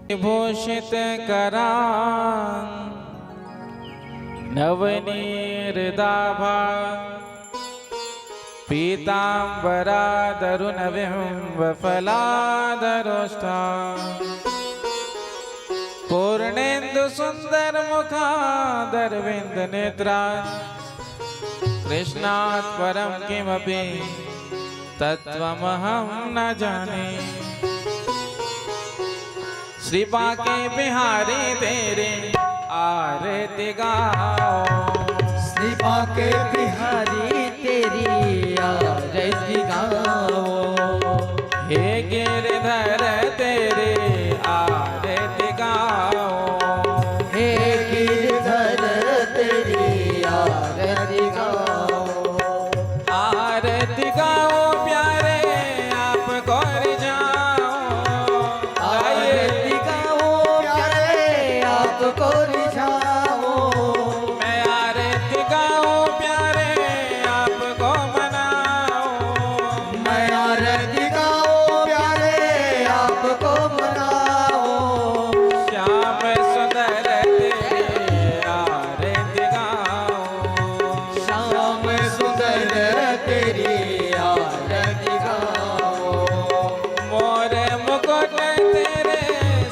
भूषित करां नवनीरदाभा पीताम्बरादरुणविं वफलादरोष्ठा पूर्णेन्दु सुंदर मुखादरविंद नेत्रा कृष्णात् परं किमपि तत्त्वमहं न जाने। श्री बांके बिहारी तेरे आरती गाओ, श्री बांके बिहारी तेरी आरती गाओ। हे गिरधर तेरे आरती गाओ, हे गिरधर तेरी आरती गाओ। आरती गाओ प्यारे आपको रिझाओ, आरती गाओ प्यारे आपको रिझाओ। मैं आरती गाओ प्यारे आपको मनाओ, मैं आरती गाओ प्यारे आपको मनाओ। श्याम सुंदर तेरे आरती गाओ, श्याम सुंदर तेरी आरती गाओ। मोर मुकुट तेरे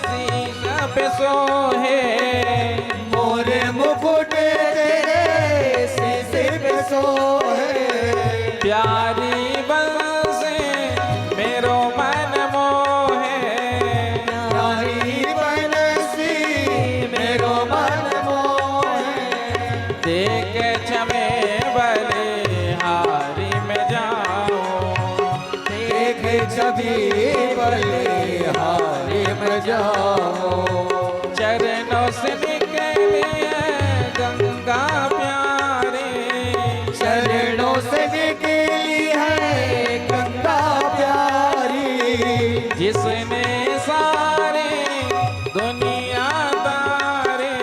शीश पे सोहे, मोरे मुकुट तेरे शीश पे सोहे। प्यारी बंसी मेरो मन मोहे, प्यारी बनसी मेरो मन मोहे। देख छमे बले हारी में जाओ, देख छवि बलिहारी में जाओ। चरणों से निकली है गंगा प्यारी, चरणों से निकली है गंगा प्यारी। जिसने सारी दुनिया तारी,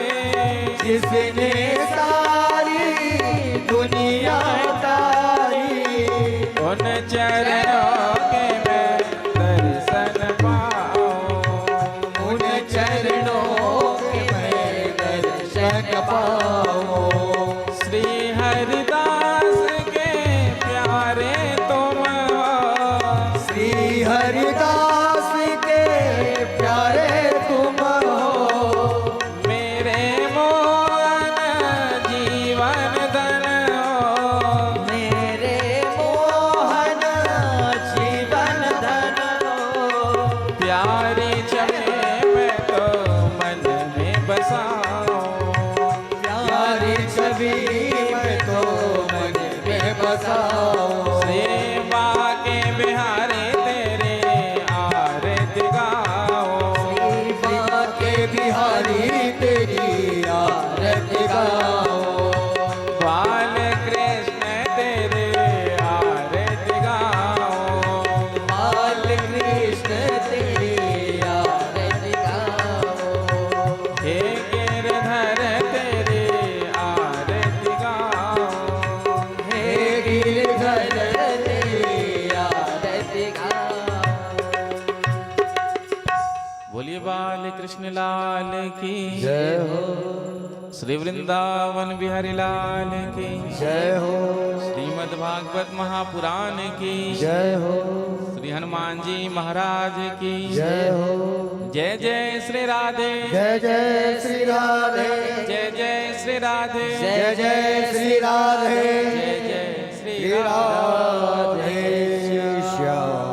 जिसने सारी दुनिया तारी। उन चरणों के मैं दर्शन पाऊं, उन चरणों के मैं दर्शन पाऊं। श्री हरिदास के प्यारे तुम हो, श्री हरिदास के प्यारे तुम हो। मेरे मोहन जीवन धन हो, मेरे मोहन जीवन धन हो। प्यारी छवि मैं तो मन में बसाऊं, प्यारी छवि में तो मन में बसाओ। श्री बांके बिहारी तेरे आरती गाओ, श्री बांके बिहारी तेरी आरती गाओ। बाल कृष्ण तेरे आरती गाओ, बाल कृष्ण तेरी आरती गाओ। हे गिरधर तेरे आरती गाओ, हे गिरधर तेरी आरती गाओ। बोलिए बाल कृष्ण लाल की जय हो, श्री वृंदावन बिहारी लाल की जय हो, श्रीमद् भागवत महापुराण की जय हो, श्री हनुमान जी महाराज की जय हो। जय जय श्री राधे, जय जय श्री राधे, जय जय श्री राधे, जय जय श्री राधे, जय जय श्री श्री राधे। राधे श्याम।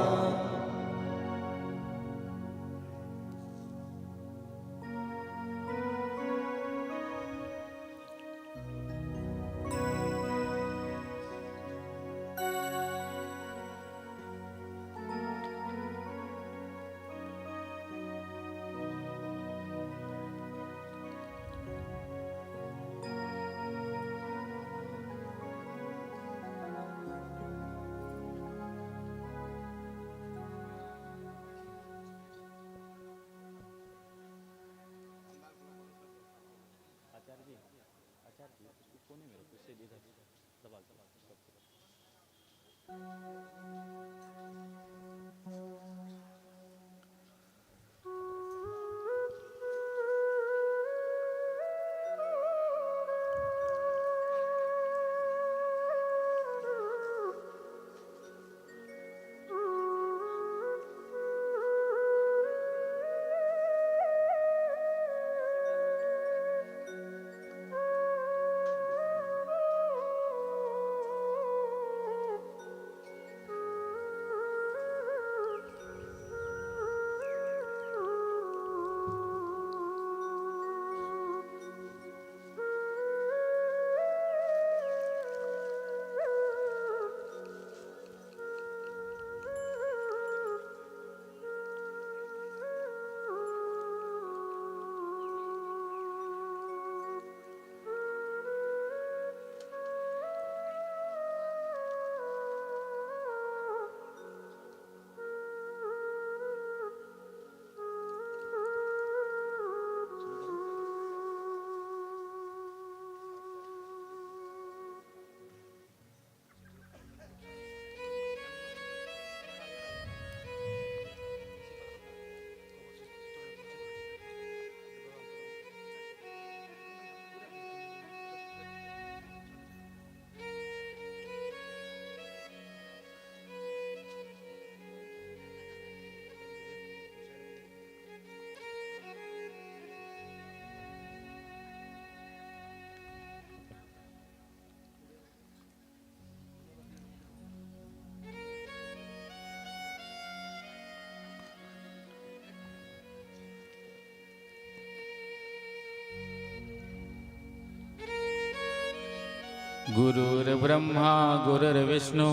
गुरुर्ब्रह्मा गुरुर्विष्णु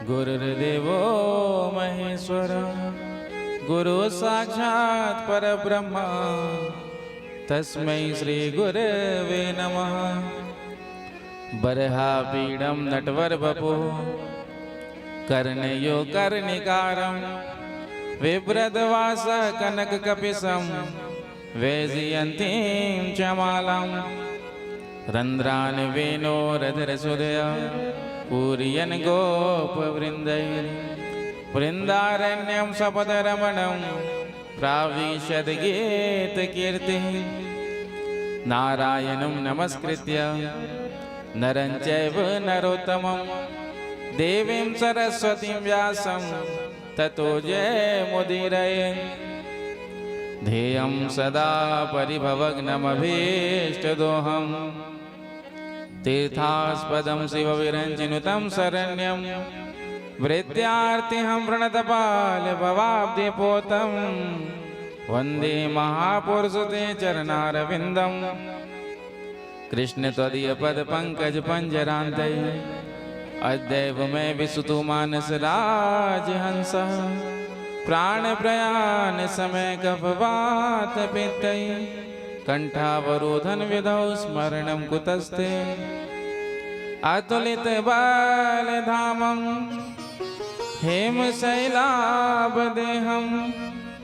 गुरुर्देवो महेश्वर गुरु साक्षात् परब्रह्म तस्मै श्री गुरवे नमः। बर्हापीडं नटवरवपु कर्णयो कर्णिकारं बिभ्रद्वासः कनककपिशं वैजयन्तीं च मालां रन्ध्रान् वेणोरधरसुधया पूरयन् गोपवृन्दैः वृन्दारण्यं सपदरमणं प्राविशद् गीतकीर्तिः। नारायणं नमस्कृत्य नरं चैव नरोत्तमं देवीं सरस्वतीं व्यासं ततो जयमुदीरये। ध्येयं सदा परिभवग्नमभीष्टदोहं तीर्थास्पदं शिवविरञ्जिनुतं शरण्यं वृद्धार्थिहं प्रणतपालभवाब्धिपोतं वन्दे महापुरुषते चरणारविन्दं। कृष्ण त्वदीयपदपङ्कजपञ्जरान्ते अद्यैव मे विसुतो मानस राजहंसः प्राणप्रयाण समय कफवात पित्तैः कण्ठावरोधन विधौ स्मरणं कुतस्ते। अतुलित बलधामं हेमशैलाभदेहं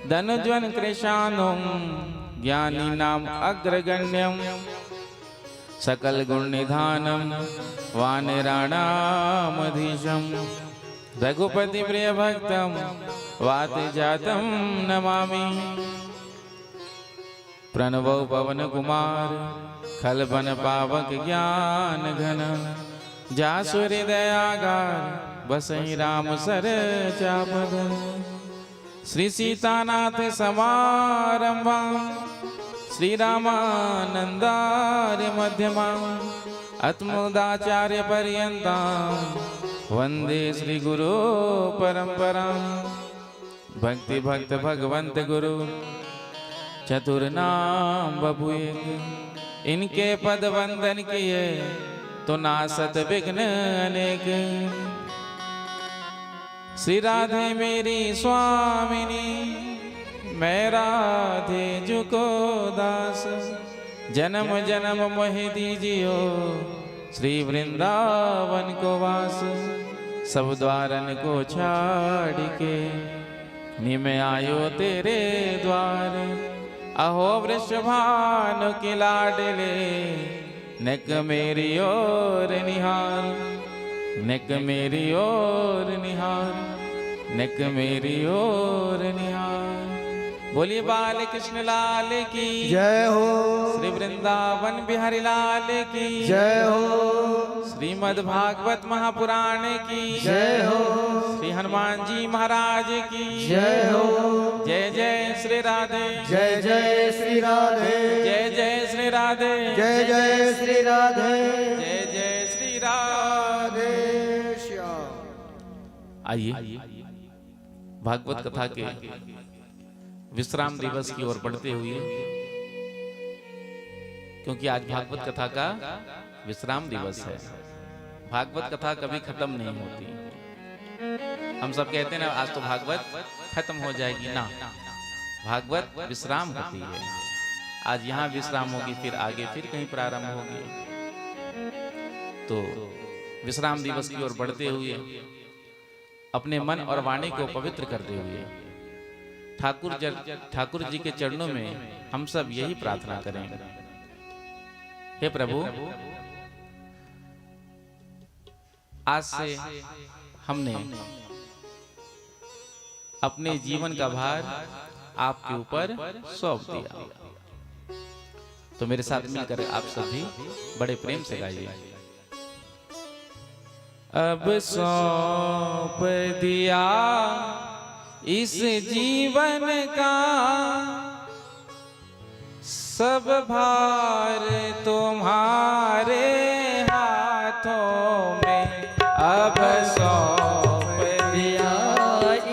धनुज्वन् कृशानुं ज्ञानिनाम् अग्रगण्यं सकल गुणनिधानं वानराणामधीशं रघुपति प्रिय भक्तं वातजातं नमामि। प्रणवो पवन कुमार खलबन पावक ज्ञान घन जासु हृदयागार बसहि राम सर चापद। श्री सीतानाथ समारंभा श्री रामानंदार्य मध्यमा अस्मदाचार्य पर्यन्तां वंदे श्री गुरु परंपरां। भक्ति भक्त भगवंत गुरु चतुर नाम बबुए इनके पद वंदन किए तो नासत विघ्न अनेक। श्री राधे मेरी स्वामिनी मैं राधे जुको दास जन्म जन्म मोहि दीजियो श्री वृंदावन को वास। सब द्वारन को छाड़ के निम आयो तेरे द्वार। अहो वृषभानु की लाडले नेक मेरी ओर निहार नेक मेरी ओर निहार नेक मेरी ओर निहार। बोलिए बाल कृष्ण लाल की जय हो। श्री वृंदावन बिहारी लाल की जय हो। श्रीमद् भागवत महापुराण की जय हो। श्री हनुमान जी महाराज की जय हो। जय जय श्री राधे जय जय श्री राधे जय जय श्री राधे जय जय श्री राधे जय जय श्री राधे। श्याम। आइए भागवत कथा के विश्राम दिवस की ओर बढ़ते हुए, क्योंकि आज भागवत कथा का विश्राम दिवस है। भागवत कथा कभी खत्म नहीं होती। हम सब कहते हैं ना आज तो भागवत खत्म हो जाएगी, ना, भागवत विश्राम होती है। आज यहाँ विश्राम होगी, फिर आगे फिर कहीं प्रारंभ होगी। तो विश्राम दिवस की ओर बढ़ते हुए अपने मन और वाणी को पवित्र करते हुए ठाकुर जी के चरणों में हम सब यही प्रार्थना करेंगे। हे प्रभु, आज से हमने अपने जीवन का भार आपके ऊपर सौंप दिया, तो मेरे साथ मिलकर आप सभी बड़े प्रेम से गाइए। अब सौंप दिया इस जीवन का सब भार तुम्हारे हाथों में। अब सौंप दिया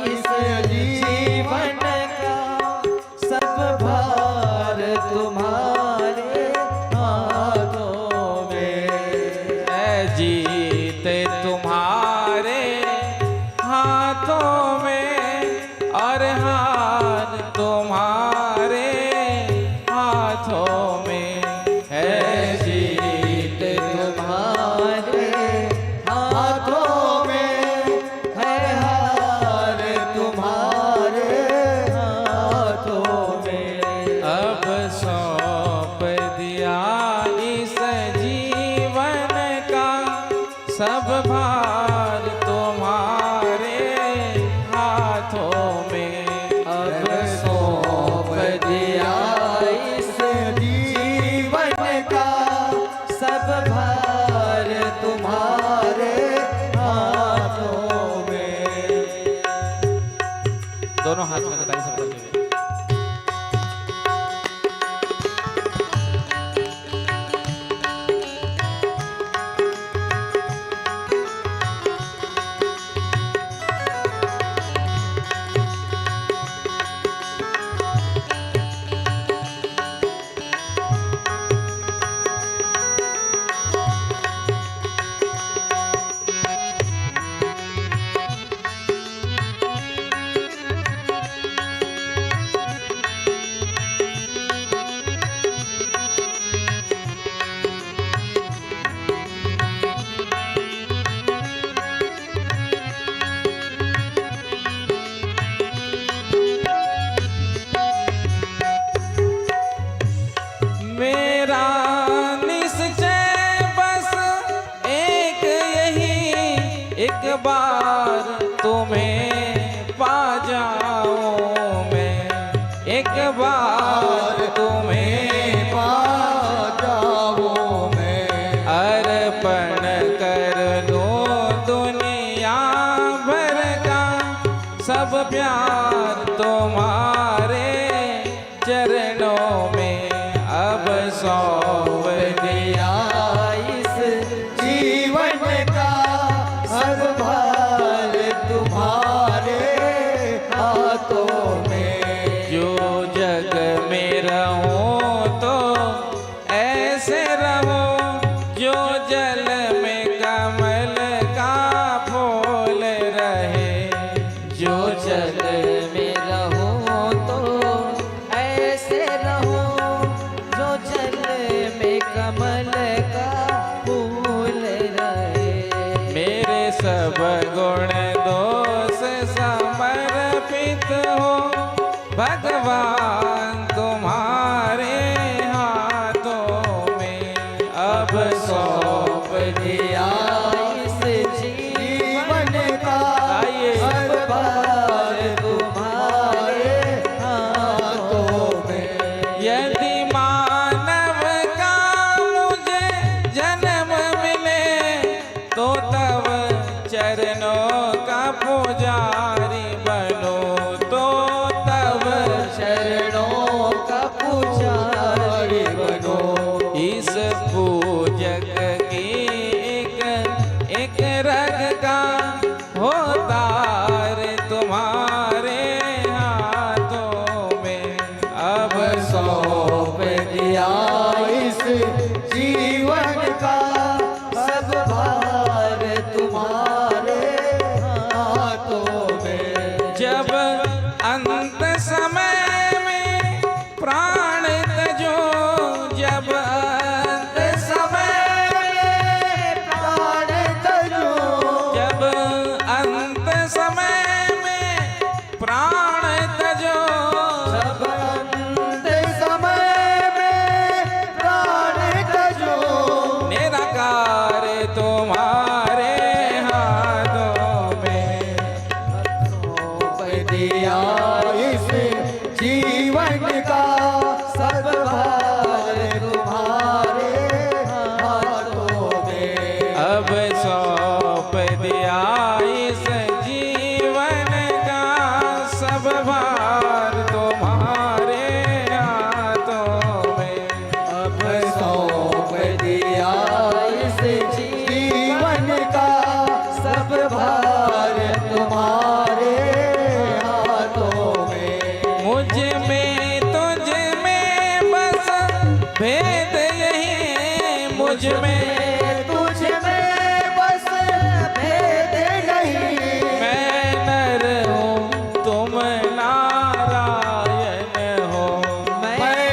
इस जीवन का सब भार तुम्हारे हाथों में। भार तुम्हारे हाथों में। अब सौंप दिया इस जीवन का सब भार तुम्हारे हाथों में। दोनों हाथ में ताली सब करके हुए। मेरा निश्चय बस एक यही, एक बार तुम्हें पा जाऊं मैं, एक बार तुम्हें पा जाऊं मैं। अर्पण कर दूं दुनिया भर का सब प्यार तुम्हारे चरणों में। अब सौंप दिया इस जीवन का सब भार तुम्हारे हाथों में। जो जग में रहूं तो ऐसे रहो, जो जल में कमल का फूल रहे। जो जल में रहो तो ऐसे रहो, जो जल में कमल का फूल रहे। मेरे सब गुण दोष समर्पित हो भगवान तुम्हारे हाथों में। अब सौंप दिया इस जीवन का सब भार तुम्हारे हाथों में। यदि मानव का मुझे जन्म मिले तो तब चरणों का पुजारी बनो, तो तब चरणों का पुजारी बनो। इस पूजक की एक रग का होतार तुम्हारे हाथों में। अब सौंप दिया इस जीवन का सब भार तुम्हारे हाथों में। जब अंत समय में प्राण तजो, जब अंत समय में प्राण तजो, जब अंत समय में प्राण तजो। जब अंत समय में प्राण तजो। निराकार तुम्हारे हाथों में। सौंप दिया इस जीवन का सब भार तुम्हारे हाथों में। अब सौंप दिया इस जीवन का सब भार तुम्हारे हाथों में। अब सौंप दिया इस जीवन का सब भार तुम्हारे हाथों में। मुझ में तुझ में बस भेद यही, मुझ में तुझ में बस भेद नहीं। मैं नर हूँ तुम नारायण हो। मैं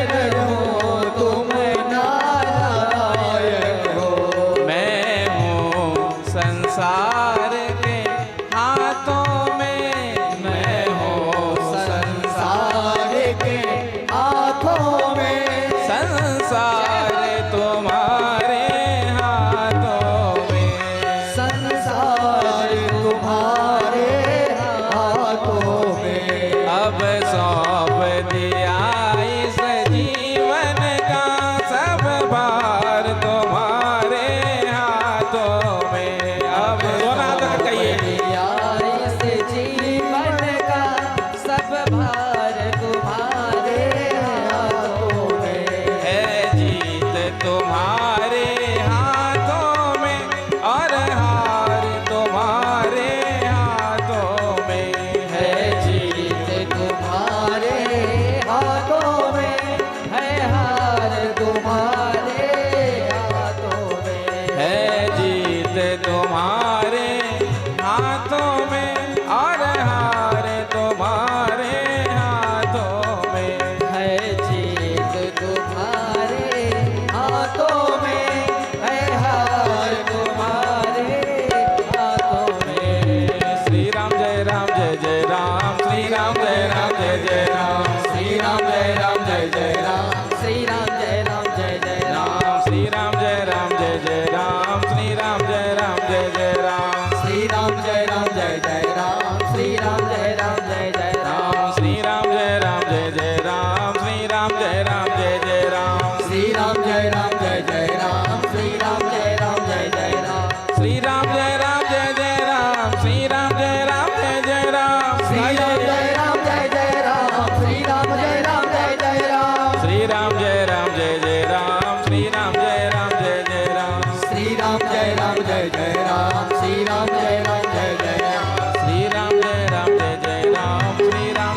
नर हूँ तुम नारायण हो। मैं हूँ संसार के हाथों में, मैं हूँ संसार के हाथों में। संसार तुम्हारे हाथों में। संसार तुम्हारे हाथों में। अब सौंप दिया इस जीवन का सब भार तुम्हारे हाथों में। अब दोनों हाथ कहिए, दिया इस जीवन का सब भार तुम्हारे हाथों में। है जीत तुम्हारे हाथों में और हार तुम्हारे हाथों में। है जीत तुम्हारे हाथों में, है हार तुम्हारे हाथों में। है जीत तुम्हारे हाथों में और हार तुम्हारे हाथों में। है जीत तुम्हारे हाथों में, है हार तुम्हारे हाथों में। श्री राम जय जय राम, श्री राम जय जय राम, श्री राम जय जय राम, श्री राम जय जय राम। श्री राम जय जय राम, श्री राम जय जय राम। श्री राम जय जय राम, श्री राम जय जय राम। श्री राम जय जय राम, श्री राम जय जय राम। श्री राम जय जय राम, श्री राम जय जय राम। श्री राम जय जय राम, श्री राम जय जय राम। श्री राम जय जय राम, श्री राम जय जय राम। श्री राम जय जय राम, श्री राम जय जय राम। श्री राम जय जय राम, श्री राम जय जय राम। श्री राम जय जय राम, श्री राम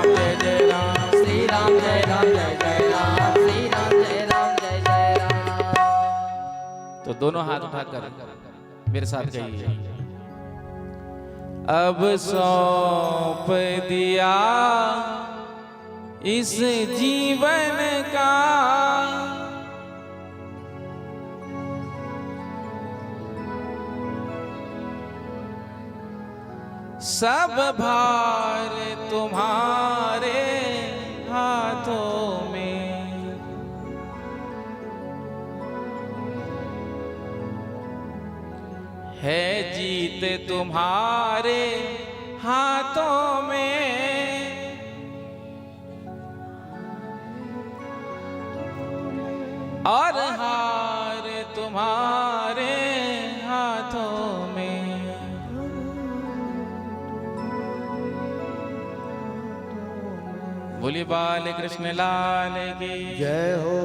जय जय राम। श्री राम जय जय राम, श्री राम जय जय राम। तो दोनों हाथ उठाकर मेरे साथ कहिए, अब सौंप दिया इस जीवन का सब भार तुम्हारे हाथों में। है जीत तुम्हारे हाथों में और हार तुम्हारे हाथों में। बोलिए बाल कृष्ण लाल की जय हो,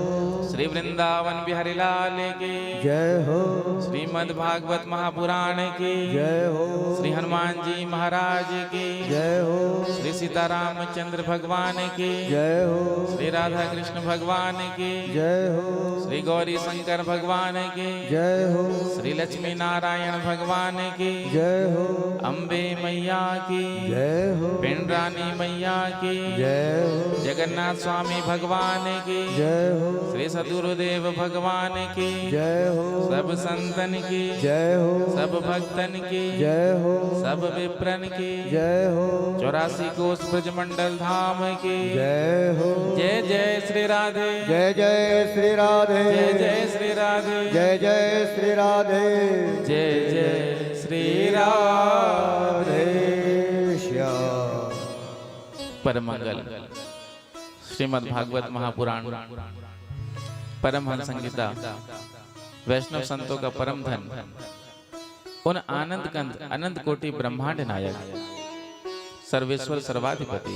श्री वृंदावन बिहारी लाल की जय हो, श्रीमद् भागवत महापुराण की जय हो, श्री हनुमान जी महाराज की जय हो, श्री सीतारामचंद्र भगवान की जय हो, श्री राधा कृष्ण भगवान की जय हो, श्री गौरी शंकर भगवान की जय हो, श्री लक्ष्मी नारायण भगवान की जय हो, अम्बे मैया की जय हो, पिंडरानी मैया की जय हो, जगन्नाथ स्वामी भगवान की जय हो, श्री सदगुरुदेव भगवान की जय हो, सब संतन की जय हो, सब भक्तन की जय हो, सब विप्रन की जय हो, 84 कोस ब्रजमंडल धाम की जय हो, जय जय श्री राधे, जय जय श्री राधे, जय जय श्री राधे, जय जय श्री राधे, जय जय श्री राधे। श्याम। परम मंगल श्रीमद् भागवत महापुराण परमहंस संहिता वैष्णव संतों का परम धन उन आनंद कंद अनंत कोटि ब्रह्मांड नायक सर्वेश्वर सर्वाधिपति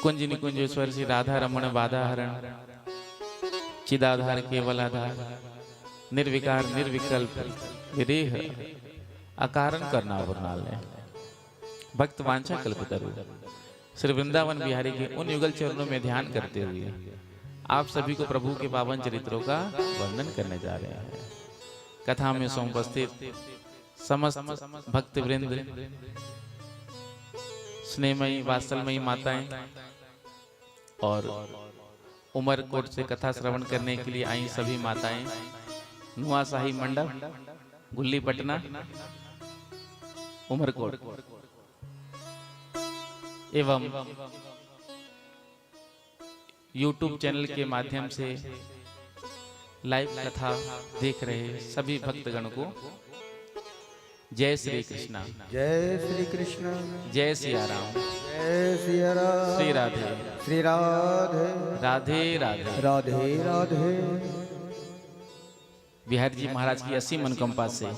कुंज निकुंजेश्वर श्री राधा रमण बाधाहरण चिदाधार केवलाधार निर्विकार निर्विकल्प विदेह अकारण करना वर्णालय भक्त वांछा कल्पतरु श्री वृंदावन बिहारी के उन युगल चरणों में ध्यान करते हुए आप सभी को प्रभु के पावन चरित्रों का वर्णन करने जा रहे हैं। कथा में समुपस्थित समस्त भक्त वृंद, स्नेहमयी वात्सलमयी माताएं और उमरकोट से कथा श्रवण करने के लिए आई सभी माताएं, नुआशाही मंडप, गुल्ली पटना, उमरकोट एवं YouTube चैनल के माध्यम से लाइव कथा देख रहे सभी भक्तगण को जय श्री कृष्णा। जय श्री कृष्ण। जय सिया राम। जय सिया राम। श्री राधे। श्री राधे। राधे राधे। राधे राधे। बिहारी जी महाराज की असीम अनुकंपा से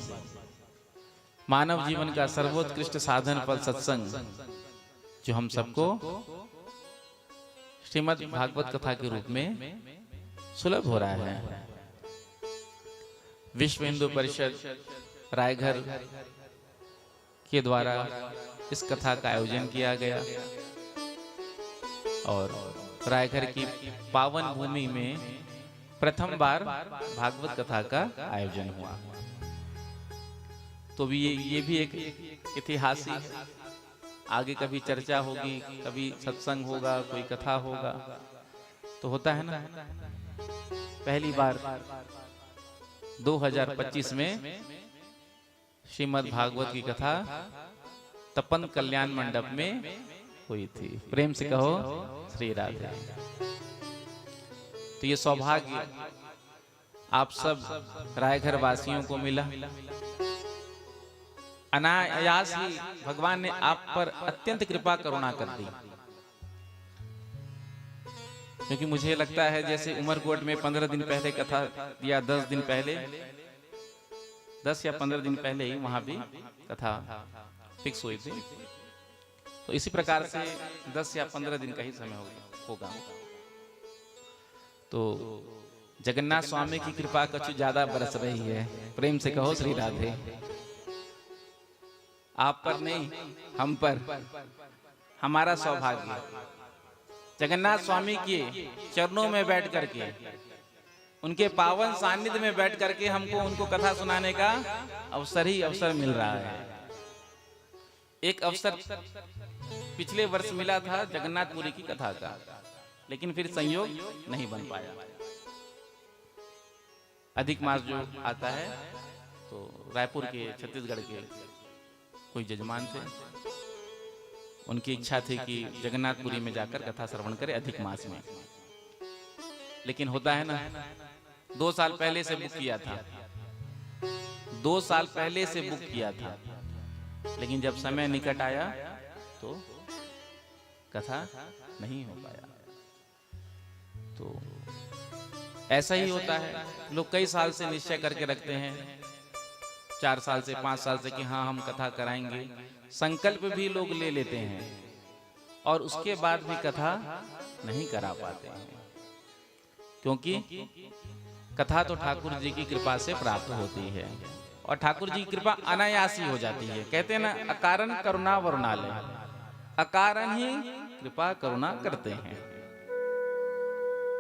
मानव जीवन का सर्वोत्कृष्ट साधन फल सत्संग जो हम सबको श्रीमद् भागवत कथा के रूप में सुलभ हो रहा है। विश्व हिंदू परिषद रायघर के द्वारा इस कथा का आयोजन किया गया और रायघर की पावन भूमि में प्रथम बार भागवत कथा का आयोजन हुआ। तो ये भी एक इतिहास ही है। आगे कभी चर्चा होगी, कभी सत्संग होगा, कोई कथा होगा, तो होता है ना। पहली बार 2025 में श्रीमद् भागवत की कथा तपन कल्याण मंडप में हुई थी। प्रेम से कहो श्री राधे। तो ये सौभाग्य आप सब रायघर वासियों को मिला। अनायास ही भगवान ने आप पर अत्यंत कृपा करुणा कर दी। क्योंकि मुझे लगता है जैसे उमरकोट में 15 दिन पहले कथा दिया, 10 दिन पहले 10 या 15 दिन पहले ही वहां भी कथा फिक्स हुई थी। तो इसी प्रकार से 10 या 15 दिन का ही समय होगा। तो जगन्नाथ स्वामी की कृपा कुछ ज्यादा बरस रही है। प्रेम से कहो श्री राधे। आप पर नहीं, हम पर। हमारा सौभाग्य जगन्नाथ स्वामी के चरणों में बैठ करके, उनके पावन सानिध्य में बैठ करके हमको उनको कथा सुनाने का अवसर ही अवसर मिल रहा है। एक अवसर पिछले वर्ष मिला था जगन्नाथपुरी की कथा का, लेकिन फिर संयोग नहीं बन पाया। अधिक मास जो आता है तो रायपुर के, छत्तीसगढ़ के कोई जजमान थे, उनकी इच्छा थी कि जगन्नाथपुरी में जाकर कथा श्रवण करें अधिक मास में। लेकिन होता है ना, 2 साल पहले से बुक किया था, 2 साल पहले से बुक किया था, लेकिन जब समय निकट आया तो कथा नहीं हो पाया। तो ऐसा ही होता है। लोग कई साल से निश्चय करके रखते हैं, 4 साल से 5 साल से कि हाँ हम कथा कराएंगे। संकल्प भी लोग ले लेते हैं और उसके बाद भी कथा नहीं करा पाते हैं। क्योंकि कथा तो ठाकुर जी की कृपा से प्राप्त होती है और ठाकुर जी की कृपा अनायास ही हो जाती है। कहते हैं ना, अकारण करुणा वरुणालय, अकारण ही कृपा करुणा करते हैं।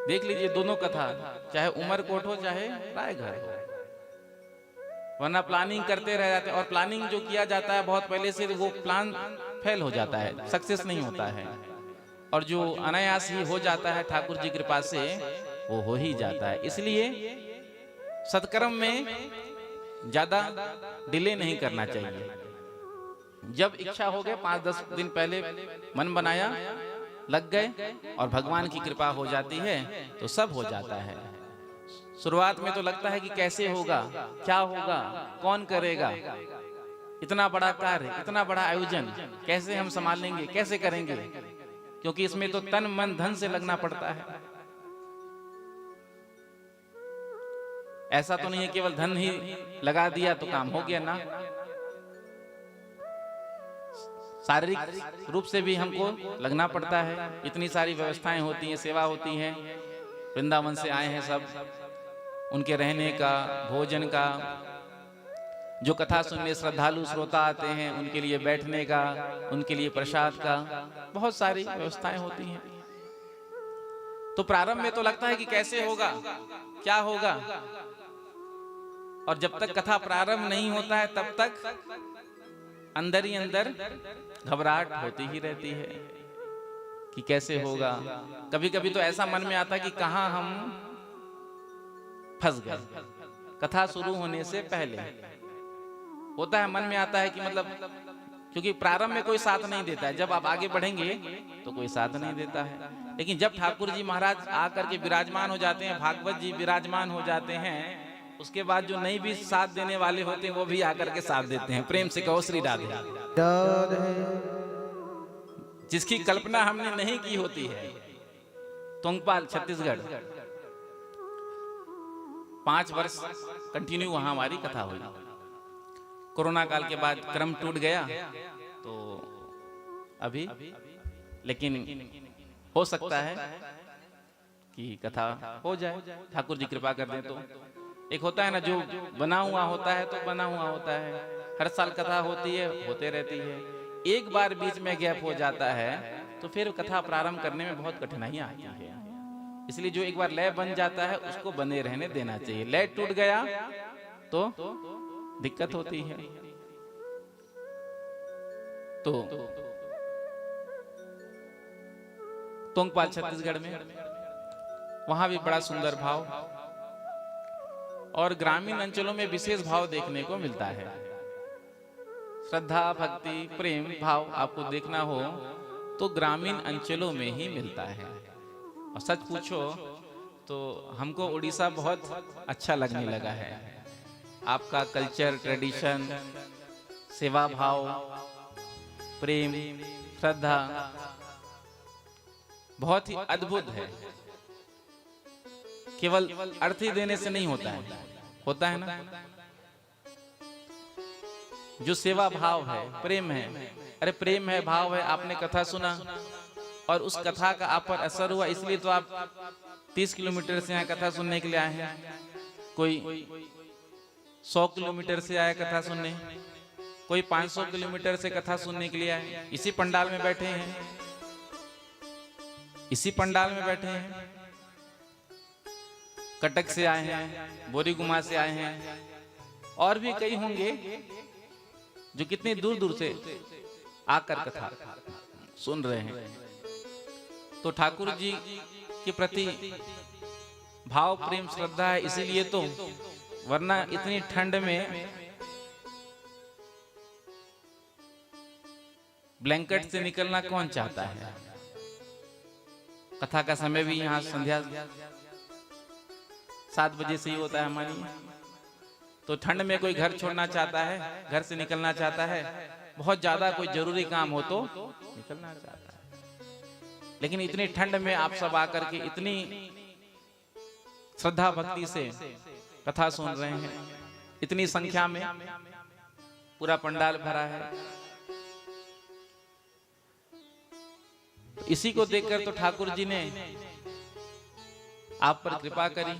देख लीजिए दोनों कथा, चाहे उमरकोट हो चाहे रायघर हो, वरना प्लानिंग करते रह जाते हैं। और प्लानिंग जो किया जाता है बहुत पहले से, वो प्लान फेल हो जाता है, सक्सेस नहीं होता है। और जो अनायास ही हो जाता है ठाकुर जी कृपा से, वो हो ही जाता है। इसलिए सत्कर्म में ज्यादा डिले नहीं करना चाहिए। जब इच्छा हो गए 5-10 दिन पहले मन बनाया, लग गए और भगवान की कृपा हो जाती है तो सब हो जाता है। शुरुआत में तो लगता है कि कैसे होगा, क्या होगा, कौन करेगा, इतना बड़ा कार्य, इतना बड़ा आयोजन कैसे हम संभालेंगे, कैसे करेंगे, क्योंकि इसमें तो तन मन धन से लगना पड़ता है। ऐसा तो नहीं है केवल धन ही लगा दिया तो काम हो गया ना। शारीरिक रूप से भी हमको लगना पड़ता है। इतनी सारी व्यवस्थाएं होती हैं, सेवा होती है। वृंदावन से आए हैं सब, उनके रहने का, भोजन का, जो कथा सुनने श्रद्धालु श्रोता आते हैं उनके लिए बैठने का, उनके लिए प्रसाद का, बहुत सारी व्यवस्थाएं होती हैं। तो प्रारंभ में तो लगता है कि कैसे होगा, क्या होगा, और जब तक कथा प्रारंभ नहीं होता है तब तक अंदर ही अंदर घबराहट होती ही रहती है कि कैसे होगा। कभी कभी तो ऐसा मन में आता है कि कहां हम फंस गए। कथा शुरू होने से पहले होता है, मन में आता है कि मतलब, क्योंकि प्रारंभ में कोई साथ नहीं देता है, जब आप आगे बढ़ेंगे तो कोई साथ नहीं देता है। लेकिन जब ठाकुर जी महाराज आकर के विराजमान हो जाते हैं, भागवत जी विराजमान हो जाते हैं, उसके बाद जो नहीं भी साथ देने वाले होते हैं वो भी आकर के साथ देते हैं। प्रेम से कहो श्री राधे। राधे जिसकी कल्पना हमने नहीं की होती है। तोंगपाल छत्तीसगढ़ 5 वर्ष कंटिन्यू वहां हमारी कथा हुई। कोरोना काल के बाद क्रम टूट गया तो अभी, लेकिन हो सकता है कि कथा हो जाए, ठाकुर जी कृपा कर दें तो। एक होता है ना, जो बना हुआ होता है तो बना हुआ होता है। हर साल कथा होती है, होते रहती है। एक बार बीच में गैप हो जाता है तो फिर कथा प्रारंभ करने में बहुत कठिनाइयां आती है। इसलिए जो एक बार लय बन जाता है उसको बने रहने देना चाहिए। लय टूट गया तो दिक्कत होती है। तो तोंगपाल छत्तीसगढ़ में वहां भी बड़ा सुंदर भाव और ग्रामीण अंचलों में विशेष भाव देखने को मिलता है। श्रद्धा, भक्ति, प्रेम भाव आपको देखना हो तो ग्रामीण अंचलों में ही मिलता है। और सच पूछो तो हमको उड़ीसा बहुत अच्छा लगने लगा है। आपका कल्चर, ट्रेडिशन, सेवा भाव, प्रेम, श्रद्धा बहुत ही अद्भुत है। केवल अर्थ ही देने से नहीं होता है, होता है ना जो सेवा भाव है, प्रेम है। अरे प्रेम है, भाव है। आपने कथा सुना और उस कथा का आप पर असर हुआ, इसलिए तो आप 30 किलोमीटर से यहाँ कथा सुनने के लिए आए हैं। कोई 100 किलोमीटर से आया कथा सुनने, कोई 500 किलोमीटर से कथा सुनने के लिए आए। इसी पंडाल में बैठे हैं, इसी पंडाल में बैठे हैं। कटक से आए हैं, बोरीगुमा से आए हैं, और भी कई होंगे जो कितने दूर दूर से आकर कथा सुन रहे हैं। तो ठाकुर जी के प्रति भाव, प्रेम, श्रद्धा है, इसीलिए तो। वरना इतनी ठंड में ब्लैंकेट से निकलना कौन चाहता है। कथा का समय भी यहाँ संध्या 7 बजे से ही होता है हमारी। तो ठंड में कोई घर छोड़ना चाहता है, घर से निकलना चाहता है, बहुत ज्यादा कोई जरूरी काम हो तो निकलना चाहता है। लेकिन इतनी ठंड में आप सब आकर के इतनी श्रद्धा भक्ति से कथा सुन रहे हैं, इतनी संख्या में पूरा पंडाल भरा है। तो इसी को देखकर तो ठाकुर जी ने आप पर कृपा करी।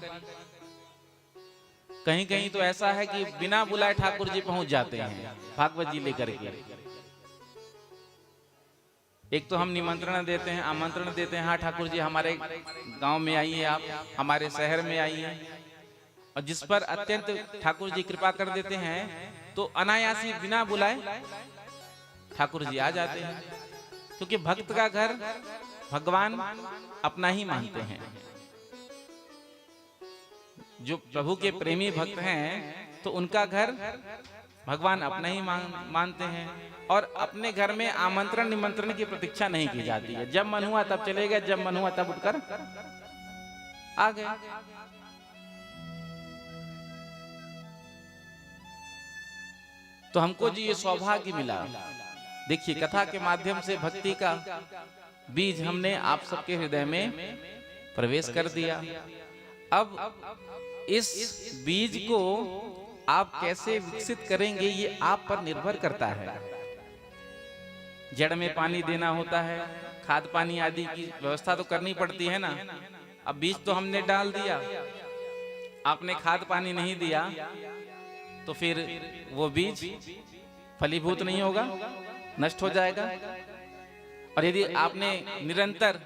कहीं कहीं तो ऐसा है कि बिना बुलाए ठाकुर जी पहुंच जाते हैं भागवत जी लेकर के। एक तो हम निमंत्रण देते हैं, आमंत्रण देते हैं, हाँ ठाकुर जी हमारे गांव में आइए, आप हमारे शहर में आइए। और जिस पर अत्यंत ठाकुर जी कृपा कर देते हैं तो अनायासी बिना बुलाए ठाकुर जी आ जाते हैं। क्योंकि भक्त का घर भगवान अपना ही मानते हैं। जो प्रभु के प्रेमी भक्त हैं तो उनका घर भगवान अपना ही मानते हैं। और अपने घर में आमंत्रण निमंत्रण की प्रतीक्षा नहीं की जाती है। जब मन हुआ तब चले गए, जब मन हुआ तब उठकर आ गए। तो हमको जी ये सौभाग्य मिला। देखिए कथा के माध्यम से भक्ति का बीज हमने आप सबके हृदय में प्रवेश कर दिया। अब इस बीज को आप कैसे विकसित करेंगे ये आप पर निर्भर करता है। जड़ में पानी देना होता है, खाद पानी आदि की व्यवस्था तो करनी पड़ती है ना। अब बीज तो हमने डाल दिया, आपने खाद पानी नहीं दिया तो फिर वो बीज फलीभूत नहीं होगा, नष्ट हो जाएगा। और यदि आपने निरंतर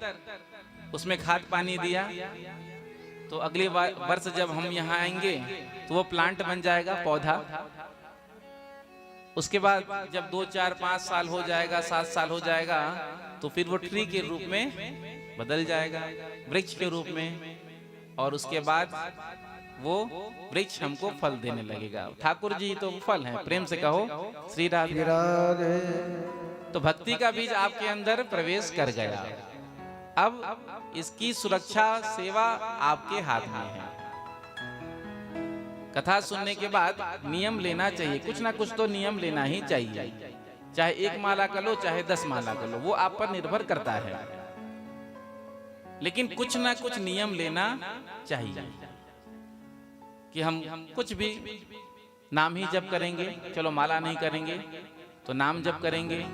उसमें खाद पानी दिया तो अगले वर्ष जब हम यहाँ आएंगे तो वो प्लांट बन जाएगा, पौधा। उसके बाद जब 2, 4, 5 साल हो जाएगा, 7 साल हो जाएगा तो फिर वो ट्री के रूप में बदल जाएगा, वृक्ष के रूप में। और उसके बाद वो वृक्ष हमको फल देने लगेगा। ठाकुर जी तो फल हैं। प्रेम से कहो श्री राधे राधे। तो भक्ति का बीज आपके अंदर प्रवेश कर गया। अब इसकी सुरक्षा, सेवा आपके हाथ में है। कथा सुनने के बाद नियम लेना चाहिए, कुछ ना कुछ तो नियम लेना ही चाहिए, चाहे 1 माला कर लो चाहे 10 माला कर लो, वो आप पर निर्भर करता है, लेकिन कुछ ना कुछ नियम लेना चाहिए कि हम कुछ भी नाम ही जप करेंगे, चलो माला नहीं करेंगे तो नाम जप करेंगे,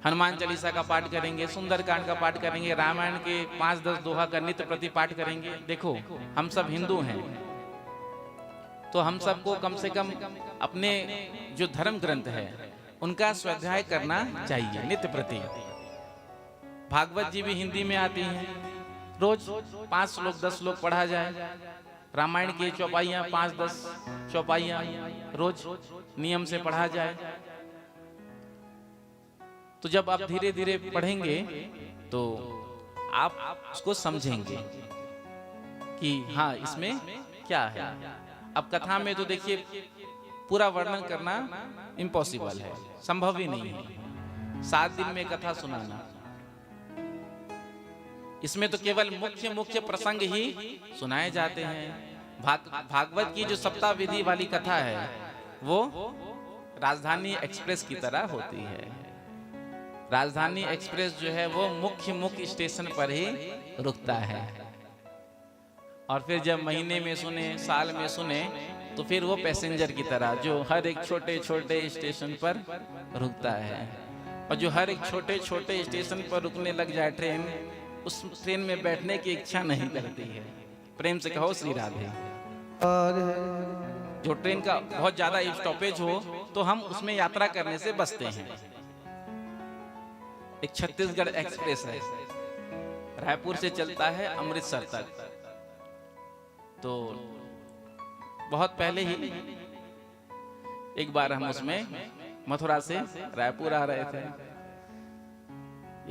हनुमान चालीसा का पाठ करेंगे, सुंदरकांड का पाठ करेंगे, रामायण के 5-10 दोहा का नित्य प्रति पाठ करेंगे। देखो हम सब हिंदू हैं तो हम सबको कम से कम अपने जो धर्म ग्रंथ है उनका स्वाध्याय करना चाहिए नित्य प्रति। भागवत जी भी हिंदी में आती हैं, रोज 5 श्लोक 10 श्लोक पढ़ा जाए, रामायण की चौपाइयाँ 5-10 चौपाइयाँ रोज नियम से पढ़ा जाए। तो जब आप धीरे धीरे पढ़ेंगे तो आप उसको समझेंगे कि हाँ इसमें क्या है। अब कथा में तो देखिए पूरा वर्णन करना इम्पॉसिबल है, संभव ही नहीं है 7 दिन में कथा सुनाना। इसमें तो केवल मुख्य मुख्य प्रसंग ही सुनाए जाते हैं। भागवत की जो सप्ताह विधि वाली कथा है वो राजधानी एक्सप्रेस की तरह होती है। राजधानी एक्सप्रेस जो है वो मुख्य मुख्य स्टेशन पर ही रुकता है और फिर जब महीने में सुने साल में सुने तो फिर वो पैसेंजर की तरह जो हर एक छोटे छोटे स्टेशन पर रुकता है, और जो हर एक छोटे छोटे स्टेशन पर रुकने लग जाए ट्रेन, उस ट्रेन में बैठने की इच्छा नहीं करती है। प्रेम से कहो श्री राधे। जो ट्रेन का बहुत ज्यादा स्टॉपेज हो तो हम उसमें यात्रा करने से बचते हैं। एक छत्तीसगढ़ एक्सप्रेस है, रायपुर से चलता है अमृतसर तक। तो बहुत पहले ही एक बार हम उसमें मथुरा से रायपुर आ रहे थे,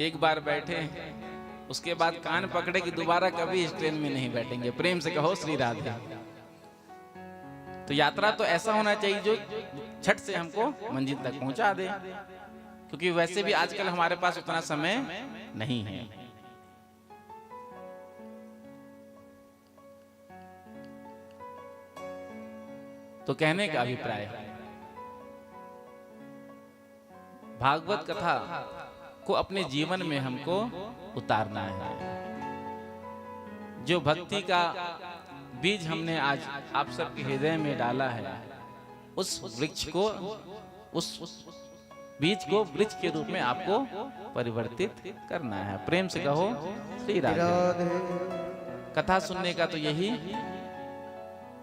एक बार बैठे, उसके बाद कान पकड़े कि दोबारा कभी इस ट्रेन में नहीं बैठेंगे। प्रेम से कहो श्री राधे। तो यात्रा तो ऐसा होना चाहिए जो झट से हमको मंजिल तक पहुंचा दे, क्योंकि वैसे भी आजकल हमारे पास उतना समय नहीं है। तो कहने का अभिप्राय, भागवत कथा को अपने जीवन में हमको उतारना है। जो भक्ति का बीज हमने आज आप सबके हृदय में डाला है, उस वृक्ष को, उस बीज को वृक्ष के रूप में आपको परिवर्तित करना है। प्रेम से कहो श्री राधे। कथा सुनने का तो यही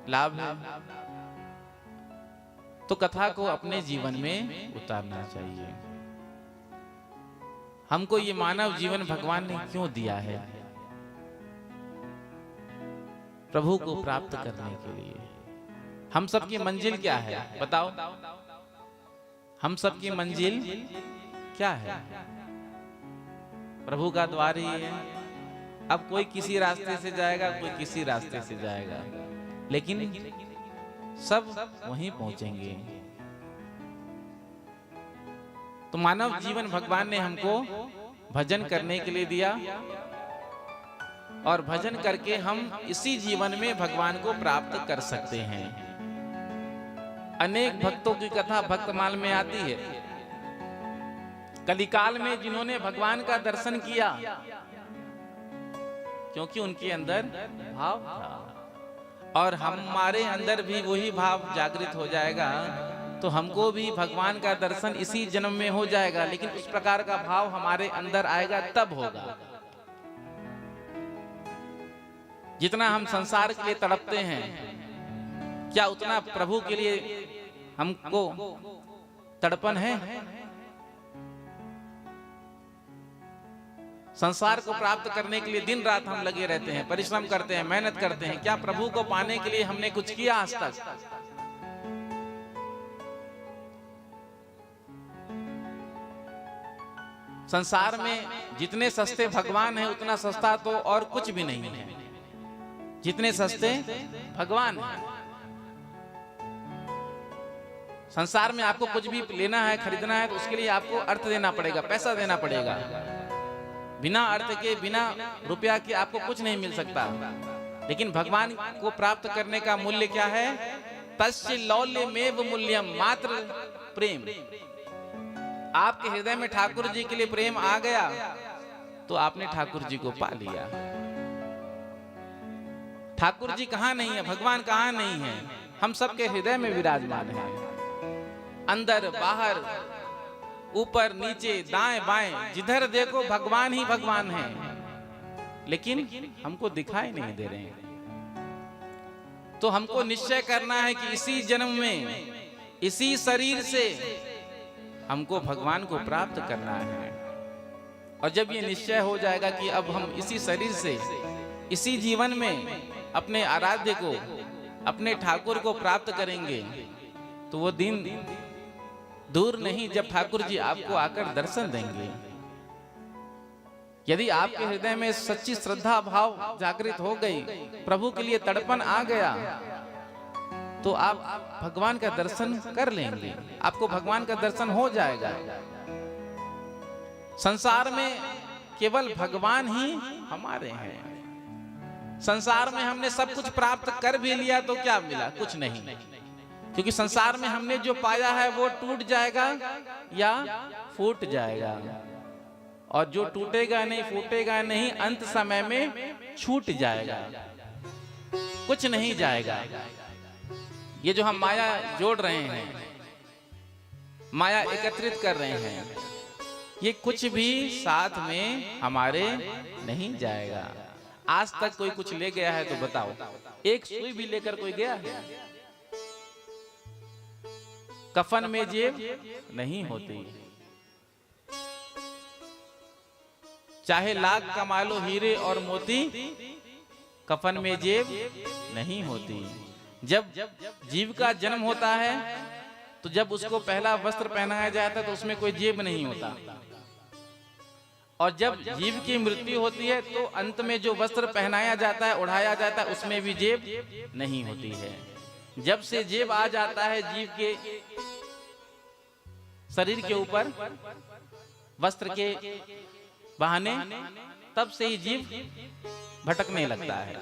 लाभ है। तो कथा को अपने जीवन में उतारना चाहिए। हमको ये मानव जीवन भगवान ने क्यों दिया है? प्रभु को प्राप्त करने के लिए। हम सबकी मंजिल क्या है बताओ? हम सबकी मंजिल क्या है? प्रभु का द्वार ही है। अब कोई किसी रास्ते से जाएगा, कोई किसी रास्ते से जाएगा, लेकिन सब वहीं पहुंचेंगे। तो मानव जीवन भगवान ने हमको भजन करने के लिए दिया, और भजन करके हम इसी जीवन में भगवान को प्राप्त कर सकते हैं। अनेक भक्तों की कथा भक्तमाल में आती है। कलिकाल में जिन्होंने भगवान का दर्शन किया, क्योंकि उनके अंदर भाव था, और हमारे अंदर भी वही भाव जागृत हो जाएगा तो हमको भी भगवान का दर्शन इसी जन्म में हो जाएगा। लेकिन उस प्रकार का भाव हमारे अंदर आएगा तब होगा। जितना हम संसार के लिए तड़पते हैं, क्या उतना प्रभु के लिए हमको तड़पन है? संसार को प्राप्त करने के लिए दिन रात हम लगे रहते हैं, परिश्रम करते हैं, मेहनत करते हैं। क्या प्रभु को पाने के लिए हमने कुछ किया आज तक? संसार में जितने सस्ते भगवान हैं उतना सस्ता तो और कुछ भी नहीं है। जितने सस्ते भगवान हैं। संसार में आपको कुछ भी लेना है, खरीदना है, तो उसके लिए आपको अर्थ देना पड़ेगा, पैसा देना पड़ेगा। बिना अर्थ के, बिना रुपया के आपको कुछ नहीं मिल सकता। लेकिन भगवान को प्राप्त करने का मूल्य क्या है? तस्य लौल्यमेव मूल्यम, मात्र प्रेम। आपके हृदय में ठाकुर जी के लिए प्रेम आ गया तो आपने ठाकुर जी को पा लिया। ठाकुर जी कहाँ नहीं है, भगवान कहाँ नहीं है, हम सबके हृदय में विराजमान है। अंदर बाहर, ऊपर नीचे, दाएं बाएं, जिधर देखो भगवान ही भगवान है, लेकिन हमको दिखाई नहीं दे रहे हैं। तो हमको निश्चय करना है कि इसी जन्म में, इसी शरीर से हमको भगवान को प्राप्त करना है। और जब ये निश्चय हो जाएगा कि अब हम इसी शरीर से, इसी जीवन में अपने आराध्य को, अपने ठाकुर को प्राप्त करेंगे, तो वो दिन दूर नहीं जब ठाकुर जी आपको आकर दर्शन देंगे। यदि आपके हृदय में सच्ची श्रद्धा भाव जागृत हो गई, प्रभु के लिए तड़पन आ गया, तो आप भगवान का दर्शन कर लेंगे, आपको भगवान का दर्शन हो जाएगा। संसार में केवल भगवान ही हमारे हैं। संसार में हमने सब कुछ प्राप्त कर भी लिया तो क्या मिला? कुछ नहीं, क्योंकि संसार में हमने जो पाया है वो टूट जाएगा या फूट जाएगा, और जो टूटेगा नहीं, फूटेगा नहीं, अंत समय में छूट जाएगा, कुछ नहीं जाएगा। ये जो हम माया जोड़ रहे हैं, माया एकत्रित कर रहे हैं, ये कुछ भी साथ में हमारे नहीं जाएगा। आज तक कोई कुछ ले गया है तो बताओ? एक सुई भी लेकर कोई गया है? कफन में जेब नहीं होती, चाहे लाख कमा लो हीरे और मोती, कफन में जेब नहीं होती। जब जीव का जन्म होता है तो जब उसको पहला वस्त्र पहनाया जाता है तो उसमें कोई जेब नहीं होता, और जब जीव की मृत्यु होती है तो अंत में जो वस्त्र पहनाया जाता है, ओढ़ाया जाता है, उसमें भी जेब नहीं होती है। जब से जेब आ जाता है जीव के शरीर के ऊपर वस्त्र के बहाने, तब से ही जीव भटकने लगता है।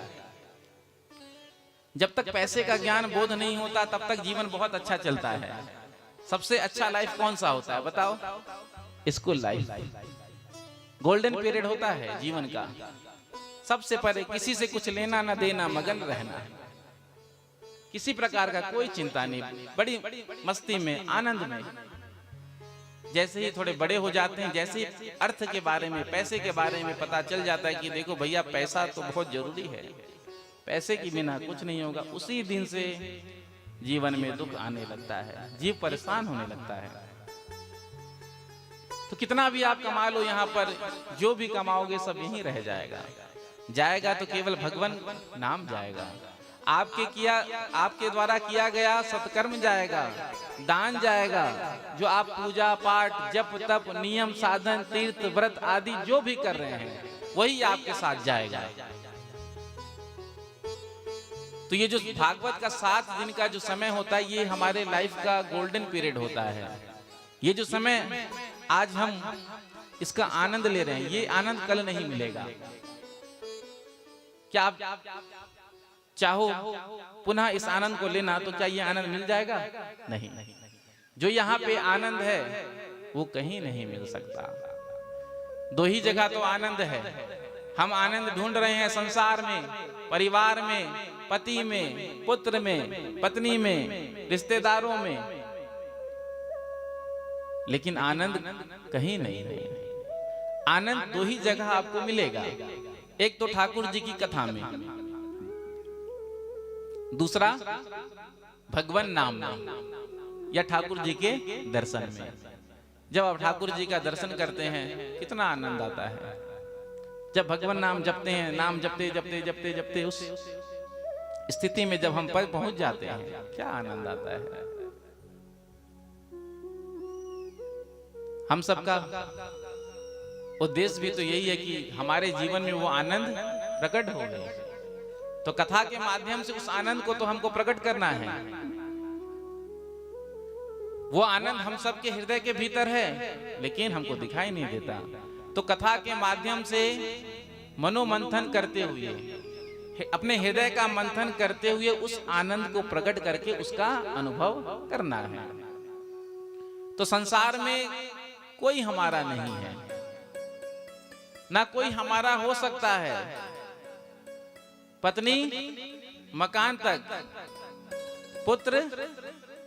जब तक पैसे का ज्ञान बोध नहीं होता तब तक जीवन बहुत अच्छा चलता है। सबसे अच्छा लाइफ कौन सा होता है बताओ? स्कूल लाइफ, गोल्डन पीरियड होता है जीवन का। सबसे पहले किसी से कुछ लेना ना देना, मगन रहना, किसी प्रकार का कोई चिंता नहीं, बड़ी मस्ती में, आनंद में। जैसे ही थोड़े बड़े हो जाते हैं, जैसे ही अर्थ के बारे में, पैसे के बारे में पता चल जाता है कि देखो भैया पैसा तो बहुत जरूरी है, पैसे की बिना कुछ नहीं होगा, उसी दिन से जीवन में दुख आने लगता है, जीव परेशान होने लगता है। तो कितना भी आप कमा लो यहाँ पर, जो भी कमाओगे सब यहीं रह जाएगा। जाएगा तो केवल भगवान नाम जाएगा, आपके द्वारा किया गया सत्कर्म जाएगा, दान जाएगा, जो आप पूजा पाठ जप तप नियम साधन तीर्थ व्रत आदि जो भी कर रहे हैं वही आपके साथ जाएगा। तो ये जो भागवत का 7 दिन का जो समय होता है, ये हमारे लाइफ का गोल्डन पीरियड होता है। ये जो समय आज हम इसका आनंद ले रहे हैं, ये आनंद कल नहीं मिलेगा। क्या आप चाहो पुनः इस आनंद को लेना तो क्या ये आनंद मिल जाएगा? नहीं। जो यहाँ पे आनंद है वो कहीं नहीं मिल सकता। 2 ही जगह तो आनंद है। हम आनंद ढूंढ रहे हैं संसार में, परिवार में, पति में, पुत्र में, पत्नी में, रिश्तेदारों में, लेकिन आनंद कहीं नहीं है। आनंद 2 ही जगह आपको मिलेगा, एक तो ठाकुर जी की कथा में, दूसरा भगवान नाम में या ठाकुर जी के दर्शन में। जब आप ठाकुर जी का दर्शन करते हैं कितना आनंद आता है। जब भगवान नाम जपते हैं, नाम जपते जपते जपते जपते उस स्थिति में जब हम पर पहुंच जाते हैं, क्या आनंद आता है। हम सबका उद्देश्य भी तो यही है कि हमारे जीवन में वो आनंद प्रकट हो गए। तो कथा के माध्यम से उस आनंद को तो हमको प्रकट करना है। वो आनंद हम सबके हृदय के भीतर है, लेकिन हमको दिखाई नहीं देता। तो कथा के माध्यम से मनोमंथन करते हुए अपने हृदय का मंथन करते हुए उस आनंद को प्रकट करके उसका अनुभव करना है। तो संसार में कोई हमारा नहीं है, ना कोई हमारा हो सकता है। पत्नी मकान तक, पुत्र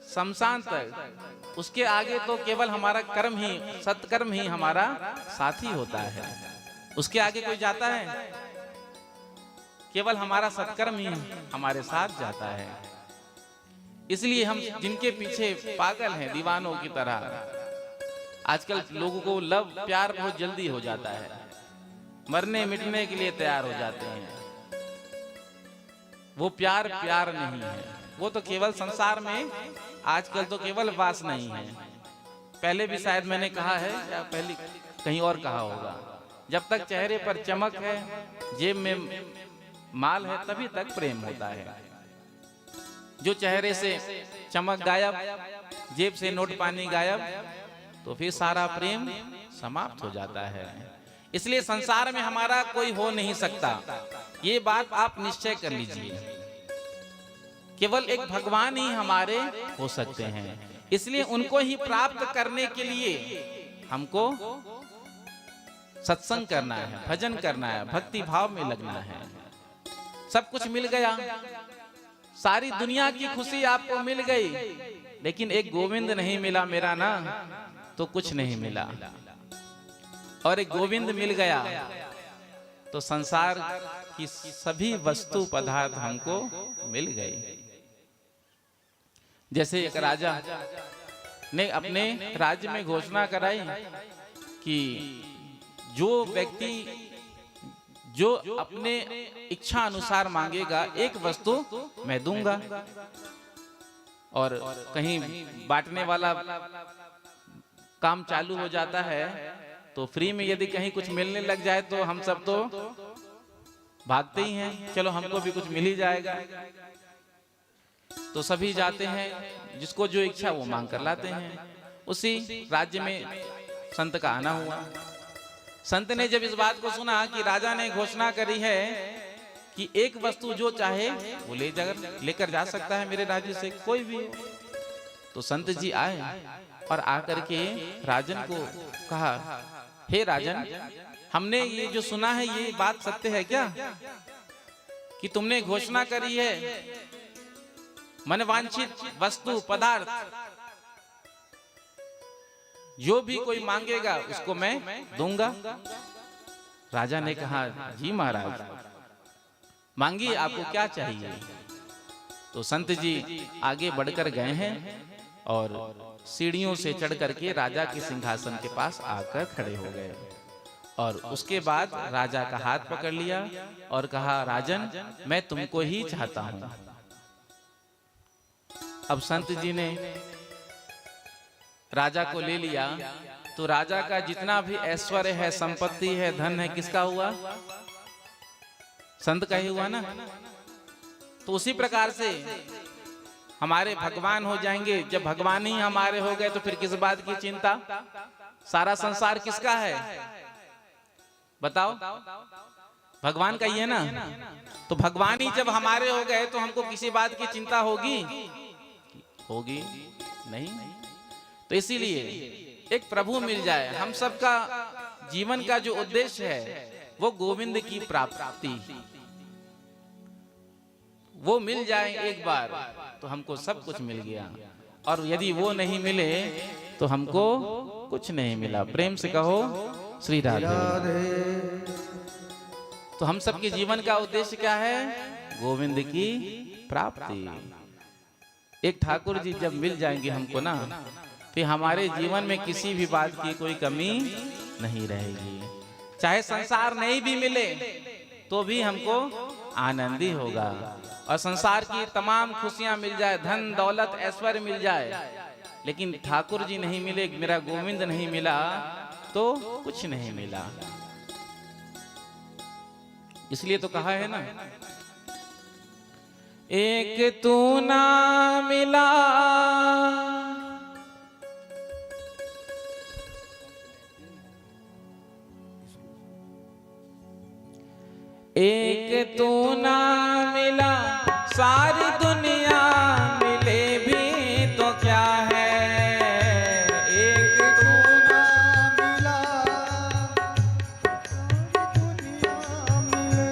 शमशान तक, उसके आगे तो केवल हमारा कर्म ही, सत्कर्म ही हमारा साथी होता है। उसके आगे कोई जाता है? केवल हमारा सत्कर्म ही हमारे साथ जाता है। इसलिए हम जिनके पीछे पागल हैं दीवानों की तरह, आजकल लोगों को लव प्यार बहुत जल्दी हो जाता है, मरने मिटने के लिए तैयार हो जाते हैं। वो प्यार प्यार नहीं है, वो तो केवल संसार में आजकल तो केवल वास नहीं है। पहले भी शायद मैंने कहा है या पहले कहीं और कहा होगा, जब तक चेहरे पर चमक है, जेब में माल है, तभी तक प्रेम होता है। जो चेहरे से चमक गायब, जेब से नोट पानी गायब, तो फिर सारा प्रेम समाप्त हो जाता है। इसलिए संसार में हमारा कोई हो नहीं सकता, ये बात आप निश्चय कर लीजिए। केवल एक भगवान ही हमारे हो सकते हैं। इसलिए उनको ही प्राप्त करने के लिए हमको सत्संग करना है, भजन करना है, भक्ति भाव में लगना है। सब कुछ मिल गया, सारी दुनिया की खुशी आपको मिल गई, लेकिन एक गोविंद नहीं मिला मेरा ना, तो कुछ नहीं मिला। और एक गोविंद मिल गया तो संसार की सभी वस्तु पदार्थ हमको मिल गई। जैसे एक राजा ने अपने राज्य में घोषणा कराई कि जो व्यक्ति जो अपने इच्छा अनुसार मांगेगा, एक वस्तु मैं दूंगा। और कहीं बांटने वाला काम चालू हो जाता है तो फ्री में यदि कहीं कुछ मिलने लग जाए तो हम सब तो भागते ही हैं, चलो हमको भी कुछ मिल ही जाएगा। तो सभी जाते हैं, जिसको जो इच्छा वो मांग कर लाते हैं। उसी राज्य में संत का आना हुआ। संत ने जब इस बात को सुना कि राजा ने घोषणा करी है कि एक वस्तु जो चाहे वो लेकर जा सकता है मेरे राज्य से, कोई भी, तो संत जी आए और आकर के राजन को कहा, हे राजन, हमने ये जो सुना है ये बात सत्य है क्या, कि तुमने घोषणा करी है मनवांछित वस्तु पदार्थ जो भी कोई मांगेगा उसको मैं दूंगा। राजा ने कहा, जी महाराज, मांगिए, आपको क्या चाहिए। तो संत जी आगे बढ़कर गए हैं और सीढ़ियों से चढ़ करके राजा के सिंहासन के पास आकर खड़े हो गए। और उसके बाद राजा का हाथ पकड़ लिया और कहा, राजन, मैं तुमको ही चाहता हूं। अब संत जी ने राजा को ले लिया तो राजा का जितना भी ऐश्वर्य है, संपत्ति है, धन है, किसका हुआ? संत का ही हुआ ना। तो उसी प्रकार से हमारे भगवान हो जाएंगे। जब भगवान ही हमारे हो गए तो फिर किस बात की चिंता? सारा संसार किसका है बताओ? भगवान का ही है ना। तो भगवान ही जब हमारे हो गए तो हमको किसी बात की चिंता होगी? होगी नहीं। तो इसीलिए एक प्रभु मिल जाए। हम सबका जीवन का जो उद्देश्य है वो गोविंद की प्राप्ति, वो मिल जाए एक बार तो हमको सब कुछ मिल गया। और यदि वो नहीं मिले तो हमको कुछ नहीं मिला। प्रेम से कहो श्री राधे। तो हम सबके जीवन का उद्देश्य क्या है? गोविंद की प्राप्ति। एक ठाकुर जी जब मिल जाएंगे हमको ना, फिर हमारे जीवन में किसी भी बात की कोई कमी नहीं रहेगी। चाहे संसार नहीं भी मिले तो भी हमको आनंद ही होगा। और संसार की तमाम खुशियां मिल जाए, धन दौलत ऐश्वर्य मिल जाए, लेकिन ठाकुर जी नहीं मिले, मेरा गोविंद नहीं मिला तो कुछ नहीं मिला। इसलिए तो कहा है ना, एक तू ना मिला एक तू ना सारी दुनिया मिले भी तो क्या है, एक तू ना मिला दुनिया मिले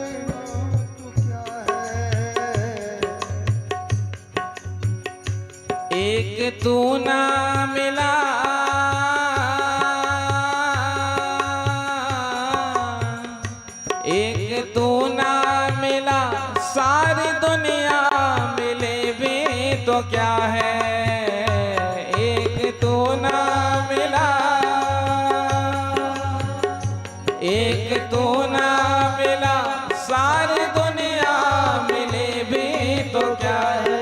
तो क्या है, एक तू ना मिला, एक तू ना मिला, सारी दुनिया मिले भी तो क्या है, एक तू ना मिला, एक तू ना मिला, सारी दुनिया मिले भी तो क्या है,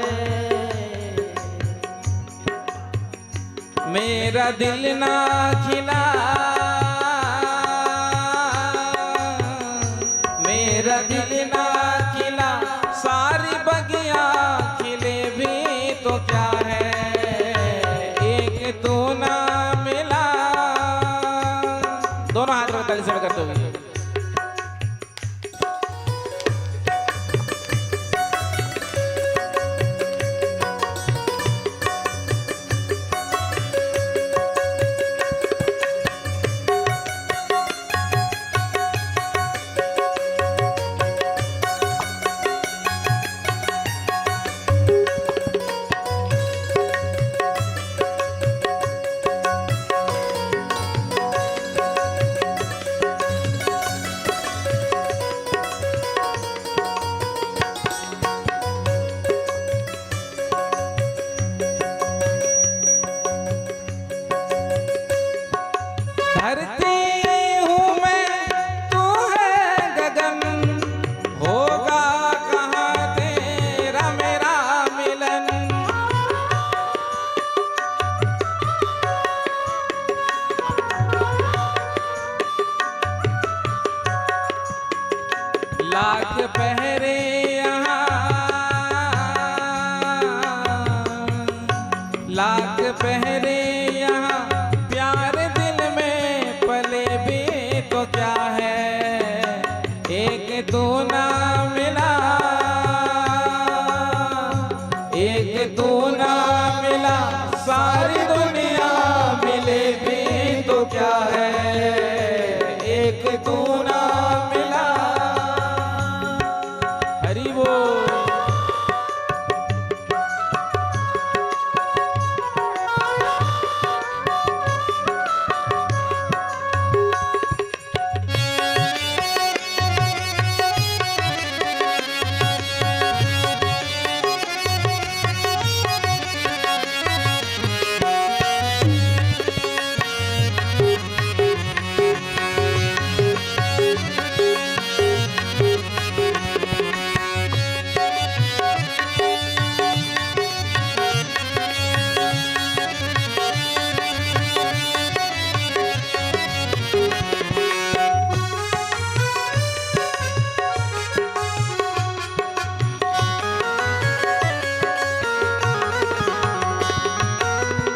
मेरा दिल ना खिला, मेरा दिल ना खिला, सारी बगिया खिले भी तो क्या है, एक तू ना मिला। दोनों हाथ में ताली से करते हुए धरती हूँ मैं, तू है गगन, होगा कहाँ तेरा मेरा मिलन, लाख पहरे यहाँ, लाख पहरे यहाँ, प्यार दिल में पले भी तो क्या है, एक तू ना मिला, एक तू ना मिला, सारी दुनिया मिले भी तो क्या है, एक तू ना मिला। हरि बोल।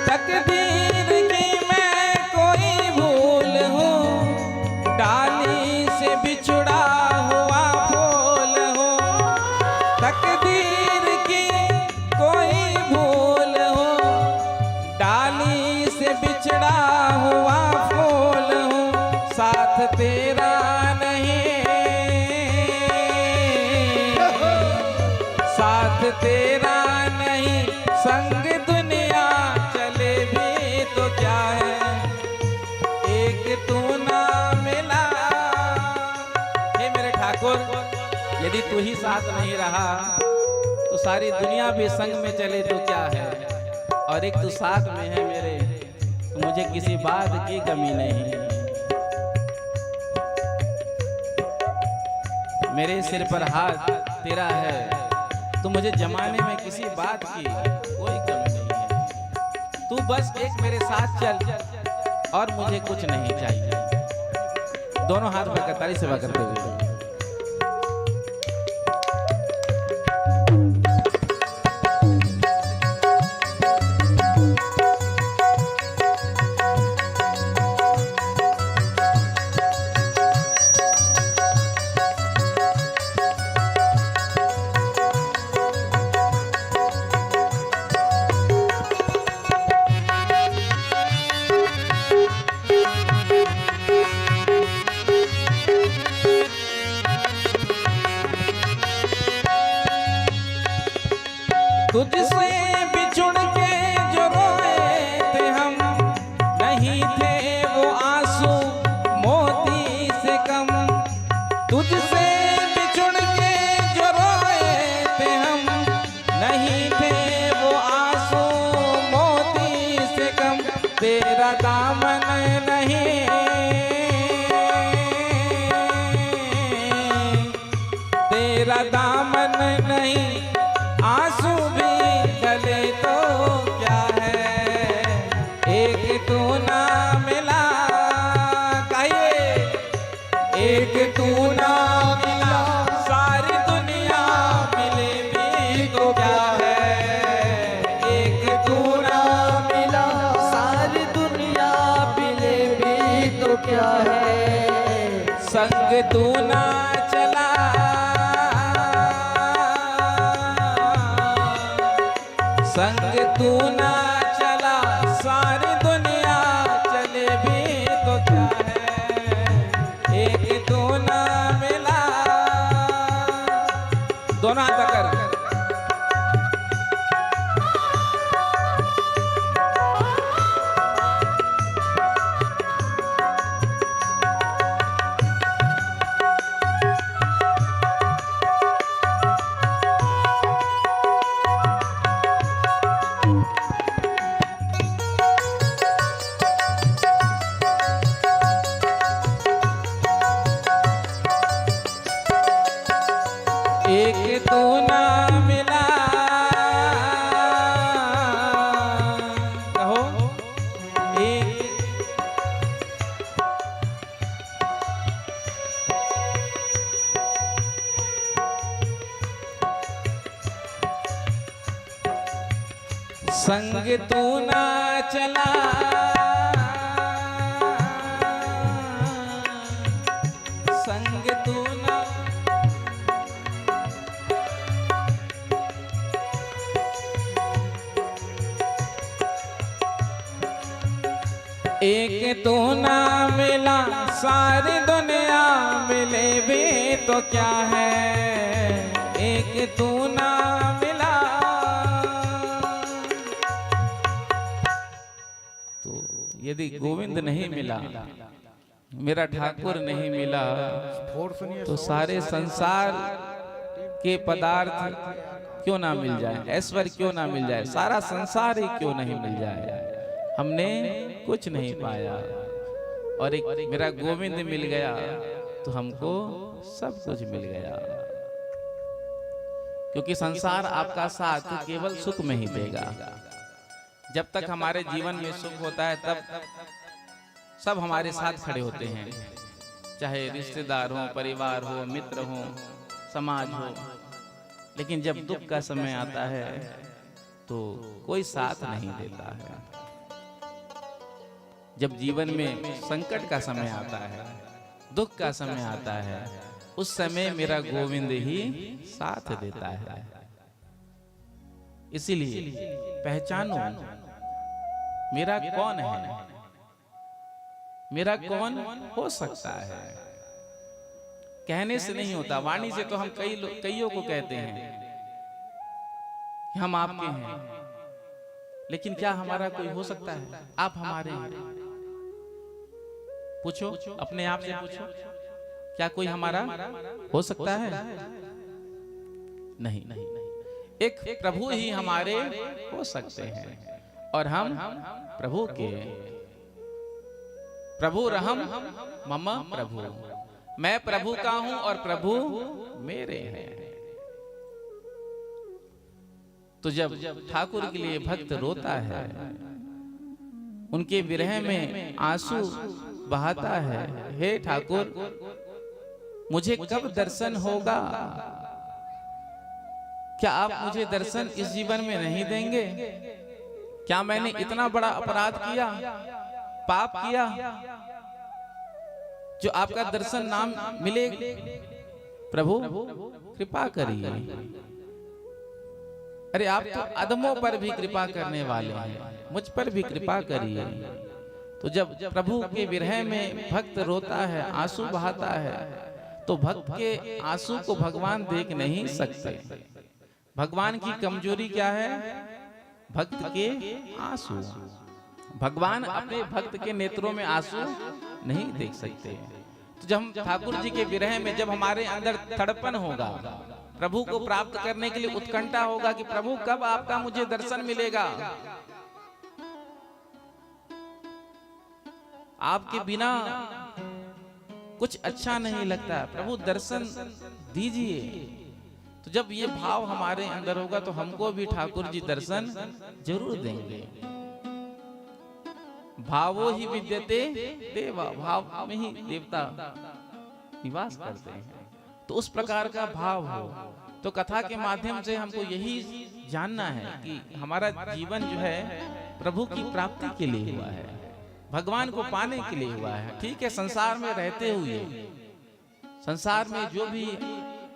तकदीर की मैं कोई भूल हूँ, डाली से बिछड़ा हुआ फूल हूँ, तकदीर की कोई भूल हूँ, डाली से बिछड़ा हुआ फूल हूँ, साथ तेरा नहीं, साथ तेरा नहीं, संग दुनिया चले भी तो क्या है, एक तू ना मिला। हे मेरे ठाकुर, यदि तू ही साथ नहीं रहा तो सारी दुनिया भी संग में चले तो क्या है, और एक तू साथ में है मेरे, तो मुझे किसी बात की कमी नहीं। मेरे सिर पर हाथ तेरा है, तो मुझे जमाने में किसी बात की कोई कमी नहीं है। तू बस एक मेरे साथ चल और मुझे कुछ नहीं चाहिए। दोनों हाथ में कतारी सेवा करते हुए दामन नहीं, तेरा दामन नहीं, आंसू भी गले तो क्या है, एक तू ना मिला, कहिए एक तू ना मिला, सारी दुनिया मिले भी तो क्या है, एक तू ना मिला सारी दुनिया मिले भी तो क्या है, संग तू ना चला, संग तू ना चला, सारी दुनिया चले भी तो क्या है, एक तू ना मिला। दोनों हाथ कर एक तू ना मिला, कहो एक, संग तू ना चला, संग तू ना, एक तू ना मिला, सारी दुनिया मिले भी तो क्या है, एक तू ना मिला। तो यदि गोविंद नहीं मिला, मेरा ठाकुर नहीं मिला, तो सारे संसार के पदार्थ क्यों ना मिल जाए, ऐश्वर्य क्यों ना मिल जाए, सारा संसार ही क्यों नहीं मिल जाए, हमने कुछ नहीं पाया, और एक मेरा गोविंद मिल गया तो हमको सब कुछ मिल गया। क्योंकि संसार आपका साथ केवल सुख में ही देगा। जब तक हमारे जीवन में सुख होता है तब सब हमारे साथ खड़े होते हैं, चाहे रिश्तेदार हो, परिवार हो, मित्र हो, समाज हो। लेकिन जब दुख का समय आता है तो कोई साथ नहीं देता है। जब जीवन में संकट का समय आता है, दुख का समय आता है, उस समय मेरा गोविंद ही साथ देता है। इसीलिए पहचानो मेरा कौन है, मेरा कौन हो सकता है। कहने से नहीं होता, वाणी से तो हम कईयों को कहते हैं कि हम आपके हैं, लेकिन क्या हमारा कोई हो सकता है? आप हमारे हैं। पूछो, अपने आप से पूछो, क्या कोई हमारा हो सकता है? नहीं, नहीं। एक प्रभु ही हमारे हो सकते हैं, और हम प्रभु के। प्रभु रहम मम प्रभु, मैं प्रभु का हूं और प्रभु मेरे हैं। तो जब ठाकुर के लिए भक्त रोता है, उनके विरह में आंसू बहाता है, हे ठाकुर मुझे कब दर्शन होगा? क्या आप मुझे दर्शन इस जीवन में नहीं देंगे? क्या मैंने इतना बड़ा अपराध किया, पाप किया, जो आपका दर्शन नाम मिले? प्रभु कृपा करिए। अरे आप तो अधमों पर भी कृपा करने वाले हैं, मुझ पर भी कृपा करिए। तो जब प्रभु के विरह में भक्त रोता है, आंसू बहाता है, तो भक्त के आंसू को भगवान देख नहीं सकते। भगवान की कमजोरी क्या है? भक्त के आंसू। भगवान अपने भक्त के नेत्रों में आंसू नहीं देख सकते। तो जब ठाकुर जी के विरह में जब हमारे अंदर तड़पन होगा, प्रभु को प्राप्त करने के लिए उत्कंठा होगा कि प्रभु कब आपका मुझे दर्शन मिलेगा, आपके बिना कुछ अच्छा नहीं लगता, प्रभु दर्शन दीजिए। तो जब ये भाव हमारे अंदर होगा तो हमको भी ठाकुर जी दर्शन जरूर देंगे। भावो ही विद्यते देवा, भाव में ही देवता निवास करते हैं। तो उस प्रकार का भाव हो। तो कथा के माध्यम से हमको यही जानना है कि हमारा जीवन जो है प्रभु की प्राप्ति के लिए हुआ है, भगवान को पाने के लिए हुआ है। ठीक है, संसार में रहते हुए, संसार में जो भी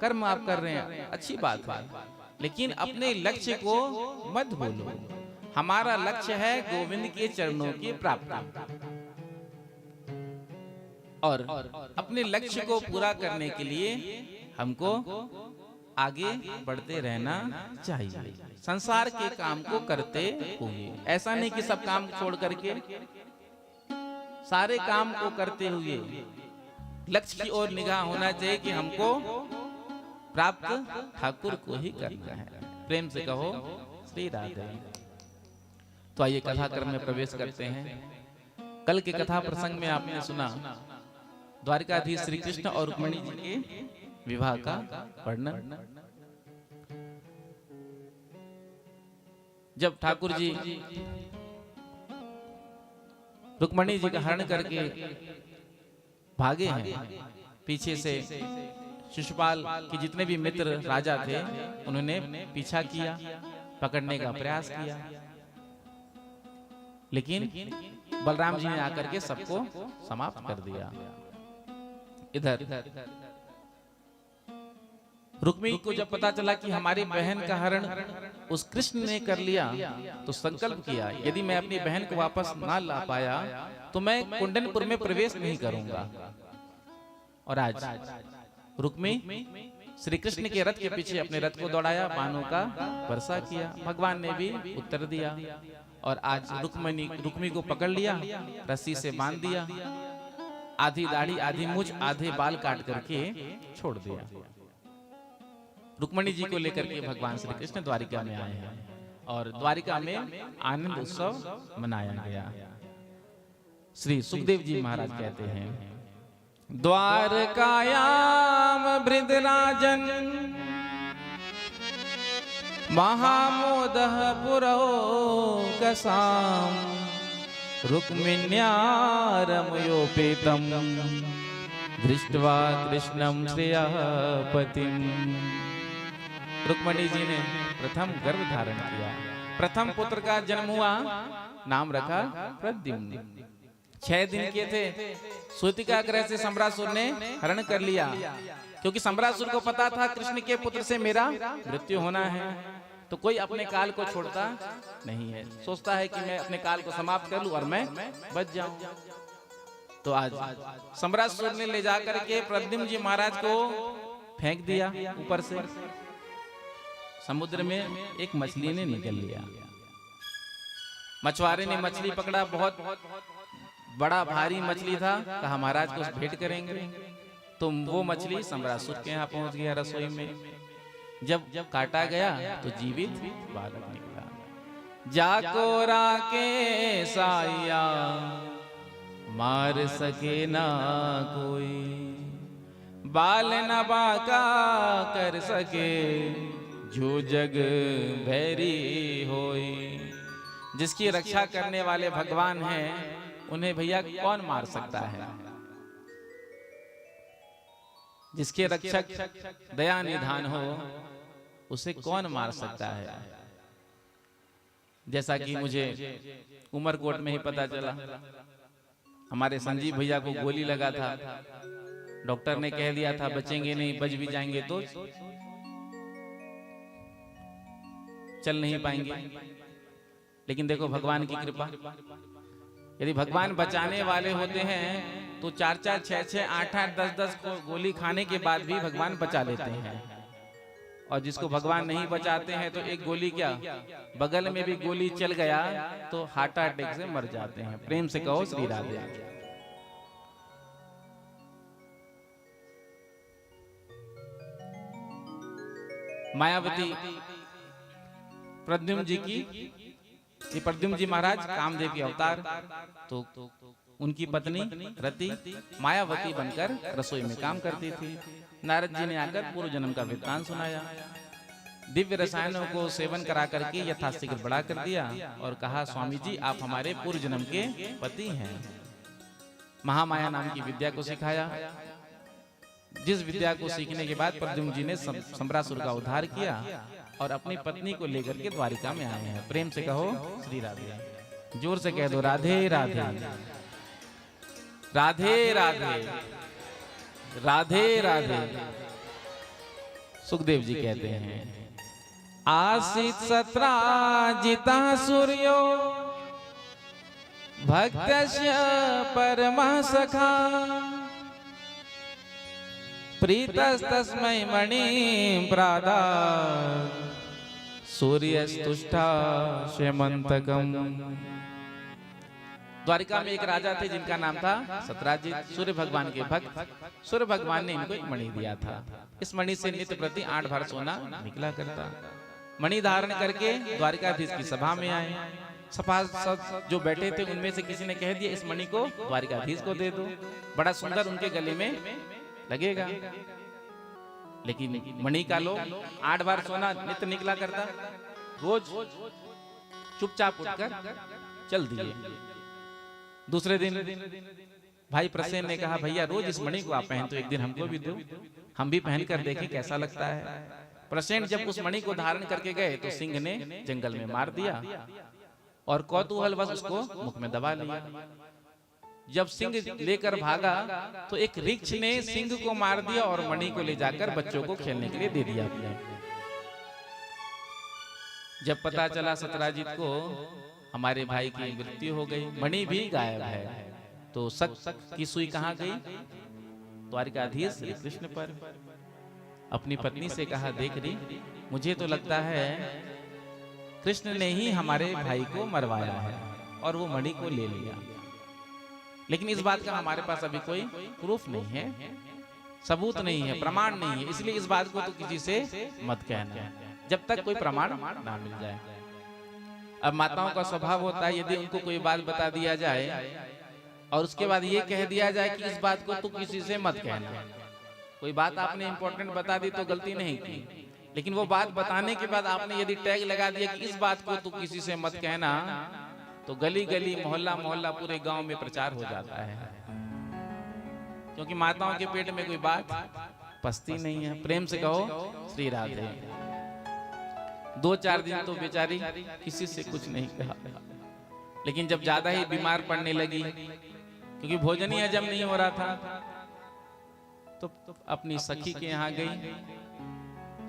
कर्म आप कर रहे हैं अच्छी बात है, लेकिन अपने लक्ष्य को मत भूलो। हमारा लक्ष्य है गोविंद के चरणों की प्राप्ति, और अपने लक्ष्य को पूरा करने के लिए हमको आगे बढ़ते रहना चाहिए, संसार के काम को करते हुए। ऐसा नहीं कि सब काम छोड़ करके, सारे काम को करते हुए लक्ष्य की ओर निगाह होना चाहिए कि हमको प्राप्त ठाकुर को ही करना है। प्रेम से कहो श्री राधे। तो आइए कथा क्रम में प्रवेश करते हैं। कल के कथा प्रसंग में आपने सुना द्वारिकाधीश श्री कृष्ण और रुक्मिणी जी के विवाह का वर्णन। जब ठाकुर जी रुक्मिणी जी का हरण करके भागे हैं, पीछे से शिशुपाल के जितने भी मित्र राजा थे उन्होंने पीछा किया, पकड़ने का प्रयास किया, लेकिन बलराम जी ने आकर के सबको समाप्त कर दिया। इधर रुक्मिणी को जब पता चला कि हमारी बहन का हरण उस कृष्ण ने कर लिया, तो संकल्प किया यदि मैं अपनी बहन को वापस ना ला पाया तो मैं कुंडनपुर में प्रवेश नहीं करूंगा। और आज रुक्मिणी श्री कृष्ण के रथ के पीछे अपने रथ को दौड़ाया, बाणों का वर्षा किया, भगवान ने भी उत्तर दिया। और आज रुक्मिणी को पकड़ लिया, रस्सी से बांध दिया, आधी दाढ़ी आधी मूछ आधे बाल काट करके छोड़ दिया। रुक्मिणी जी को लेकर के भगवान श्री कृष्ण द्वारिका में आए हैं और द्वारिका में आनंद उत्सव मनाया गया। श्री सुखदेव जी महाराज कहते हैं, द्वारकायाम भृदराजन महामोदः पुरौकसाम रुक्मिण्यारमयोपेतम दृष्ट्वा कृष्णं श्रेयः पतिम। रुक्मिणी जी ने प्रथम गर्भ धारण किया, प्रथम पुत्र का जन्म हुआ, नाम रखा प्रद्युम्न। 6 दिन के थे, सूतिका ग्रह से सम्रासुर ने हरण कर लिया, क्योंकि सम्रासुर को पता था कृष्ण के पुत्र से मेरा मृत्यु होना है, तो कोई अपने काल को छोड़ता नहीं है, सोचता है कि मैं अपने काल को समाप्त कर लूं और मैं बच जाऊं। तो आज सम्रासुर ने ले जाकर के प्रद्युम्न जी महाराज को फेंक दिया ऊपर से, समुद्र में एक मछली ने निकल लिया। मछुआरे ने मछली पकड़ा, बहुत बड़ा भारी मछली था, कहा महाराज को भेंट करेंगे। तो वो मछली सम्रासुर के यहाँ पहुंच गया रसोई में। जब काटा गया तो जीवित बालक निकला। जाको राके साया मार सके ना कोई, बाल न बाका कर सके जो जग भैरी होई। जिसकी रक्षा करने वाले भगवान हैं उन्हें भैया कौन मार सकता है? जिसके रक्षक दया निधान हो उसे कौन मार सकता है? जैसा कि मुझे उमरकोट में ही पता चला, हमारे संजीव भैया को गोली लगा था, डॉक्टर ने कह दिया था बचेंगे नहीं, बच भी जाएंगे तो चल नहीं पाएंगे। लेकिन देखो भगवान की कृपा, यदि भगवान बचाने वाले होते हैं तो 4-4, 6-6, 8-8, 10-10 को गोली खाने के बाद भी भगवान बचा लेते हैं। और जिसको भगवान नहीं बचाते हैं तो एक गोली क्या, बगल में भी गोली चल गया तो हार्ट अटैक से मर जाते हैं। प्रेम से कहो श्री राधे। मायावती प्रद्युम्न जी की, प्रद्युम्न जी महाराज कामदेव के अवतार, तो उनकी पत्नी रति मायावती बनकर रसोई में काम करती थी। नारद जी ने आकर पूर्व जन्म का वृत्तांत सुनाया। दिव्य रसायनों को सेवन करा करके यथाशीघ्र बड़ा कर दिया और कहा, स्वामी जी आप हमारे पूर्व जन्म के पति हैं। महामाया नाम की विद्या को सिखाया, जिस विद्या को सीखने के बाद प्रद्युम्न जी ने संबरासुर का उद्धार किया और अपनी पत्नी को लेकर के द्वारिका में आए हैं। प्रेम से कहो श्री राधे, जोर से कह दो राधे राधे राधे राधे राधे राधे। सुखदेव जी कहते हैं, आसित सत्राजिता सूर्यो भक्तस्य परमः सखा प्रीतस्तस्मै मणिं प्रादात् सूर्यस्तुष्टा श्यमंतकम्। द्वारिका में एक राजा थे जिनका नाम था सत्राजित, सूर्य भगवान के भक्त। सूर्य भगवान ने इनको एक मणि दिया था। इस मणि से नित्य प्रति 8 भर सोना निकला करता। मणि धारण करके द्वारिकाधीश की सभा में आए। सभासद जो बैठे थे उनमें से किसी ने कह दिया, इस मणि को द्वारिकाधीश को दे दो, बड़ा सुंदर उनके गले में लगेगा। लेकिन मणि का लोग 8 बार सोना नित्य निकला करता, रोज चुपचाप उठकर चल दिए। दूसरे दिन भाई प्रसेन ने कहा, भैया रोज इस मणि को आप पहन, तो एक दिन हमको भी दो, हम भी पहन कर देखें कैसा लगता है। प्रसेन जब उस मणि को धारण करके गए तो सिंह ने जंगल में मार दिया और कौतूहलवश उसको मुख में दबा लिया। जब सिंह लेकर भागा तो एक ऋक्ष ने सिंह को मार दिया और मणि को ले जाकर बच्चों को खेलने के लिए दे दिया। जब पता चला सत्राजित को हमारे भाई की मृत्यु हो गई, मणि भी गायब है, तो शक की सुई कहाँ गई? द्वारिकाधीश श्री कृष्ण पर। अपनी पत्नी से कहा, देख रही, मुझे तो लगता है कृष्ण ने ही हमारे भाई को मरवाया है और वो मणि को ले लिया। लेकिन इस बात का हमारे पास अभी कोई प्रूफ नहीं है, सबूत नहीं है, प्रमाण नहीं है, इसलिए इस बात को तो किसी से मत कहना जब तक कोई प्रमाण ना मिल जाए। अब माताओं का स्वभाव होता है, यदि उनको कोई बात बता दिया जाए और उसके बाद ये कह दिया जाए कि इस बात को तो किसी से मत कहना। कोई बात आपने इंपॉर्टेंट बता दी तो गलती नहीं की, लेकिन वो बात बताने के बाद आपने यदि टैग लगा दिया कि इस बात को तो किसी से मत कहना, तो गली गली मोहल्ला मोहल्ला पूरे गांव में प्रचार हो जाता है। क्योंकि माताओं के पेट में कोई बात पसती नहीं है। प्रेम से कहो श्री राधे। 2-4 दिन तो बेचारी किसी से कुछ नहीं कहा, लेकिन जब ज्यादा ही बीमार पड़ने लगी, क्योंकि भोजन ही हजम नहीं हो रहा था, तो अपनी सखी के यहाँ गई।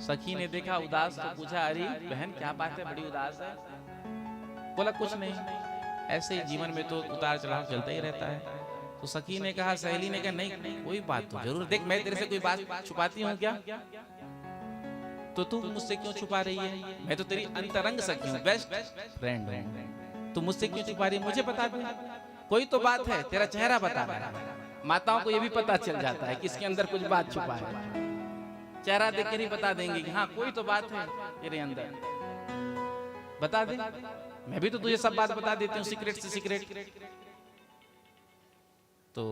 सखी ने देखा उदास, तो पूछा, अरे बहन क्या बात है, बड़ी उदास है? बोला, कुछ नहीं, ऐसे ही जीवन में तो उतार चढ़ाव चलता ही रहता है। तो सखी ने कहा, सहेली ने कहा, नहीं कोई बात तो जरूर, देख मैं तेरे से कोई बात छुपाती हूँ क्या? तो तू मुझसे क्यों छुपा रही है? मैं तो तेरी अंतरंग सखी हूँ, बेस्ट फ्रेंड। तू मुझसे क्यों छुपा रही है? मुझे बता दे, कोई तो बात है, तेरा चेहरा बता रहा है। माताओं को ये भी पता चल जाता है कि इसके अंदर कुछ बात छुपा है, चेहरा देख कर ही बता देंगे कि हाँ कोई तो बात है तेरे अंदर, बता दे। मैं भी तो तुझे सब बात बता देती हूँ, सीक्रेट से सीक्रेट। तो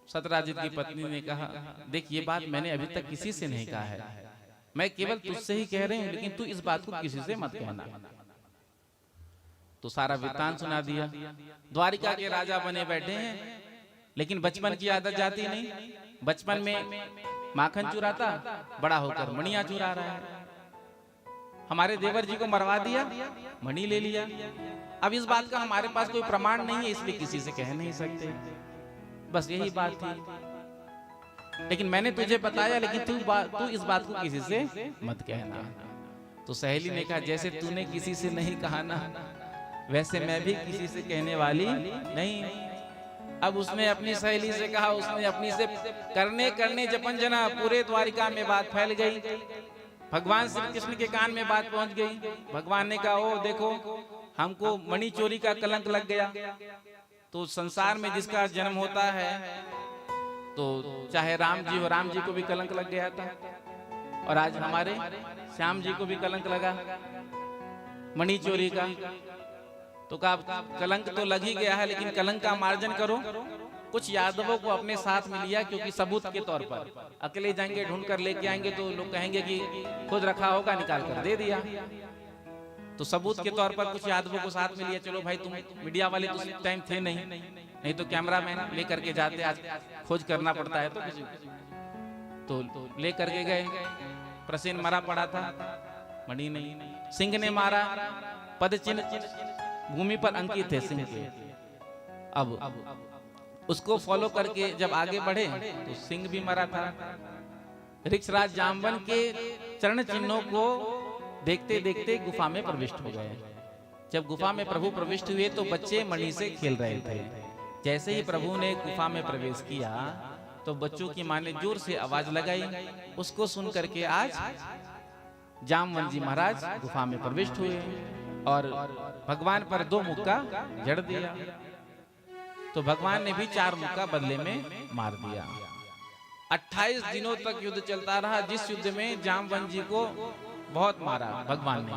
सत्राजित की पत्नी ने कहा, देख ये बात मैंने अभी तक किसी से नहीं कहा है, मैं केवल तुझसे ही कह रही हूँ, लेकिन तू इस बात को किसी से मत कहना। तो सारा वृत्तांत सुना दिया। द्वारिका के राजा बने बैठे हैं, लेकिन बचपन की आदत जाती नहीं। बचपन में माखन चुराता, बड़ा होकर मणियां चुरा रहा है। हमारे देवर जी को मरवा दिया, मणि ले लिया। अब इस बात का हमारे पास कोई प्रमाण नहीं है, इसलिए किसी से कह नहीं सकते, बस यही बात थी। लेकिन मैंने तुझे बताया, लेकिन तू इस बात को किसी से मत कहना। तो सहेली ने कहा, जैसे तूने किसी से नहीं कहा ना, वैसे मैं भी किसी से कहने वाली नहीं। अब उसने अपनी सहेली से कहा, उसने अपनी से करने जपन जना, पूरे द्वारिका में बात फैल गई। भगवान श्री कृष्ण के कान में बात पहुंच गई। भगवान ने कहा, ओ देखो, हमको मणि चोरी का कलंक लग गया। तो संसार में जिसका जन्म होता है, तो चाहे राम जी हो, राम जी को भी कलंक लग गया था, और आज हमारे श्याम जी को भी कलंक लगा मणि चोरी का। तो कहा कलंक तो लग ही गया है, लेकिन कलंक का मार्जन करो। कुछ यादवों को अपने साथ में लिया, क्योंकि सबूत के तौर पर। अकेले जाएंगे ढूंढ कर लेके आएंगे तो लोग कहेंगे कि खुद रखा होगा, निकाल कर दे दिया। तो सबूत के तौर पर कुछ यादवों को साथ में लिया। चलो भाई, तुम मीडिया वाले तो उस टाइम थे नहीं तो कैमरामैन लेकर के जाते, आज खोज करना पड़ता है तो किसी तो ले करके गए। प्रसेन मरा पड़ा था, मणि नहीं। सिंह ने मारा, पद चिन्ह भूमि पर अंकित थे सिंह के। अब उसको फॉलो करके जब आगे बढ़े तो सिंह भी मरा था। ऋक्षराज जाम्बन के चरण चिन्हों को देखते देखते गुफा में प्रविष्ट हो गए। जब गुफा में प्रभु प्रविष्ट हुए तो बच्चे मणि से खेल रहे थे। जैसे ही प्रभु ने गुफा में प्रवेश किया तो बच्चों की मां ने जोर से आवाज लगाई। उसको सुन करके आज जामवंत जी महाराज गुफा में प्रविष्ट हुए और भगवान पर 2 मुक्का जड़ दिया। तो भगवान ने भी 4 मुक्का बदले में मार दिया। 28 दिनों तक युद्ध चलता रहा, जिस युद्ध में जामवंत जी को बहुत मारा भगवान ने।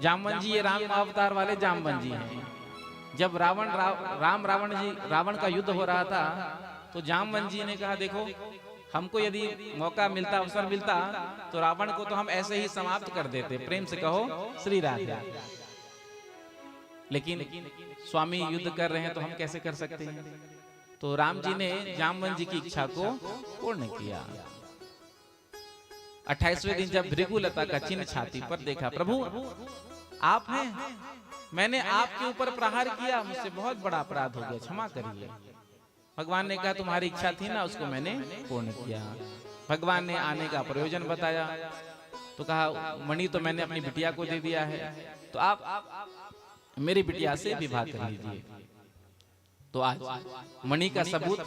जामवंत जी ये राम अवतार वाले जामवंत जी हैं। जब रावण का युद्ध हो रहा था तो जामवंत जी ने कहा, देखो हमको यदि मौका मिलता, अवसर मिलता तो रावण को तो हम ऐसे ही समाप्त कर देते। प्रेम से कहो श्री राधे। लेकिन स्वामी युद्ध कर रहे हैं तो हम कैसे कर सकते हैं। तो राम जी ने जामवंत जी की इच्छा को पूर्ण किया। 28वें दिन जब भृगुलता का चिन्ह छाती पर देखा, प्रभु आप हैं, मैंने आपके ऊपर प्रहार किया, मुझसे बहुत बड़ा अपराध हो गया, क्षमा करिए। भगवान ने कहा तुम्हारी इच्छा थी ना, उसको मैंने पूर्ण किया। भगवान ने आने का प्रयोजन बताया तो कहा मणि तो मैंने अपनी बिटिया को दे दिया है, तो आप मेरी बिटिया से विवाह कर लीजिए। तो आज मणि का सबूत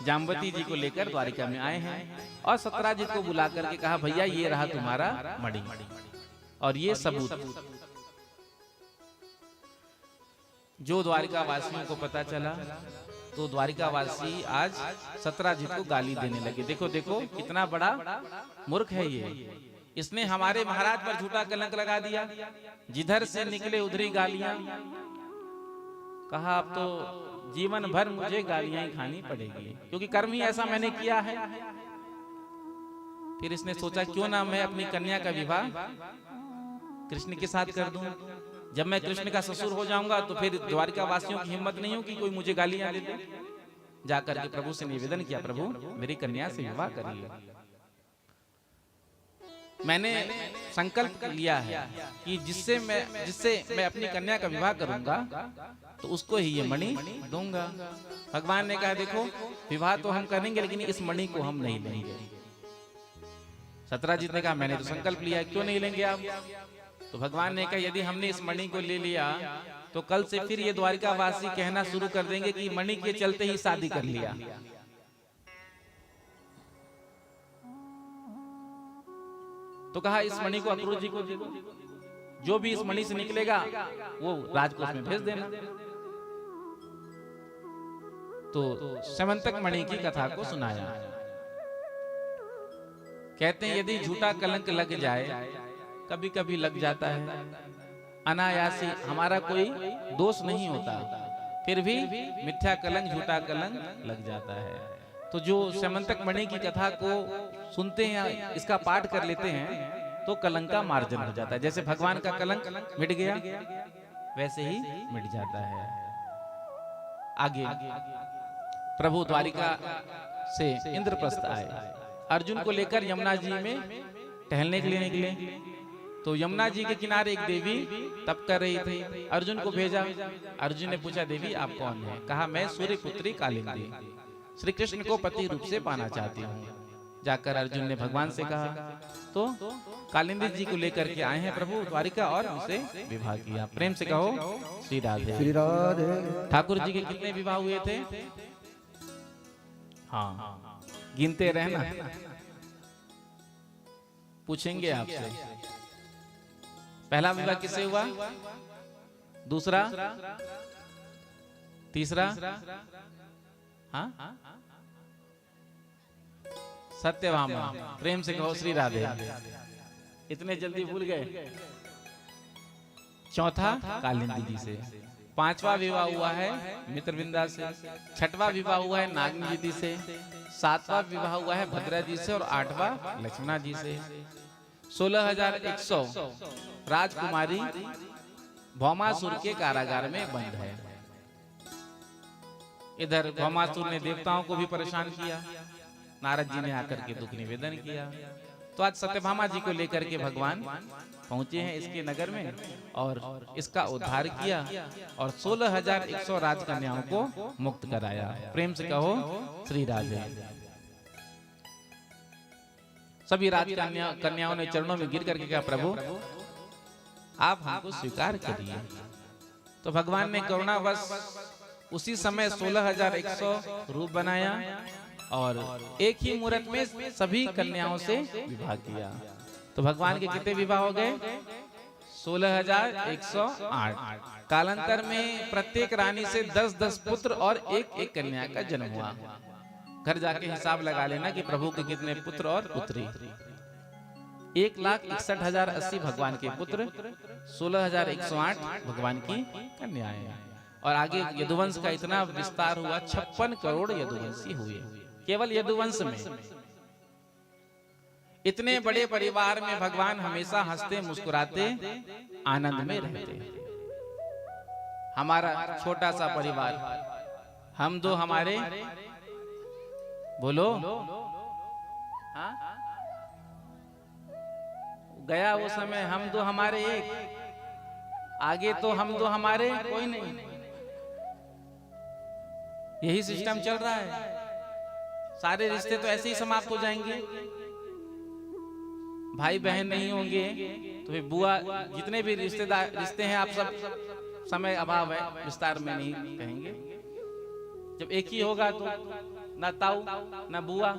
जाम्बती जी को लेकर द्वारिका में आए हैं और सत्राजित को बुला करके कहा भैया ये रहा तुम्हारा मणि और ये सबूत। जो द्वारिका वासियों को पता चला तो द्वारिका वासी आज सत्राजित को गाली देने लगे। देखो देखो कितना बड़ा मूर्ख है ये, इसने हमारे महाराज पर झूठा कलंक लगा दिया, जिधर से निकले उधरी गालियां। कहा अब तो जीवन भर मुझे गालियां ही खानी पड़ेगी, क्योंकि कर्म ही ऐसा मैंने किया है। फिर इसने सोचा क्यों ना मैं अपनी कन्या का विवाह कृष्ण के साथ कर दूं। जब मैं कृष्ण का ससुर हो जाऊंगा तो फिर द्वारिका वासियों की हिम्मत नहीं हो कि कोई मुझे गालियां दे दे। जाकर के प्रभु से निवेदन किया, प्रभु मेरी कन्या से विवाह करिए। मैंने संकल्प लिया है कि जिससे मैं अपनी कन्या का विवाह करूंगा तो उसको ही ये मणि दूंगा। भगवान ने कहा देखो विवाह तो हम करेंगे लेकिन इस मणि को हम नहीं लेंगे। सत्राजित ने कहा मैंने तो संकल्प लिया, क्यों नहीं लेंगे आप। तो भगवान ने कहा यदि हमने इस मणि को ले लिया तो कल से फिर ये द्वारिका वासी कहना शुरू कर देंगे कि मणि के चलते ही शादी कर लिया। तो कहा इस मणि को अक्रूर जी को दे दो, जो भी इस मणि से निकलेगा वो राजकोष में भेज देना। तो समंतक मणि की कथा को सुनाया। कहते हैं यदि झूठा कलंक लग जाए, कभी कभी लग जाता है, अनायासी हमारा कोई दोष नहीं होता, फिर भी मिथ्या कलंक झूठा कलंक लग जाता है। तो जो समंतक मणि की कथा को सुनते हैं, इसका पाठ कर लेते हैं तो कलंक का मार्जन हो जाता है। जैसे भगवान का कलंक मिट गया वैसे ही मिट जाता है। आगे प्रभु द्वारिका से इंद्रप्रस्थ आए, अर्जुन को लेकर यमुना जी में टहलने के लिए निकले। तो यमुना जी के किनारे एक देवी तप कर रही थी, अर्जुन को भेजा। अर्जुन ने पूछा देवी आप कौन है। कहा मैं सूर्य पुत्री कालिंदी श्री कृष्ण को पति रूप से पाना चाहती हूँ। जाकर अर्जुन ने भगवान से कहा तो कालिंदी जी को लेकर के आए हैं प्रभु द्वारिका और उनसे विवाह किया। प्रेम से कहो श्री राधे। श्री राधे। ठाकुर जी के कितने विवाह हुए थे? हाँ गिनते रहना, पूछेंगे आपसे। पहला विवाह किससे हुआ? दूसरा? तीसरा? हाँ सत्यभामा। प्रेम से कहो श्री राधे। इतने जल्दी भूल गए? चौथा कालिंदी जी से, पांचवा विवाह हुआ है मित्रविंदा से, छठवां विवाह हुआ है नागनी जी से, सातवां विवाह हुआ है भद्रा जी से और आठवां लक्ष्मणा जी से। 16,100 राजकुमारी भौमासुर के कारागार में बंद है। इधर भौमासुर ने देवताओं को भी परेशान किया, नारद जी ने आकर के दुख निवेदन किया। तो आज सत्यभामा जी को लेकर के भगवान पहुंचे हैं इसके नगर में और इसका उद्धार किया और 16,100 राजकन्याओं को मुक्त कराया। प्रेम से कहो श्री राधे। सभी राजकन्याओं ने चरणों में गिर करके कहा, प्रभु आप हमको स्वीकार करिए। तो भगवान ने करुणावश उसी समय 16,100 रूप बनाया और एक ही मुहूर्त में सभी कन्याओं से विवाह किया। तो भगवान के कितने विवाह हो गए? 16,108। कालांतर में प्रत्येक रानी से 10-10 पुत्र और एक कन्या का जन्म हुआ। घर जाके हिसाब लगा लेना कि प्रभु के कितने पुत्र और पुत्री। 1,61,080 भगवान के पुत्र, 16,108 भगवान की कन्याएं। और आगे यदुवंश का इतना विस्तार हुआ, 56 करोड़ यदुवंशी हुए केवल यदुवंश में। इतने बड़े परिवार में भगवान हमेशा हंसते मुस्कुराते आनंद में रहते। हमारा छोटा सा परिवार, हम दो हमारे, बोलो हाँ? गया वो समय, हम दो हमारे एक, आगे तो हम दो हमारे कोई नहीं। यही सिस्टम चल रहा है। सारे रिश्ते तो ऐसे ही समाप्त हो जाएंगे। भाई बहन नहीं होंगे तो फिर बुआ, जितने भी रिश्ते हैं, आप सब, समय अभाव है, विस्तार में नहीं कहेंगे। जब एक ही होगा तो ना ताऊ ना बुआ,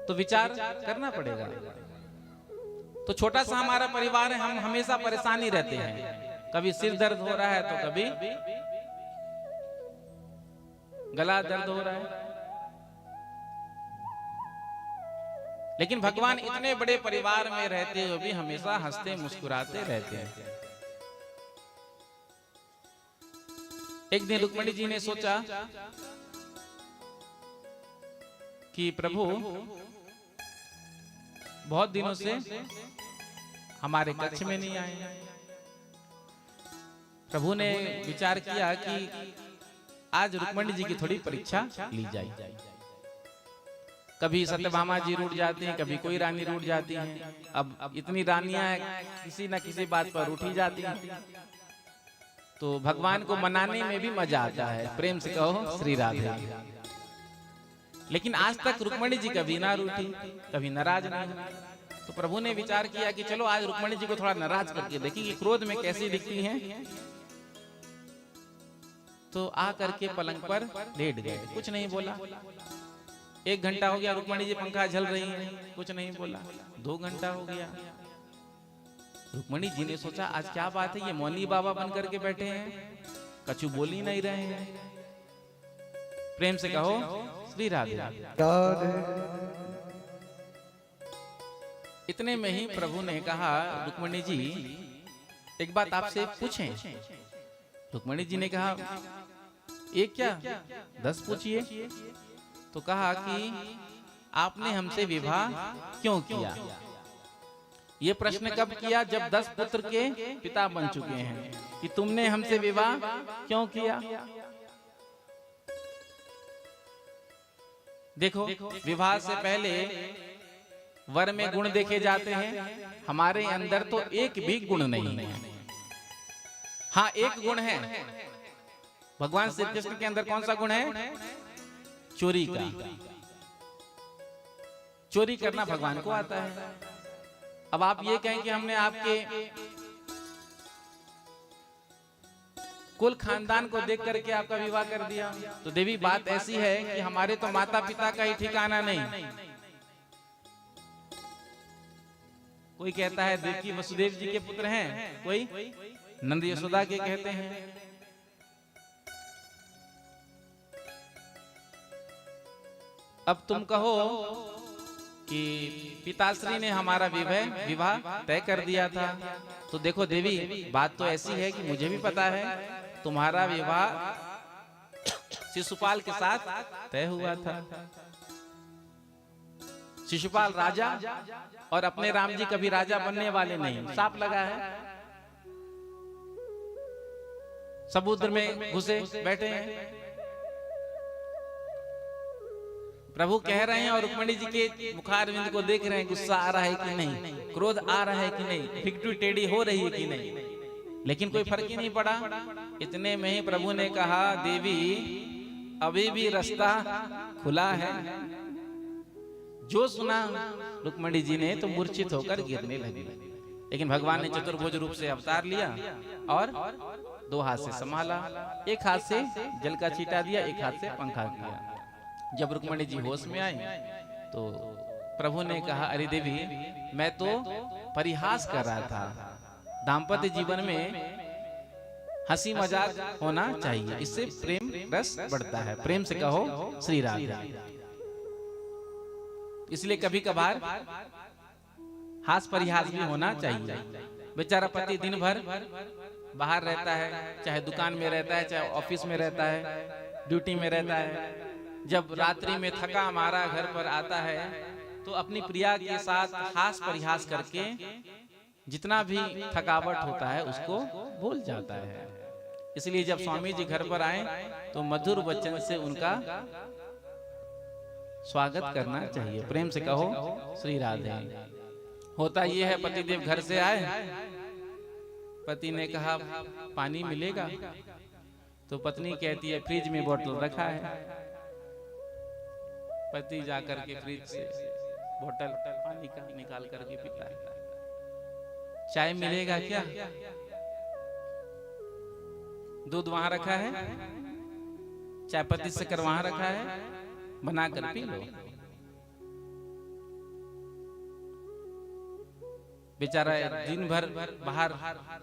तो विचार करना पड़ेगा। तो छोटा सा हमारा परिवार है, हम हमेशा परेशानी रहते हैं। कभी सिर दर्द हो रहा है तो कभी गला दर्द हो रहा है। लेकिन भगवान इतने बड़े परिवार में रहते हुए भी हमेशा हंसते मुस्कुराते रहते हैं। एक दिन रुक्मिणी जी ने सोचा कि प्रभु बहुत दिनों से हमारे कक्ष में नहीं आए। प्रभु ने विचार किया कि आज रुक्मिणी जी की थोड़ी परीक्षा ली जाए। कभी सत्यभामा जी रूठ जाती हैं, कभी कोई रानी रूठ जाती है। अब इतनी रानियां किसी न किसी बात पर रूठी जाती हैं, तो भगवान को मनाने में भी मजा आता है। प्रेम से कहो श्री राधे। लेकिन आज तक रुक्मिणी जी कभी ना रूठी, कभी नाराज नहीं हुई। तो प्रभु ने विचार किया कि चलो आज रुक्मिणी जी को थोड़ा नाराज करके देखी कि क्रोध में कैसी दिखती हैं। तो आ करके पलंग पर लेट गए, कुछ नहीं बोला। 1 घंटा हो गया, रुक्मिणी जी पंखा झल रही हैं, कुछ नहीं बोला। 2 घंटा हो गया, रुक्मिणी जी ने सोचा आज क्या बात है, ये मौनी बाबा बन करके बैठे हैं, कछु बोल ही नहीं रहे हैं। प्रेम से कहो श्री राधे। इतने में ही प्रभु ने कहा, रुक्मिणी जी एक बात आपसे पूछें। रुक्मिणी जी ने कहा, एक क्या 10 पूछिए। तो कहा कि आपने हमसे विवाह क्यों किया? ये प्रश्न कब किया? जब 10 पुत्र के पिता बन चुके हैं, कि तुमने हमसे विवाह क्यों किया? देखो, विवाह से पहले वर में गुण देखे जाते हैं। हमारे अंदर तो एक भी गुण नहीं है। हाँ, एक गुण है। भगवान श्री कृष्ण के अंदर कौन सा गुण है? चोरी का। चोरी करना भगवान को आता है। अब आप ये कहें कि हमने आपके कुल खानदान को देख करके आपका विवाह कर दिया, तो देवी बात ऐसी है कि हमारे तो माता पिता का ही ठिकाना नहीं। कोई कहता है देवकी वसुदेव जी के पुत्र हैं, कोई नंद यशोदा के कहते हैं। अब तुम कहो कि पिताश्री ने हमारा विवाह तय कर दिया था। तो देखो देवी, बात तो ऐसी है कि मुझे भी पता है तुम्हारा विवाह शिशुपाल के साथ तय हुआ था। शिशुपाल राजा और अपने राम जी कभी राजा बनने वाले नहीं, साफ लगा है। समुद्र में घुसे बैठे हैं, प्रभु कह रहे हैं और रुक्मिणी जी के मुखारविंद को देख रहे हैं, गुस्सा आ रहा है कि नहीं, क्रोध आ रहा है कि नहीं, फिक्टू टेढ़ी हो रही है कि नहीं, लेकिन कोई फर्क ही नहीं पड़ा। इतने में ही प्रभु ने कहा, देवी अभी भी रास्ता खुला है। जो सुना रुक्मिणी जी ने तो मूर्छित होकर गिरने लगी, लेकिन भगवान ने चतुर्भुज रूप से अवतार लिया और 2 हाथ से संभाला, एक हाथ से जल का छींटा दिया, एक हाथ से पंखा किया। जब रुक्मिणी जी होश में आई तो प्रभु ने कहा, अरे देवी मैं तो परिहास कर रहा था, दाम्पत्य जीवन में हंसी मजाक होना चाहिए, इससे प्रेम रस बढ़ता है। प्रेम से कहो श्री राधे। इसलिए कभी कभार हास परिहास भी होना चाहिए। बेचारा पति दिन भर बाहर रहता है, चाहे दुकान में रहता है, चाहे ऑफिस में रहता है, ड्यूटी में रहता है। जब रात्रि में थका मारा घर पर आता है तो अपनी प्रिया के साथ हास परिहास करके जितना भी थकावट होता है उसको भूल जाता है। इसलिए जब स्वामी जी घर पर आए तो मधुर वचन से उनका स्वागत करना चाहिए। प्रेम से कहो श्री राधे। होता यह है, पतिदेव घर से आए, पति ने कहा पानी मिलेगा, तो पत्नी कहती है फ्रिज में बोतल रखा है। पति जाकर के फ्रिज से बोतल पानी का निकाल करके पीता है। चाय मिलेगा क्या? दूध वहां रखा है, चाय पत्ती शक्कर वहां रखा है, बनाकर पी लो। बेचारा दिन भर बाहर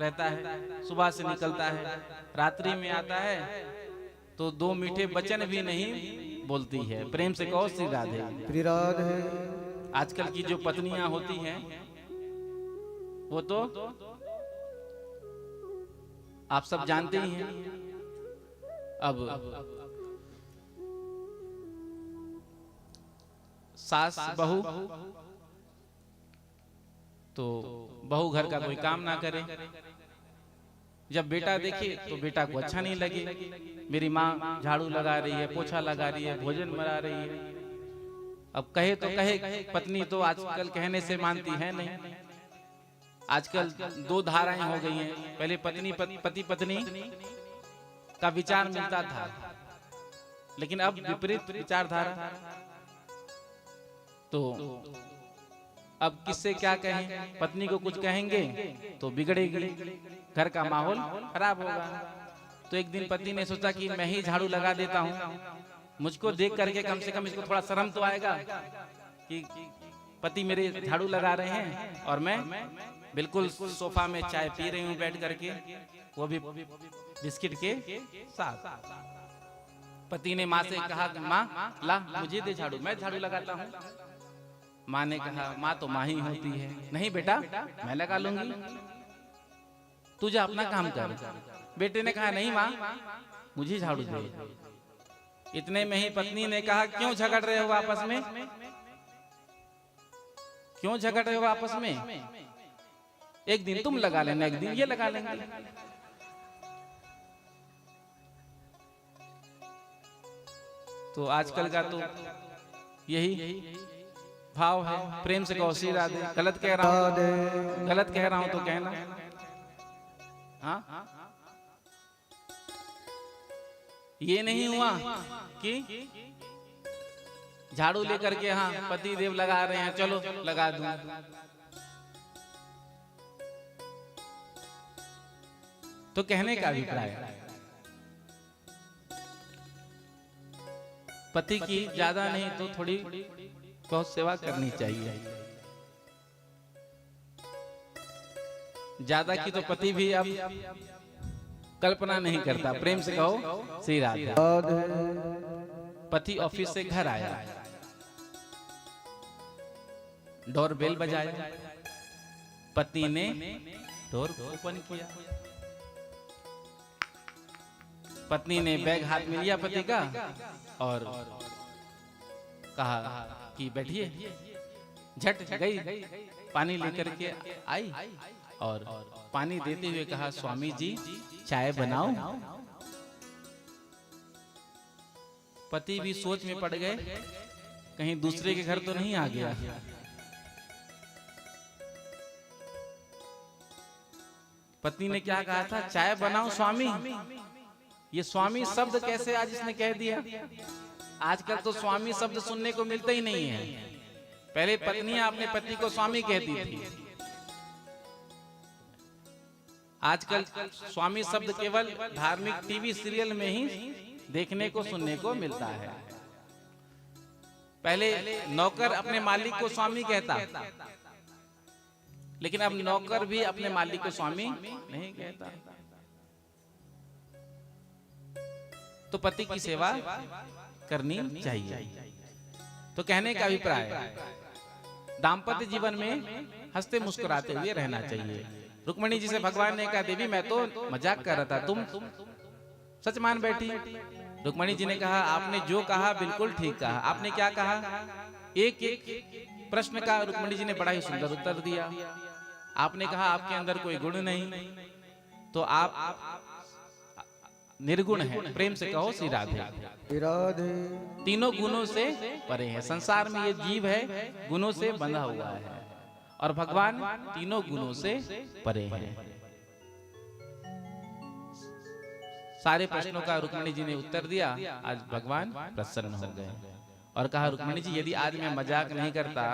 रहता है, सुबह से निकलता है, रात्रि में आता है तो 2 मीठे वचन भी नहीं बोलती है। प्रेम से कहो श्री राधे। श्री राधे। आजकल की जो पत्नियां होती हैं वो तो आप सब जानते ही हैं। अब सास बहू तो बहू घर का कोई काम ना करे, जब बेटा देखे तो बेटा को अच्छा नहीं लगे। मेरी माँ झाड़ू लगा रही है, पोछा लगा रही है, भोजन बना रही है। अब कहे तो कहे, पत्नी तो आजकल कहने से मानती है नहीं। आजकल 2 धाराएं हो गई हैं। पहले पति पत्नी का विचार मिलता था, लेकिन अब विपरीत विचारधारा। तो अब किससे क्या कहें? पत्नी को कुछ कहेंगे तो बिगड़ेगी, घर का माहौल खराब होगा। तो एक दिन पति ने सोचा कि मैं ही झाड़ू लगा देता हूँ, मुझको देख करके कम से कम इसको थोड़ा शर्म तो आएगा कि पति मेरे झाड़ू लगा रहे हैं और मैं बिल्कुल सोफा में चाय पी रही हूँ बैठ करके, वो भी बिस्किट के साथ। पति ने माँ से कहा, माँ ला मुझे दे झाड़ू, मैं झाड़ू लगाता हूँ। माँ ने कहा, माँ तो माँ ही होती है। नहीं बेटा, मैं लगा लूंगी, तू जा अपना काम कर। बेटे ने कहा, नहीं माँ मुझे झाड़ू दे। इतने में ही पत्नी ने कहा, क्यों झगड़ रहे हो आपस में? क्यों झगड़ रहे हो आपस में? एक दिन तुम लगा लेना, एक दिन ये लगा लेंगे। तो आजकल का तो यही भाव है। प्रेम से कहो श्री राधे। गलत कह रहा हूं, गलत कह रहा हूं तो कहना। हाँ, ये नहीं हुआ कि झाड़ू लेकर के हाँ पति देव लगा रहे हैं, चलो लगा दूं। तो कहने का अभिप्राय, पति की ज्यादा नहीं तो थोड़ी बहुत सेवा करनी चाहिए। ज्यादा की तो पति भी अब कल्पना नहीं करता। प्रेम से कहो श्री राधे। पति ऑफिस से घर आया, डोरबेल बजाया, पति ने डोर ओपन किया। पत्नी ने बैग हाथ में लिया पति का और कहा कि बैठिए। झट गई, पानी लेकर के आई और पानी देते हुए कहा, स्वामी जी चाय बनाओ। पति भी सोच में पड़ गए, कहीं दूसरे के घर तो नहीं आ गया। पत्नी ने क्या कहा था, चाय बनाओ स्वामी। ये स्वामी शब्द कैसे आज इसने कह दिया? आजकल तो स्वामी शब्द सुनने को मिलता ही नहीं है। पहले पत्नियां अपने पति को स्वामी कहती थी, आजकल स्वामी शब्द केवल धार्मिक टीवी सीरियल में ही देखने को सुनने को मिलता है। पहले नौकर अपने मालिक को स्वामी कहता, लेकिन अब नौकर भी अपने मालिक को स्वामी नहीं कहता। तो पति की सेवा करनी चाहिए। तो कहने का अभिप्राय, दाम्पत्य जीवन में हंसते मुस्कुराते हुए रहना चाहिए। रुक्मिणी जी से भगवान ने कहा, देवी मैं तो मजाक कर रहा था, तुम सच मान बैठी। रुक्मिणी जी ने कहा, आपने जो कहा बिल्कुल ठीक कहा। आपने क्या कहा? एक एक प्रश्न का रुक्मिणी जी ने बड़ा ही सुंदर उत्तर दिया। आपने कहा आपके अंदर कोई गुण नहीं, तो आप निर्गुण है। प्रेम से कहो श्री राधे। राधे तीनों गुणों से परे है। संसार में ये जीव है, गुणों से बंधा हुआ है, और भगवान तीनों गुणों से परे है। सारे प्रश्नों का रुक्मिणी जी ने उत्तर दिया। आज भगवान प्रसन्न हो गए और कहा, रुक्मिणी जी यदि आज मैं मजाक नहीं करता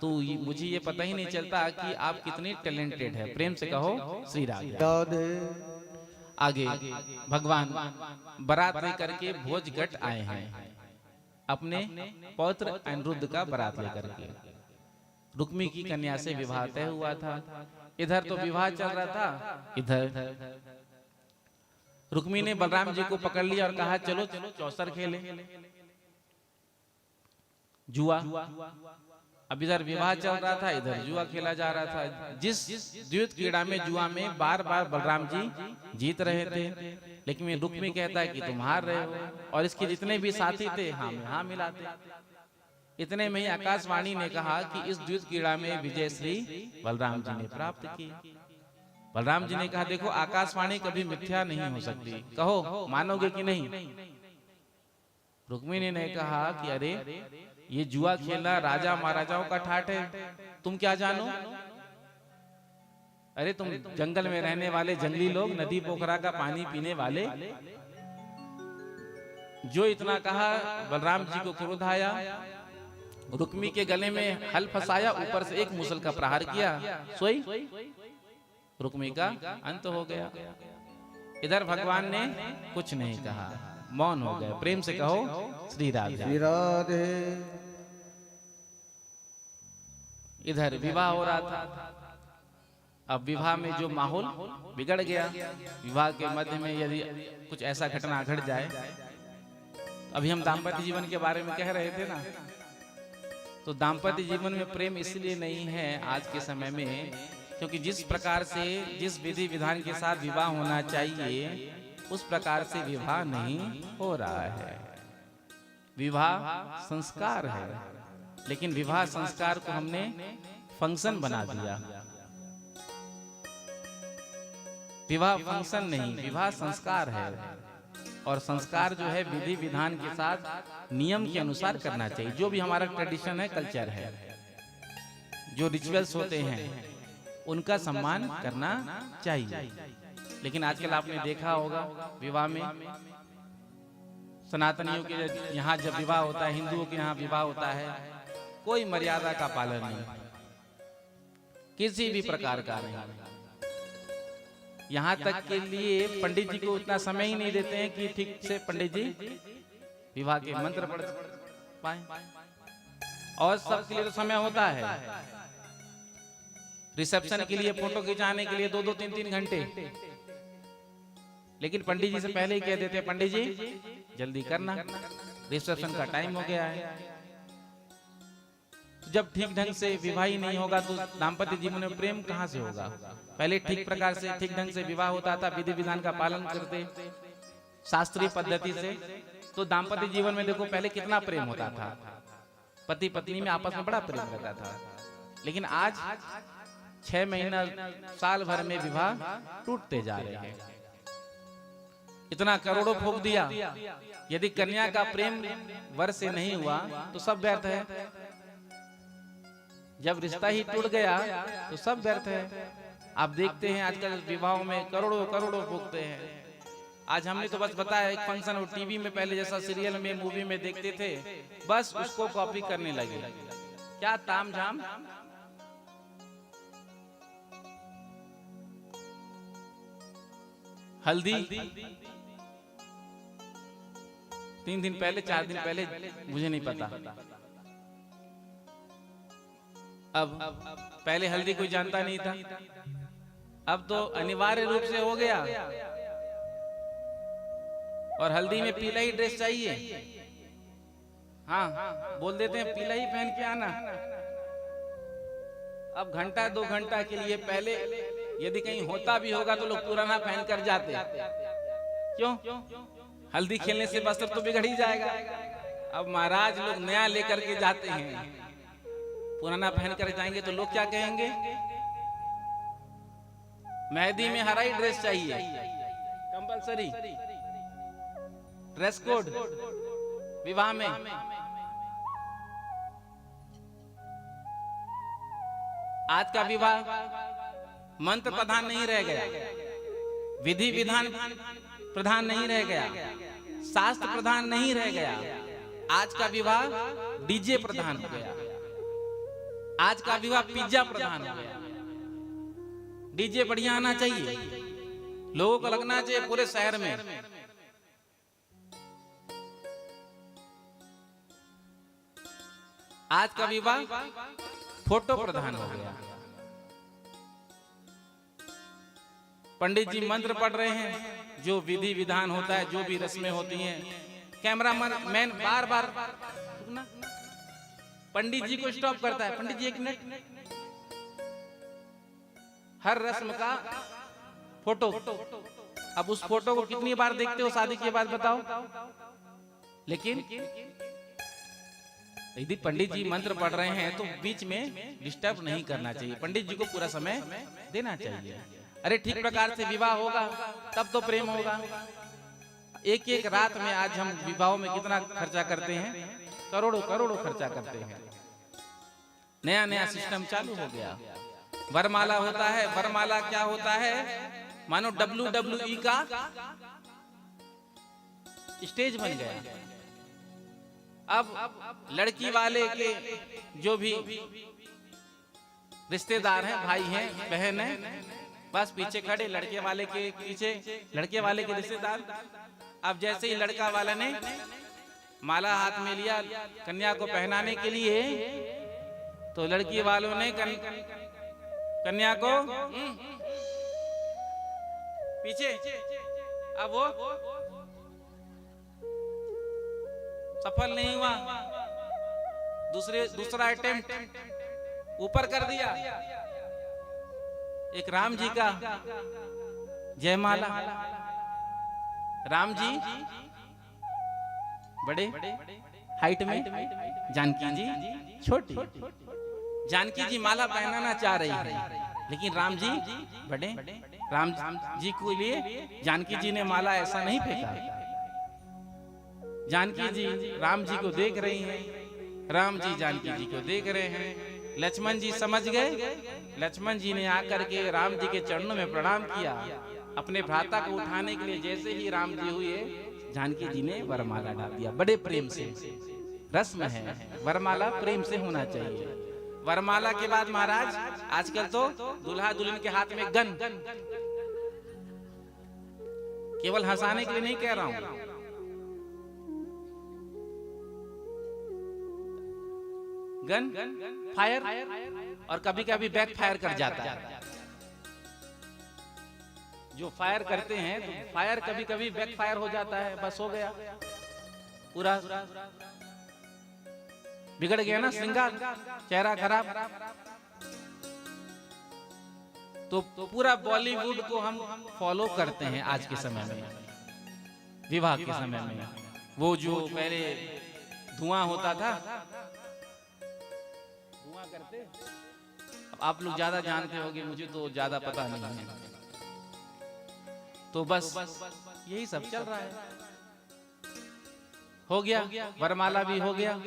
तो मुझे ये पता ही नहीं चलता कि आप कितनी टैलेंटेड है। प्रेम से कहो श्री राधे। राधे आगे भगवान बारात लेकर के भोजघट आए हैं, अपने पौत्र अनिरुद्ध का बारात लेकर के। रुक्मी की कन्या से विवाह तय हुआ था। इधर तो विवाह चल रहा था, इधर रुक्मी ने बलराम जी को पकड़ लिया और कहा, चलो चलो चौसर खेले, जुआ। अब इधर विवाह चल रहा था, इधर जुआ खेला जा रहा था। जिस द्वैत क्रीड़ा में, जुआ में बार बार बलराम जी जीत रहे थे, लेकिन रुक्मी कहता है कि तुम हार रहे हो, और इसके जितने भी साथी थे हाँ मिलाते। इतने में ही आकाशवाणी ने कहा कि इस द्वैत क्रीड़ा में विजय श्री बलराम जी ने प्राप्त की। बलराम जी ने कहा, देखो आकाशवाणी कभी मिथ्या नहीं हो सकती, कहो मानोगे कि नहीं? रुक्मिणी ने कहा कि अरे ये जुआ खेलना राजा महाराजाओं का ठाठ है, तुम क्या जानो? अरे तुम जंगल में रहने वाले जंगली लोग, नदी पोखरा का पानी पीने वाले। जो इतना कहा, बलराम जी को क्रोध आया, रुक्मी के गले में हल फंसाया, ऊपर से एक मुसल का प्रहार किया, सोई रुक्मी का अंत हो गया। इधर भगवान ने कुछ नहीं कहा, मौन हो गए। प्रेम से कहो श्री राधे। श्री राधे इधर विवाह हो रहा था। अब विवाह में जो माहौल बिगड़ गया, विवाह के मध्य में यदि कुछ ऐसा घटना घट जाए, अभी हम दाम्पत्य जीवन के बारे में कह रहे थे ना, तो दाम्पत्य जीवन में प्रेम इसलिए नहीं है आज के समय में, क्योंकि जिस प्रकार से, जिस विधि विधान के साथ विवाह होना चाहिए, उस प्रकार से विवाह नहीं हो रहा है। विवाह संस्कार है, लेकिन विवाह संस्कार को हमने फंक्शन बना दिया। विवाह फंक्शन नहीं, विवाह संस्कार है, और संस्कार जो है विधि विधान के साथ नियम के अनुसार करना चाहिए। जो भी हमारा ट्रेडिशन है, कल्चर है, जो रिचुअल्स होते हैं, उनका सम्मान करना चाहिए। लेकिन आजकल आपने देखा होगा विवाह में, सनातनियों के यहाँ जब विवाह होता है, हिंदुओं के यहाँ विवाह होता है, कोई मर्यादा का पालन नहीं, किसी भी प्रकार का नहीं। यहाँ तक के लिए पंडित जी को उतना समय ही नहीं देते हैं कि ठीक से पंडित जी विवाह के मंत्र पढ़ पाए, और सबके लिए तो समय होता है। रिसेप्शन के लिए, फोटो खिंचाने के लिए 2-2, 3-3 घंटे, लेकिन पंडित जी से पहले ही कह देते हैं, पंडित जी जल्दी करना, रिसेप्शन का टाइम हो गया है। जब ठीक ढंग से विवाह ही नहीं होगा तो दाम्पत्य जीवन में प्रेम कहाँ से होगा। पहले ठीक प्रकार से ठीक ढंग से विवाह होता था, विधि विधान का पालन करते शास्त्रीय पद्धति से, तो दाम्पत्य जीवन में देखो पहले कितना प्रेम होता था, पति पत्नी में आपस में बड़ा प्रेम रहता था। लेकिन आज 6 महीना साल भर में विवाह टूटते जा रहे हैं। इतना करोड़ों फूंक दिया, यदि कन्या का प्रेम वर से नहीं हुआ तो सब व्यर्थ है। जब रिश्ता ही टूट गया तो सब व्यर्थ है। आप देखते हैं आजकल विवाहों में करोड़ों करोड़ों फूकते हैं। आज हमने तो बस बताया एक फंक्शन और टीवी में पहले जैसा सीरियल में मूवी में देखते थे, बस उसको कॉपी करने लगे। क्या तामझाम, हल्दी 3 दिन पहले 4 दिन पहले, मुझे नहीं पता। अब पहले हल्दी कोई जानता नहीं था, अब तो अनिवार्य रूप से हो गया। और हल्दी में पीला ही ड्रेस चाहिए। हाँ, बोल देते हैं पीला ही पहन के आना। अब घंटा 2 घंटा के लिए, पहले यदि कहीं होता भी होगा तो लोग पुराना पहन कर जाते। क्यों? हल्दी खेलने से वस्त्र तो बिगड़ ही जाएगा। अब महाराज लोग नया लेकर के जाते हैं, पुराना पहन कर जाएंगे तो लोग क्या कहेंगे। मेहंदी में हरा ही ड्रेस चाहिए, कंपलसरी ड्रेस कोड विवाह में। आज का विवाह मंत्र प्रधान नहीं रह गया, विधि विधान प्रधान नहीं रह गया, शास्त्र प्रधान नहीं रह गया। आज का विवाह डीजे प्रधान हो गया, आज का विवाह पिज्जा प्रधान हो गया। डीजे बढ़िया आना चाहिए, लोगों को लगना चाहिए पूरे शहर में। आज का विवाह फोटो प्रधान हो गया। पंडित जी मंत्र पढ़ रहे हैं, जो विधि विधान होता है, जो भी रस्में होती हैं, कैमरामैन बार बार पंडित जी को स्टॉप करता है। पंडित जी 1 मिनट, हर रस्म का फोटो। अब उस फोटो को कितनी बार देखते हो शादी के बाद बताओ। लेकिन यदि पंडित जी मंत्र पढ़ रहे हैं तो बीच में डिस्टर्ब नहीं करना चाहिए, पंडित जी को पूरा समय देना चाहिए। अरे ठीक प्रकार से विवाह होगा तब तो प्रेम होगा। एक एक रात में आज हम विवाहों में कितना खर्चा करते हैं, करोड़ों करोड़ों खर्चा करते हैं। नया नया सिस्टम चालू हो गया। वरमाला होता है, वरमाला क्या होता है, मानो WWE का स्टेज बन गया। अब लड़की वाले के जो भी रिश्तेदार हैं, भाई हैं, बहन हैं, बस पीछे खड़े, लड़के वाले के पीछे लड़के वाले के रिश्तेदार। अब जैसे ही लड़का वाला ने माला हाथ में लिया कन्या को पहनाने के लिए, तो लड़की वालों ने कन्या को पीछे, अब वो सफल नहीं हुआ। दूसरा अटेम्प्ट ऊपर कर दिया। एक राम जी का जयमाला, राम जी बड़े हाइट में, जानकी जी छोटी। जानकी जी माला पहनाना चाह रही है, लेकिन राम जी बड़े। राम जी के लिए जानकी जी ने माला ऐसा नहीं फेंका। जानकी जी राम जी को देख रही हैं, राम जी जानकी जी को देख रहे हैं। लक्ष्मण जी समझ गए। लक्ष्मण जी ने आकर के राम जी के चरणों में प्रणाम किया, अपने भ्राता को उठाने के लिए। जैसे ही राम जी हुए, जानकी जी ने वरमाला डाल दिया, बड़े प्रेम से। रस्म है, वरमाला प्रेम से होना चाहिए। वरमाला के बाद महाराज आजकल तो दूल्हा दुल्हन के हाथ में गन, केवल हंसाने के लिए नहीं कह रहा हूं, गन फायर, और कभी कभी बैक फायर कर जाता है। जो फायर करते हैं तो फायर कभी कभी बैक फायर हो जाता है, बस हो गया पूरा। बिगड़ गया ना श्रृंगार, चेहरा खराब। तो पूरा बॉलीवुड को हम फॉलो करते हैं आज के समय में, विवाह के समय में। वो जो पहले धुआं होता था, धुआं करते, अब आप लोग ज्यादा जानते होंगे, मुझे तो ज्यादा पता नहीं है। तो बस यही सब चल रहा है। हो गया, वरमाला भी हो गया,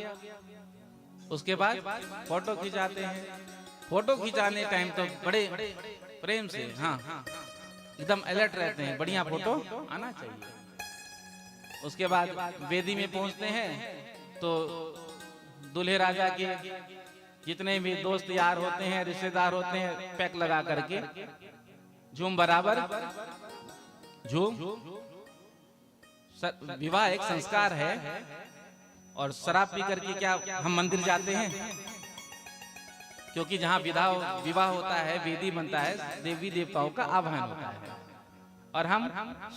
उसके बाद फोटो खिंचाते हैं। फोटो खिंचाने टाइम तो बड़े प्रेम से, हाँ एकदम अलर्ट रहते हैं, बढ़िया फोटो आना चाहिए। उसके बाद वेदी में पहुंचते हैं तो दूल्हे राजा के जितने भी दोस्त यार होते हैं, रिश्तेदार होते हैं, पैक लगा करके झूम बराबर झूम। विवाह एक संस्कार है, और शराब पी करके क्या हम मंदिर जाते हैं? क्योंकि जहाँ विवाह होता है, वेदी बनता है, देवी देवताओं का आह्वान होता है, और हम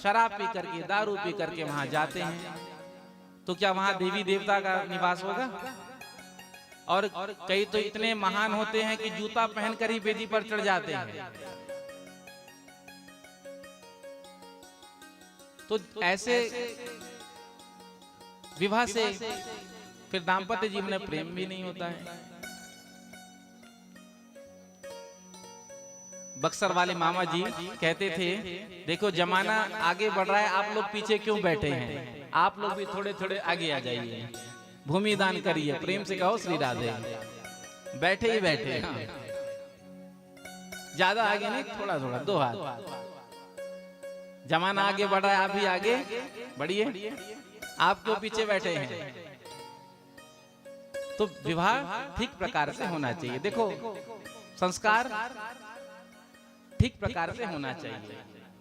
शराब पी करके, दारू पी करके वहां जाते हैं, तो क्या वहां देवी देवता का निवास होगा? और कई तो इतने महान होते हैं कि जूता पहनकर ही वेदी पर चढ़ जाते हैं। तो ऐसे विवाह से फिर दाम्पत्य जीवन में प्रेम भी नहीं होता है। बक्सर वाले मामा जी कहते थे, देखो जमाना आगे बढ़ रहा है, आप लोग पीछे क्यों बैठे हैं? आप लोग भी थोड़े थोड़े आगे आ जाइए, भूमि दान करिए, प्रेम से कहो श्री राधे। बैठे ही बैठे, हाँ। ज्यादा आगे नहीं, थोड़ा थोड़ा, 2 हाथ। जमाना आगे बढ़ रहा है, आप भी आगे बढ़िए, आप क्यों पीछे बैठे हैं? तो विवाह ठीक प्रकार से होना चाहिए। देखो, संस्कार ठीक प्रकार से होना चाहिए।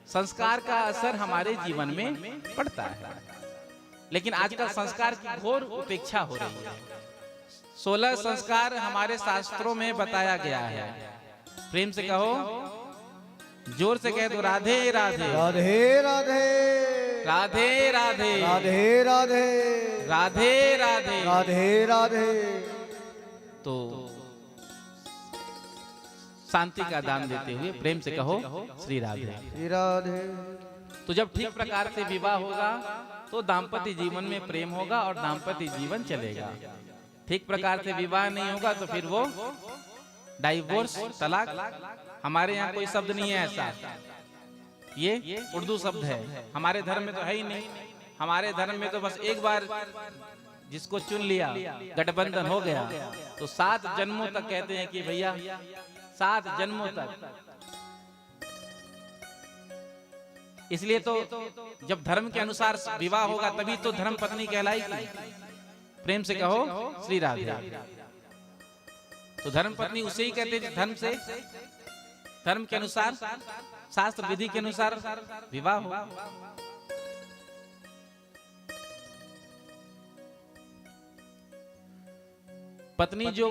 संस्कार का असर हमारे जीवन में पड़ता है, लेकिन आजकल संस्कार की घोर उपेक्षा हो रही है। 16 संस्कार हमारे शास्त्रों में बताया गया है। प्रेम से कहो, जोर से कह दो, राधे राधे राधे राधे राधे राधे राधे राधे राधे राधे राधे राधे। तो शांति का दान देते हुए प्रेम से कहो श्री राधे श्री राधे। तो जब ठीक प्रकार से विवाह होगा तो दाम्पत्य जीवन में प्रेम होगा और दाम्पत्य जीवन चलेगा। ठीक प्रकार से विवाह नहीं होगा तो फिर वो डाइवोर्स, तलाक। हमारे यहाँ कोई शब्द नहीं है ऐसा, ये उर्दू शब्द है, हमारे धर्म में तो है ही नहीं। हमारे धर्म में तो बस एक बार जिसको चुन लिया, गठबंधन हो गया, तो 7 जन्मों तक कहते हैं कि भैया 7 जन्मों तक। इसलिए तो जब धर्म के अनुसार विवाह होगा तभी तो धर्म पत्नी कहलाएगी। प्रेम से कहो श्री राधे। तो धर्म पत्नी उसे ही कहते हैं धर्म से, धर्म के अनुसार, शास्त्र विधि के अनुसार विवाह हो। पत्नी जो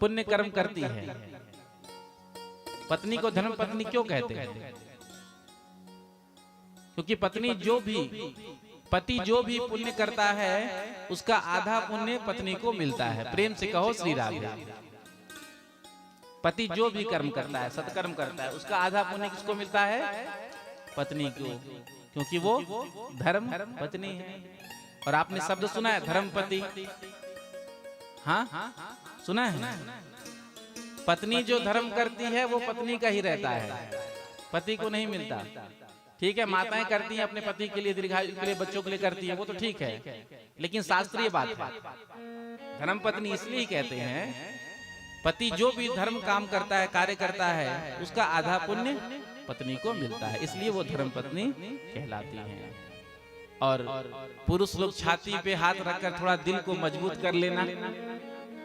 पुण्य कर्म करती है, पत्नी को धर्म पत्नी क्यों कहते हैं? क्योंकि पति जो भी पुण्य करता है उसका आधा पुण्य पत्नी को मिलता है। प्रेम से कहो श्री राधे। पति जो भी कर्म करता है, सत्कर्म करता है, उसका आधा पुण्य किसको मिलता है? पत्नी को, क्योंकि वो धर्म पत्नी है। और आपने शब्द सुना है धर्मपति, हाँ सुना है। पत्नी जो धर्म करती है वो पत्नी का ही रहता है, पति को नहीं मिलता। ठीक है, माताएं करती हैं अपने पति के लिए, दीर्घायु के लिए, बच्चों के लिए करती है, वो तो ठीक है, लेकिन शास्त्रीय बात है। धर्म पत्नी इसलिए कहते हैं, पति जो भी धर्म काम करता है, कार्य करता है, उसका आधा पुण्य पत्नी को मिलता है, इसलिए वो धर्म पत्नी कहलाती हैं। और पुरुष लोग छाती पे हाथ रखकर थोड़ा दिल को मजबूत कर लेना।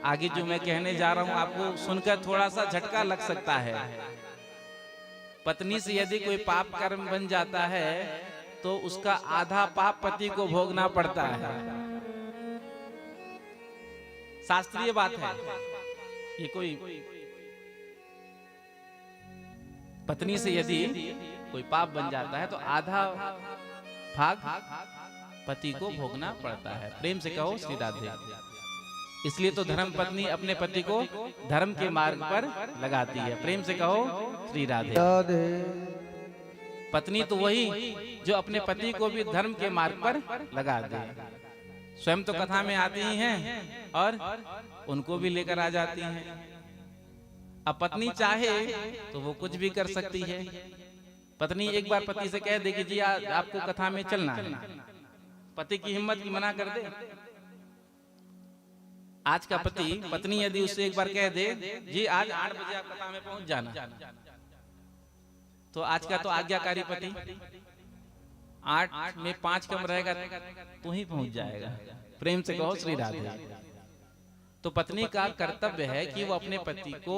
आगे जो मैं कहने जा रहा हूं आपको सुनकर थोड़ा सा झटका लग सकता है। पत्नी से यदि कोई पाप कर्म बन जाता है तो उसका आधा पाप पति को भोगना पड़ता है। शास्त्रीय बात है ये। कोई पत्नी से यदि कोई पाप बन जाता है तो आधा भाग पति को भोगना पड़ता है। प्रेम से कहो श्री राधे। इसलिए तो धर्म पत्नी अपने पति को धर्म के मार्ग पर लगाती है। प्रेम से कहो श्री राधे। राधे पत्नी तो वही जो अपने पति को भी धर्म के मार्ग पर लगा दे। स्वयं तो कथा में आती ही हैं और उनको भी लेकर आ जाती हैं। अब पत्नी चाहे तो वो कुछ भी कर सकती है। पत्नी एक बार पति से कह दे कि जी आपको कथा में चलना है, पति की हिम्मत की मना कर दे। आज का पति पत्नी यदि उससे एक बार कह दे जी आज 8 बजे आप कथा में पहुंच जाना, तो आज का तो आज्ञाकारी पति 8 में 5 कम रहेगा तो ही पहुंच जाएगा। प्रेम से कहो श्री राधे। तो पत्नी का कर्तव्य है कि वो अपने पति को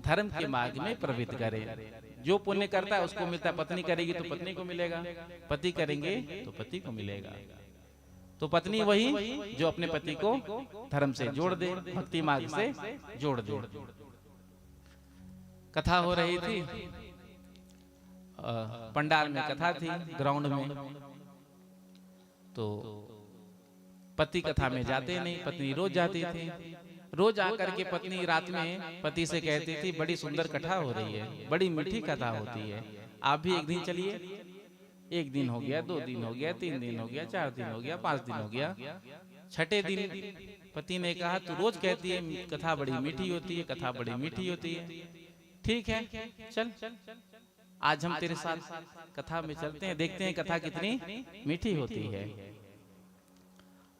धर्म के मार्ग में प्रवृत्त करे। जो पुण्य करता है उसको मिलता है। पत्नी करेगी तो पत्नी को मिलेगा, पति करेंगे तो पति को मिलेगा। तो पत्नी वही जो अपने पति को धर्म से जोड़ दे, भक्ति मार्ग से जोड़ दे। कथा हो रही थी, पंडाल में कथा थी, ग्राउंड में। तो पति कथा में जाते नहीं, पत्नी रोज जाती थी। रोज आकर के पत्नी रात में पति से कहती थी बड़ी सुंदर कथा हो रही है, बड़ी मीठी कथा होती है, आप भी एक दिन चलिए। 1 दिन हो गया, 2 दिन हो गया, 3 दिन हो गया, 4 दिन हो गया, 5 दिन हो गया। 6ठे दिन पति ने कहा तू रोज कहती है कथा बड़ी मीठी होती है, कथा बड़ी मीठी होती है। ठीक है चल, आज हम तेरे साथ कथा में चलते हैं, देखते हैं कथा कितनी मीठी होती है।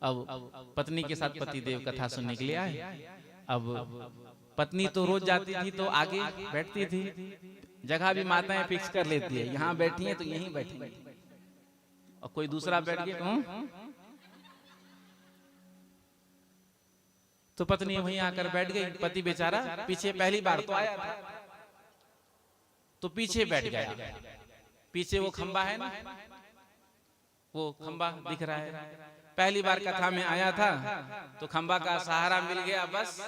अब पत्नी के साथ पति देव कथा सुनने के लिए आए। अब पत्नी तो रोज जाती थी तो आगे बैठती थी, जगह भी माताएं फिक्स कर लेती है, यहाँ बैठी है तो यहीं बैठी। और कोई दूसरा बैठ गया तो पत्नी वहीं आकर बैठ गई। पति बेचारा पीछे पहली बार तो आया था तो पीछे बैठ गया। पीछे वो खंबा है ना, वो खंबा दिख रहा है। पहली बार कथा में आया था तो खंबा का सहारा मिल गया, बस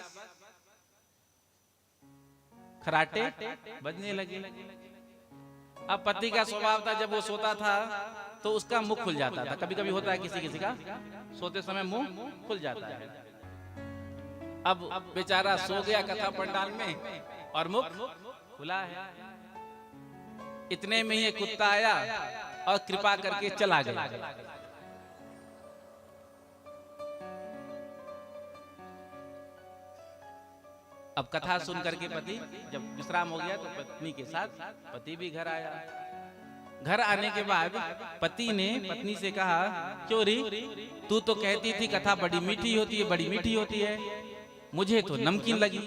खराटे बजने लगे। अब पति का स्वभाव था जब वो सोता था तो उसका मुंह खुल जाता था। कभी कभी होता है किसी किसी का सोते समय मुंह खुल जाता है। अब बेचारा सो गया कथा पंडाल में और मुख खुला है। इतने में ही कुत्ता आया और कृपा करके चला गया। अब कथा सुन करके पति जब विश्राम हो गया तो पत्नी के साथ पति भी घर आया। घर आने के बाद पति ने पत्नी से कहा क्यों री, तू तो कहती थी कथा बड़ी मीठी होती है, बड़ी मीठी होती है, मुझे तो नमकीन लगी।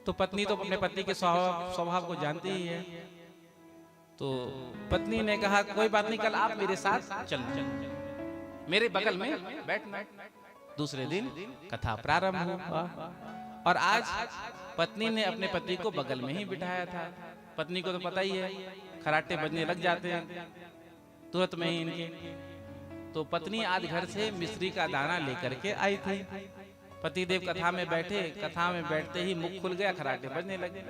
तो पत्नी तो अपने पति के स्वभाव को जानती ही है। तो पत्नी ने कहा कोई बात नहीं, कल आप मेरे साथ चलना, मेरे बगल में बैठना। दूसरे दिन कथा प्रारंभ हुआ और आज पत्नी ने अपने पति को बगल में ही बिठाया था। पत्नी को तो पता ही है खराटे बजने लग जाते हैं तुरंत में ही इनके। तो पत्नी आज घर से मिश्री का दाना लेकर के आई थी। पतिदेव कथा में बैठे, कथा में बैठते ही मुख खुल गया, खराटे बजने लगे।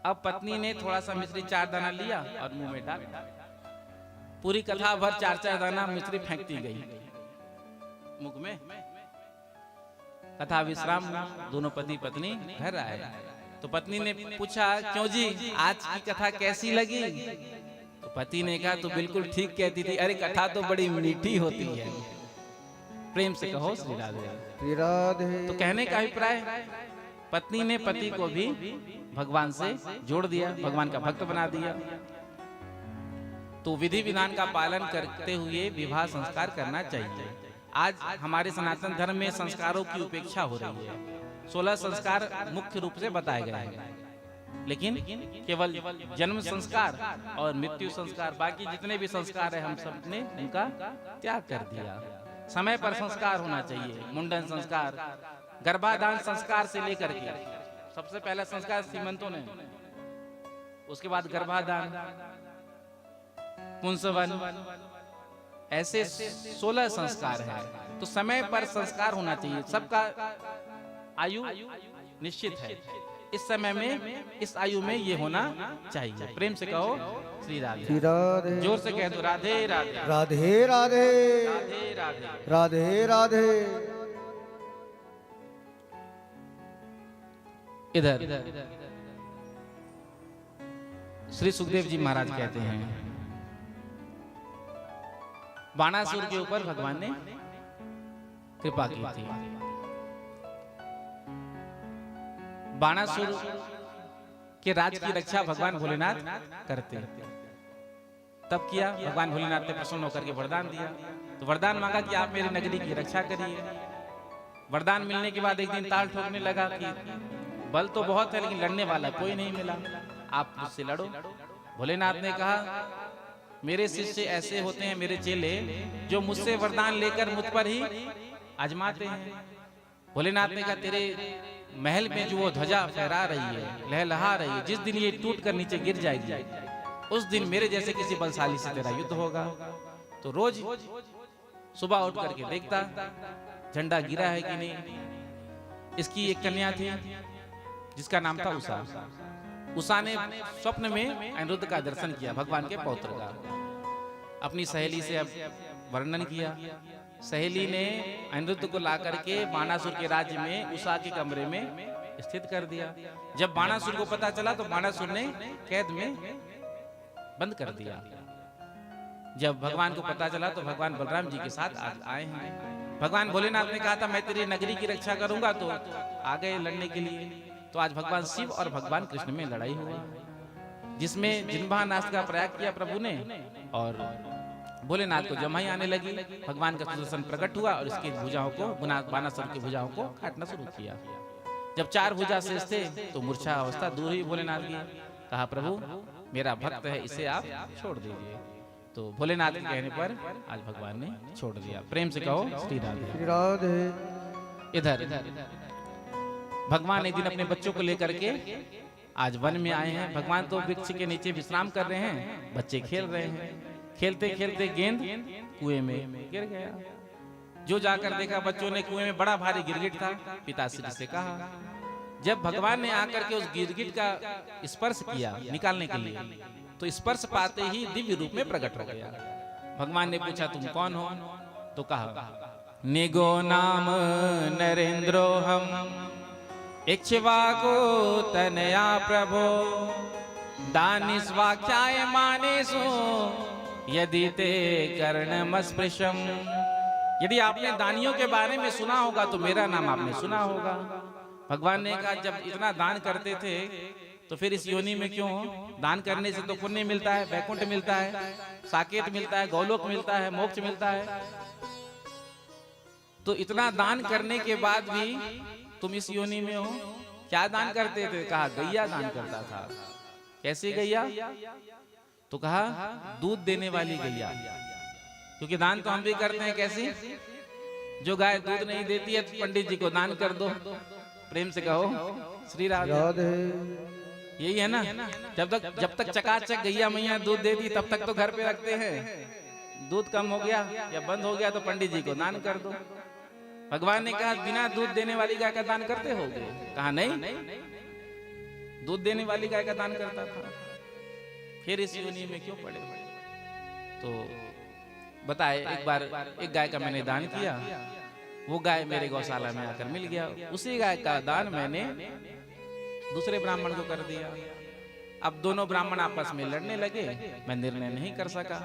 अब पत्नी ने थोड़ा सा मिश्री 4 दाना लिया और मुंह में डाल। पूरी कथा भर 4-4 दाना मिश्री फेंकती गई मुख में। कथा विश्राम, दोनों पति पत्नी घर आए। तो पत्नी ने पूछा क्यों जी आज की कथा कैसी लगी? तो पति ने कहा तो बिल्कुल ठीक कहती थी, अरे कथा तो बड़ी मीठी होती है। प्रेम से कहो श्री राधे। श्री राधे। तो कहने का अभिप्राय पत्नी ने पति को भी भगवान से जोड़ दिया, भगवान का भक्त बना दिया। तो विधि विधान का पालन करते हुए विवाह संस्कार करना चाहिए। आज हमारे सनातन धर्म में संस्कारों की उपेक्षा हो रही है। 16 संस्कार मुख्य रूप से बताए गए हैं, लेकिन केवल जन्म संस्कार और मृत्यु संस्कार, बाकी जितने भी संस्कार है हम सब ने उनका त्याग कर दिया। समय पर संस्कार होना चाहिए। मुंडन संस्कार, गर्भाधान संस्कार से लेकर के सबसे पहला संस्कार सीमंतों ने, उसके बाद गर्भाधान, पुंसवन, ऐसे 16 संस्कार है। तो समय पर संस्कार होना चाहिए। सबका आयु निश्चित है, इस समय में, इस आयु में ये होना चाहिए। प्रेम से कहो श्री राधे। श्री राधे जोर से कह दो राधे राधे राधे राधे राधे राधे। राधे राधे। इधर श्री सुखदेव जी महाराज कहते हैं, बाणासुर के ऊपर भगवान ने कृपा की थी। बाणासुर के राज की रक्षा भगवान भोलेनाथ करते। तब किया, भगवान भोलेनाथ ने प्रसन्न होकर के वरदान दिया। तो वरदान मांगा कि आप मेरी नगरी की रक्षा करिए। वरदान मिलने के बाद एक दिन ताल ठोकने लगा कि बल तो बहुत है लेकिन लड़ने वाला कोई नहीं मिला, आप मुझसे लड़ो। भोलेनाथ ने कहा, मेरे शिष्य ऐसे होते हैं, मेरे चेले, जो मुझसे वरदान लेकर मुझ पर ही आजमाते हैं। भोलेनाथ ने कहा, तेरे महल में जो वो ध्वजा फहरा रही है, लहलहा रही है, जिस दिन ये टूट कर नीचे गिर जाएगी, उस दिन मेरे जैसे किसी बलशाली से तेरा युद्ध होगा। तो रोज सुबह उठ करके देखता झंडा गिरा है कि नहीं। इसकी एक कन्या थी जिसका नाम था उषा। उषा ने स्वप्न में अनिरुद्ध का दर्शन किया, भगवान के पौत्र का। अपनी सहेली से अब वर्णन किया। सहेली ने अनिरुद्ध को ला करके बाणासुर के राज्य में उषा के कमरे में स्थित कर दिया। जब बाणासुर को पता चला तो बाणासुर ने कैद में बंद कर दिया। जब भगवान को पता चला तो भगवान बलराम जी के साथ आज आए हैं। भगवान भोलेनाथ ने कहा था, मैं तेरी नगरी की रक्षा करूंगा, तो आ गए लड़ने के लिए। तो आज भगवान शिव और भगवान कृष्ण में लड़ाई हुई, जिसमें जिन्भा नाश का प्रयाग किया प्रभु ने, और भोलेनाथ को जमाई आने लगी। भगवान का सुदर्शन प्रकट हुआ और इसकी भुजाओं को, बाणासुर की भुजाओं को काटना शुरू किया। जब 4 भुजा शेष थे तो मूर्छा अवस्था दूर हुई भोलेनाथ की। कहा, प्रभु मेरा भक्त है, इसे आप छोड़ दीजिए। तो भोलेनाथ के कहने पर आज भगवान ने छोड़ दिया। प्रेम से कहो श्री राधे। श्री राधे। इधर भगवान एक दिन अपने बच्चों को लेकर के आज वन में आए हैं। भगवान तो वृक्ष के नीचे विश्राम कर रहे हैं, बच्चे खेल रहे हैं। खेलते खेलते गेंद कुएं में गिर गया। जो जाकर देखा बच्चों ने कुएं में बड़ा भारी गिरगिट था। पिताश्री से कहा। जब भगवान ने आकर के उस गिरगिट का स्पर्श किया निकालने के लिए, तो स्पर्श पाते ही दिव्य रूप में प्रकट हो गया। भगवान ने पूछा, तुम कौन हो? तो कहा, निगो नाम नरेंद्रो हम, इक्ष्वाको तनया प्रभो, दानिश वाख्याय मानेसु, यदि ते कर्णमस्पृशम। यदि आपने दानियों के बारे में सुना होगा तो मेरा नाम आपने सुना होगा। भगवान ने कहा, जब इतना दान करते थे तो फिर इस योनि में क्यों हो? दान करने से तो पुण्य मिलता है, वैकुंठ मिलता है, साकेत मिलता है, गौलोक मिलता है, मोक्ष मिलता है। तो इतना दान करने के बाद भी तुम इस योनि में हो, क्या दान करते थे? कहा, गैया दान करता था। कैसी गैया? तो कहा, दूध देने वाली गैया। क्योंकि दान तो हम भी करते हैं। कैसी? जो गाय दूध नहीं देती है तो पंडित जी को दान कर दो। प्रेम से कहो श्री राधे। यही है ना। जब तक चकाचक गैया मैया दूध देती तब तक तो घर पे रखते हैं। दूध कम हो गया या बंद हो गया तो पंडित जी को दान कर दो। भगवान ने कहा, बिना दूध देने वाली गाय का दान करते होगे? कहा, नहीं, दूध देने वाली गाय का दान करता था। फिर इस योनि में क्यों पड़े? तो बताए, एक बार एक गाय का मैंने दान किया, वो गाय मेरे गौशाला में आकर मिल गया। उसी गाय का दान मैंने दूसरे ब्राह्मण को कर दिया। अब दोनों ब्राह्मण आपस में लड़ने लगे, मैं निर्णय नहीं कर सका।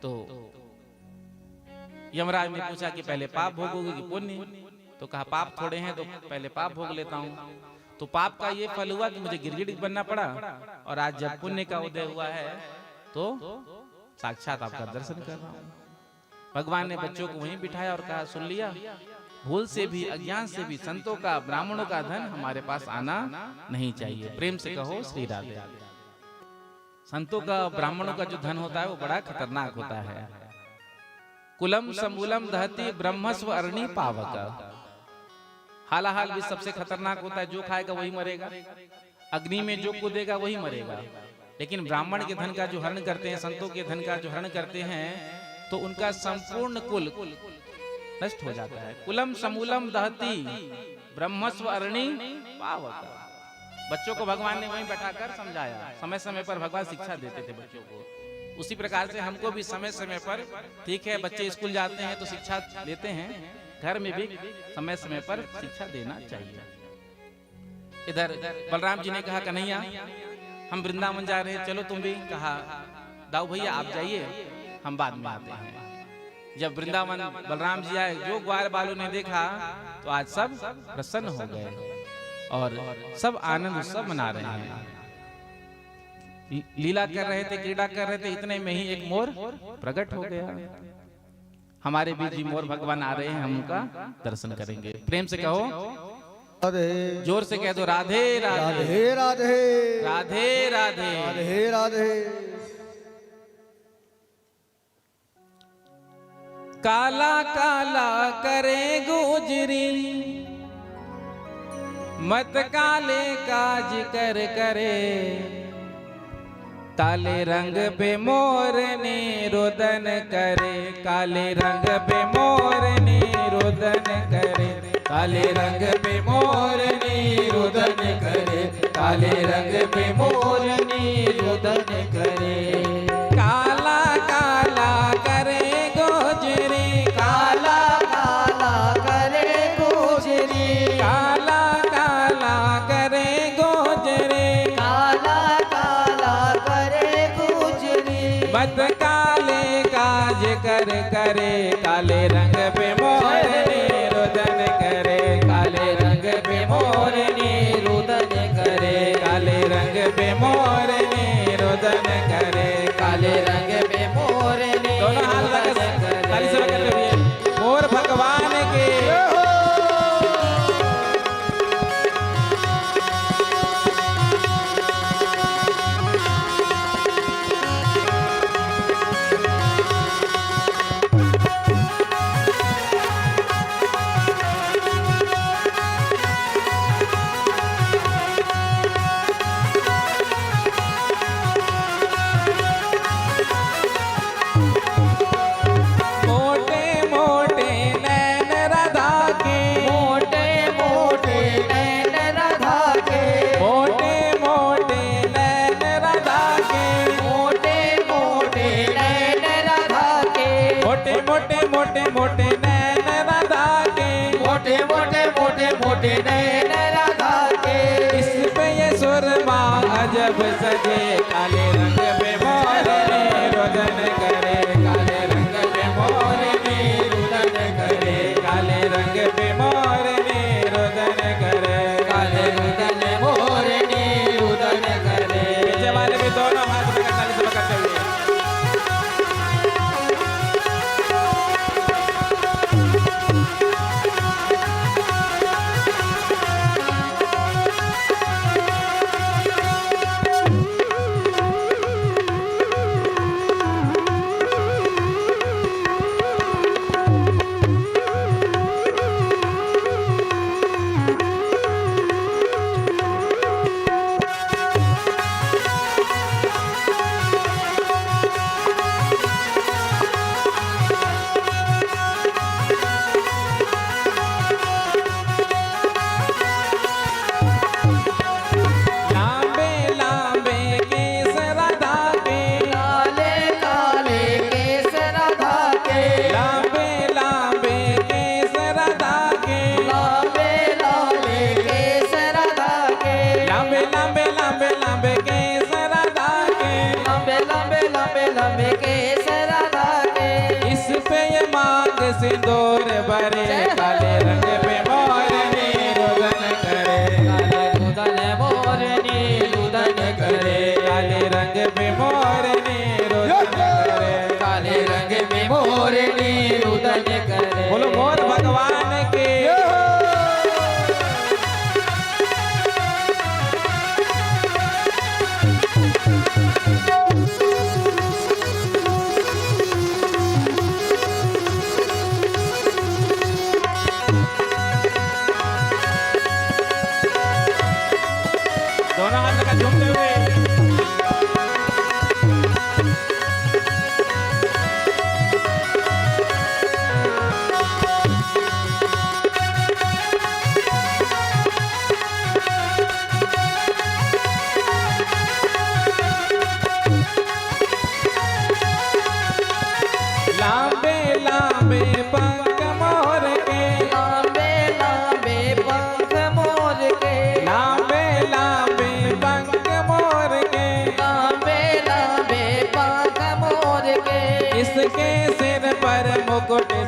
तो यमराज ने पूछा कि पहले पाप भोगोगे कि पुण्य? तो कहा, पाप थोड़े हैं तो पहले पाप भोग लेता हूँ। तो पाप का ये फल हुआ कि मुझे गिरगिट बनना पड़ा, और आज जब पुण्य का उदय हुआ है तो साक्षात आपका दर्शन कर रहा हूँ। भगवान ने बच्चों को वहीं बिठाया और कहा, सुन लिया, भूल से भी, अज्ञान से भी संतों का, ब्राह्मणों का धन हमारे पास आना नहीं चाहिए। प्रेम से कहो श्री राधे। संतों का, ब्राह्मणों का जो धन होता है वो बड़ा खतरनाक होता है। कुलम समूलम दहती ब्रह्मस्व अरणी पावक। हालाहाल भी सबसे खतरनाक होता है। जो खाएगा वही मरेगा, अग्नि में जो कूदेगा वही मरेगा। लेकिन ब्राह्मण के धन का जो हरण करते हैं, संतों के धन का जो हरण करते हैं, तो उनका संपूर्ण कुल नष्ट हो जाता है। कुलम समूलम दहती ब्रह्मस्व अरणी वाह वाह। बच्चों को भगवान ने वहीं बैठाकर समझाया, समय समय पर भगवान शिक्षा देते थे बच्चों को। उसी प्रकार से हमको भी समय समय पर, ठीक है बच्चे स्कूल जाते हैं तो शिक्षा लेते हैं, घर में भी समय समय पर शिक्षा देना चाहिए। इधर बलराम जी ने कहा कन्हैया हम वृंदावन जा रहे हैं, चलो तुम भी। कहा दाऊ भैया आप जाइए, हम बाद में आते हैं। जब वृंदावन बलराम जी आए, जो ग्वाल बालों ने देखा तो आज सब प्रसन्न हो गए और सब आनंद उत्सव मना रहे हैं, लीला कर रहे थे, क्रीड़ा कर रहे थे। इतने में ही एक मोर प्रकट हो गया। हमारे बीच भी मोर भगवान आ रहे हैं, हम उनका दर्शन करेंगे। प्रेम से कहो राधे, जोर से कह दो राधे राधे राधे राधे राधे राधे। राधे राधे। काला काला करे गुजरी, मत काले काज कर करे। काले रंग पे मोरनी रोदन करे, काले रंग पे मोरनी रोदन करे। काले रंग पे मोरनी रोदन करे, काले रंग पे मोरनी रोदन करे। काला काला करे गोजरी, काला काला करे गुजरी, काला काला करे गोजरी। काला काला करे गुजरी, मत काले काज कर करे। काले रंग पे मोरनी रोदन करे, काले रंग पे मोरनी रोदन करे। काले रंग पे मोरनी रोदन करे, काले रंग पे मोरनी दोनों हाथ लगा ताली से लगा ले। मोर भगवान के मोटे नैन राधा के। इस पे ये सुरमा अजब सजे। काले रंग पे मोरनी रोदन करे, काले रंग पे मोरनी रोदन करे। काले रंग पे मोरनी रोदन करे, काले रुदन मोरनी रुदन करे। पीछे वाले भी दोनों हाथ में ताली से पकड़ते हुए। सिंदूर भरे। काले रंग पे मोरनी रोदन करे, काले रुदन मोरनी रुदन करे। काले रंग पे मोरनी रोदन करे। काले रंग में मोरनी रुदन करे। बोलो मोर भगवान के। दोनों हाथ लगा झूमते हुए।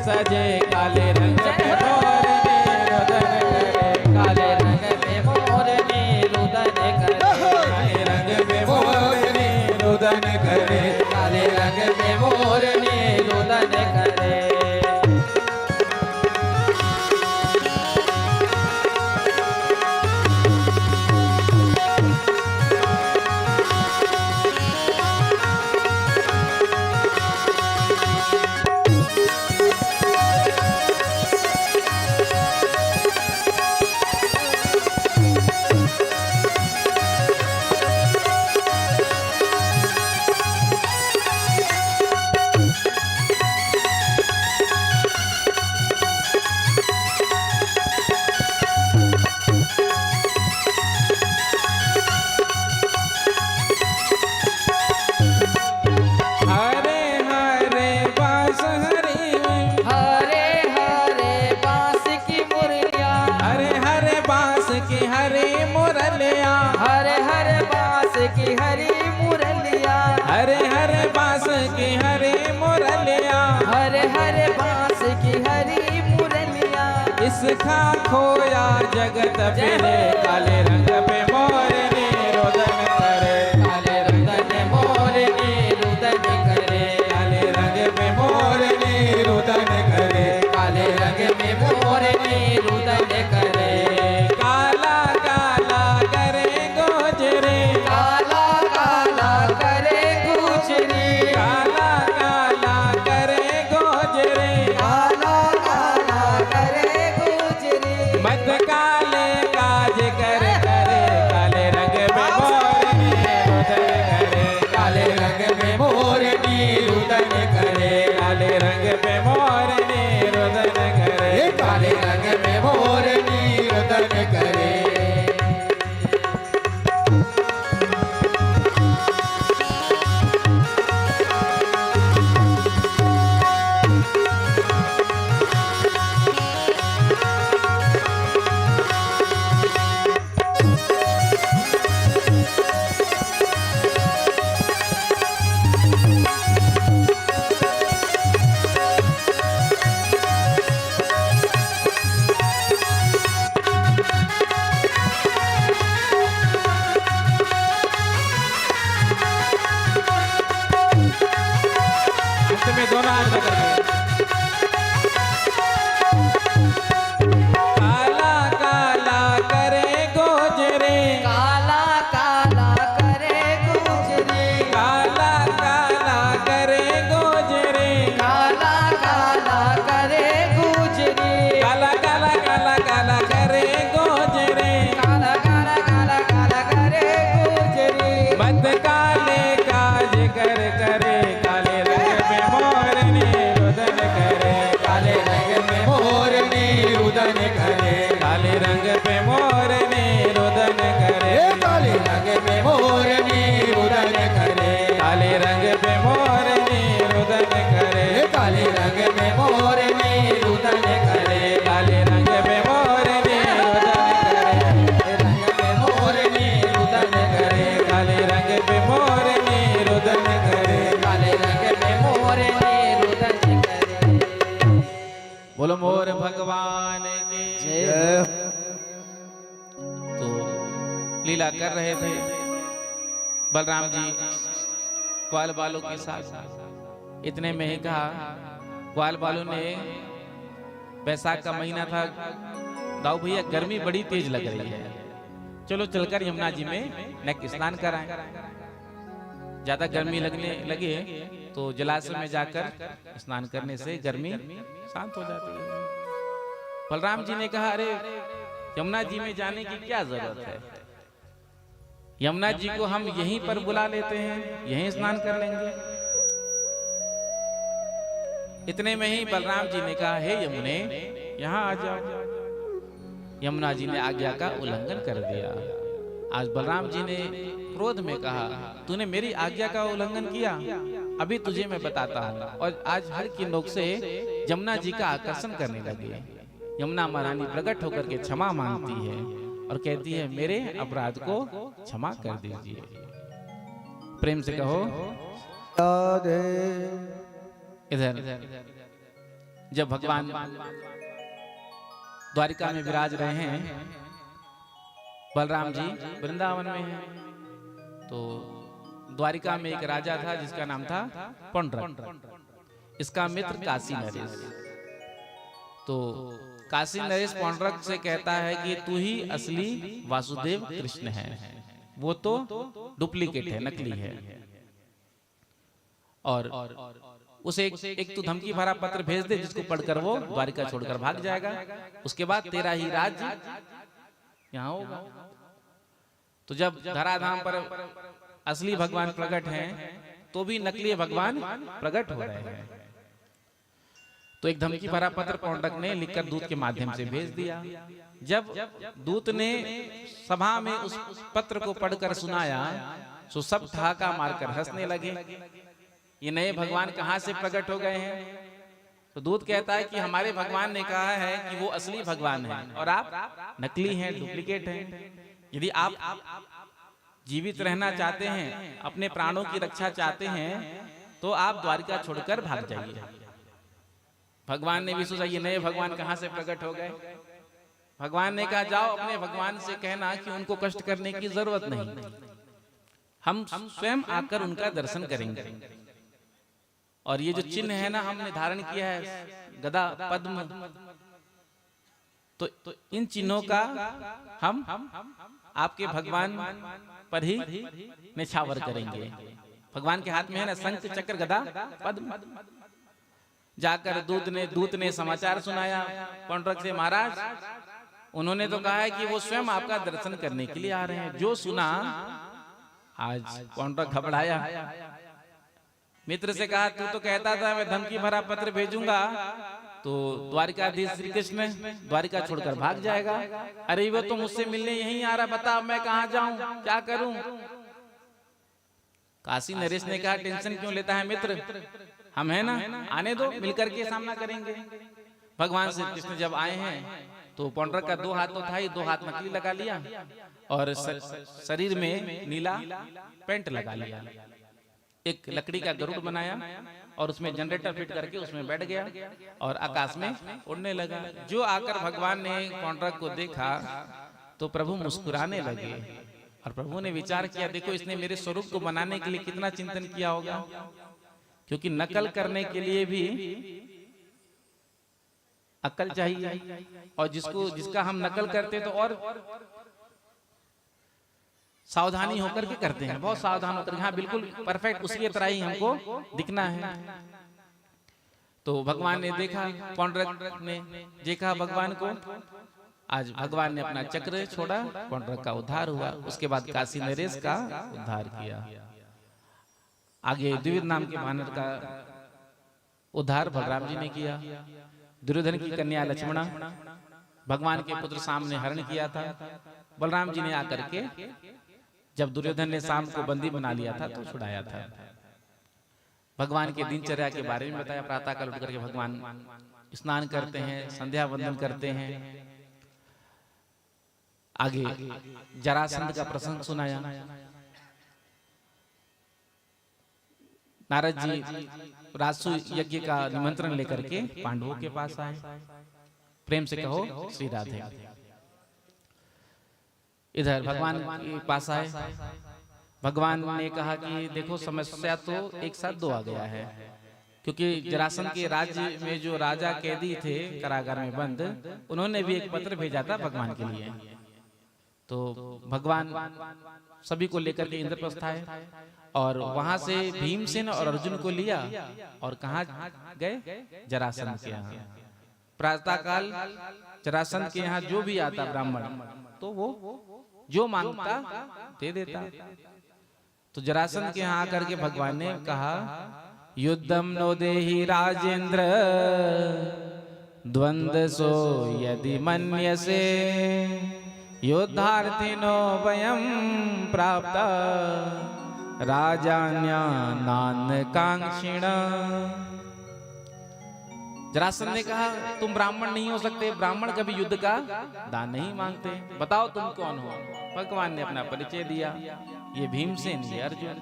सजे काले रंग पे मोरनी रुदन करे काले रंग पे मोरनी रुदन करे काले रंग पे मोरनी रुदन करे काले रंग पे मोरनी रुदन करे हरे हरे बांस हरी हरे हरे बांस की मुरलियां हरे हरे बांस की हरी मुरलिया हरे हरे बांस की हरी मुरलियां हरे हरे बांस की हरी मुरलिया हरे हरे बांस की हरी मुरलियां इसका खोया जगत फिरे काले रंग पे मोरनी रुदन करे काले रंग पे मोरनी रुदन करे काले रंग पे मोरनी रुदन करे काले रंग में मोरनी रुदन करे काला काला करे गोजरे काला काला करे गुजरी काला काला करे गोजरे काला काला करे गुजरी मत काले काज कर करे काले रंग पे मोरनी रुदन करे काले रंग में मोरनी रुदन करे काले रंग पे मोरनी रुदन करे काले रंग में मोरनी रुदन करे अंत में दोनों हाथ पकड़ के काला काला करे गोजरे काला काला करे गुजरी काला काला करे गोजरे काला काला करे गुजरी काला काला काला काला करे गोजरे काला काला काला काला करे गुजरी मत काले काज कर करे काले रंग पे मोरनी रुदन करे काले रंग में मोरनी रुदन करे काले रंग पे मोरनी रुदन करे काले रंग में मोरनी रुदन करे काले रंग पे मोरनी रुदन करे काले रंग में मोरनी रुदन करे काले रंग पे मोरनी रुदन करे काले रंग में मोरनी रुदन करे काले रंग पे मोरनी रुदन करे काले रंग में मोरनी रुदन करे बोलो मोर भगवान की जय तो लीला कर रहे थे बलराम जी ग्वाल बालों के साथ। इतने में ही कहा ग्वाल बालों ने, बैसाख का महीना था, दाऊ भैया गर्मी बड़ी तेज लग रही है, चलो चलकर यमुना जी में नेक स्नान कराएं। ज्यादा गर्मी लगने लगे तो जलाशय में जाकर स्नान करने से गर्मी शांत हो जाती है। बलराम जी ने कहा अरे यमुना जी में जाने की क्या जरूरत है, यमुना जी को हम यहीं पर बुला लेते हैं, यहीं स्नान कर लेंगे। इतने में ही बलराम जी ने कहा हे यमुने यहाँ आ जाओ। यमुना जी ने आज्ञा का उल्लंघन कर दिया। आज बलराम जी ने क्रोध में कहा तूने मेरी आज्ञा का उल्लंघन किया, अभी तुझे मैं बताता हूँ। और आज हर की नोक से यमुना जी का आकर्षण करने लगे। यमुना महारानी प्रकट होकर के क्षमा मांगती है और कहती है मेरे अपराध को क्षमा कर दीजिए। प्रेम से कहो राधे। इधर जब भगवान द्वारिका में विराज रहे हैं, बलराम जी वृंदावन में हैं, तो द्वारिका में एक राजा था जिसका नाम था पौंड्रक। इसका मित्र काशी नरेश। तो काशी नरेश पौंड्रक से कहता है कि तू ही असली वासुदेव कृष्ण है, वो तो डुप्लीकेट है, नकली है। और उसे एक तो धमकी भरा पत्र भेज दे जिसको पढ़कर वो द्वारिका छोड़कर भाग जाएगा, उसके बाद तेरा ही राज्य यहाँ होगा। तो जब धराधाम पर असली भगवान प्रकट हैं तो भी नकली भगवान प्रकट हो रहे हैं। तो एक धमकी भरा पत्र पौंड्रक ने लिखकर दूत के माध्यम से भेज दिया। जब दूत ने सभा में उस पत्र को पढ़कर सुनाया तो सब ठहाका मारकर हंसने लगे, ये नए भगवान कहाँ से प्रकट हो गए हैं। तो दूत कहता है कि हमारे भगवान ने कहा है कि वो असली भगवान है और आप नकली हैं, डुप्लीकेट हैं। यदि आप जीवित रहना चाहते हैं, अपने प्राणों की रक्षा चाहते हैं, तो आप द्वारिका छोड़कर भाग जाइए। भगवान ने भी सोचा ये नए भगवान कहाँ से प्रकट हो गए। भगवान ने कहा जाओ अपने भगवान से कहना कि उनको कष्ट करने की जरूरत नहीं, हम स्वयं आकर उनका दर्शन करेंगे। और ये जो चिन्ह है ना हमने धारण किया है, गदा पद्म, तो इन चिन्हों का हम आपके भगवान पर ही निछावर करेंगे। भगवान के हाथ में है ना शंख चक्र गदा पद्म। जाकर दूत ने समाचार सुनाया पौंड्रक से, महाराज उन्होंने तो कहा है कि वो स्वयं आपका दर्शन करने के लिए आ रहे हैं। जो सुना आज पौंड्रक घबराया, मित्र से कहा तू तो कहता था मैं धमकी भरा पत्र भेजूंगा तो द्वारिकाधीश श्री कृष्ण द्वारिका छोड़कर भाग जाएगा। अरे वो तो मुझसे मिलने यहीं आ रहा, बता मैं कहाँ जाऊं, क्या करूं। काशी नरेश ने कहा टेंशन क्यों लेता है मित्र, हम है ना, आने दो, मिलकर के सामना करेंगे। भगवान श्री कृष्ण जब आए हैं तो पौंड्रक का 2 हाथ तो था ही, 2 हाथ नकली लगा लिया और शरीर में नीला पेंट लगा लिया। एक लकड़ी का गरुड़ बनाया और उसमें जनरेटर फिट करके उसमें बैठ गया और आकाश में उड़ने लगा। जो आकर भगवान ने पौंड्रक को देखा तो प्रभु मुस्कुराने लगे और प्रभु ने विचार किया देखो इसने मेरे स्वरूप को बनाने के लिए कितना चिंतन किया होगा, क्योंकि नकल करने के लिए भी अक्ल चाहिए और जिसका हम नकल करते तो और सावधानी होकर के करते हैं, बहुत सावधान होकर, हाँ बिल्कुल परफेक्ट उसकी तरह ही हमको दिखना है। तो भगवान ने देखा, पौंड्रक ने देखा भगवान को, आज भगवान ने अपना चक्र छोड़ा, पौंड्रक का उद्धार हुआ। उसके बाद काशी नरेश का उद्धार किया। आगे द्विविध नाम के वानर का उद्धार बलराम जी ने किया। दुर्योधन की कन्या लक्ष्मणा भगवान के पुत्र सामने हरण किया था, बलराम जी ने आकर के जब दुर्योधन ने शाम को बंदी बना लिया था तो छुड़ाया था। भगवान के दिनचर्या के बारे में बताया, प्रातः काल उठ करके भगवान स्नान करते हैं, संध्या वंदन करते हैं। आगे जरासंध का प्रसंग सुनाया। नारद जी राजसु यज्ञ का निमंत्रण लेकर के पांडवों के पास आए। प्रेम से कहो श्री राधे। इधर भगवान के पास आए। भगवान ने कहा कि देखो समस्या तो एक साथ 2 आ गया है, क्योंकि जरासंध के राज्य में जो राजा कैदी थे कारागार में बंद, उन्होंने भी एक पत्र भेजा था भगवान के लिए। तो भगवान सभी को लेकर के इंद्रप्रस्थ आए और वहां से भीमसेन और अर्जुन को लिया और कहा गए जरासंध के यहाँ। प्रातः काल जरासंध के यहाँ जो भी आता ब्राह्मण तो वो जो मांगता दे देता। तो जरासंध के यहाँ आकर के भगवान ने कहा युद्धम नो देहि राजेंद्र द्वंद्व सो यदि मन्यसे योद्धार्थिनो वयं प्राप्त राजान्यानान कांक्षिण। जरासंध ने कहा तुम ब्राह्मण नहीं हो सकते, ब्राह्मण कभी युद्ध का दान नहीं मांगते, बताओ तुम कौन हो। भगवान ने अपना परिचय दिया, ये भीमसेन, ये अर्जुन।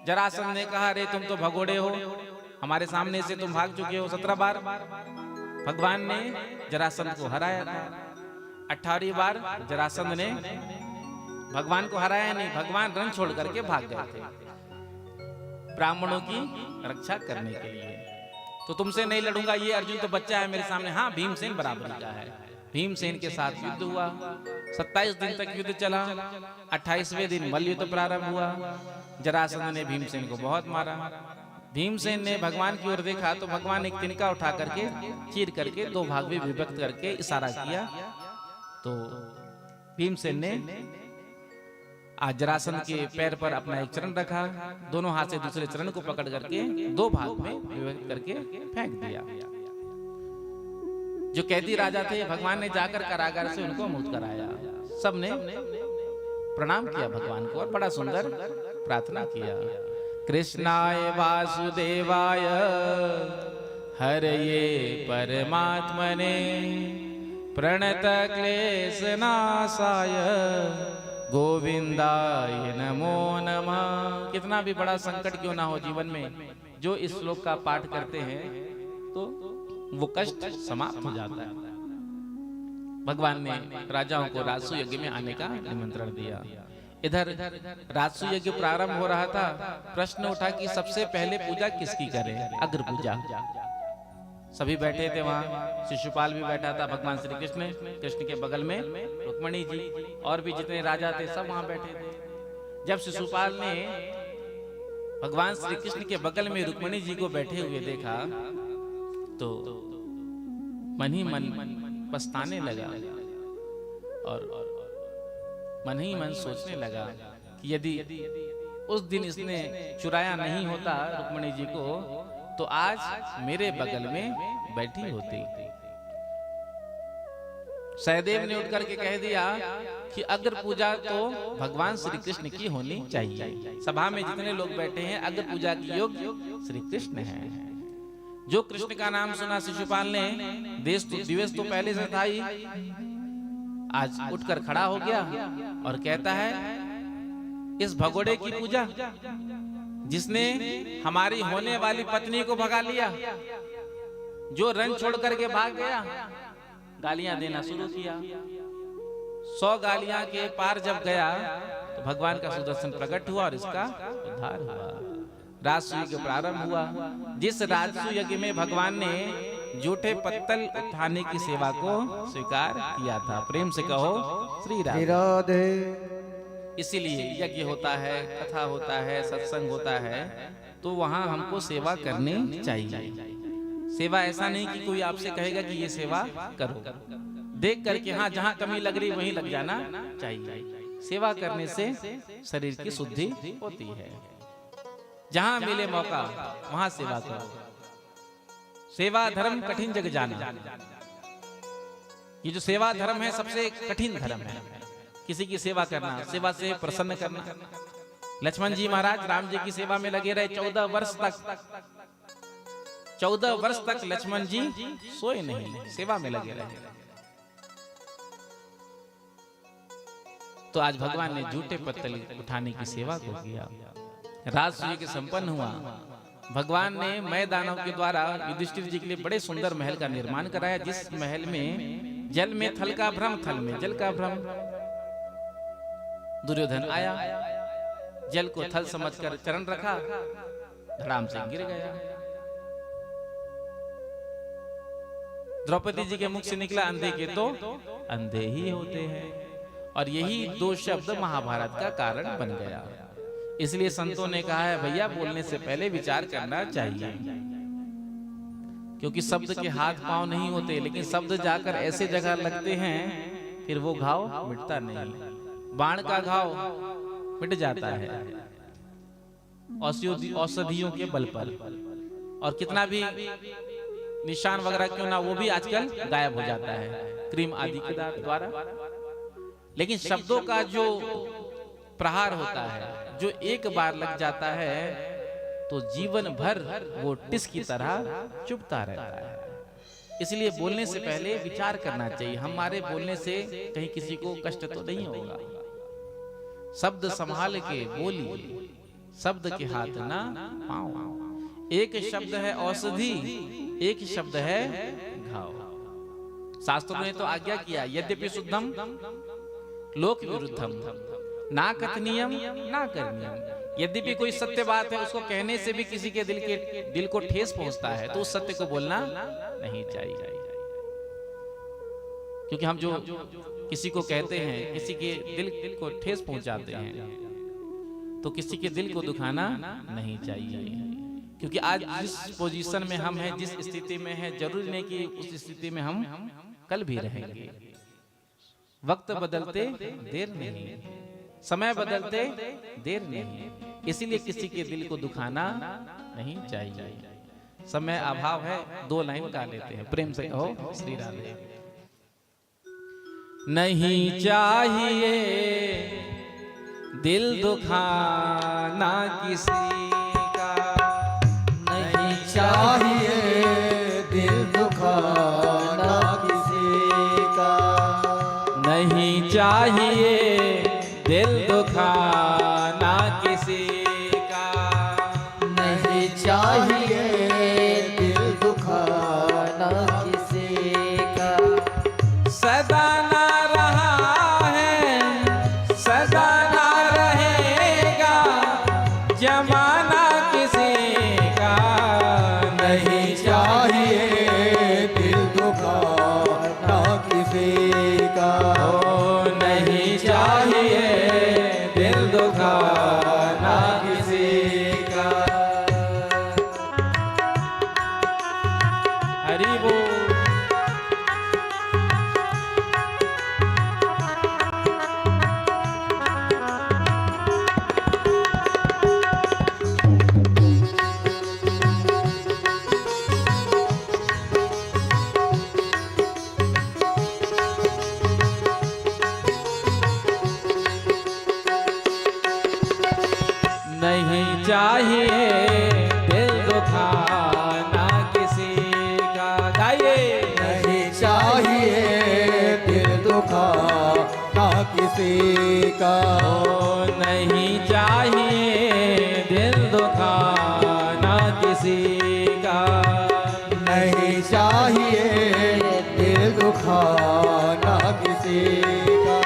जरासंध ने कहा अरे तुम तो भगोड़े हो, हमारे सामने से तुम भाग चुके हो 17 बार, भगवान ने जरासंध को हराया था। 18वीं बार जरासंध ने भगवान को हराया नहीं, भगवान रण छोड़ करके भाग गए थे ब्राह्मणों की रक्षा करने के लिए। तो तुमसे नहीं लड़ूंगा, ये अर्जुन तो बच्चा है मेरे सामने। हाँ, भीमसेन बराबरी का है। भीमसेन के साथ युद्ध हुआ, 27 दिन तक युद्ध चला। 28वें दिन मल्ल युद्ध प्रारंभ हुआ। जरासंध ने भीमसेन को बहुत मारा। भीमसेन ने भगवान की ओर देखा तो भगवान एक तिनका उठा करके चीर करके 2 भाग में विभक्त करके इशारा किया। तो भीमसेन ने आज जरासंध के पैर पर अपना एक चरण रखा, दोनों हाथ से दूसरे चरण को पकड़ करके 2 भाग में विभक्त करके फेंक दिया। जो कैदी राजा थे, भगवान ने जाकर कारागार से उनको मुक्त कराया। सबने प्रणाम किया भगवान को और बड़ा सुंदर प्रार्थना किया। कृष्णाय वासुदेवाय हरये परमात्मने प्रणत क्लेशनाशाय गोविंदाय नमो नमः। कितना भी बड़ा संकट क्यों ना हो जीवन में, जो इस श्लोक का पाठ करते हैं तो वो कष्ट समाप्त हो जाता है। भगवान ने राजाओं को राजसूय यज्ञ में आने का निमंत्रण दिया। इधर राजसूय यज्ञ प्रारंभ हो रहा था। प्रश्न उठा कि सबसे पहले पूजा किसकी करें? अग्र पूजा। सभी बैठे थे वहां, शिशुपाल भी बैठा था, भगवान श्री कृष्ण के बगल में रुक्मिणी जी और भी जितने राजा थे सब वहां बैठे थे। जब शिशुपाल ने भगवान श्री कृष्ण के बगल में रुक्मिणी जी को बैठे हुए देखा तो मन ही मन पछताने लगा और मन ही मन सोचने लगा कि यदि उस दिन इसने चुराया नहीं होता रुक्मिणी जी को तो आज मेरे बगल में बैठी होती। सहदेव ने उठ करके कह दिया कि अग्र पूजा तो भगवान श्री कृष्ण की होनी चाहिए। सभा में जितने लोग बैठे हैं अग्र पूजा की योग्य श्री कृष्ण है। जो कृष्ण का नाम सुना शिशुपाल ने, दिवस तो पहले से था ही, आज उठकर खड़ा हो गया और कहता है इस भगोड़े की पूजा जिसने हमारी होने वाली पत्नी को भगा लिया, जो रन छोड़ करके भाग गया, गालियां देना शुरू किया। 100 गालियां के पार जब गया तो भगवान का सुदर्शन प्रकट हुआ और इसका उद्धार हुआ। राजसूय यज्ञ प्रारंभ हुआ। जिस राजसूय यज्ञ में भगवान ने जूठे पत्तल उठाने की सेवा को स्वीकार किया था। प्रेम से कहो श्री राधे। इसीलिए यज्ञ होता है, कथा होता है, सत्संग होता है, तो वहां हमको सेवा करनी चाहिए। सेवा ऐसा नहीं कि कोई आपसे कहेगा कि ये सेवा करो, देख करके हाँ जहां कमी लग रही वहीं लग जाना चाहिए। सेवा करने से शरीर की शुद्धि होती है। जहां मिले मौका वहां सेवा करो। सेवा धर्म कठिन जग जाना। ये जो सेवा धर्म है सबसे कठिन धर्म है। किसी की सेवा करना, सेवा से प्रसन्न करना। लक्ष्मण जी महाराज राम जी की सेवा में लगे रहे 14 वर्ष तक। 14 वर्ष तक लक्ष्मण जी सोए नहीं, सेवा में लगे रहे। तो आज भगवान ने जूठे पत्तल उठाने की सेवा को किया। राजसूय के संपन्न हुआ। भगवान ने मय दानव के द्वारा युधिष्ठिर जी के लिए बड़े सुंदर महल का निर्माण कराया, जिस महल में जल में थल का भ्रम, थल में जल का भ्रम। दुर्योधन आया, जल को थल समझकर चरण रखा, धड़ाम से गिर गया। द्रौपदी जी के मुख से निकला अंधे के तो अंधे ही होते हैं। और यही 2 शब्द महाभारत का कारण बन गया। इसलिए संतों ने कहा है भैया बोलने से पहले विचार करना चाहिए, क्योंकि शब्द के हाथ पांव नहीं होते, लेकिन शब्द जाकर ऐसे जगह लगते हैं फिर वो घाव मिटता नहीं। बाण का घाव मिट जाता है औषधियों के बल पर, और कितना भी निशान वगैरह क्यों ना, वो भी आजकल गायब हो जाता है क्रीम आदि के द्वारा। लेकिन शब्दों का जो प्रहार होता है, जो एक बार लग जाता है तो जीवन भर वो टिस की तरह चुभता रहता है। इसलिए बोलने से पहले विचार करना चाहिए। हमारे बोलने से कहीं किसी को कष्ट तो नहीं होगा। शब्द संभाल के बोलिए, शब्द के हाथ ना पाओ। एक शब्द है औषधि, एक शब्द है घाव। शास्त्रों ने तो आज्ञा किया, यद्यपि शुद्धम लोक विरुद्धम ना कथनीयम ना करणीयम। यद्यपि कोई सत्य बात है, उसको कहने से भी किसी के दिल को ठेस पहुंचता है, तो उस सत्य को बोलना नहीं चाहिए। क्योंकि हम जो किसी को कहते हैं, किसी के दिल को ठेस पहुंचाते हैं, तो किसी के दिल को दुखाना नहीं चाहिए। क्योंकि आज जिस पोजीशन में हम हैं, जिस स्थिति में हैं, जरूरी नहीं कि उस स्थिति में हम कल भी रहेंगे। वक्त बदलते देर नहीं, समय बदलते देर नहीं, इसीलिए किसी के दिल को दुखाना नहीं चाहिए। समय अभाव है, 2 लाइन गा लेते हैं, प्रेम से कहो श्री राधे। नहीं चाहिए दिल दुखाना किसी का, नहीं चाहिए दिल दुखाना किसी का, नहीं चाहिए दिल दुखाना किसी का, नहीं चाहिए दिल दुखाना किसी का। सदा ना रहा है, सदा ना रहेगा जमाना किसी का। नहीं चाहिए दिल दुखाना किसी का, ओ नहीं चाहिए दिल दुखाना किसी का। हरि बोल। नहीं चाहिए दिल दुखाना किसी का। गाइए। नहीं चाहिए दिल दुखाना किसी का, ओ नहीं चाहिए दिल दुखाना किसी का। नहीं चाहिए दिल दुखाना किसी का।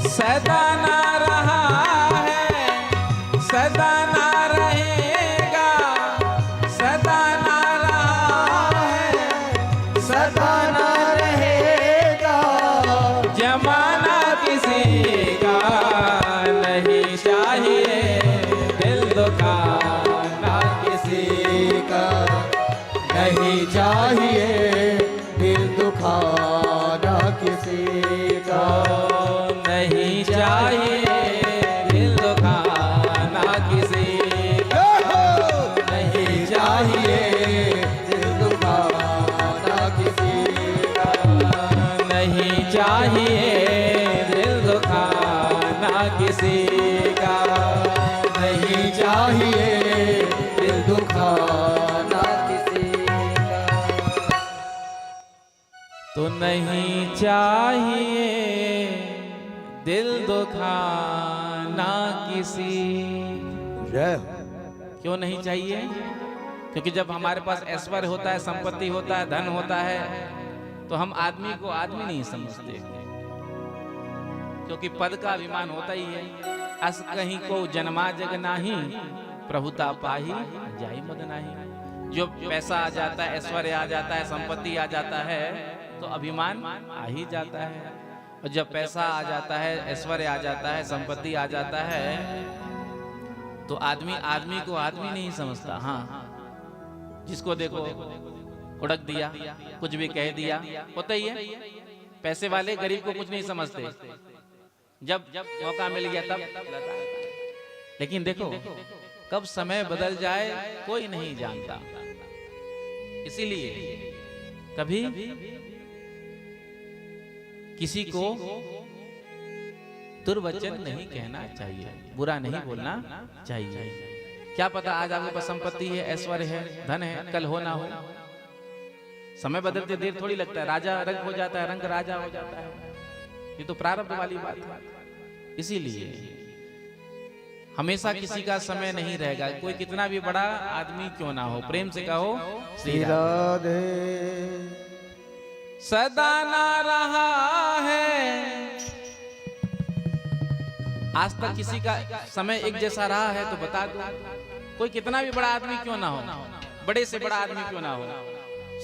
सदा ना रहा है, सदा ना रहेगा, सदा ना रहा है, सदा ना रहेगा जमाना किसी का। नहीं चाहिए दिल दुखाना किसी का, नहीं चाहिए दिल दुखाना किसी का। नहीं चाहिए दिल दुखाना किसी का। नहीं चाहिए दिल दुखाना किसी का। नहीं चाहिए दिल दुखाना किसी का। नहीं चाहिए दिल दुखाना किसी का। तो नहीं चाहिए दिल दुखाना किसी। जय। क्यों नहीं चाहिए? क्योंकि जब हमारे पास ऐश्वर्य होता है, संपत्ति होता है, धन होता है, तो हम आदमी को आदमी नहीं समझते, क्योंकि पद का अभिमान होता ही है। अस कहीं को जन्मा जग नाही, प्रभुता पाही जाई मद नाही। जो पैसा आ जाता है, ऐश्वर्य आ जाता है, संपत्ति आ जाता है, तो अभिमान आ ही जाता है। और जब पैसा आ जाता है, ऐश्वर्य आ जाता है, संपत्ति आ जाता है, तो आदमी आदमी को आदमी नहीं समझता। हाँ, जिसको देखो उड़क दिया, कुछ भी कह दिया, होता ही है। पैसे वाले गरीब को कुछ नहीं समझते, जब मौका मिल गया तब। लेकिन देखो कब समय बदल जाए कोई नहीं जानता। इसीलिए कभी किसी को दुर्वचन नहीं कहना चाहिए, बुरा नहीं बोलना चाहिए। क्या पता आज आपके पास संपत्ति है, ऐश्वर्य है, धन है, कल हो ना हो। समय बदलते देर थोड़ी लगता है। राजा रंग हो जाता है, रंग राजा हो जाता है। ये तो प्रारब्ध वाली बात है। इसीलिए हमेशा किसी का समय नहीं रहेगा, कोई कितना भी बड़ा आदमी क्यों ना हो। प्रेम से कहो श्री राधे। सदा ना रहा है। आज तक किसी का समय एक जैसा रहा है तो बता दो। कोई कितना भी बड़ा आदमी क्यों ना हो, बड़े से बड़ा आदमी क्यों ना हो,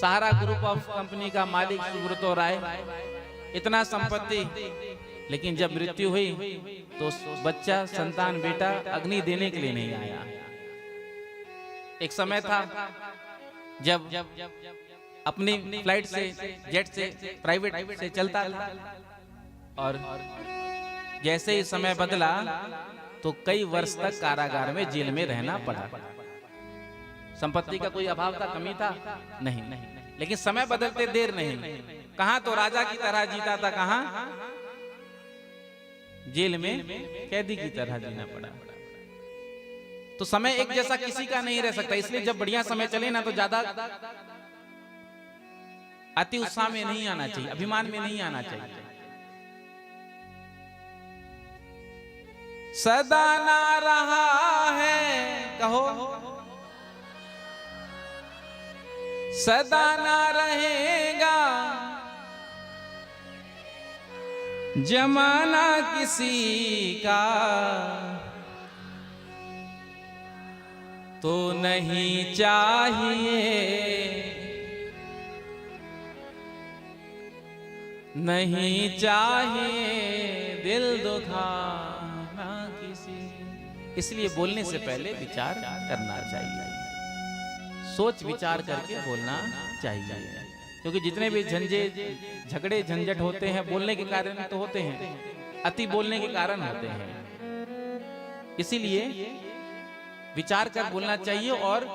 सहारा ग्रुप ऑफ कंपनी का मालिक सुब्रतो राय, इतना संपत्ति, लेकिन जब मृत्यु हुई तो बच्चा, संतान, बेटा अग्नि देने के लिए नहीं आया। एक समय था जब अपनी फ्लाइट से, जेट से, प्राइवेट से चलता था, और जैसे ही समय बदला तो कई वर्ष तक कारागार में, जेल में रहना पड़ा। संपत्ति का कोई अभाव था, कमी था नहीं, लेकिन समय बदलते देर नहीं। कहां तो राजा की तरह जीता था, कहां जेल में कैदी की तरह जीना पड़ा। तो समय एक जैसा किसी का नहीं रह सकता। इसलिए जब बढ़िया समय चले ना तो ज्यादा अति उत्साह में नहीं आना चाहिए, अभिमान में नहीं आना चाहिए। सदा ना रहा है, कहो सदा ना रहेगा जमाना किसी का, तो नहीं चाहिए, नहीं चाहिए दिल दुखाना किसी। इसलिए बोलने से पहले विचार करना चाहिए, सोच विचार करके बोलना चाहिए। क्योंकि जितने भी झगड़े झंझट होते हैं बोलने के कारण तो होते हैं, अति बोलने के कारण होते हैं। इसीलिए विचार कर बोलना चाहिए और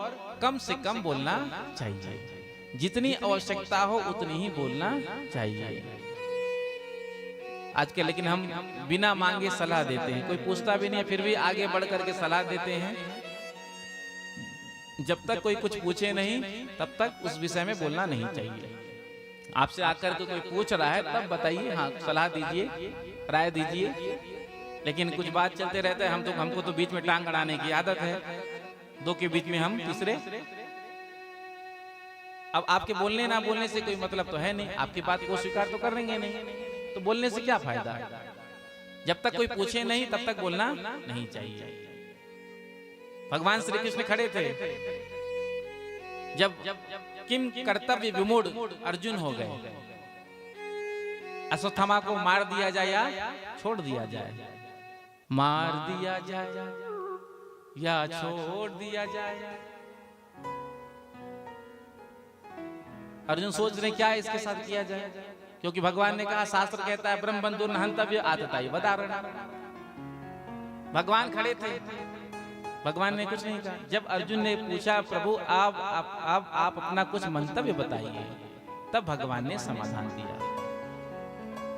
कम से कम बोलना चाहिए। जितनी आवश्यकता हो उतनी ही बोलना चाहिए। आज के लेकिन हम बिना मांगे सलाह देते हैं, कोई पूछता भी नहीं है फिर भी आगे बढ़ करके सलाह देते हैं। जब तक कोई कुछ पूछे नहीं तब तक उस विषय में बोलना नहीं चाहिए। आपसे आकर के कोई पूछ रहा है तब बताइए, हाँ सलाह दीजिए, राय दीजिए। लेकिन कुछ बात चलते रहता है, हमको तो बीच में टांग अड़ाने की आदत है, दो के बीच में हम तीसरे। अब आपके बोलने ना बोलने से कोई मतलब तो है नहीं, आपकी बात को स्वीकार तो करेंगे नहीं, तो बोलने से क्या फायदा। जब तक कोई पूछे नहीं तब तक बोलना नहीं चाहिए। भगवान श्री कृष्ण खड़े थे, जब किम कर्तव्य विमूढ़ अर्जुन हो गए, अश्वत्थामा को मार दिया जाए या छोड़ दिया जाए, मार दिया जाए या छोड़ दिया जाए। अर्जुन सोच रहे क्या इसके साथ किया जाए, क्योंकि भगवान ने कहा, शास्त्र कहता है ब्रह्म बंधु न हंतव्य आतताई वदारण। भगवान खड़े थे, भगवान ने कुछ नहीं कहा। जब अर्जुन ने पूछा प्रभु आप अपना कुछ मंतव्य बताइए, तब भगवान ने समाधान दिया।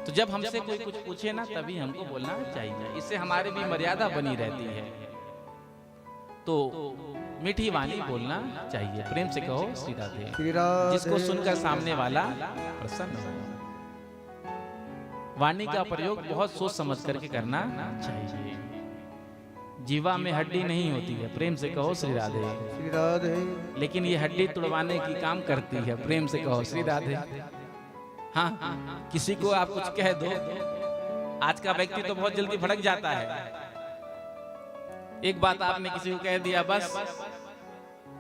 तो जब हमसे कोई कुछ पूछे ना तभी हमको बोलना चाहिए, इससे हमारी भी मर्यादा बनी रहती है। तो मीठी वाणी बोलना चाहिए, प्रेम से कहो श्री राधे, जिसको सुनकर सामने वाला प्रसन्न हो। वाणी का प्रयोग बहुत सोच समझ करके करना चाहिए। जीवा में हड्डी नहीं होती है, प्रेम से कहो श्री राधे, श्री राधे। लेकिन ये हड्डी तुड़वाने की काम करती है, प्रेम से कहो श्री राधे। हाँ, किसी को आप कुछ कह दो, आज का व्यक्ति तो बहुत जल्दी भड़क जाता है। एक बात आपने किसी को कह दिया, बस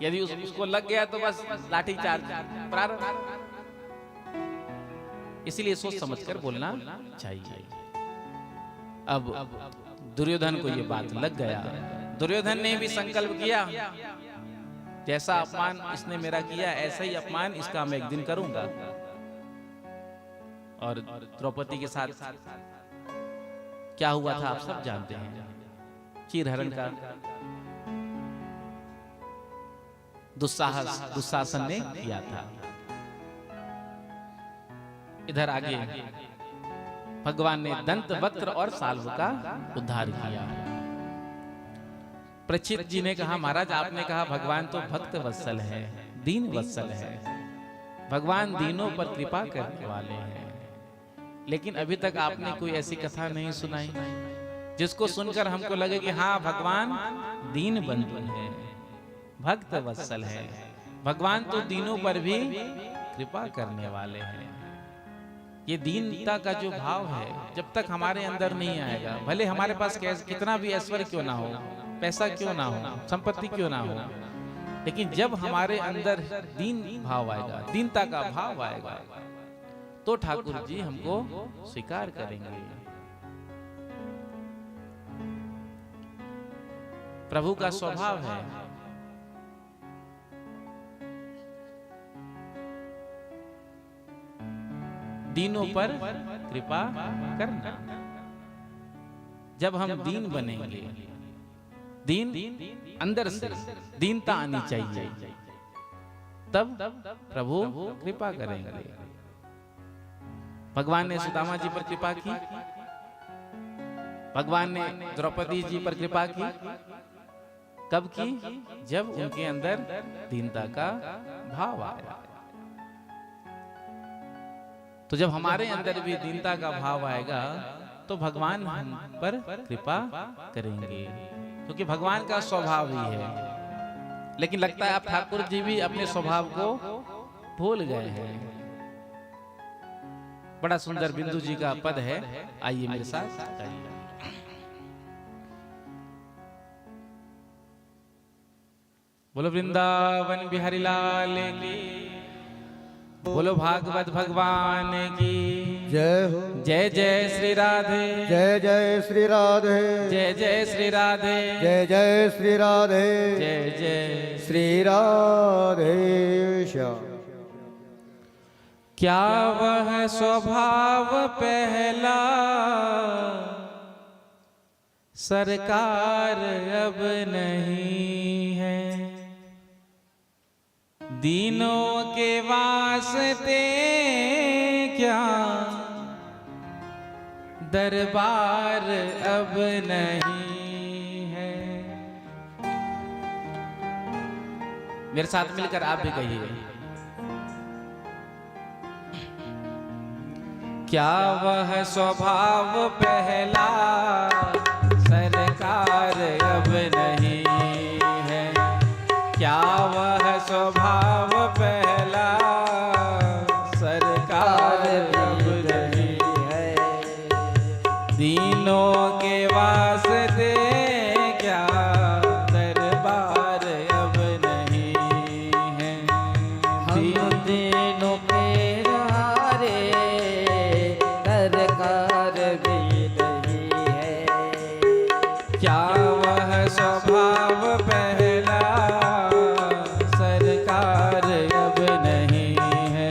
यदि उसको लग गया तो बस लाठी चार्ज प्रारंभ। इसीलिए सोच समझकर बोलना चाहिए। अब दुर्योधन को ये बात लग गया। दुर्योधन ने भी संकल्प किया, जैसा अपमान इसने मेरा किया ऐसा ही अपमान इसका मैं एक दिन करूंगा। और द्रौपदी के साथ क्या हुआ था आप सब जानते हैं। चीरहरण का दुस्साहस दुशासन ने किया था। इधर आगे भगवान ने दंत वक्त्र और साल्व का उद्धार किया। परीक्षित जी ने कहा, महाराज आपने कहा भगवान तो भक्त वत्सल है, दीन वत्सल है, भगवान दीनों पर कृपा करने वाले हैं, लेकिन अभी तक आपने कोई ऐसी कथा नहीं सुनाई जिसको सुनकर हमको लगे कि हाँ भगवान दीन बंधु है, भक्त वत्सल है, भगवान तो दीनों पर भी कृपा करने वाले हैं। ये दीनता का जो भाव है जब तक हमारे अंदर नहीं आएगा, भले हमारे पास कितना भी ऐश्वर्य क्यों ना हो, पैसा क्यों ना हो, संपत्ति क्यों ना हो, लेकिन जब हमारे अंदर दीन भाव आएगा, दीनता का भाव आएगा, तो ठाकुर जी हमको स्वीकार करेंगे। प्रभु का स्वभाव है दीनों पर कृपा करना। जब हम दीन बनेंगे, दीन अंदर से दीनता आनी चाहिए, तब प्रभु कृपा करेंगे। भगवान ने सुदामा जी पर कृपा की, भगवान ने द्रौपदी जी पर कृपा की, कब की? जब उनके अंदर दीनता का भाव आया। तो जब हमारे अंदर भी दीनता का भाव आएगा तो भगवान हम पर कृपा करेंगे, क्योंकि भगवान का स्वभाव ही है। लेकिन लगता है आप ठाकुर जी भी अपने स्वभाव को भूल गए हैं। बड़ा सुंदर बिंदु जी का पद है, आइए मेरे साथ गाइए। बोलो वृंदावन बिहारी लाल की, बोलो भागवत भगवान की जय हो। जय जय श्री राधे, जय जय श्री राधे, जय जय श्री राधे, जय जय श्री राधे, जय जय श्री राधे श्याम। क्या वह स्वभाव पहला सरकार अब नहीं है, दीनों के वास्ते क्या दरबार अब नहीं है। मेरे साथ मिलकर आप भी कहिए, क्या वह स्वभाव पहला सरकार अब नहीं है, क्या वह स्वभाव पहला सरकार अब नहीं है, दीनों के वास्ते क्या दरबार अब नहीं है। हम दीनों के हारे सरकार भी नहीं है, क्या वह स्वभाव पहला सरकार अब नहीं है,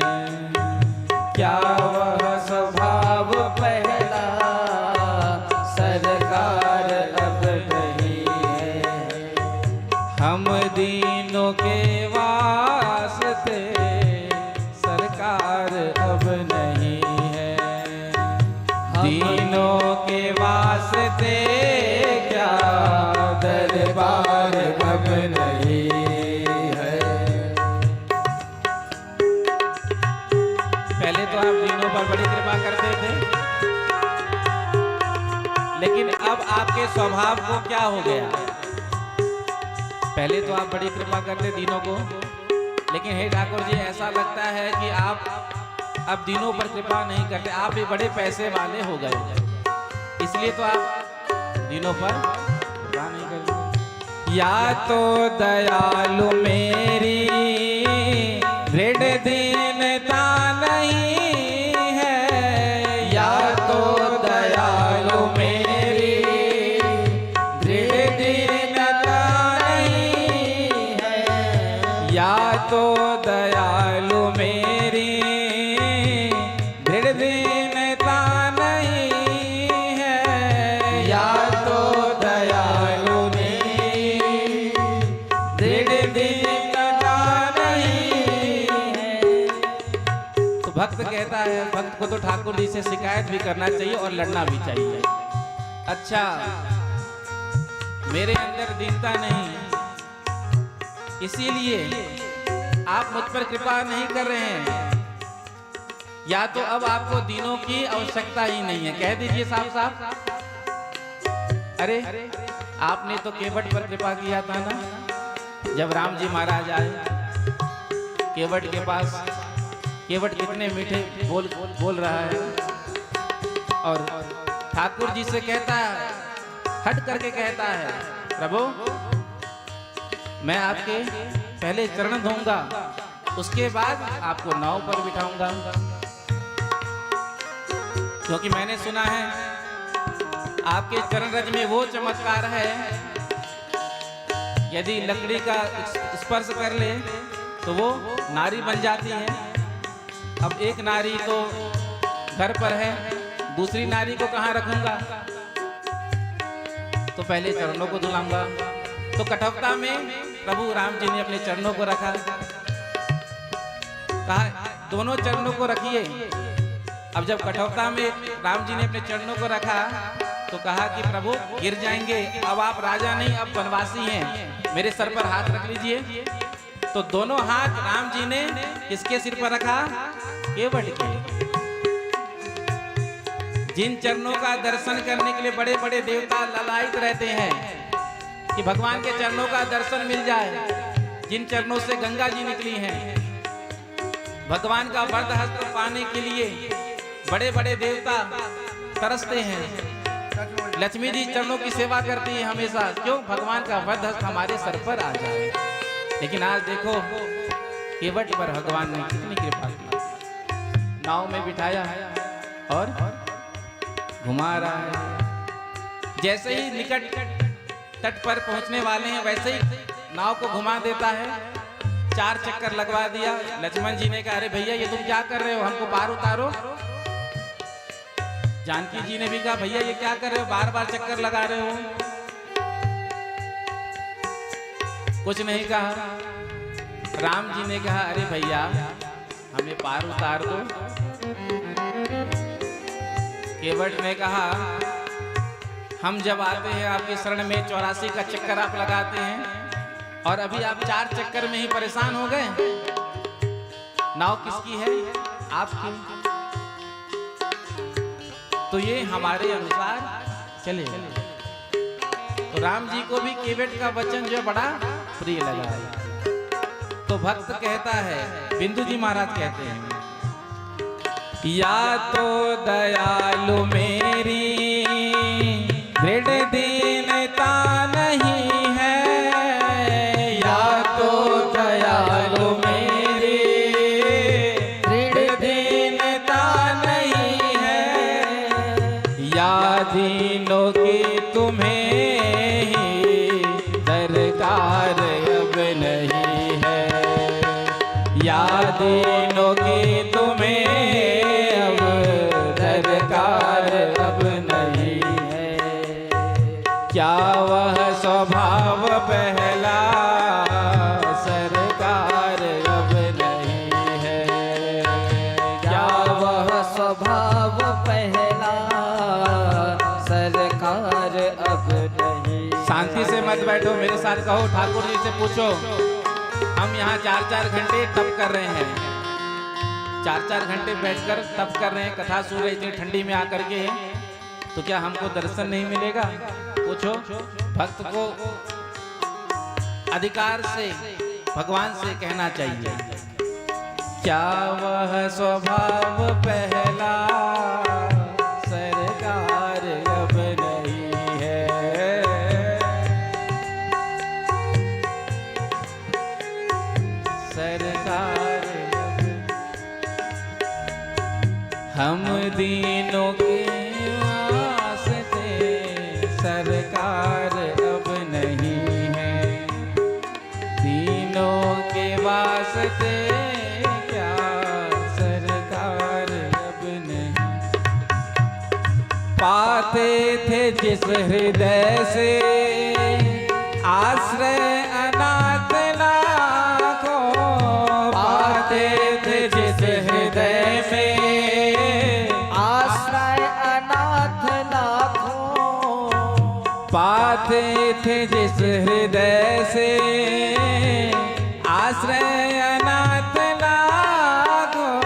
क्या वह स्वभाव पहला सरकार अब नहीं है। हम दीनों के वास्ते सरकार अब नहीं है, दीनों के वास्ते क्या दरबार अब नहीं है। पहले तो आप दीनों पर बड़ी कृपा करते थे, लेकिन अब आपके स्वभाव को क्या हो गया? पहले तो आप बड़ी कृपा करते दीनों को, लेकिन हे ठाकुर जी ऐसा लगता है कि आप अब दीनों पर कृपा नहीं करते, आप भी बड़े पैसे वाले हो गए, इसलिए तो आप दीनों पर कृपा नहीं करते। या तो दयालु मेरी दृढ़ दीनता नहीं है, या तो दयालु मेरी दृढ़ दीनता नहीं है, या तो दयालु मेरी दृढ़ दीनता नहीं है, या तो दयालु मेरी दृढ़ दीनता नहीं है। तो भक्त कहता है, भक्त को तो ठाकुर जी से शिकायत भी करना चाहिए और लड़ना भी चाहिए। अच्छा, मेरे अंदर दीनता नहीं, इसीलिए आप मुझ पर कृपा नहीं कर रहे हैं, या तो अब आपको दीनों की आवश्यकता ही नहीं है। कह दीजिए साफ साफ, अरे आपने तो केवट पर कृपा किया था ना, जब राम जी महाराज आए केवट के पास केवट कितने मीठे बोल रहा है और ठाकुर जी से कहता है, हट करके कहता है, प्रभु मैं आपके पहले चरण धोऊंगा, उसके बाद आपको नाव पर बिठाऊंगा, क्योंकि मैंने सुना है आपके चरण रज में वो चमत्कार है, यदि लकड़ी का स्पर्श कर ले तो वो नारी बन जाती है। अब एक नारी तो घर पर है, दूसरी नारी को कहाँ रखूंगा, तो पहले चरणों को धुलाऊंगा। तो कठौता में प्रभु राम जी ने अपने चरणों को रखा, कहा दोनों चरणों को रखिए। अब जब कठौता में राम जी ने अपने चरणों को रखा तो कहा कि प्रभु गिर जाएंगे, अब आप राजा नहीं अब वनवासी हैं, मेरे सर पर हाथ रख लीजिए। तो दोनों हाथ राम जी ने किसके सिर पर रखा, केवट के। जिन चरणों का दर्शन करने के लिए बड़े बड़े देवता ललायित रहते हैं कि भगवान के चरणों का दर्शन मिल जाए, जिन चरणों से गंगा जी निकली हैं, भगवान का वरद हस्त पाने के लिए बड़े बड़े देवता तरसते हैं। लक्ष्मी जी चरणों की सेवा करती है हमेशा, क्यों, भगवान का वरद हस्त हमारे सर पर आ जाए। लेकिन आज देखो केवट पर भगवान ने कितनी कृपा की, नाव में बिठाया और घुमा रहा है। जैसे ही निकट तट पर पहुंचने वाले हैं वैसे ही नाव को घुमा देता है, 4 चक्कर लगवा दिया। लक्ष्मण जी ने कहा, अरे भैया ये तुम क्या कर रहे हो, हमको पार उतारो। जानकी जी ने भी कहा, भैया ये क्या कर रहे हो, बार बार चक्कर लगा रहे हो। कुछ नहीं कहा। राम जी ने कहा, अरे भैया हमें पार उतार दो। केवट ने कहा, हम जब आते हैं आपके शरण में 84 का चक्कर आप लगाते हैं और अभी आप 4 चक्कर में ही परेशान हो गए। नाव किसकी है, आपकी। तो ये हमारे अनुसार चले। तो राम जी को भी केवट का वचन जो बड़ा प्रिय लगा है। तो भक्त कहता है, बिंदु जी महाराज कहते हैं, या तो दयालु मेरी दृढ़ दीनता नहीं है, या तो दयालु मेरी दृढ़ दीनता नहीं है, या दीनों की तुम्हें ही दरकार अब नहीं है, या दीनों की तुम्हें दरकार अब नहीं है। क्या वह स्वभाव पहला सरकार अब नहीं है, क्या वह स्वभाव पहला सरकार अब नहीं। शांति से मत बैठो, मेरे साथ कहो, ठाकुर जी से पूछो। हम यहाँ 4-4 घंटे तप कर रहे हैं, 4-4 घंटे बैठकर तप कर रहे हैं, कथा सुन रहे इतनी ठंडी में आकर के, तो क्या हमको दर्शन नहीं मिलेगा? पूछो। भक्त को अधिकार से भगवान से कहना चाहिए, क्या वह स्वभाव पहला सरकार अब नहीं है, सरकार हम दीनों के वास्ते सरकार अब नहीं है, दीनों के वास्ते क्या सरकार अब नहीं। पाते थे जिस हृदय से आश्रय अनाथ लाखों, पाते थे जिस हृदय में आश्रय अनाथ लाखों, पाते थे जिस हृदय से आश्रय अनाथ लाखों,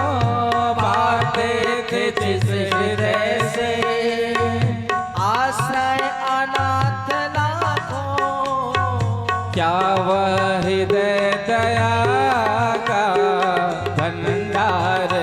पाते थे जिस हृदय से आश्रय अनाथ लाखों, क्या वह हृदय दया का भंडार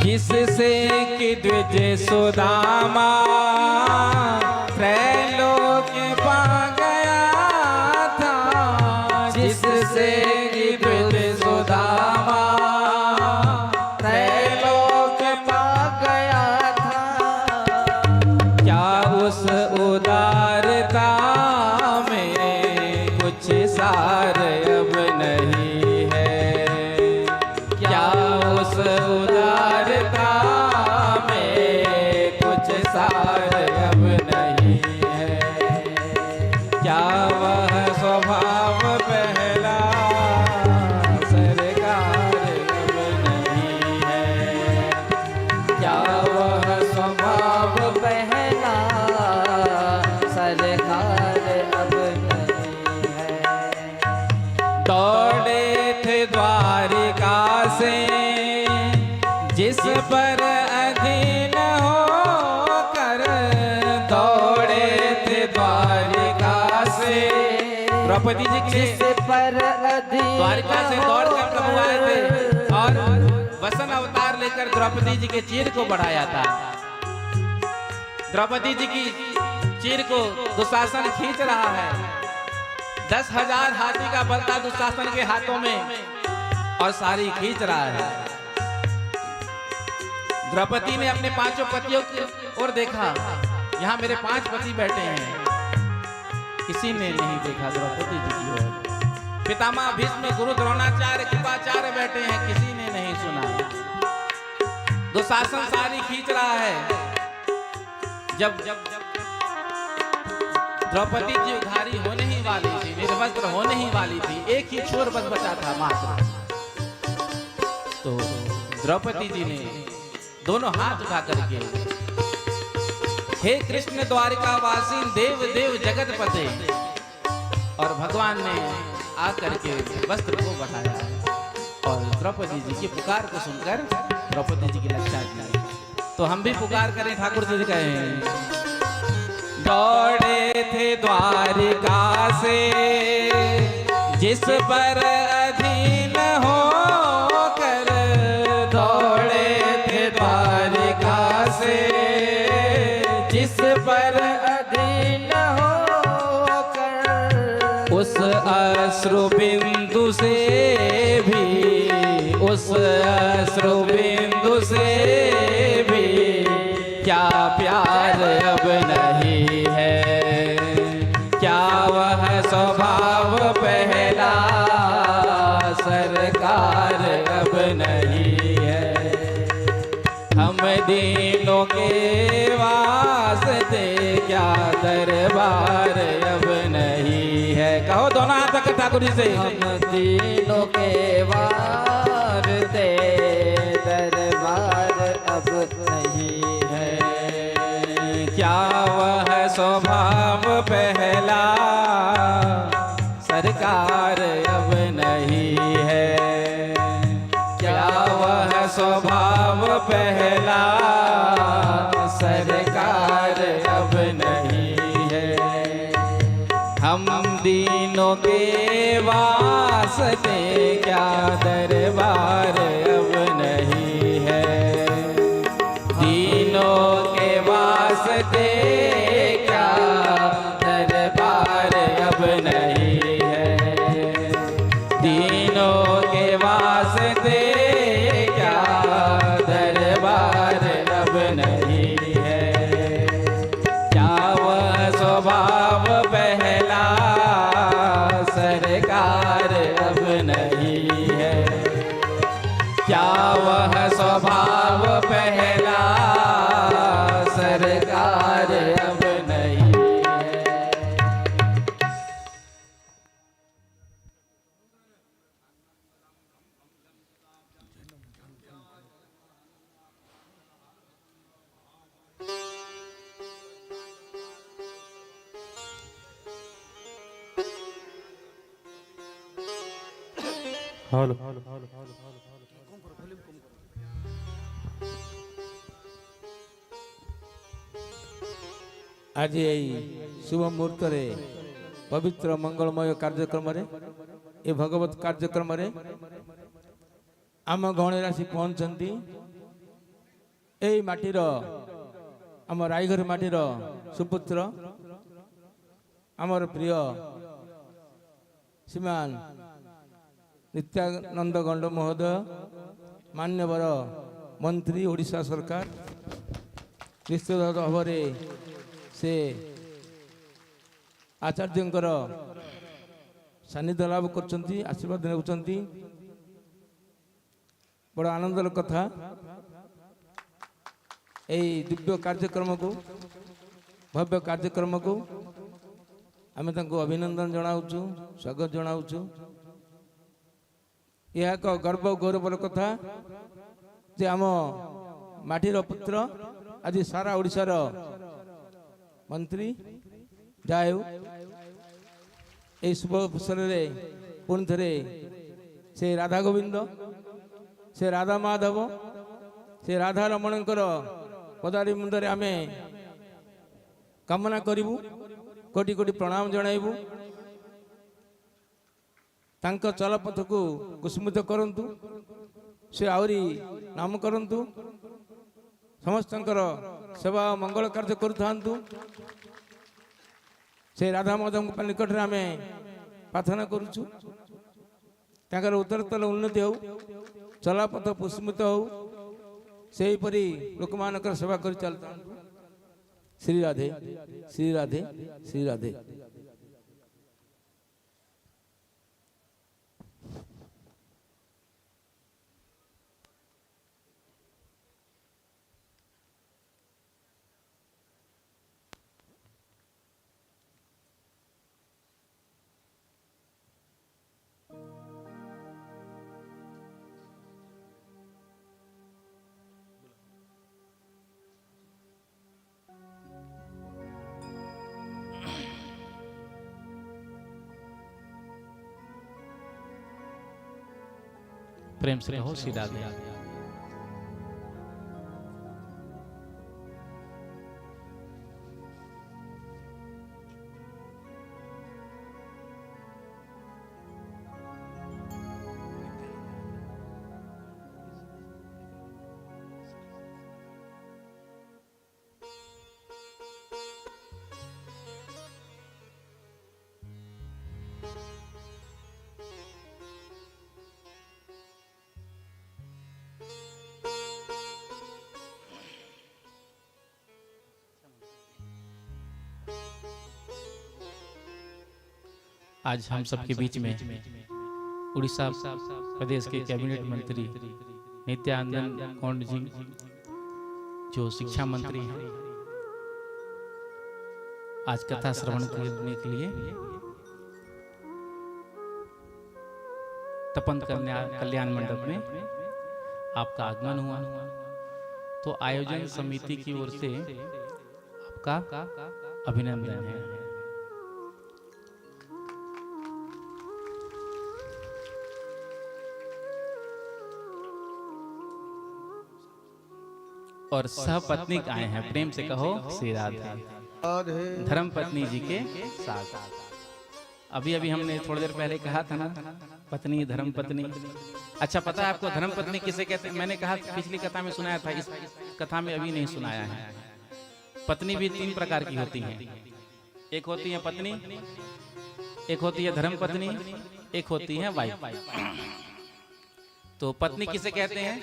जिससे कि द्विज सुदामा त्रैलोक पा गया था, जिससे कि द्विज सुदामा त्रैलोक पा गया था। क्या उस उदारता में कुछ सार अब नहीं है? क्या उस उदारता में कुछ सार अब नहीं है? क्या वह स्वभाव पहला सरकार अब नहीं है? क्या वह स्वभाव पहला सरकार अब नहीं है? दौड़े थे द्वारिका से जिस पर अधीन होकर, दौड़े थे द्वारिका से। द्रौपदी जी के जिस पर अधीन द्वारिका से दौड़ कर प्रभु आए थे और वसन अवतार लेकर द्रौपदी जी के चीर को बढ़ाया था। द्रौपदी जी की चीर को दुशासन खींच रहा है। 10,000 हाथी का बल था दुशासन के हाथों में और सारी खींच रहा है। द्रौपदी ने अपने 5 पतियों की ओर देखा, यहाँ मेरे 5 पति बैठे हैं। किसी ने नहीं देखा द्रौपदी जी की ओर। पितामह भीष्म, गुरु द्रोणाचार्य, कृपाचार्य बैठे हैं, किसी ने नहीं सुना। दुशासन सारी खींच रहा है। जब द्रौपदी जी उधारी होने ही वाली थी, निर्वस्त्र होने ही वाली थी, एक ही छोर बस बचा था मात्र, तो द्रौपदी जी ने दोनं हाथ उठा करके, हे कृष्ण द्वारिकावासी देव देव जगतपते, और भगवान ने आकर के वस्त्र को बढ़ाया और द्रौपदी जी की पुकार को सुनकर द्रौपदी जी की रक्षा की। तो हम भी पुकार करें, ठाकुर जी कहें, दौड़े थे द्वारिका से जिस पर अधीन होकर, दौड़े थे द्वारिका से जिस पर अधीन होकर, उस अश्रु बिंदु से भी, उस अश्रु बिंदु से भी क्या प्यार अब नहीं है? क्या वह स्वभाव पहला सरकार अब नहीं है? हम दीनों के वास्ते क्या दरबार अब नहीं है? कहो दोनों हाथ तक ठाकुर जी से, हम दीनों के वास्ते दरबार अब नहीं है। क्या वह स्वभाव पहला सरकार अब नहीं है? क्या वह स्वभाव पहला सरकार अब नहीं है? हम दीनों के वास्ते क्या दरबार अब नहीं है? दीनों के वास्ते क्या दरबार अब नहीं है? दीनों के वास्ते क्या दरबार अब नहीं है? क्या वह स्वभाव पहला सरकार अब नहीं है? क्या वह स्वभाव पहला सरकार अब नहीं है? हेलो आज शुभ मुहूर्त पवित्र मंगलमय कार्यक्रम ये भगवत कार्यक्रम आम गणे राशि पहुंचती এই মাটির আমার রায়ঘর মাটির সুপুত্র আমার প্রিয় শ্রীমান নিত্যানন্দ গণ্ড মহোদয় मान्यवर मंत्री ओडिशा सरकार निश्चित भाव से आचार्यंकर सानिध्य लाभ कर आशीर्वाद ने बड़ आनंदर कथा यही दिव्य कार्यक्रम को भव्य कार्यक्रम को आम अभिनंदन जनाऊँ स्वागत जनाऊँ यह एक गर्व गौरवर कथा जे आम माटीर पुत्र आज सारा ओडिशार मंत्री जाए शुभ अवसर में पुणी थे से राधा गोविंद से राधा माधव से राधा रमणकर पदारी मुंदरे आम कामना करूँ कोटि कोटि प्रणाम जनाइबू तांको चलपथ को कुसुमित करंतु से आवरी नाम करंतु समस्तंकर सेवा मंगल कार्य करुथांतु से राधा माधव निकट में आम प्रार्थना करुचु तांकर उत्तरोत्तर उन्नति हो चलपथ कुसुमित हो से परी लोक मानकर सेवा कर चलता। श्री राधे श्री राधे श्री राधे। प्रेम से कहो श्री राधे। आज हम सबके बीच में उड़ीसा प्रदेश के कैबिनेट मंत्री नित्यानंद गौंड जी जो शिक्षा मंत्री हैं आज कथा श्रवण करने के लिए तपन कल्याण मंडप में आपका आगमन हुआ। तो आयोजन समिति की ओर से आपका अभिनंदन है। और सहपत्नी आए हैं, प्रेम से कहो श्री राधे। धर्म पत्नी जी के साथ अभी अभी हमने थोड़ी देर पहले कहा था ना, पत्नी धर्म पत्नी। अच्छा पता है आपको धर्म पत्नी किसे कहते हैं? मैंने कहा पिछली कथा में सुनाया था, इस कथा में अभी नहीं सुनाया है। पत्नी भी 3 प्रकार की होती है। एक होती है पत्नी, एक होती है धर्म पत्नी, एक होती है वाइफ। तो पत्नी किसे कहते हैं?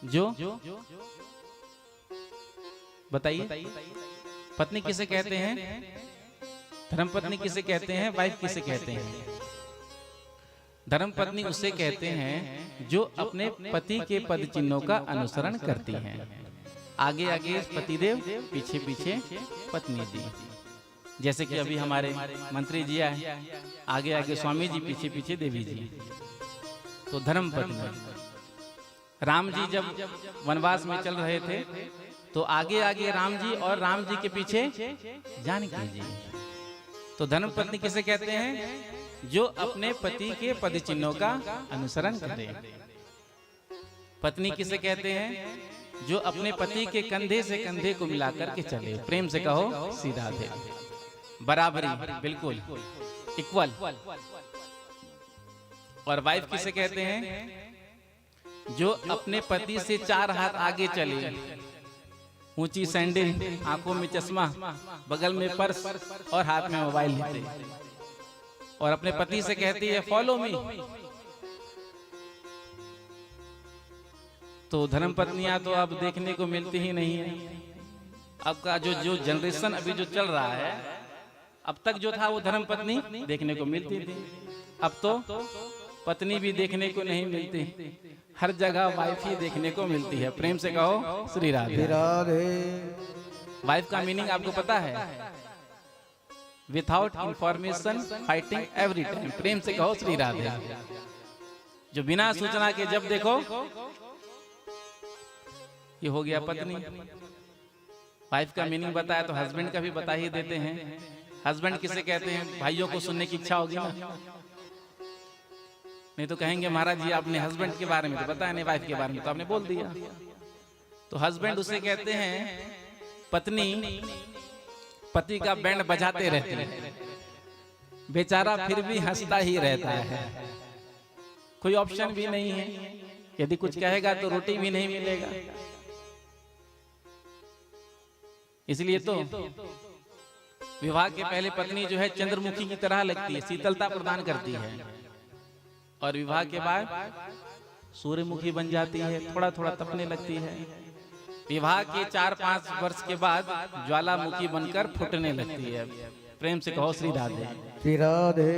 जो बताइए, पत्नी किसे कहते हैं? धर्म पत्नी किसे कहते हैं? वाइफ किसे कहते हैं? धर्म पत्नी उसे कहते हैं जो अपने पति के पद चिन्हों का अनुसरण करती हैं। आगे आगे पतिदेव, पीछे पीछे पत्नी जी। जैसे कि अभी हमारे मंत्री जी आए, आगे आगे स्वामी जी, पीछे पीछे देवी जी। तो धर्म पत्नी। राम जी जब वनवास में चल रहे थे तो आगे आगे राम जी और राम जी के पीछे जानकी जी। तो धर्म पत्नी किसे कहते हैं? जो अपने पति के पद चिन्हों का अनुसरण करे। पत्नी किसे कहते हैं? जो अपने पति के कंधे से कंधे को मिलाकर के चले। प्रेम से कहो श्री राधे। बराबरी, बिल्कुल इक्वल। और वाइफ किसे कहते हैं? जो अपने पति से 4 हाथ आगे चले, ऊंची सैंडल, आंखों में चश्मा, बगल में पर्स और हाथ में मोबाइल लेते, और अपने पति से कहती है फॉलो मी, तो धर्म पत्नियां तो अब देखने को मिलती ही नहीं है। अब का जो जनरेशन अभी जो चल रहा है, अब तक जो था वो धर्म पत्नी देखने को मिलती थी, अब तो पत्नी भी देखने को नहीं मिलती, हर जगह वाइफ ही देखने को मिलती है। प्रेम से कहो श्री राधे। राधे। वाइफ का मीनिंग आपको पता है? Without information fighting every time. प्रेम से कहो श्री राधे। जो बिना सूचना के जब देखो, ये हो गया पत्नी। वाइफ का मीनिंग बताया तो हस्बैंड का भी बता ही देते हैं। हस्बैंड किसे कहते हैं? भाइयों को सुनने की इच्छा होगी ना, नहीं तो कहेंगे महाराज जी आपने हस्बैंड के बारे में तो बताया नहीं, वाइफ के बारे में तो आपने बोल दिया। तो हस्बैंड उसे कहते हैं, पत्नी पति का बैंड बजाते रहती है, बेचारा फिर भी हंसता ही रहता है, कोई ऑप्शन भी नहीं है, यदि कुछ कहेगा तो रोटी भी नहीं मिलेगा। इसलिए तो विवाह के पहले पत्नी जो है चंद्रमुखी की तरह लगती है, शीतलता प्रदान करती है, और विवाह के बाद सूर्यमुखी बन जाती है, थोड़ा थोड़ा तपने लगती है। विवाह के 4-5 वर्ष के बाद ज्वालामुखी बनकर फूटने लगती है। प्रेम से कहो श्री राधे। श्री राधे।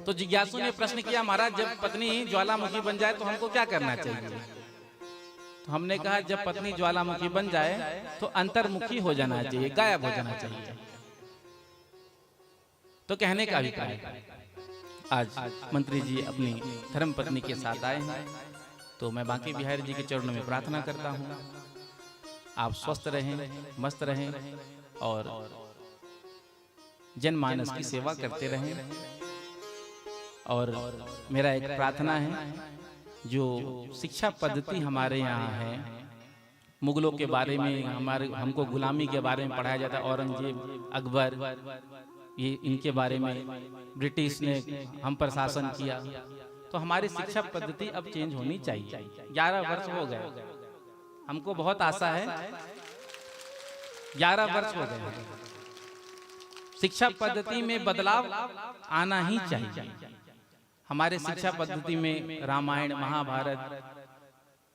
तो जिज्ञासु ने प्रश्न किया, महाराज जब पत्नी ज्वालामुखी बन जाए तो हमको क्या करना चाहिए? तो हमने कहा जब पत्नी ज्वालामुखी बन जाए तो अंतर्मुखी हो जाना चाहिए, गायब हो जाना चाहिए। तो कहने का अभिप्राय, आज मंत्री जी अपनी धर्म पत्नी के साथ आए हैं, तो मैं बांके बिहारी जी के चरणों में प्रार्थना करता हूँ, आप स्वस्थ रहें, मस्त रहें और जनमानस की सेवा करते रहें। और मेरा एक प्रार्थना है, जो शिक्षा पद्धति हमारे यहाँ है, मुगलों के बारे में हमको गुलामी के बारे में पढ़ाया जाता है, औरंगजेब, अकबर, ये इनके बारे में ब्रिटिश ने हम पर शासन किया, तो हमारी शिक्षा पद्धति अब चेंज होनी चाहिए। 11 वर्ष हो गए, हमको बहुत आशा है, 11 वर्ष हो गए, शिक्षा पद्धति में बदलाव आना ही चाहिए। हमारे शिक्षा पद्धति में रामायण, महाभारत,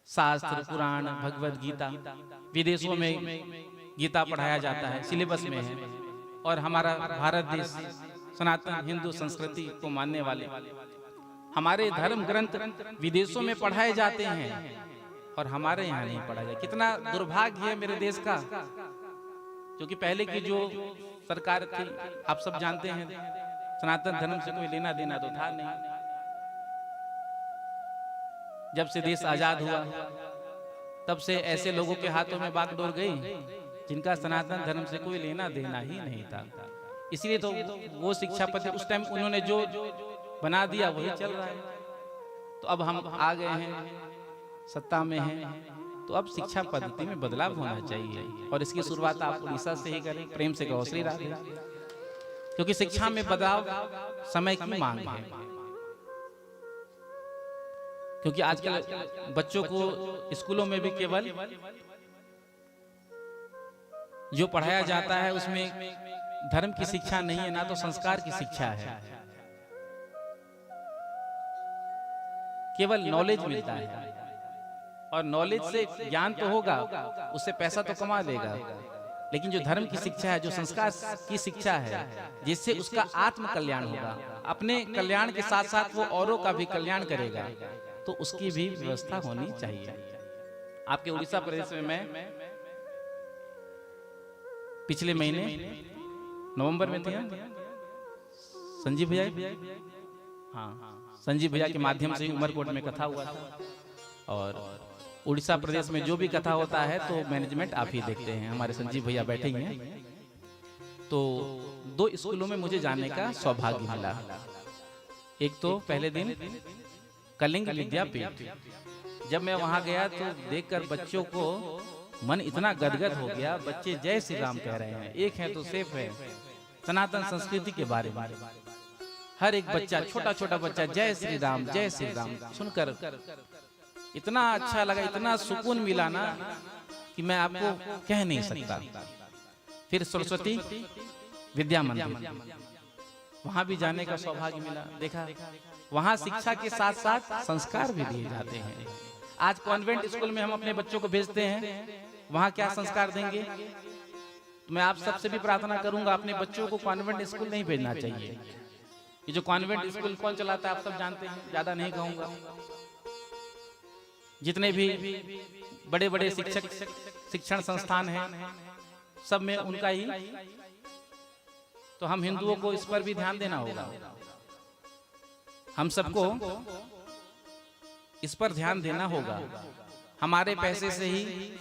शास्त्र, पुराण, भगवत गीता, विदेशों में गीता पढ़ाया जाता है, सिलेबस में है, और हमारा भारत देश सनातन हिंदू संस्कृति को मानने वाले हमारे धर्म ग्रंथ विदेशों में पढ़ाए जाते हैं और हमारे यहाँ नहीं पढ़ाया जाए। कितना दुर्भाग्य है मेरे देश का, क्योंकि पहले की जो सरकार थी आप सब जानते हैं, सनातन धर्म से कोई लेना देना तो था नहीं। जब से देश आजाद हुआ तब से ऐसे लोगों के हाथों में बागडोर गई जिनका सनातन धर्म से कोई लेना देना ही नहीं था। इसलिए तो वो शिक्षा पद्धति उस टाइम उन्होंने जो बना दिया वही चल रहा है। तो अब हम आ गए हैं, सत्ता में हैं, तो अब शिक्षा पद्धति में बदलाव होना चाहिए, और इसकी शुरुआत आप उड़ीसा से ही करें। प्रेम से कहो श्री राधे। क्योंकि शिक्षा में बदलाव समय की मांग है, क्योंकि आजकल बच्चों को स्कूलों में भी केवल जो पढ़ाया जाता है उसमें धर्म की शिक्षा नहीं है, ना तो संस्कार की शिक्षा है, केवल नॉलेज मिलता है। और नॉलेज से ज्ञान तो होगा, उससे पैसा तो कमा लेगा, लेकिन जो धर्म की शिक्षा है, जो संस्कार की शिक्षा है, जिससे उसका आत्म कल्याण होगा, अपने कल्याण के साथ साथ वो औरों का भी कल्याण करेगा, तो उसकी भी व्यवस्था होनी चाहिए। आपके उड़ीसा प्रदेश में मैं पिछले महीने नवंबर में थे, संजीव भैया, हाँ संजीव भैया के माध्यम से उमरकोट में कथा हुआ था। और उड़ीसा प्रदेश में जो भी कथा होता है तो मैनेजमेंट आप ही देखते हैं, हमारे संजीव भैया बैठे हैं। तो 2 स्कूलों में मुझे जाने का सौभाग्य मिला। एक तो पहले दिन कलिंग विद्यापीठ, जब मैं वहां गया तो देखकर बच्चों को मन इतना गदगद हो गया। बच्चे जय श्री राम कह रहे हैं, एक है तो सेफ है, सनातन संस्कृति के बारे में हर एक बच्चा, छोटा छोटा बच्चा जय श्री राम सुनकर इतना अच्छा लगा, इतना सुकून मिला ना कि मैं आपको कह नहीं सकता। फिर सरस्वती विद्या मंदिर, वहां भी जाने का सौभाग्य मिला। देखा वहां शिक्षा के साथ साथ संस्कार भी दिए जाते हैं। आज कॉन्वेंट स्कूल में हम अपने बच्चों को भेजते हैं, वहां क्या संस्कार देंगे? तो मैं आप सबसे भी प्रार्थना करूंगा, अपने बच्चों को कॉन्वेंट स्कूल नहीं भेजना चाहिए। ये जो कॉन्वेंट स्कूल कौन चलाता है आप सब जानते हैं, ज्यादा नहीं कहूंगा। जितने भी बड़े बड़े शिक्षण संस्थान हैं सब में उनका ही, तो हम हिंदुओं को इस पर भी ध्यान देना होगा। हम सबको इस पर ध्यान देना होगा। हमारे पैसे से ही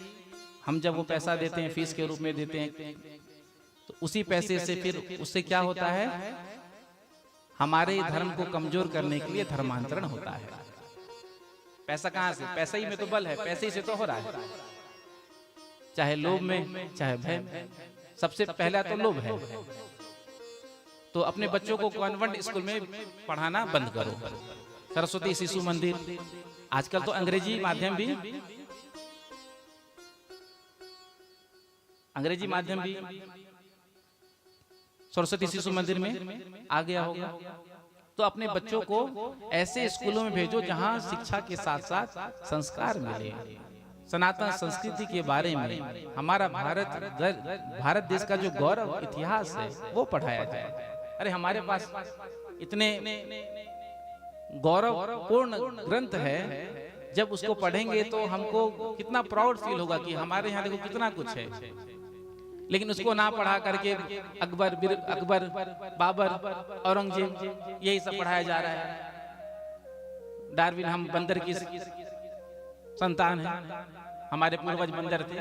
हम जब वो पैसा देते हैं, फीस के रूप में देते हैं, तो उसी पैसे से फिर उससे क्या होता है, हमारे धर्म को कमजोर करने के लिए धर्मांतरण होता है। पैसा कहां से? पैसा ही में तो बल है, पैसे ही से तो हो रहा है। चाहे लोभ में चाहे भय में, सबसे पहला तो लोभ है। तो अपने बच्चों को कॉन्वेंट स्कूल में पढ़ाना बंद करो। सरस्वती शिशु मंदिर, आजकल तो अंग्रेजी माध्यम भी सरस्वती शिशु मंदिर में आ गया होगा। तो अपने बच्चों को ऐसे स्कूलों में भेजो जहां शिक्षा के साथ साथ संस्कार मिले, सनातन संस्कृति के बारे में, हमारा भारत देश का जो गौरव इतिहास है वो पढ़ाया जाए। अरे हमारे पास इतने गौरवपूर्ण ग्रंथ है, जब उसको पढ़ेंगे तो हमको कितना प्राउड फील होगा कि हमारे यहाँ देखो कितना कुछ है। लेकिन उसको ना पढ़ा करके अकबर, बाबर, औरंगजेब यही सब पढ़ाया जा रहा है। डार्विन, हम बंदर की संतान हैं, हमारे पूर्वज बंदर थे।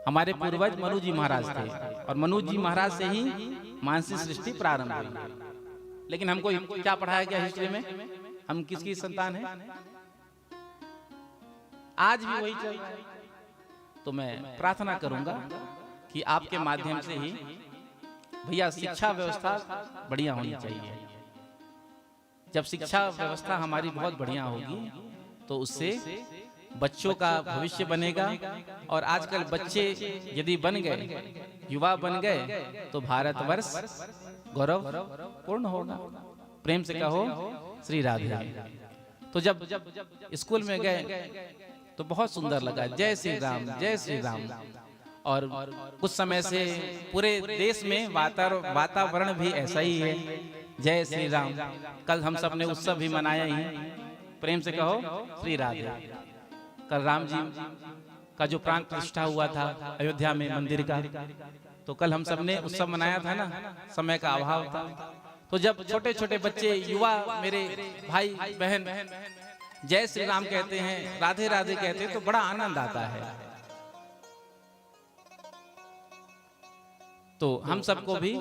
हमारे पूर्वज मनु जी महाराज थे और मनु जी महाराज से ही मानसिक सृष्टि प्रारंभ हुई। लेकिन हमको क्या पढ़ाया गया हिस्ट्री में? हम किसकी संतान हैं? आज भी वही चल रहा है। तो मैं प्रार्थना करूंगा कि आपके माध्यम से ही भैया शिक्षा व्यवस्था बढ़िया होनी चाहिए। जब शिक्षा व्यवस्था हमारी बहुत बढ़िया होगी तो उससे बच्चों का भविष्य बनेगा। और आजकल बच्चे यदि बन गए, युवा बन गए, तो भारतवर्ष गौरव पूर्ण होगा। प्रेम से कहो श्री राधे। तो जब स्कूल में गए तो बहुत सुंदर लगा, जय श्री राम, जय श्री राम। और कुछ समय से पूरे देश में वातावरण भी ऐसा ही है, जय श्री राम। कल हम सब ने उत्सव भी मनाया ही। प्रेम से कहो श्री राधे। कल राम जी का जो प्राण प्रतिष्ठा हुआ था अयोध्या में मंदिर का, तो कल हम सब ने उत्सव मनाया था ना, समय का अभाव था। तो जब छोटे छोटे बच्चे, युवा, मेरे भाई बहन जय श्री राम कहते हैं, राधे राधे कहते हैं, तो बड़ा आनंद आता है। तो हम सबको भी,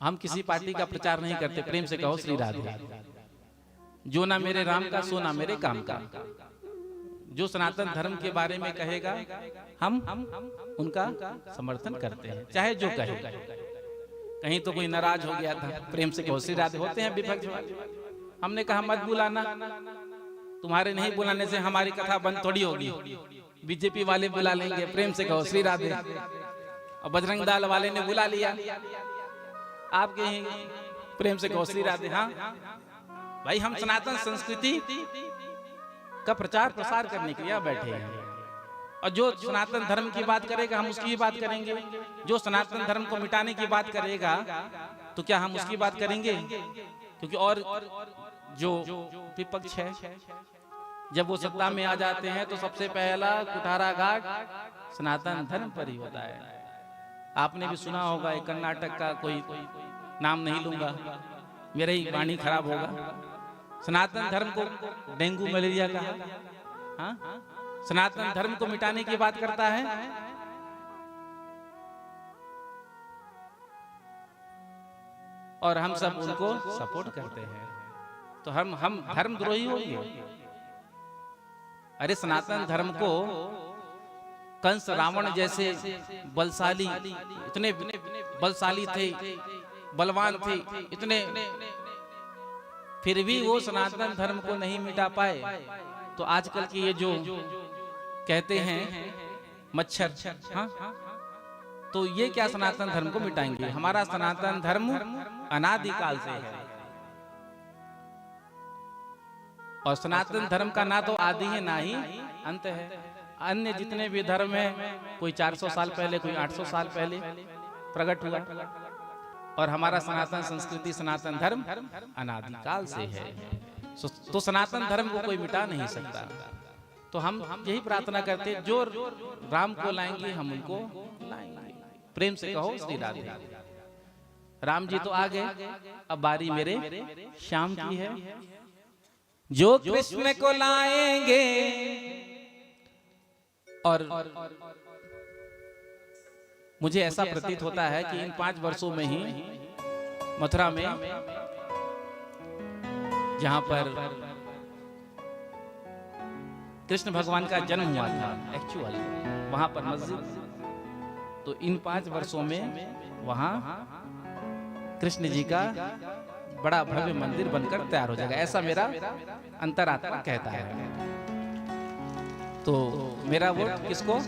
हम किसी पार्टी का प्रचार नहीं करते। प्रेम से कहो श्री राधे। जो ना मेरे राम का सो ना मेरे काम का। जो सनातन धर्म के बारे में कहेगा हम उनका समर्थन करते हैं, चाहे जो कहे। कहीं तो कोई नाराज हो गया था, प्रेम से कहो श्री राधे। होते हैं विपक्ष वाले, हमने कहा मत बुलाना, तुम्हारे नहीं बुलाने से हमारी कथा बंद थोड़ी होगी। बीजेपी वाले बुला लेंगे, प्रेम से कहो श्री राधे। और बजरंग दल वाले ने बुला लिया, आपके ही प्रेम से कहो श्री राधे। हाँ भाई, हम सनातन संस्कृति का प्रचार प्रसार करने के लिए बैठे हैं। और जो सनातन धर्म की बात करेगा हम उसकी भी बात करेंगे। जो सनातन धर्म को मिटाने की बात करेगा तो क्या हम उसकी बात करेंगे? क्योंकि और जो विपक्ष है, जब वो सत्ता में आ जाते हैं तो सबसे पहला कुठाराघात सनातन धर्म पर ही होता है। आपने भी सुना होगा, एक कर्नाटक का कोई नाम नहीं लूंगा, मेरा ही वाणी खराब होगा। सनातन धर्म को डेंगू मलेरिया का, हाँ, सनातन धर्म को मिटाने की बात करता है। और हम सब उनको सपोर्ट करते हैं, तो हम धर्मद्रोही होंगे। अरे सनातन धर्म को कंस, रावण जैसे बलशाली, इतने बलशाली थे, बलवान थे, इतने फिर भी वो सनातन धर्म को नहीं मिटा पाए। तो आजकल के ये जो कहते हैं मच्छर, हाँ, तो ये क्या सनातन धर्म को मिटाएंगे? हमारा सनातन धर्म अनादिकाल से है, और सनातन धर्म का ना तो आदि है ना ही अंत है। अन्य जितने भी धर्म है, कोई 400 साल पहले, कोई 800 साल पहले प्रकट हुआ, और हमारा सनातन संस्कृति, सनातन धर्म अनादिकाल से है। तो सनातन धर्म को कोई मिटा नहीं सकता। तो हम यही प्रार्थना करते, जो राम को लाएंगे हम उनको लाएंगे। प्रेम से कहो श्री राधे। राम जी तो आ गए, अब बारी मेरे श्याम की है। जो कृष्ण को लाएंगे, और मुझे ऐसा प्रतीत होता है कि इन 5 वर्षों में ही मथुरा में, जहां पर कृष्ण भगवान का जन्म हुआ था एक्चुअल, वहां पर मस्जिद, तो इन 5 वर्षों में वहां कृष्ण जी का बड़ा भव्य मंदिर बनकर तैयार हो जाएगा, ऐसा मेरा अंतरात्मा कहता है। तो मेरा वोट किसको?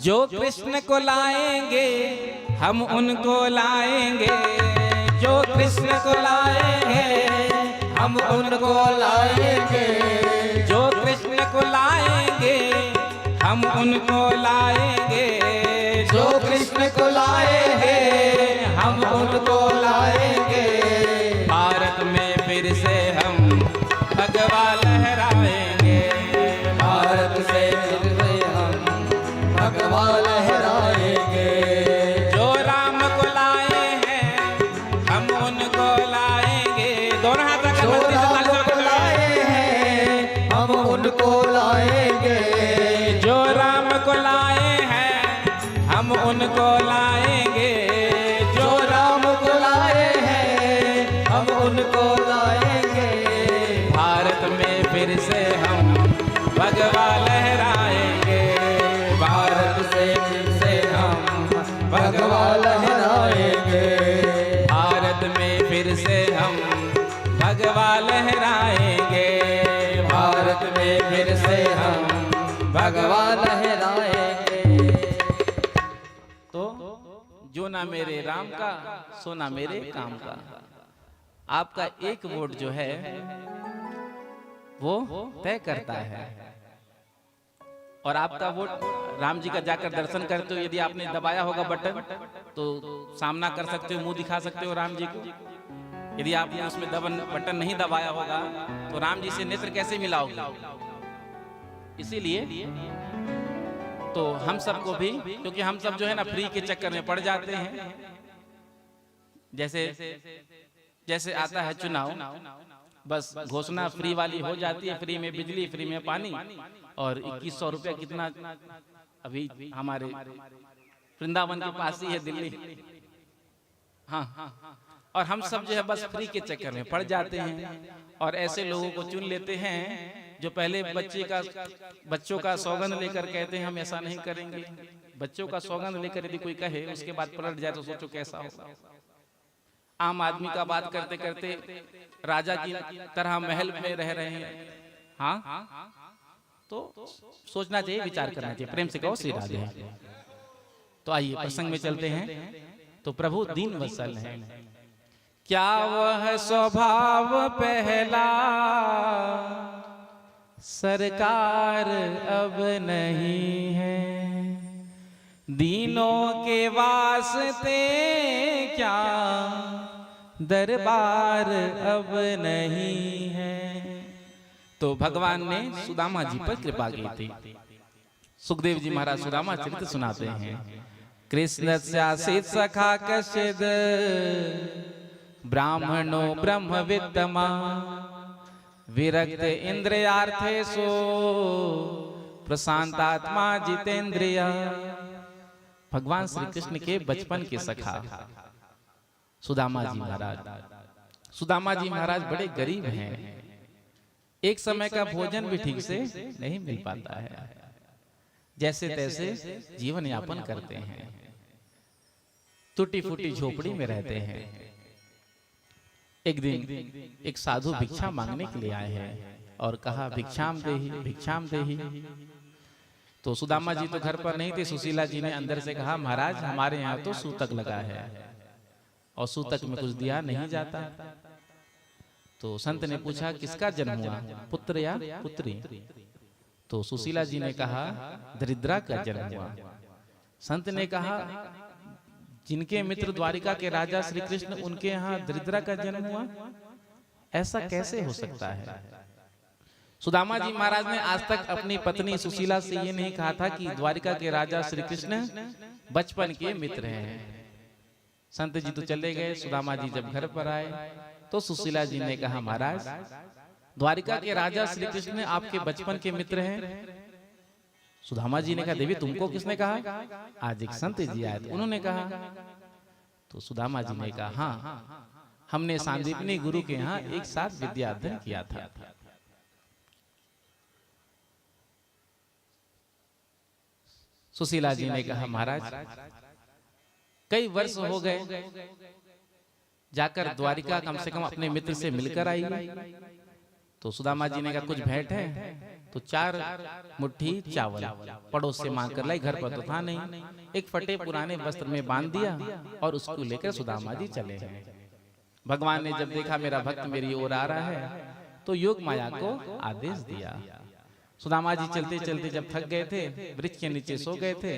जो कृष्ण को लाएंगे हम उनको लाएंगे, जो कृष्ण को लाएंगे हम उनको लाएंगे, जो कृष्ण को लाएंगे हम उनको लाएंगे, जो कृष्ण को लाएंगे हम उनको लाएंगे। भारत में फिर से हम भगवा लहराएंगे, भारत से फिर से हम भगवा लहराएंगे। जो राम को लाए हैं हम उनको लाएंगे। दोनों हाथ रखकर को लाए हैं हम उनको लाएंगे, जो राम को लाए हैं हम उनको लाएंगे, जो राम को लाए हैं हम उनको लाएंगे। भारत में फिर से हम भगवा लहराएंगे, भारत से फिर से हम भगवा लहराएंगे, भारत में फिर से हम भगवा लहराएंगे, भारत में फिर से हम भगवा लहराएंगे। तो जो ना मेरे राम का सो ना मेरे काम का। आपका एक वोट जो है वो तय करता है, और आपका वोट राम जी का जाकर दर्शन करते हो, यदि आपने दबाया होगा बटन तो सामना कर सकते हो, मुंह दिखा सकते हो राम जी को। यदि आपने उसमें बटन नहीं दबाया होगा तो राम जी से नेत्र कैसे मिलाओगे? इसीलिए तो हम सबको भी, क्योंकि हम सब जो है ना फ्री के चक्कर में पड़ जाते हैं। जैसे जैसे आता है चुनाव, बस घोषणा फ्री वाली हो जाती है, फ्री में बिजली, फ्री में पानी, और 2100 रुपया कितना अभी हमारे वृंदावन के पास ही है दिल्ली। हाँ, और हम सब जो है बस फ्री के चक्कर में पड़ जाते हैं, और ऐसे लोगों को चुन लेते हैं जो पहले बच्चों का सौगंध लेकर कहते हैं हम ऐसा नहीं करेंगे। बच्चों का सौगंध लेकर यदि कोई कहे उसके बाद पलट जाए तो सोचो कैसा होगा। आम आदमी का बात करते करते राजा की तरह महल में रह रहे हैं। हाँ, तो सोचना चाहिए, विचार करना चाहिए। प्रेम से कहो श्री राधे। तो आइए प्रसंग में चलते हैं। तो प्रभु दीन वत्सल है, क्या वह स्वभाव पहला सरकार अब नहीं है, दीनों के वास्ते क्या दरबार अब नहीं है। तो भगवान ने सुदामा जी पर कृपा की थी। सुखदेव जी महाराज सुदामा चरित्र सुनाते हैं। कृष्ण स्यासीत सखा कश्चिद ब्राह्मणो ब्रह्म विद्तमा विरक्त इंद्रियार्थेषु प्रशांतात्मा जितेंद्रिय। भगवान श्री कृष्ण के बचपन के सखा सुदामा जी महाराज। सुदामा जी महाराज बड़े गरीब हैं, एक समय का भोजन भी ठीक से नहीं मिल पाता है, जैसे तैसे जीवन यापन करते हैं, टूटी फूटी झोपड़ी में रहते हैं। एक दिन एक साधु भिक्षा मांगने के लिए आए हैं और कहा भिक्षाम देहि भिक्षाम देहि। तो सुदामा जी तो घर पर नहीं थे। सुशीला जी ने अंदर से कहा महाराज हमारे यहाँ तो सूतक लगा है और सूतक में कुछ दिया नहीं जाता। तो संत ने पूछा किसका जन्म हुआ, पुत्र या पुत्री? तो सुशीला जी ने कहा दरिद्रा का जन्म हुआ। संत ने कहा जिनके मित्र द्वारिका के राजा श्री कृष्ण उनके यहाँ दरिद्रा का जन्म हुआ, ऐसा कैसे हो सकता है? सुदामा जी महाराज ने आज तक अपनी पत्नी सुशीला से ये नहीं कहा था कि द्वारिका के राजा श्री कृष्ण बचपन के मित्र हैं। संत जी तो चले गए। सुदामा जी जब घर पर आए तो सुशीला जी ने कहा महाराज द्वारिका के राजा श्री कृष्ण आपके बचपन के मित्र हैं। सुदामा जी ने कहा देवी तुमको किसने कहा? आज एक संत जी आए उन्होंने कहा। तो सुदामा जी ने कहा हाँ हमने सांदीपनी गुरु के यहाँ एक साथ विद्या अध्ययन किया था। सुशीला जी ने कहा महाराज कई वर्ष हो गए, जाकर द्वारिका कम से कम अपने मित्र से मिलकर आई। तो सुदामा जी ने कहा कुछ भेंट है? तो 4 मुट्ठी चावल पड़ोस से मांग कर लाई, घर पर तो था नहीं। एक फटे पुराने वस्त्र में बांध दिया और उसको लेकर सुदामा जी चले हैं। भगवान ने जब देखा मेरा भक्त मेरी ओर आ रहा है तो योग माया को आदेश दिया। सुदामा जी चलते चलते जब थक गए थे, वृक्ष के नीचे सो गए थे,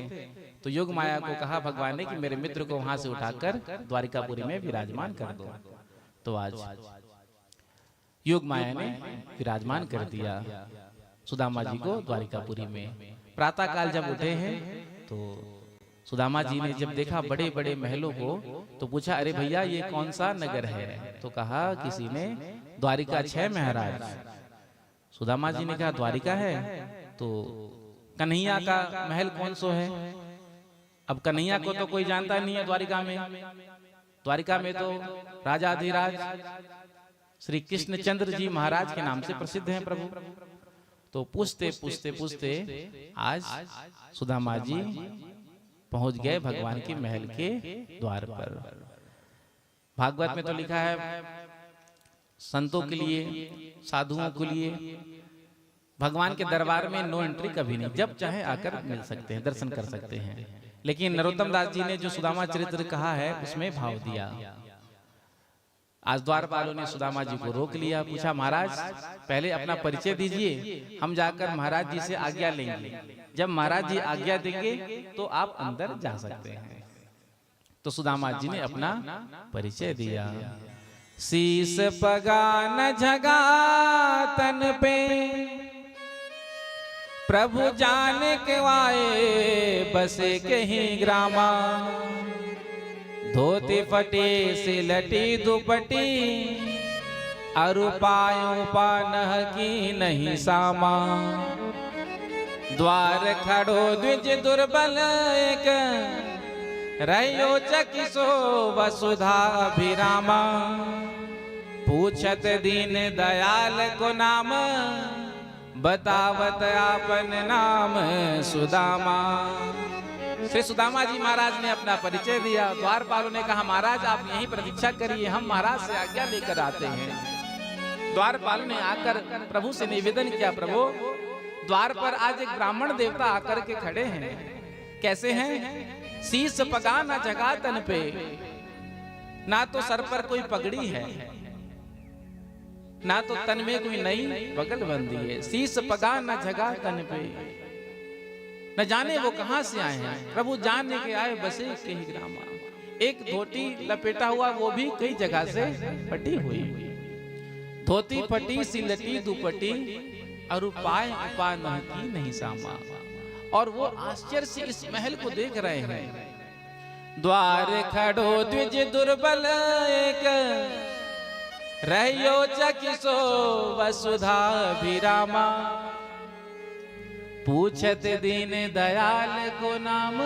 तो योग माया को कहा भगवान ने कि मेरे मित्र को वहां से उठाकर द्वारिकापुरी में विराजमान कर दो। तो आज योग माया ने विराजमान कर दिया सुदामा जी को द्वारिकापुरी में। प्रातः काल जब उठे हैं तो सुदामा जी ने जब देखा बड़े बड़े महलों को तो पूछा अरे भैया ये कौन सा नगर है? तो कहा किसी ने द्वारिका 6 महाराज। सुदामा जी ने कहा द्वारिका है तो कन्हैया का महल कौन सो है? अब कन्हैया को तो कोई जानता नहीं है द्वारिका में। द्वारिका में तो राजाधिराज श्री कृष्णचंद्र जी महाराज के नाम से प्रसिद्ध हैं प्रभु। तो पूछते पूछते पूछते आज सुदामा जी पहुंच गए भगवान के महल के द्वार पर। भागवत में तो लिखा है संतों के लिए साधुओं के लिए भगवान के दरबार में नो एंट्री कभी नहीं, जब चाहे आकर मिल सकते हैं, दर्शन कर सकते हैं। लेकिन नरोत्तम दास जी ने जो सुदामा चरित्र कहा है उसमें भाव दिया। आज द्वारपालों ने सुदामा जी को रोक लिया, पूछा महाराज पहले अपना परिचय दीजिए, हम जाकर महाराज जी से आज्ञा लेंगे, जब महाराज जी आज्ञा देंगे तो आप अंदर जा सकते हैं। तो सुदामा जी ने अपना परिचय दिया। शीस पगा न झगा तन पे प्रभु जान के आए बसे कहीं ग्रामा। धोती फटे सिलटी दुपटी अरुपायों पानह की नहीं सामा। द्वार खड़ो द्विज दुर्बल एक रहियो चकिसो वसुधा अभिरामा। पूछत दीन दयाल को नाम बतावत आपन नाम सुदामा। श्री सुदामा जी महाराज ने अपना परिचय दिया। द्वारपालों ने कहा महाराज आप यहीं प्रतीक्षा करिए, हम महाराज से आज्ञा लेकर आते हैं। द्वारपाल ने आकर प्रभु से निवेदन किया, प्रभु द्वार पर आज एक ब्राह्मण देवता आकर के खड़े हैं। कैसे हैं? शीस पगा न जगा तन पे, ना तो सर पर कोई पगड़ी है ना तो तन में कोई नई बगल बंदी है। शीस पगा न जगा तन पे, न जाने वो कहां से आए हैं। प्रभु जानने के आए बसे कहीं ग्रामा। एक धोती लपेटा हुआ वो भी कई जगह से फटी हुई। धोती फटी सिलटी दुपटी और उपाय उपा की नहीं सामा। और वो आश्चर्य से इस महल को देख रहे हैं। द्वार खड़ो द्विज दुर्बल एक रहियो चकिसो वसुधा अभिरामा। पूछत दीन दयाल को नाम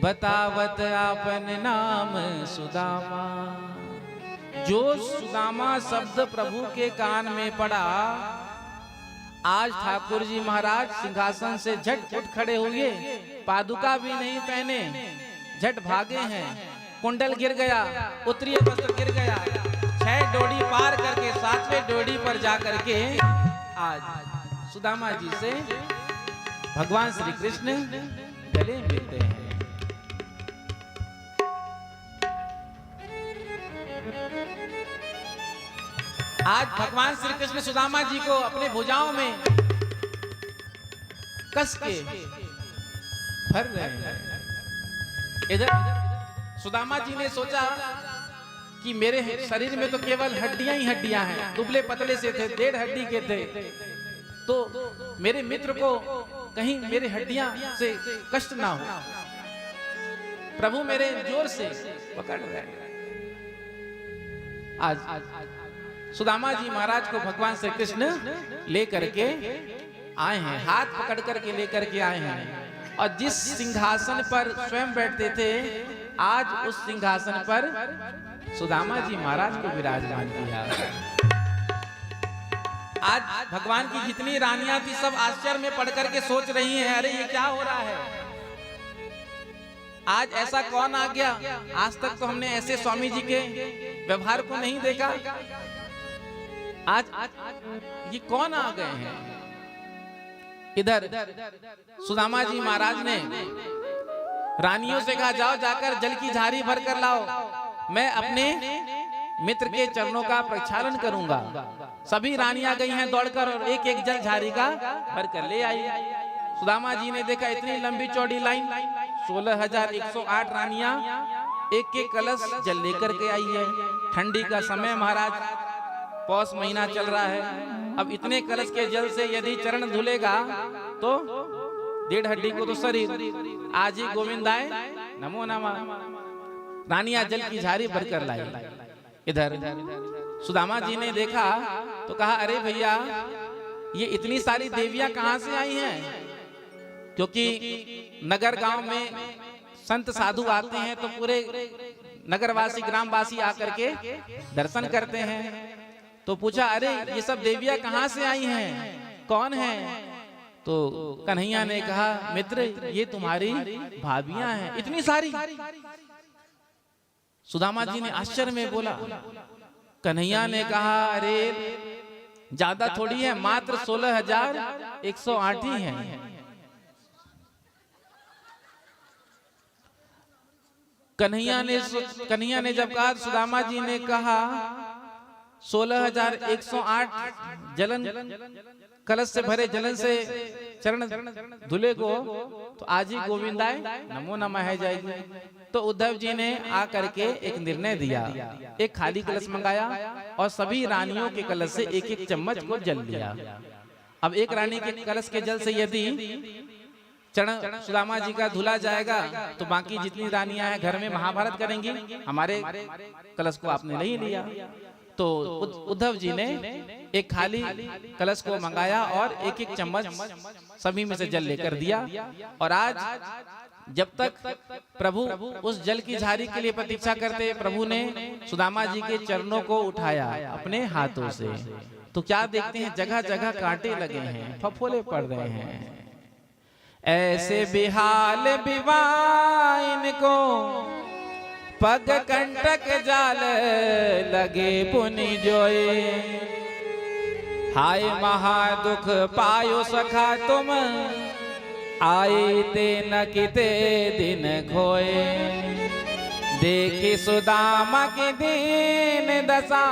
बतावत आपन नाम सुदामा। जो सुदामा शब्द प्रभु के कान में पड़ा, आज ठाकुर जी महाराज सिंहासन से झट उठ खड़े हुए, पादुका भी नहीं पहने, झट भागे हैं। कुंडल गिर गया, उत्तरीय वस्त्र गिर गया, डोरी पार करके 7वें डोरी पर जा करके आज सुदामा जी से भगवान श्री कृष्ण गले मिलते हैं। आज भगवान श्री कृष्ण सुदामा जी को अपने भुजाओं में कस के भर रहे हैं। इधर सुदामा जी ने सोचा कि मेरे शरीर में तो केवल हड्डियां ही हड्डियां हैं, दुबले पतले से थे, 1.5 हड्डी के थे, तो मेरे मित्र को कहीं मेरे हड्डियां से कष्ट ना हो। प्रभु मेरे जोर से पकड़ रहे हैं। आज सुदामा जी महाराज को भगवान श्री कृष्ण लेकर के आए हैं, हाथ पकड़ करके लेकर के आए हैं। और जिस सिंहासन पर स्वयं बैठते थे, आज उस सिंहासन पर सुदामा जी महाराज को विराजमान किया। आज भगवान की जितनी रानियां थी सब आश्चर्य में पड़ करके सोच रही हैं, अरे ये क्या हो रहा है, आज ऐसा कौन आ गया? आज तक तो हमने ऐसे स्वामी जी के व्यवहार को नहीं देखा, आज ये कौन आ गए हैं? इधर सुदामा जी महाराज ने रानियों से कहा, जाओ जाकर जल की झारी भर कर लाओ, मैं अपने मित्र के चरणों का प्रक्षालन करूंगा। सभी रानियां गई हैं दौड़कर और एक एक जल झारी का भर कर ले आई। सुदामा जी ने देखा इतनी लंबी चौड़ी लाइन, 16,108 रानियां एक एक कलश जल लेकर के आई है। ठंडी का समय महाराज, पौष महीना चल रहा है, अब इतने कलश के जल से यदि चरण धुलेगा तो 1.5 हड्डी को तो शरीर, आज ही गोविंदाय नमो नमः। रानियां जल की झारी भरकर लाई। इधर सुदामा जी ने देखा तो कहा, अरे भैया ये इतनी सारी देवियां कहां से आई हैं? क्योंकि नगर गांव में संत साधु आते हैं तो पूरे नगरवासी ग्रामवासी आकर के दर्शन करते हैं। तो पूछा, अरे ये सब देवियां कहां से आई हैं, कौन है? तो कन्हैया ने कहा, मित्र ये तुम्हारी भाभियां हैं, इतनी सारी। सुदामा जी ने आश्चर्य में बोला। कन्हैया ने कहा, अरे ज्यादा थोड़ी है, मात्र 16,108 ही हैं। कन्हैया ने जब कहा, सुदामा जी ने कहा 16,108 जलन कलश से भरे जलन से चरण धुले को तो आज ही गोविंदाय नमो नमः है जाएगी। तो उद्धव जी ने आकर के एक निर्णय दिया, एक खाली कलश मंगाया और सभी रानियों के कलश से एक एक चम्मच को जल लिया। अब एक रानी के कलश के जल से यदि चरण सुदामा जी का धुला जाएगा तो बाकी जितनी रानियां हैं घर में महाभारत करेंगी, हमारे कलश को आपने नहीं लिया। तो उद्धव जी ने एक खाली कलश को मंगाया और एक एक चम्मच सभी में से जल लेकर दिया। और आज जब तक प्रभु उस जल की झारी के लिए प्रतीक्षा करते, प्रभु ने सुदामा जी के चरणों को उठाया अपने हाथों से। तो क्या देखते हैं, जगह जगह कांटे लगे हैं, फफोले पड़ रहे हैं। ऐसे बिहाल विवाह इनको पग कंटक जाल लगे पुनि जोए। हाय महादुख पायो सखा तुम, आए ते न किते दिन खोए। देखी सुदामा की दीन दशा,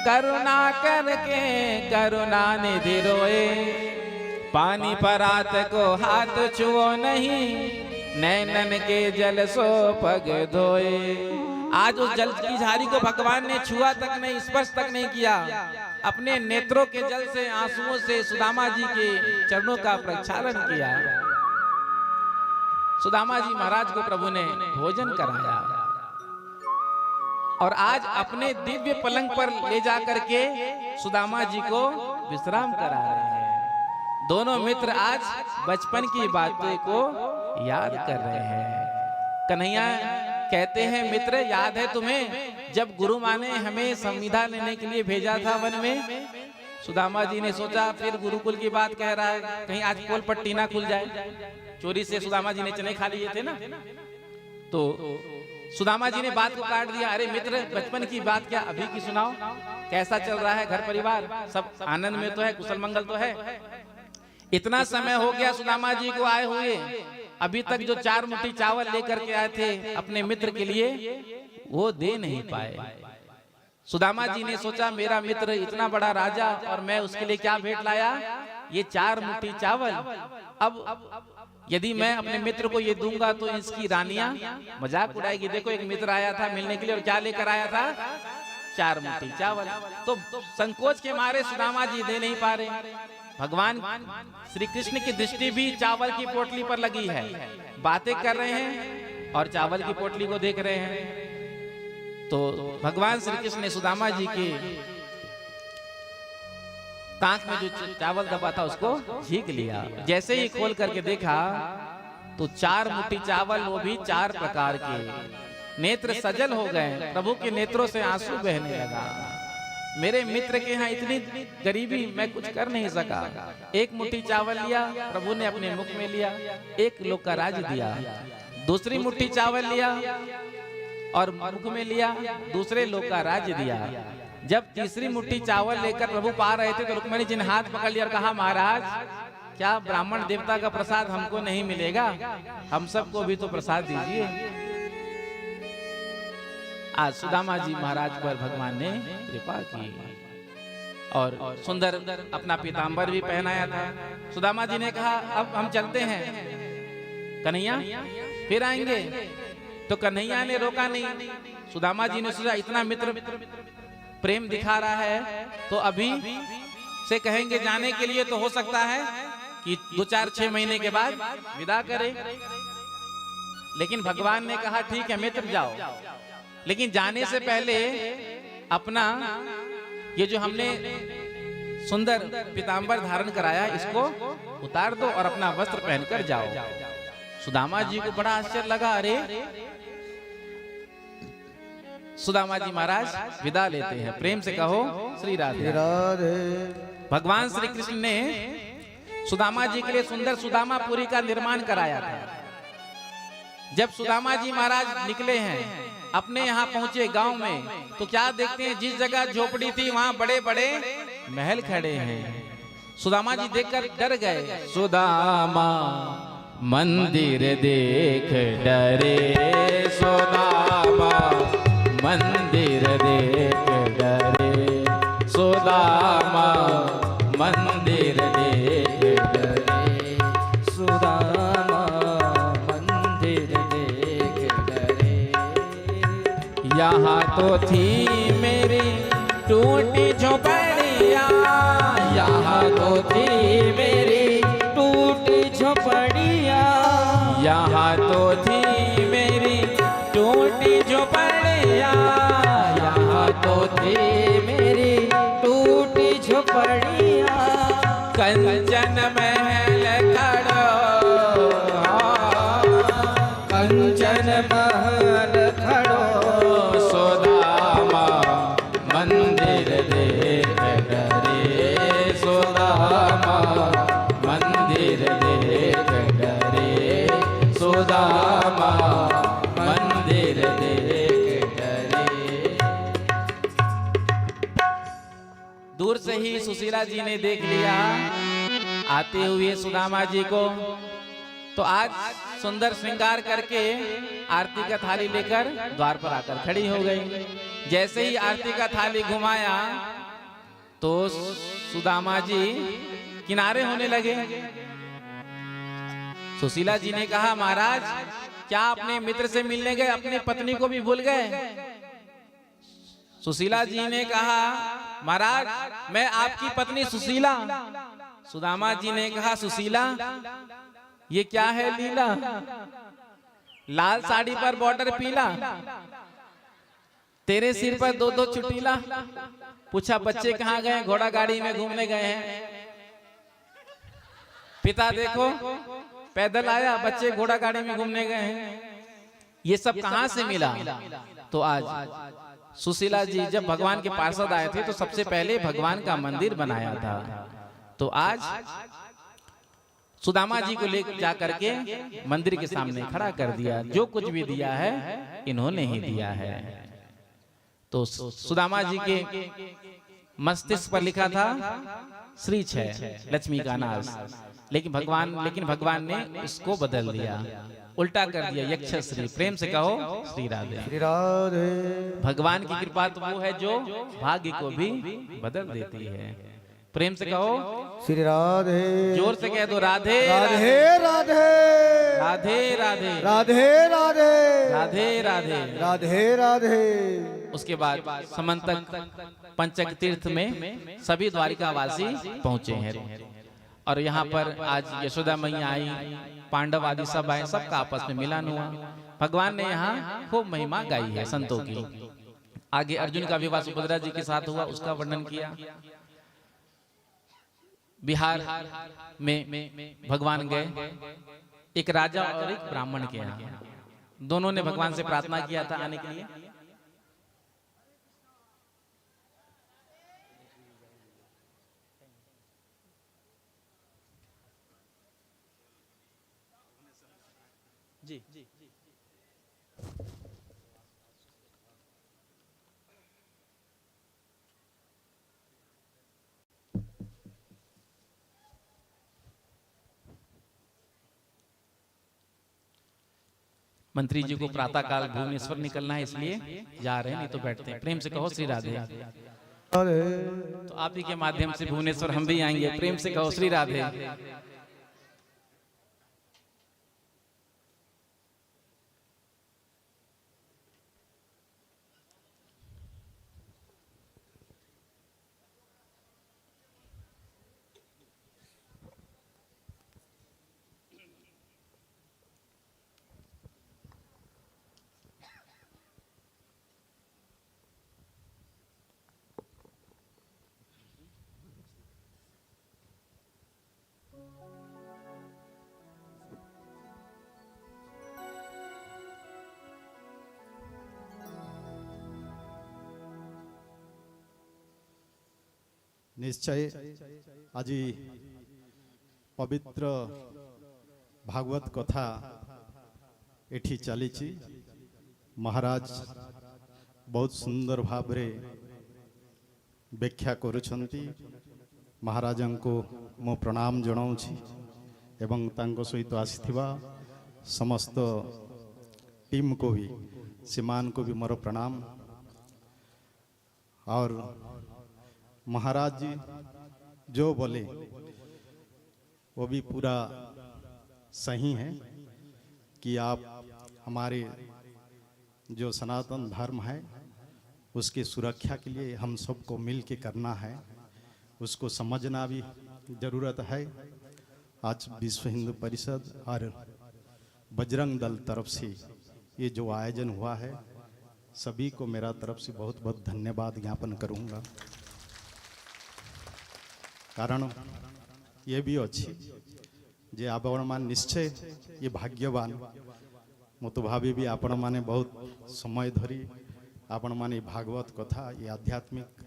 करुणा करके करुणा निधि रोए। पानी परात को हाथ छुओ नहीं, नैनन के जल सो पग धोए। आज उस जल की झारी को भगवान ने छुआ तक नहीं, स्पर्श तक नहीं किया, अपने नेत्रों के जल से आंसुओं से सुदामा जी के चरणों का प्रक्षालन किया। सुदामा जी महाराज को प्रभु ने भोजन कराया और आज अपने दिव्य पलंग पर ले जाकर के सुदामा जी को विश्राम करा रहे हैं। दोनों मित्र आज बचपन की बातों को याद कर रहे हैं। कन्हैया कहते हैं, मित्र याद है तुम्हें जब गुरु माँ ने हमें संविदा लेने के लिए भेजा था वन में? सुदामा जी ने सोचा फिर गुरुकुल की बात कह रहा है, कहीं आज पोल पट्टी ना खुल जाए। चोरी से सुदामा जी ने चने खा लिए थे ना। तो सुदामा जी ने बात को काट दिया। अरे मित्र, बचपन की बात क्या अभी की सुनाओ, कैसा चल रहा है घर परिवार, सब आनंद में तो है, कुशल मंगल तो है। इतना समय हो गया सुदामा जी को आए हुए, अभी तक जो 4 मुट्ठी चावल लेकर के आए थे अपने मित्र के लिए वो दे नहीं पाए। सुदामा जी ने सोचा मेरा मित्र इतना बड़ा राजा और मैं उसके लिए क्या भेंट लाया, ये 4 मुट्ठी चावल। अब यदि मैं अपने मित्र को ये दूंगा तो इसकी रानियां मजाक उड़ाएगी। देखो एक मित्र आया था मिलने के लिए और क्या लेकर आया था, 4 मुट्ठी चावल। तो संकोच के मारे सुदामा जी दे नहीं पा रहे। भगवान श्री कृष्ण की दृष्टि भी चावल की पोटली पर लगी है, बातें कर रहे हैं और चावल की पोटली को देख रहे हैं। तो भगवान श्री कृष्ण ने सुदामा जी के ताक में जो चावल दबा था उसको झीक लिया। जैसे ही खोल करके देखा तो 4 मुट्ठी चावल, वो भी 4 प्रकार के। नेत्र सजल हो गए, प्रभु के नेत्रों से आंसू बहने लगा। मेरे मित्र के यहाँ इतनी गरीबी, मैं कुछ कर नहीं सका। 1 मुट्ठी चावल लिया, प्रभु ने अपने मुख में लिया, 1 लोक का राज दिया। दूसरी मुट्ठी चावल लिया और मुख में लिया, दूसरे लोक का राज्य दिया। जब तीसरी मुट्ठी चावल लेकर प्रभु पा रहे थे तो रुक्मिणी जी ने हाथ पकड़ लिया और कहा महाराज, क्या ब्राह्मण देवता का प्रसाद हमको नहीं मिलेगा, हम सबको भी तो प्रसाद दीजिए। आज सुदामा जी महाराज पर भगवान ने कृपा की और सुंदर अपना पीताम्बर भी पहनाया था। सुदामा जी ने कहा अब हम चलते हैं, कन्हैया फिर आएंगे। तो कन्हैया ने रोका नहीं। सुदामा जी ने सोचा इतना मित्र प्रेम दिखा रहा है तो अभी से कहेंगे जाने के लिए, तो हो सकता है कि 2-4-6 महीने के बाद विदा करें। लेकिन भगवान ने कहा ठीक है मित्र जाओ, लेकिन जाने से पहले अपना ये जो हमने सुंदर पीताम्बर धारण कराया इसको उतार दो और अपना वस्त्र पहनकर जाओ। सुदामा जी को बड़ा आश्चर्य लगा। अरे सुदामा जी महाराज विदा लेते हैं, प्रेम से कहो श्री राधे राधे। भगवान श्री कृष्ण ने सुदामा जी के लिए सुंदर सुदामापुरी का निर्माण कराया था। जब सुदामा जी महाराज निकले हैं, अपने यहाँ पहुंचे गांव में, तो क्या देखते हैं जिस जगह झोपड़ी थी वहां बड़े बड़े महल खड़े हैं। सुदामा जी देखकर डर गए। सुदामा मंदिर देख डरे, सुदामा मंदिर देख डरे, सुदामा मंदिर देख डरे, सुदामा मंदिर देख डरे। यहाँ तो थी मेरी टूटी झोपड़िया, यहाँ तो थी मेरी टूटी झोपड़िया, यहाँ तो थी मेरी टूटी झोपड़िया, यहाँ तो थी मेरी टूटी झोपड़िया। कंचन महल खड़ो, कंचन महल खड़ो, सुदामा मंदिर देख डरे, सुदामा मंदिर देख डरे, सुदामा मंदिर देख डरे। दूर से ही सुशीला जी ने देख लिया आते हुए सुदामा जी को, तो आज सुंदर श्रृंगार करके आरती का थाली लेकर द्वार पर आकर खड़ी हो गई। जैसे ही आरती का थाली घुमाया तो सुदामा जी किनारे होने लगे। सुशीला जी ने कहा महाराज क्या अपने मित्र से मिलने गए, अपनी पत्नी को भी भूल गए? सुशीला जी ने कहा महाराज मैं आपकी पत्नी सुशीला। सुदामा जी ने कहा सुशीला ये क्या है लीला, लाल साड़ी पर बॉर्डर पीला, तेरे सिर पर 2-2 चुटीला। पूछा बच्चे कहाँ गए? घोड़ा गाड़ी में घूमने गए हैं। पिता देखो पैदल आया, बच्चे घोड़ा गाड़ी में घूमने गए हैं। ये सब कहां से मिला? तो आज सुशीला जी जब भगवान के पार्षद आए थे तो सबसे पहले भगवान का मंदिर बनाया था। तो आज सुदामा जी को ले जा करके मंदिर के सामने खड़ा कर दिया। जो कुछ भी दिया है इन्होंने ही दिया है। तो सुदामा जी के मस्तिष्क पर लिखा था श्री छह, लक्ष्मी का नाश, लेकिन भगवान ने उसको बदल दिया, उल्टा कर दिया, यक्षश्री। प्रेम से कहो श्री राधे। श्री राधे। भगवान की कृपा तो वो है जो भाग्य को भी बदल देती है। प्रेम से कहो श्री राधे। जोर से कह दो राधे राधे राधे राधे राधे राधे राधे राधे राधे। राधे राधे। उसके बाद समंतक पंचक तीर्थ में सभी द्वारिकावासी पहुंचे हैं और यहाँ पर आज यशोदा मैया आई, पांडव आदि सब आए, सबका आपस में मिलन हुआ। भगवान ने यहाँ खूब महिमा गाई है संतों की। आगे अर्जुन का विवाह सुभद्रा जी के साथ हुआ, उसका वर्णन किया। बिहार में भगवान गए एक राजा और एक ब्राह्मण के यहाँ, दोनों ने भगवान से प्रार्थना किया था आने के लिए। जी जी मंत्री जी को प्रातः काल भुवनेश्वर निकलना है, इसलिए जा रहे हैं, नहीं तो बैठते हैं। प्रेम से कहो श्री राधे। तो आप ही के माध्यम से भुवनेश्वर हम भी आएंगे। प्रेम से कहो श्री राधे। निश्चय आज पवित्र भागवत कथा एठी चली। महाराज बहुत सुंदर भाव रे व्याख्या करुछंती। महाराज को मो प्रणाम जनाऊँगी एवं तांको सहित आसीथिबा समस्त टीम को भी, सीमान को भी मोर प्रणाम। और महाराज जी जो बोले वो भी पूरा सही है कि आप हमारे जो सनातन धर्म है उसकी सुरक्षा के लिए हम सबको मिल के करना है, उसको समझना भी ज़रूरत है। आज विश्व हिंदू परिषद और बजरंग दल तरफ से ये जो आयोजन हुआ है, सभी को मेरा तरफ से बहुत बहुत धन्यवाद ज्ञापन करूँगा। कारण ये भी अच्छी जे आपण मान निश्चय ये भाग्यवान मत भावी भी आपण माने बहुत समय धरी आपण माने भागवत कथा ये आध्यात्मिक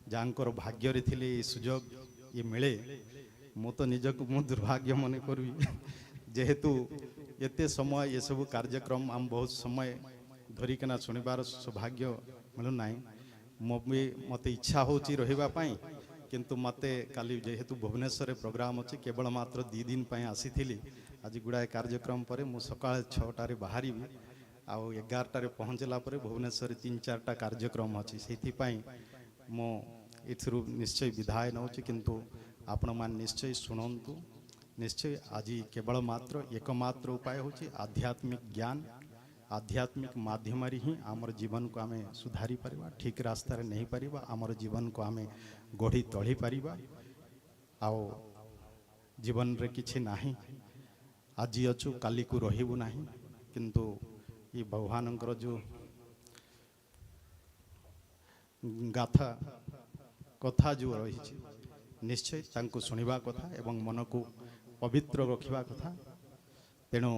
जानकर भाग्य रे थिले ये सुजोग ये मिले। मो तो निजक मो दुर्भाग्य मन करी जेहेतु एते समय ये सब कार्यक्रम आम बहुत समय धरिकना शुणिबार सौभाग्य मिलू ना। मत इच्छा होची रहिबा पाई, किंतु मते काली जेहेतु भुवनेश्वर प्रोग्राम अच्छे केवल मात्र 2 दिन आसी आज गुड़ाए कार्यक्रम पर मु सकाळ 6टारे बाहरी आउ 11टारे पहुँचला पर भुवनेश्वर 3-4टा कार्यक्रम अच्छी से मो इथरु निश्चय विदाय नौची। किंतु आपण मान निश्चय शुणु। निश्चय आज केवल मात्र एकमात्र उपाय होची आध्यात्मिक ज्ञान। आध्यात्मिक माध्यम ही आमर जीवन को आमे सुधारी परिबा, ठीक रास्ता रे नहीं परिबा, आमर जीवन को आमे गढ़ी तोड़ी परिबा। आओ जीवन रे किछि नाही, आज अछु काली को रहिबु नाही। किंतु ये भगवानंकर जो गाथा कथा जो रही निश्चय तांको सुनिबा कथा एवं मन को पवित्र रखिबा कथा। तेणु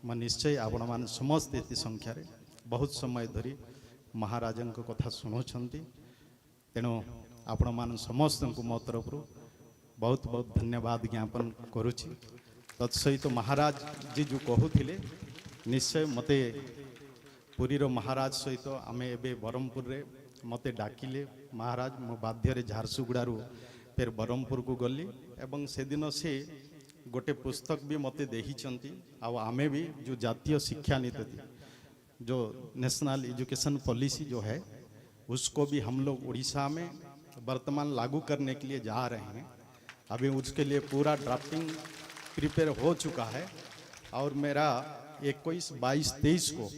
मैं निश्चय आपण मान समस्त एति संख्या रे बहुत समय धरी महाराजन को कथा शुणुछंती। तेणु आपण मान समस्त को मो तरफ बहुत बहुत धन्यवाद ज्ञापन करुछि। तत्सहित महाराज जी जो कहूले निश्चय मते पुरीर महाराज सहित आमे एबे बरहमपुर रे मते डाकिले महाराज मो बाध्य झारसुगुड़ारू फिर बरहमपुर को गली एवं से दिन से गोटे पुस्तक भी मते देहिचंती आमे भी जो जातीय शिक्षा नीति जो नेशनल एजुकेशन पॉलिसी जो है उसको भी हम लोग उड़ीसा में वर्तमान लागू करने के लिए जा रहे हैं। अभी उसके लिए पूरा ड्राफ्टिंग प्रिपेयर हो चुका है और मेरा 21, 22, 23 को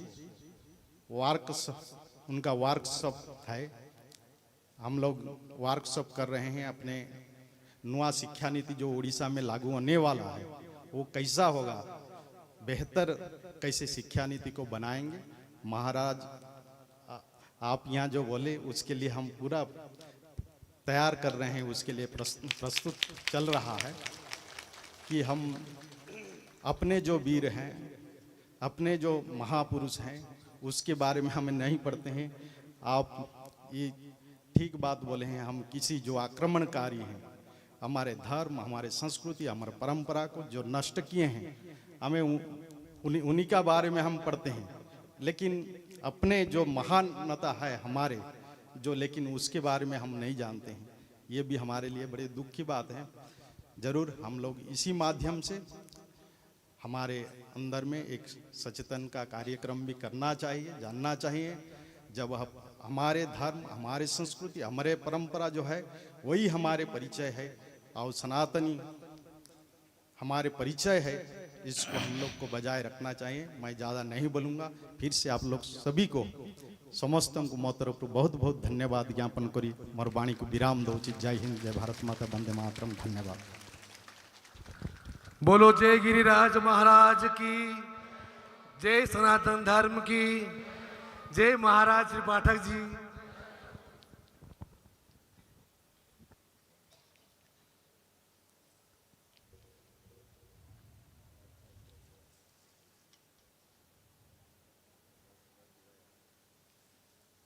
उनका वर्कशॉप है। हम लोग वर्कशॉप कर रहे हैं अपने नया शिक्षा नीति जो उड़ीसा में लागू होने वाला है वो कैसा होगा, बेहतर कैसे शिक्षा नीति को बनाएंगे। महाराज आप यहाँ जो बोले उसके लिए हम पूरा तैयार कर रहे हैं, उसके लिए प्रस्तुत चल रहा है कि हम अपने जो वीर हैं, अपने जो महापुरुष हैं उसके बारे में हमें नहीं पढ़ते हैं। आप ये ठीक बात बोले हैं, हम किसी जो आक्रमणकारी हैं हमारे धर्म, हमारे संस्कृति, हमारे परंपरा को जो नष्ट किए हैं हमें उन्हीं का बारे में हम पढ़ते हैं, लेकिन अपने जो महानता है हमारे जो, लेकिन उसके बारे में हम नहीं जानते हैं। ये भी हमारे लिए बड़े दुख की बात है। जरूर हम लोग इसी माध्यम से हमारे अंदर में एक सचेतन का कार्यक्रम भी करना चाहिए, जानना चाहिए। जब हमारे धर्म, हमारे संस्कृति, हमारे परंपरा जो है वही हमारे परिचय है और सनातनी हमारे परिचय है, इसको हम लोग को बजाय रखना चाहिए। मैं ज़्यादा नहीं बोलूँगा, फिर से आप लोग सभी को समस्त को मो तरफ बहुत बहुत धन्यवाद ज्ञापन करी मोर वाणी को विराम दूची। जय हिंद, जय भारत माता, वंदे मातरम। धन्यवाद। बोलो जय गिरिराज महाराज की जय, सनातन धर्म की जय। महाराज श्री पाठक जी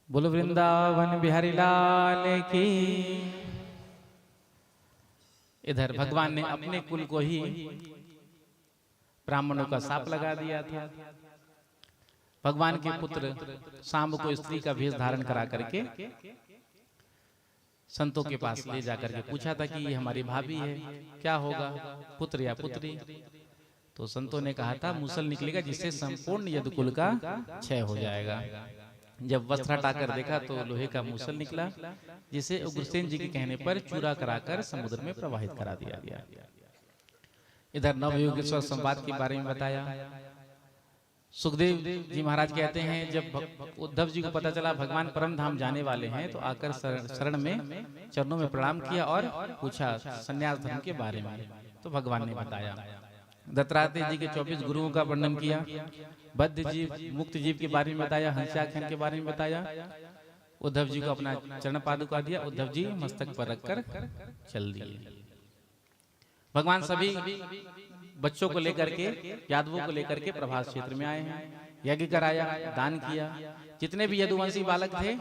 बोलो वृंदावन बिहारी लाल की। इधर भगवान ने अपने कुल को ही ब्राह्मणों का शाप लगा दिया था। भगवान के पुत्र शाम को स्त्री का भेष धारण करा करके संतों के पास ले जाकर के पूछा था कि ये हमारी भाभी है, क्या होगा, पुत्र या पुत्री? तो संतों ने कहा था मूसल निकलेगा जिससे संपूर्ण यदुकुल का क्षय हो जाएगा। जब वस्त्र हटाकर देखा तो लोहे का मूसल निकला, जिसे उग्रसेन जी के कहने पर चूरा कराकर समुद्र में प्रवाहित करा दिया गया। इधर नवयुगेश्वर संवाद के बारे में बताया। सुखदेव जी महाराज कहते हैं जब उद्धव जी को पता चला भगवान परम धाम जाने वाले हैं तो आकर शरण में चरणों में प्रणाम किया और पूछा संन्यास धर्म के बारे में। तो भगवान ने बताया। दत्तात्रेय जी के 24 गुरुओं का वर्णन किया। बद्ध जीव, मुक्त जीव के बारे में बताया। हंसाख्यान के बारे में बताया। उद्धव जी को अपना चरण पादुका दिया। उद्धव जी मस्तक पर रखकर चल दिए। भगवान सभी बच्चों को लेकर के, यादवों को लेकर के प्रभास क्षेत्र में आए हैं। यज्ञ कराया, दान किया। जितने भी यदुवंशी बालक थे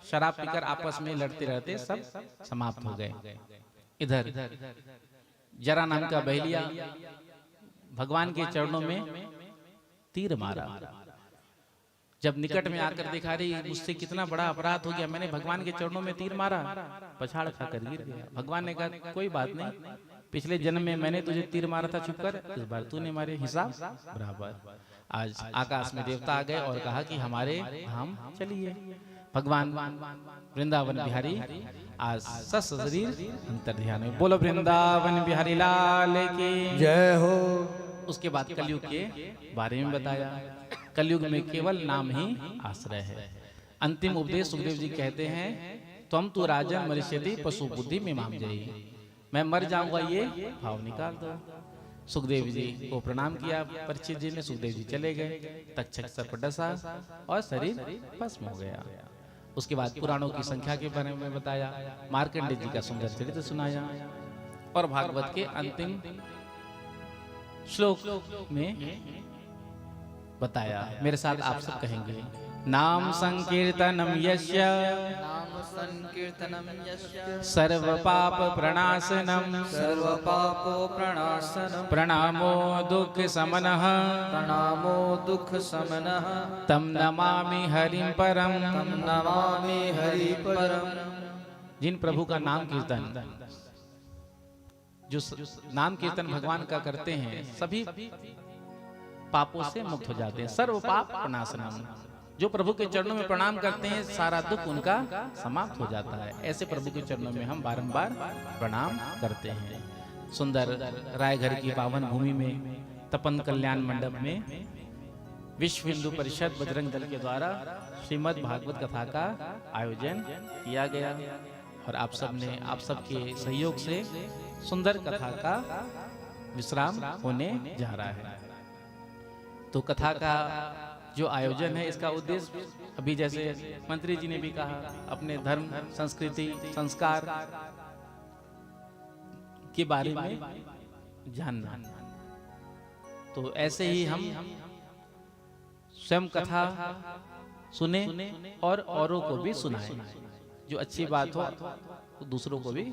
शराब पीकर आपस में लड़ते रहते सब समाप्त हो गए। इधर जरा नाम का बहलिया भगवान के चरणों में तीर मारा। जब निकट में आकर देखा रही मुझसे कितना बड़ा अपराध हो गया, मैंने भगवान के चरणों में तीर मारा, पछाड़ खाकर गिर गया। भगवान ने कहा कोई बात नहीं, पिछले जन्म में मैंने तुझे तीर मारा था छुपकर, इस बार तूने मारे, हिसाब बराबर। आज आकाश में देवता आ गए और कहा कि हमारे धाम चलिए। भगवान वृंदावन बिहारी आज सशरीर अंतर्ध्यान में। बोलो वृंदावन बिहारी लाल की जय हो। उसके बाद कलयुग के बारे में बताया। कलयुग में केवल नाम ही आश्रय है। अंतिम उपदेश सुखदेव जी कहते हैं तुम तो राजा मरिष्यति पशु बुद्धि में माम जाइए, मैं मर जाऊंगा ये भाव निकाल दो। सुखदेव जी को प्रणाम किया परीक्षित जी ने। सुखदेव जी चले गए। तक्षक सर्प डसा और शरीर भस्म हो गया। उसके बाद पुराणों की संख्या के बारे में बताया। मार्कंडेय जी का सुंदर चरित्र सुनाया और भागवत के अंतिम श्लोक में बताया। मेरे साथ आप सब कहेंगे नाम संकीर्तनम यस्य नाम संकीर्तनम यस्य सर्व पाप प्रणाशनम सर्वपापो प्रणाशनम प्रणामो दुख समनः प्रणामो दुख समनः तम नमामि हरिं परम। तम नमामि हरि परम। जिन प्रभु का नाम कीर्तन, जो नाम कीर्तन भगवान का करते हैं, सभी पापों से मुक्त हो जाते हैं। सर्व पाप प्रणाशनम, जो प्रभु के चरणों में प्रणाम करते हैं सारा दुख उनका समाप्त हो जाता है। ऐसे प्रभु के चरणों में हम बारंबार प्रणाम करते हैं। सुंदर रायघर की पावन भूमि में तपन कल्याण मंडप में विश्व हिंदू परिषद बजरंग दल के द्वारा श्रीमद् भागवत कथा का आयोजन किया गया और आप सबके सहयोग से सुंदर कथा का विश्राम होने जा रहा है। तो कथा का जो आयोजन है, इसका उद्देश्य अभी जैसे मंत्री जी ने भी कहा, अपने धर्म, संस्कृति, संस्कार के बारे में जानना। तो ऐसे ही हम स्वयं कथा सुने और औरों को भी सुनाएं। जो अच्छी बात हो तो दूसरों को भी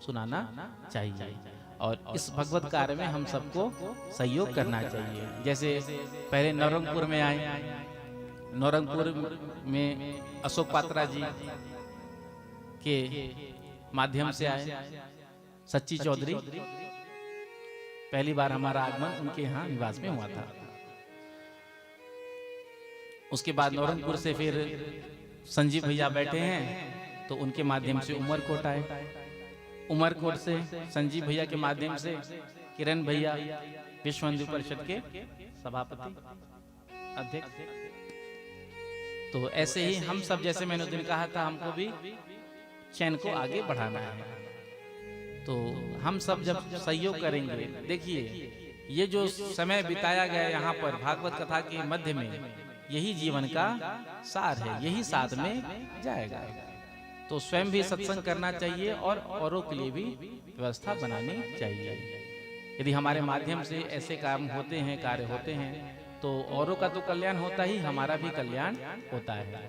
सुनाना चाहिए और इस भगवत कार्य में हम सबको सहयोग करना चाहिए। जैसे पहले नौरंगपुर में आए, नौरंगपुर में अशोक पात्रा जी के माध्यम से आए, सच्ची चौधरी, पहली बार हमारा आगमन उनके यहाँ निवास में हुआ था। उसके बाद नौरंगपुर से फिर संजीव भैया बैठे हैं तो उनके माध्यम से उमरकोट आए, उमरकोट से संजीव भैया के माध्यम से किरण भैया विश्व हिंदू परिषद के सभापति अध्यक्ष। तो ऐसे ही हम सब, जैसे मैंने उस दिन कहा था, हमको भी चैन को आगे बढ़ाना है। तो हम सब जब सहयोग करेंगे, देखिए ये जो समय बिताया गया यहाँ पर भागवत कथा के मध्य में, यही जीवन का सार है, यही साथ में जाएगा। तो स्वयं भी सत्संग करना चाहिए और औरों के लिए भी व्यवस्था बनानी चाहिए। यदि हमारे माध्यम से ऐसे काम होते हैं, कार्य होते हैं, तो औरों का तो कल्याण होता ही, हमारा भी कल्याण होता है।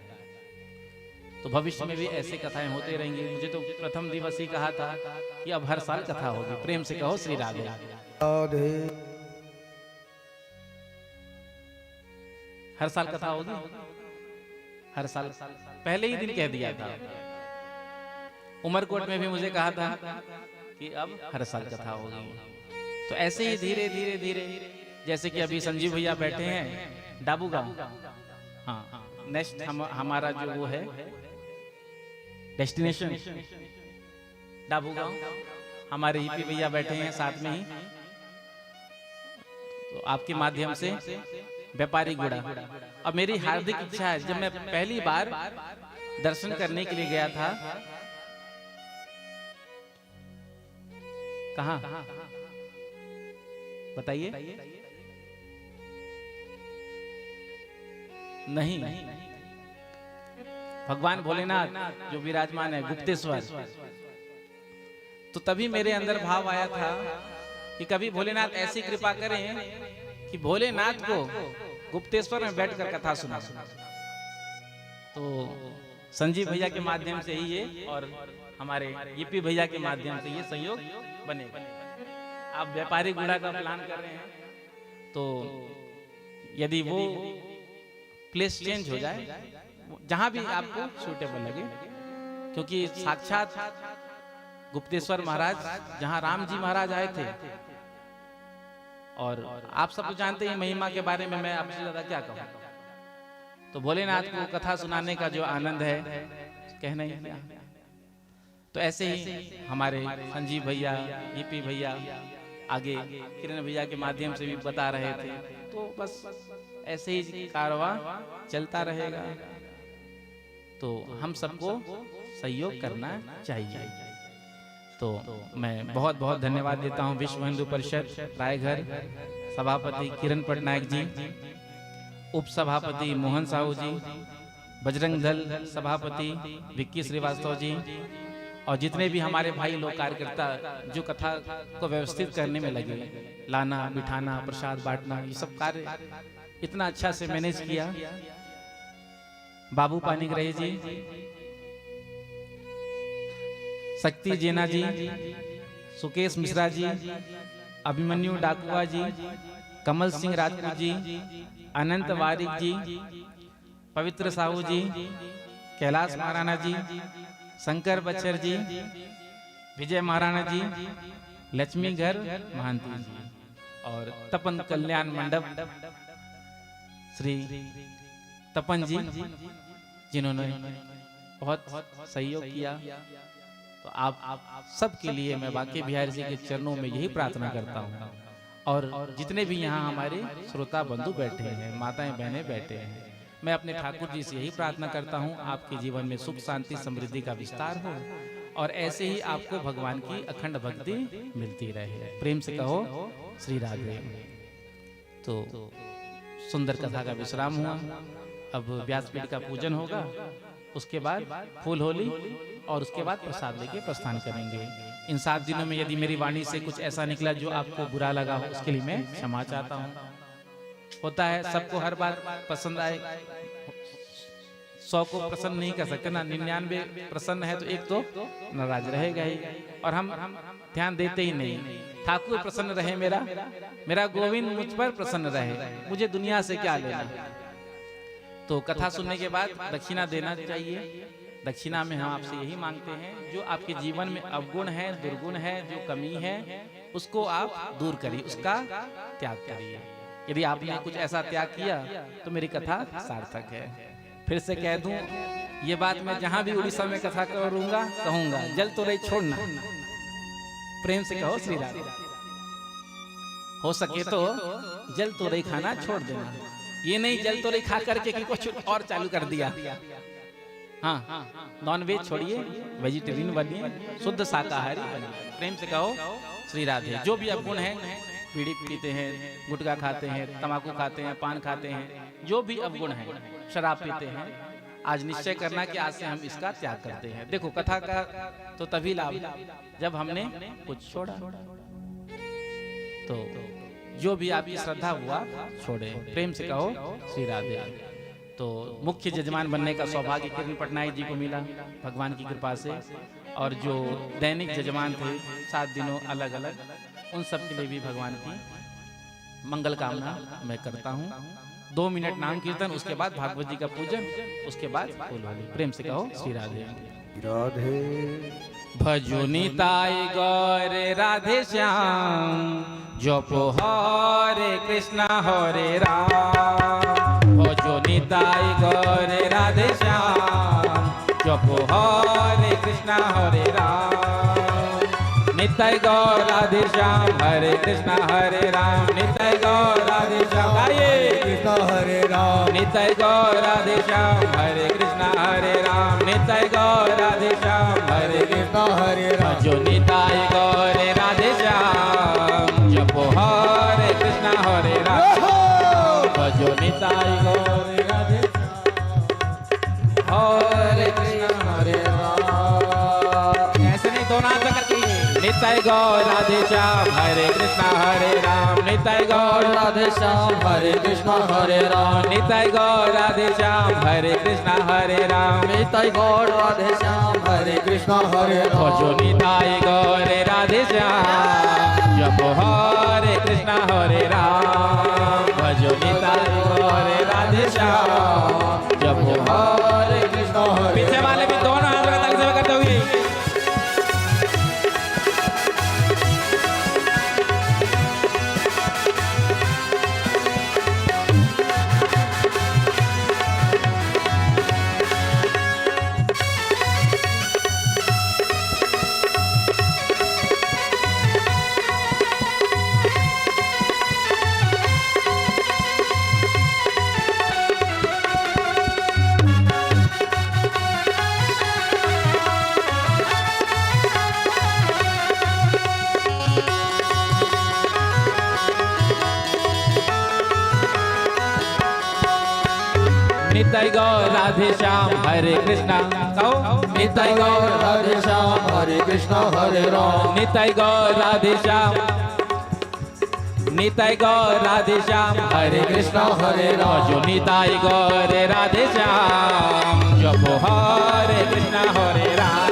तो भविष्य में भी ऐसे कथाएं होते रहेंगी। मुझे तो प्रथम दिवस ही कहा था कि अब हर साल कथा होगी। प्रेम से कहो श्री राधे राधे। हर साल कथा होगी, हर साल। पहले ही दिन कह दिया था। उमरकोट में भी मुझे कहा था कि अब हर साल कथा होगी। तो ऐसे ही धीरे धीरे धीरे, जैसे कि अभी संजीव भैया बैठे हैं डाबू गांव, हाँ, नेक्स्ट हमारा जो वो है डेस्टिनेशन डाबू गांव, हमारे ईपी भैया बैठे हैं साथ में ही। तो आपके माध्यम से व्यापारी गुड़ा। अब मेरी हार्दिक इच्छा है, जब मैं पहली बार दर्शन करने के लिए गया था, कहाँ बताइए? नहीं, भगवान भोलेनाथ जो विराजमान है गुप्तेश्वर। तो तभी मेरे अंदर भाव आया था कि कभी भोलेनाथ ऐसी कृपा करें कि भोलेनाथ को गुप्तेश्वर में बैठकर कथा सुना। तो संजीव भैया के माध्यम से ही ये और हमारे ईपी भैया के माध्यम से ये सहयोग बनेगा। आप व्यापारी गुड़ा का प्लान कर रहे हैं, तो यदि वो प्लेस चेंज हो जाए, जहां भी आपको सूटेबल लगे, क्योंकि साक्षात गुप्तेश्वर महाराज जहां राम जी महाराज आए थे, और आप सब तो जानते हैं महिमा के बारे में, मैं आपसे ज्यादा क्या कहूँ। तो भोलेनाथ को कथा सुनाने का जो आनंद है कहना ही क्या। तो ऐसे ही हमारे संजीव भैया, ईपी भैया, आगे किरण भैया के माध्यम से भी बता रहे थे। तो बस ऐसे ही कारवां चलता रहेगा। तो हम सबको सहयोग करना चाहिए। तो मैं बहुत बहुत धन्यवाद देता हूं विश्व हिंदू परिषद रायघर सभापति किरण पटनायक जी, उप सभापति मोहन साहू जी, बजरंग दल सभापति विक्की श्रीवास्तव जी, और जितने भी हमारे भाई लोग कार्यकर्ता जो कथा को व्यवस्थित करने में लगे, लाना, बिठाना, प्रसाद बांटना, ये सब कार्य इतना अच्छा से मैनेज किया बाबू पानीग्राही जी, शक्ति जेना जी, सुकेश मिश्रा जी, अभिमन्यु डाकुआ जी, कमल सिंह राजपूत जी, अनंत वारिक जी, पवित्र साहू जी, कैलाश महाराणा जी, शंकर बच्चर जी, विजय महाराणा जी, लक्ष्मीघर महांती जी और तपन कल्याण मंडप श्री तपन जी, जिन्होंने बहुत सहयोग किया। तो आप सबके लिए मैं बांके बिहारी जी के चरणों में यही प्रार्थना करता हूँ, और जितने भी यहाँ हमारे श्रोता बंधु बैठे हैं, माताएं बहनें बैठे हैं, मैं अपने ठाकुर जी से यही प्रार्थना करता हूँ आपके जीवन में सुख शांति समृद्धि का विस्तार हो और ऐसे ही आपको भगवान की अखंड भक्ति मिलती रहे। प्रेम से कहो श्री राधे। तो सुंदर कथा का विश्राम हुआ, अब व्यासपीठ का पूजन होगा, उसके बाद फूल होली और उसके बाद प्रसाद लेके प्रस्थान करेंगे। इन 7 दिनों में यदि मेरी वाणी से कुछ ऐसा निकला जो आपको बुरा लगा हो, उसके लिए मैं क्षमा चाहता हूँ। होता है, सबको हर बात पसंद आए, 100 को प्रसन्न नहीं कर सकते ना, 99 प्रसन्न है तो एक तो नाराज रहेगा ही, और हम ध्यान देते ही नहीं। ठाकुर प्रसन्न रहे, मेरा गोविंद मुझ पर प्रसन्न रहे, मुझे दुनिया से क्या लेना। तो कथा सुनने के बाद दक्षिणा देना चाहिए। दक्षिणा में हम आपसे यही मांगते हैं, जो आपके जीवन में अवगुण है, दुर्गुण है, जो कमी है, उसको आप दूर करिए, उसका त्याग करिए। यदि आपने कुछ ऐसा त्याग किया तो मेरी कथा सार्थक है। फिर से कह दूं, ये बात मैं जहां भी उड़ीसा में कथा कहूंगा, जल तो रही छोड़ना। प्रेम से कहो श्री राधे। हो सके तो जल तो रही खाना छोड़ देना, ये नहीं जल तो रही खा करके कि कुछ और चालू कर दिया। हाँ, नॉन वेज छोड़िए, वेजिटेरियन बनिए, शुद्ध शाकाहारी बनिए। प्रेम से कहो श्री राधे। जो भी अवगुण है, बीड़ी पीते हैं, गुटखा खाते हैं, तंबाकू खाते हैं, पान खाते हैं, जो भी अवगुण है, शराब पीते हैं, आज निश्चय करना कि आज से हम इसका त्याग करते हैं। देखो, कथा का तो तभी लाभ जब हमने कुछ छोड़ा। तो जो भी आपकी श्रद्धा हुआ छोड़े। प्रेम से कहो श्री राधे। तो मुख्य जजमान बनने का सौभाग्य किरण पटनायक जी को मिला भगवान की कृपा से, और जो दैनिक जजमान थे 7 दिनों अलग अलग, उन सब के लिए भी भगवान की मंगल कामना मैं करता हूँ। 2 मिनट नाम कीर्तन, उसके बाद भागवत जी का पूजन, उसके बाद फूल होली। प्रेम से कहो श्री राधे राधे। भजो निताय गौर राधे श्याम, जपो हरे कृष्णा हरे राम। भजो निताय गौर राधे श्याम, जपो हरे कृष्णा हरे राम। निताय गौर राधे श्याम, हरे कृष्णा हरे राम। निताय गौर राधे श्याम, कृष्ण हरे राम। निताय गौर राधे श्याम, हरे कृष्णा हरे राम। निताय गौर राधे श्याम, हरे कृष्ण हरे राम। जो निताय गौर राधे श्याम, जपो हरे कृष्णा हरे राम। जो निताय गौर राधे श्याम, हरे कृष्णा हरे राम। ऐसे नहीं, दोनों हाथ करके निताय गौर राधे श्याम, हरे कृष्णा हरे राम। निताय गौर राधे श्याम, हरे कृष्णा हरे राम। निताय गौर राधे श्याम, हरे कृष्णा हरे राम। निताय गौर राधे श्याम, हरे कृष्णा हरे राम। भजो निताय गौर राधे श्याम, जपो हरे कृष्णा हरे राम। भजो निताय गौर राधे श्याम, जपो हरे कृष्णा हरे। पीछे वाले भी दोनों हाथ रख के सेवा करते हुए निताय गौर राधे श्याम, हरे कृष्णा। कहो निताय गौर राधे श्याम, हरे कृष्णा हरे राम। निताय गौर राधे श्याम, निताय गौर राधे श्याम हरे कृष्ण हरे राम भजो निताय गौर राधे श्याम जपो हरे कृष्ण हरे राम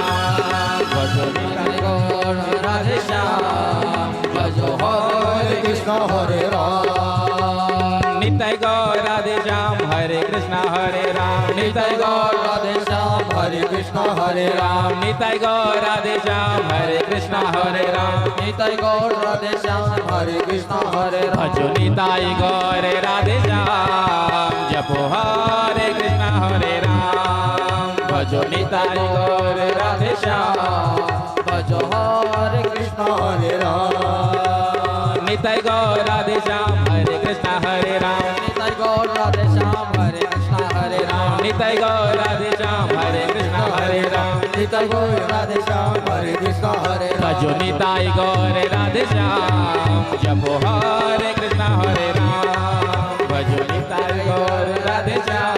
भजो निताय गौर राधे श्याम भजो हरे कृष्ण हरे राम निताय गौर राधे श्याम हरे कृष्ण हरे राम निताय गौर राधे श्याम हरे कृष्ण हरे राम निताय गौर राधे श्याम हरे कृष्ण हरे राम निताय गौर राधे श्याम हरे कृष्ण हरे राम भजो निताय गौर राधे श्याम जपो हरे कृष्ण हरे राम भजो निताय गौर राधे श्याम भजो हरे कृष्ण हरे राम निताय गौर राधे श्याम हरे कृष्ण हरे राम निताय गौर राधे श्याम हरे कृष्ण हरे राम निताय गौर राधे श्याम हरे कृष्ण हरे राम निताय गौर राधे श्याम हरे कृष्ण हरे राम भजो निताय गौर राधे श्याम जपो हरे कृष्ण हरे राम भजो निताय गौर राधे श्याम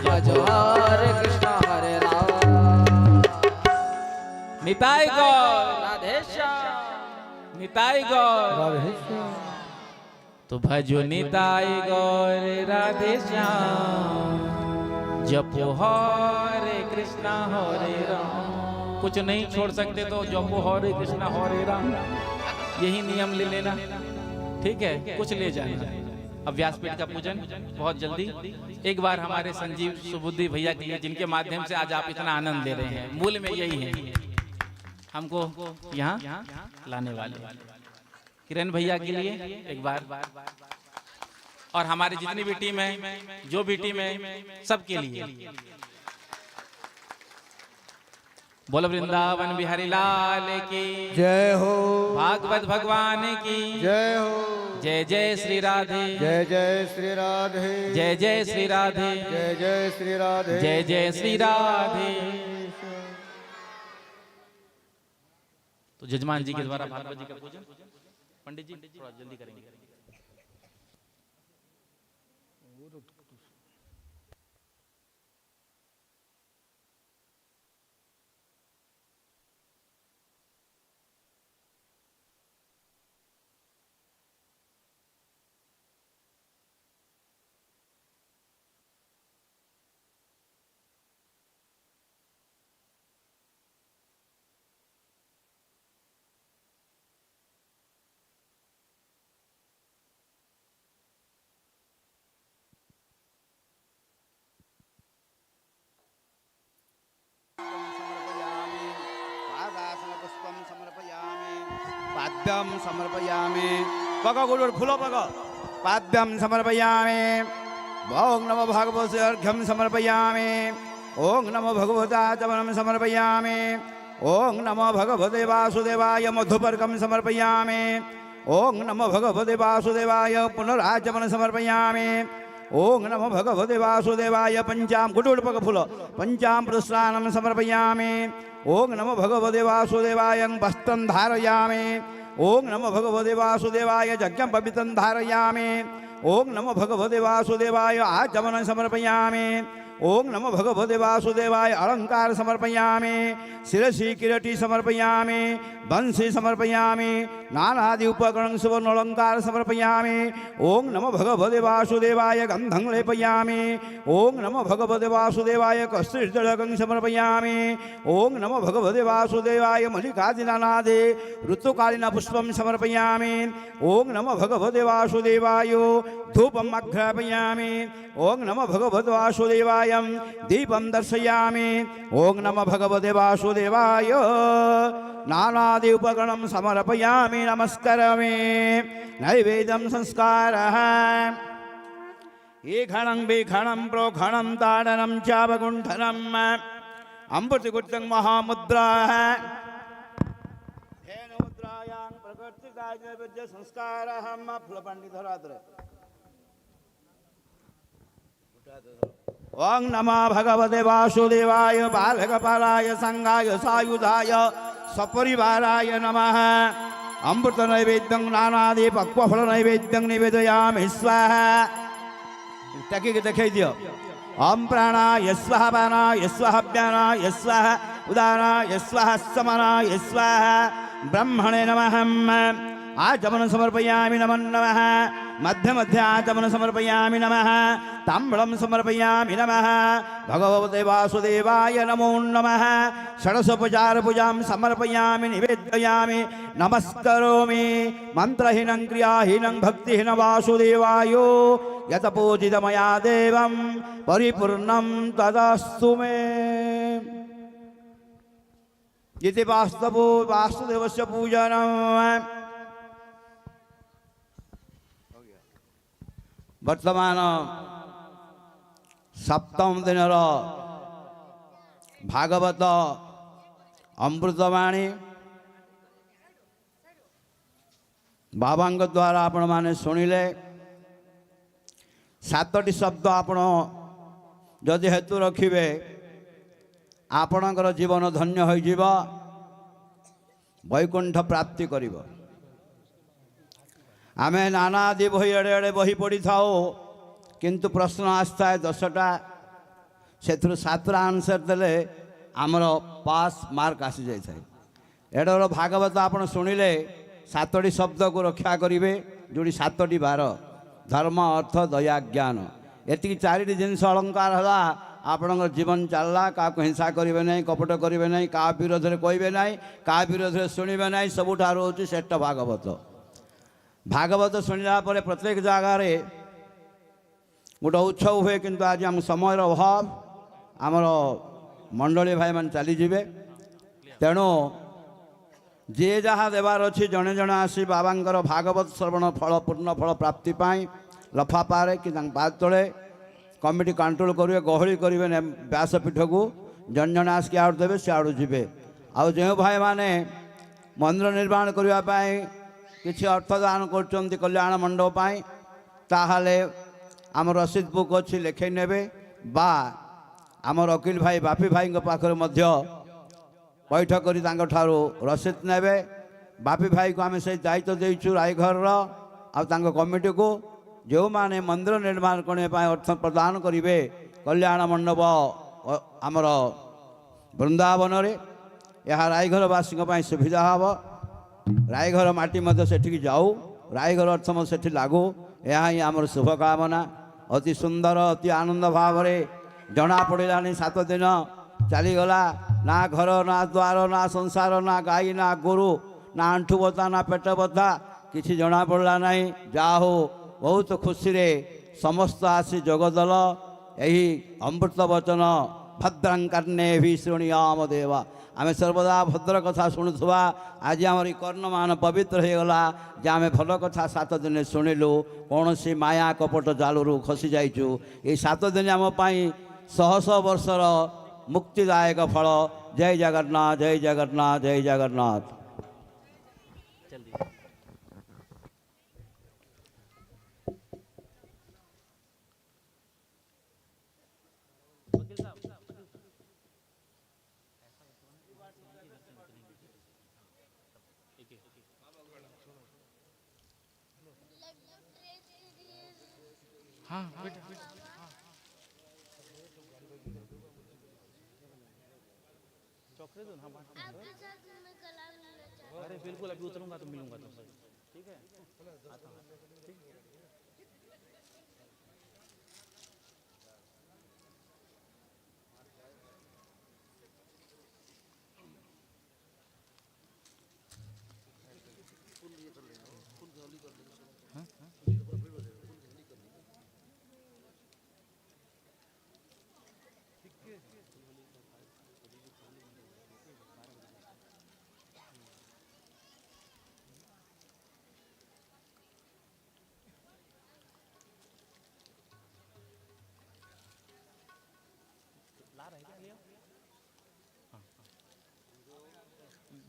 भजो हरे कृष्ण हरे राम निताय गौर राधे श्याम निताय गौर तो भजो निताय गौर राधे श्याम जपो हरे कृष्ण हरे राम कुछ नहीं छोड़ सकते तो जपो हरे कृष्ण हरे राम यही नियम ले लेना ठीक है कुछ ले जाना अब व्यासपीठ का पूजन बहुत जल्दी एक बार हमारे संजीव सुबुद्धि भैया के लिए जिनके माध्यम से आज आप इतना आनंद ले रहे हैं मूल में यही है हमको यहाँ लाने वाले किरण भैया के लिए एक बार और हमारी जितनी भी टीम है जो भी टीम है सबके लिए बोलो वृंदावन बिहारी लाल की जय हो भागवत भगवान की जय हो जय जय श्री राधे जय जय श्री राधे जय जय श्री राधे जय जय श्री राधे जय जय श्री राधे। तो जजमान जी के द्वारा भागवत जी का पूजन पंडित जी थोड़ा जल्दी करेंगे। पाद्यम समर्पयामि पग गुरुर फूल पग पाद्यम समर्पयामि ओं नमो भगवते अर्घ्यम समर्पयामि ओं नमो भगवता चमनम समर्पयामि ओं नमो भगवते वासुदेवाय मधुपर्कम समर्पयामि ओं नमो भगवते वासुदेवाय पुनराचमन समर्पयामि ओं नमो भगवते वासुदेवाय पंचाम गुरुर पग फूल पंचामृत स्नानम समर्पयामि ओं नमो भगवते वासुदेवाय वस्त्रं धारयामि ओं नमो भगवते वासुदेवाय यज्ञं पवित्रं धारयामि ओं नमो भगवते वासुदेवाय आचमनं समर्पयामि ओं नमो भगवते वासुदेवाय अलंकार समर्पयामि शिरसि किरीटी समर्पयामि वंशी समर्पयामि नानादि उपकरण सुवर्ण अलंकार समर्पयामि ओं नमो भगवते वासुदेवाय गंधं लेपयामि ओं नमो भगवते वासुदेवाय कस्तूरितिलकं समर्पयामि ओं नमो भगवते वासुदेवाय मल्लिकादिनानादि ऋतुकालीन पुष्पं समर्पयामि ओं नमो भगवते वासुदेवाय धूपम् आघ्रापयामि ओं नमो भगवते वासुदेवाय दीपं दर्शयामि ओं नमो भगवते वासुदेवाय नानादि उपकरणं समर्पयामि नमस्करामि नैवेद्यं संस्कारः ईघणं विघणं प्रोघणं ताडनं चावगुण्ठनम् अमृतगुप्तं महामुद्राः धेनुमुद्रायां प्रकृतिकाय नैवेद्य संस्कारः फलपण्डितरात्र ओं नमो भगवते वासुदेवाय बालकपालाय संगाय सायुधाय सपरिवाराय नमः अमृत नैवेद्यं नानादि पक्वफल नैवेद्यं निवेदयामि स्वाहा टकी देखाई दियो ओम प्राणाय स्वाहा पानाय स्वाहा व्यानाय स्वाहा उदानाय स्वाहा समानाय स्वाहा ब्रह्मणे नमः आचमन समर्पयामि नमः नमः मध्य मध्य आचमन समर्पयामि नमः ताम्बूलं समर्पयामि नमः भगवते वासुदेवाय नमो नमः षडसोपचार पूजां समर्पयामि निवेदयामि नमस्करोमि मंत्रहीनं क्रियाहीनं भक्तिहीनं वासुदेवाय यत पूजित मया देवं परिपूर्णं तदस्तु मे इति वासुदेवस्य पूजनम् वर्तमान सप्तम दिन भागवत अमृतवाणी बाबा द्वारा आपण माने शुणिले सातटी शब्द आपण जदि हेतु रखिबे आपणकर जीवन धन्य हो जीव वैकुंठ प्राप्ति करिब आमे नानादि बही एड़े एड़े बही पढ़ी थाओ किंतु प्रश्न आसता है 10टा से 7टा आंसर देले आमर पास मार्क आसी जाए एडर भागवत आपण शुणिले 7टी शब्द को रक्षा करेंगे जोड़ी 7टी बार धर्म अर्थ दया ज्ञान एति 4टी जिनस अलंकार है आपण जीवन चलला क्या हिंसा करेंगे ना कपट करेंगे ना क्या विरोध में कहे ना क्या विरोध में शुणे ना सबुठार हूँ श्रेष्ठ भागवत भागवत शुणिला पर प्रत्येक जगार गोटे उत्सव हुए किंतु आज आम समय अभाव आमर मंडली भाई मान चलीजे तेणु जी जहाँ देवार अच्छी जड़े जड़े आसी बाबांकर भागवत श्रवण फल पूर्ण फल प्राप्ति पाई लफा पारे कि बाद तले कमिटी कंट्रोल करेंगे गहली करेंगे व्यासपीठ को जन जन आसिक आड़ देवे से आड़ जी आउ जो भाई मैंने मंदिर निर्माण करने किसी अर्थ दान कर कल्याण मंडप ताहले आम रसीद बुक अच्छी लिखे ने बा आम वकील भाई बापी भाई पाखे पैठ कर रसीद ने बापी भाई को आम से दायित्व देचु रायघर कमिटी को जो माने मंदिर निर्माण करने अर्थ प्रदान करेंगे कल्याण मंडप आमर वृंदावन यह रायघरवासी सुविधा हम रायघर माटी से जाऊ रायघर अर्थ से लागू यह ही आमर शुभकामना अति सुंदर अति आनंद भाव जना पड़ा 7 दिन चलीगला ना घर ना द्वार ना संसार ना गाई ना गोरु ना आंठू बता ना पेट बता किसी जना पड़ा ना जा हो बहुत खुशी रे समस्त आसी जगदल यही अमृत वचन भद्रं कर्णे भी शुणियाम देवा आम सर्वदा भद्र कथा शुणुवा आज आम कर्णमान पवित्र हो गला जे आम भल कथा 7 दिन शुणिलु कौन सी माया कपट जालू खसी जाइचु ये 7 दिन आम शह शह वर्षर मुक्तिदायक फल जय जगन्नाथ जय जगन्नाथ जय जगन्नाथ। हाँ बेटा चौकरे दो ना अरे बिल्कुल अभी उतरूंगा तो मिलूंगा तुमसे ठीक है आता हूँ ठीक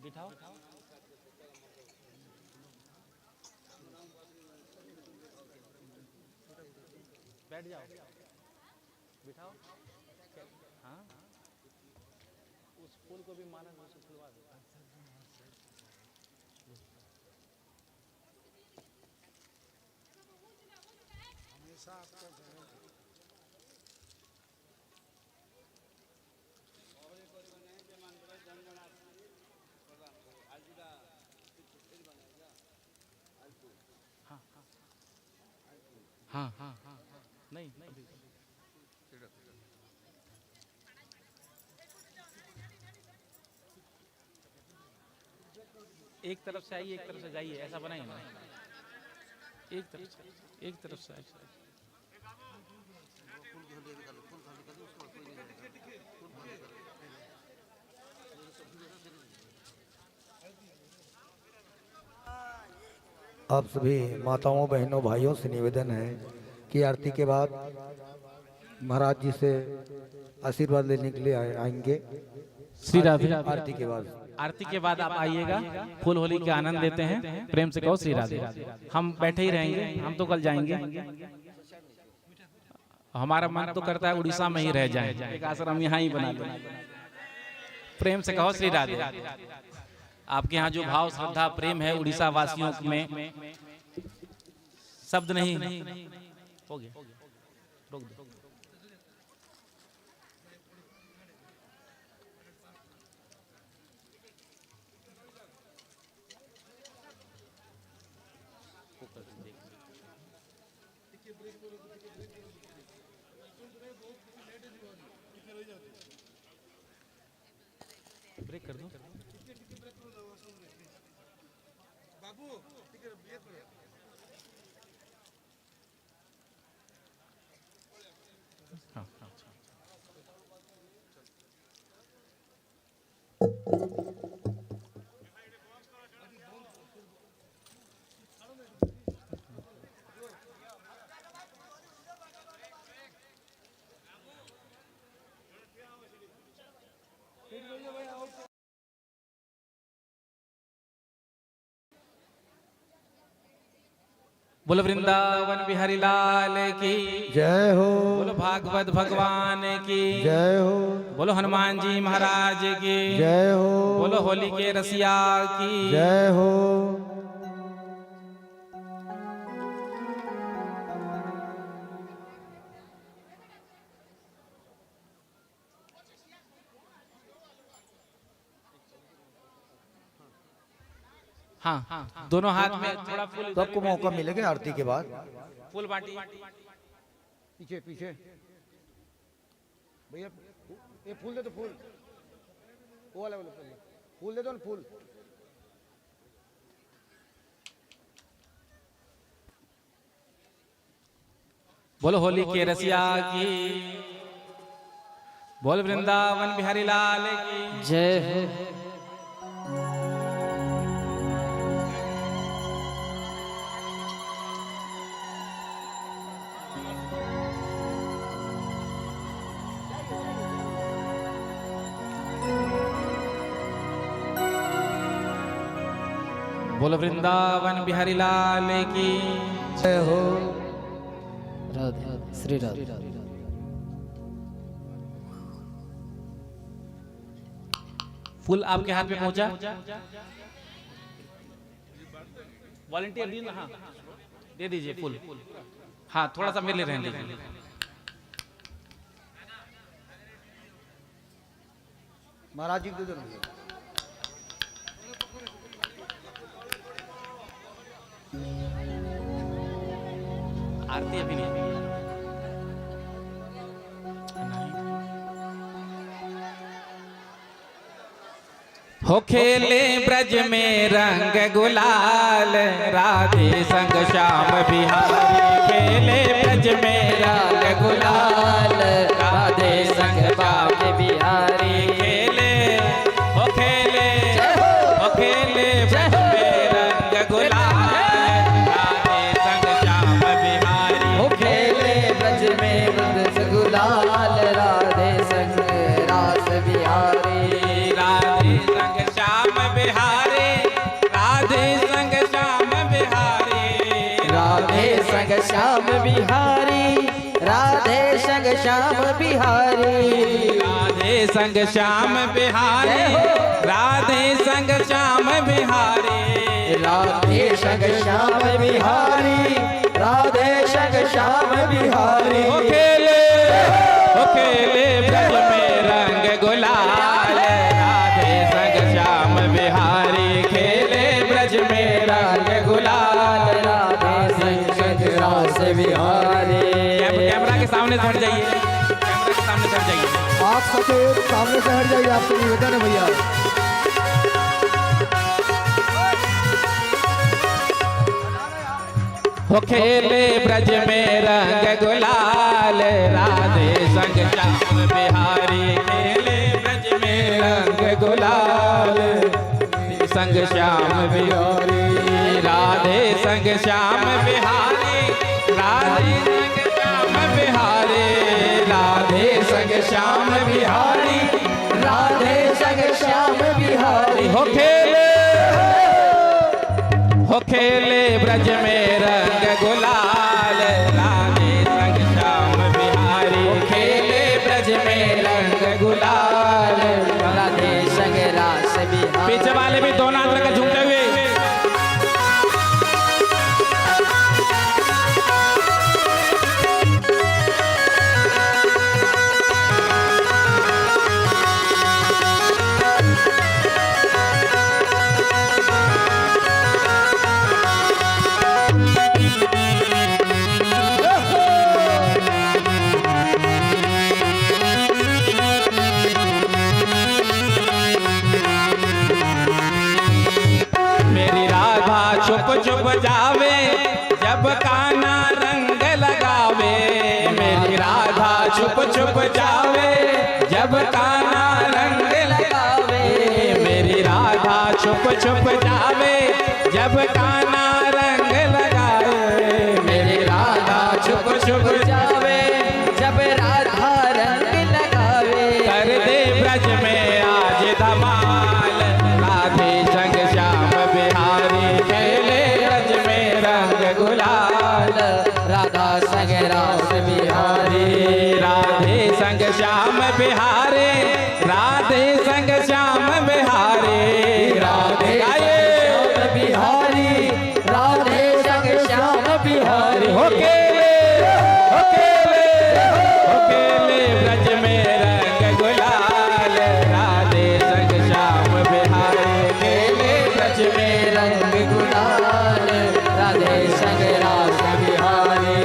बिठाओ बैठ जाओ बिठाओ हाँ उस फूल को भी माला से खुलवा दो हमेशा आपका हाँ नहीं एक तरफ से आइए, एक तरफ से जाइए, ऐसा बनाइए ना। एक तरफ से आइए। आप सभी माताओं बहनों भाइयों से निवेदन है कि आरती के बाद महाराज जी से आशीर्वाद लेने के लिए आएंगे। श्री राधे। आरती के बाद आप आइएगा, फूल होली के आनंद लेते हैं। प्रेम से कहो श्री राधे। हम बैठे ही रहेंगे, हम तो कल जाएंगे। हमारा मन तो करता है उड़ीसा में ही रह जाए, एक आश्रम यहाँ ही बना लें। प्रेम से कहो श्री राधे। आपके यहाँ जो भाव श्रद्धा प्रेम है उड़ीसा वासियों में शब्द नहीं। हो गया, रोक दो। ब्रेक कर दो। बोलो वृंदावन बिहारी लाल की जय हो। बोलो भागवत भगवान की जय हो। बोलो हनुमान जी महाराज की जय हो। बोलो होली के रसिया की जय हो। हाँ, दोनों हाथ में थोड़ा फूल। सबको मौका मिलेगा आरती के बाद। फूल बांटी। पीछे पीछे भैया, ये फूल दे दो, फूल वो वाला फूल दे दो ना, फूल। बोलो होली के रसिया की, बोल वृंदावन बिहारी लाल की जय हो। बोलो वृंदावन बिहारी लाल की जय हो। राधे श्री राधे। फूल आपके हाथ में पहुंचा। वॉलंटियर दी ना, हाँ दे दीजिए फूल। हाँ थोड़ा सा मेरे लिए रहने दीजिए। महाराज जी को दे दो। आरती अभी नहीं। हो खेले ब्रज में रंग गुलाल, राधे संग श्याम बिहारी। खेले ब्रज में रंग गुलाल, राधे संग श्याम बिहारी। खेले हो खेले हो खेले ब्रज में रंग गुलाल, राधे संग श्याम बिहारी। हो खेले ब्रज में रंग गुलाल, राधे संग रास बिहारी। राधे संग श्याम बिहारी, राधे संग श्याम बिहारी। राधे संग श्याम बिहारी, राधे संग श्याम बिहारी। राधे संग श्याम बिहारी, राधे संग श्याम बिहारी। राधे संग श्याम बिहारी, राधे संग श्याम बिहारी। हो खेले ब्रज में रंग गुलाल, राधे संग श्याम बिहारी। खेले ब्रज में रंग गुलाल, राधे संग रास बिहारी। सामने से हट जाइए, कैमरा के सामने से हट जाइए। आप सफेद सामने से हट जाइए, आपसे निवेदन है भैया। हो खेले ब्रज में रंग गुलाल, राधे संग श्याम बिहारी। खेले ब्रज में रंग गुलाल, संग श्याम बिहारी। राधे संग श्याम बिहारी, राधे संग श्याम बिहारी। राधे संग श्याम बिहारी, राधे संग श्याम बिहारी। हो खेले ब्रज में रंग गुलाल, राधे संग श्याम बिहारी। खेले ब्रज में रंग गुलाल, राधे संग रास बिहारी। पीछे वाले भी दोनों हाथ लगा झूमते हुए। छुप छुप जावे जब काना रंग लगावे। मेरी राधा छुप छुप जावे जब काना रंग लगावे। मेरी राधा छुप छुप जावे जब काना रंग लगावे। मेरी राधा छुप छुप जावे जब राधा रंग लगावे। कर दे ब्रज में आज धमाल, राधे संग श्याम बिहारी। खेले ब्रज में रंग गुलाल, राधा संग रास बिहारी। राधे संग श्याम बिहारी। राधे संग श्याम बिहारी। राधे श्याम बिहारी, राधे संग श्याम बिहारी। हो खेले ब्रज में रंग गुलाल, राधे संग श्याम बिहारी। खेले ब्रज में रंग गुलाल, राधे संग रास बिहारी।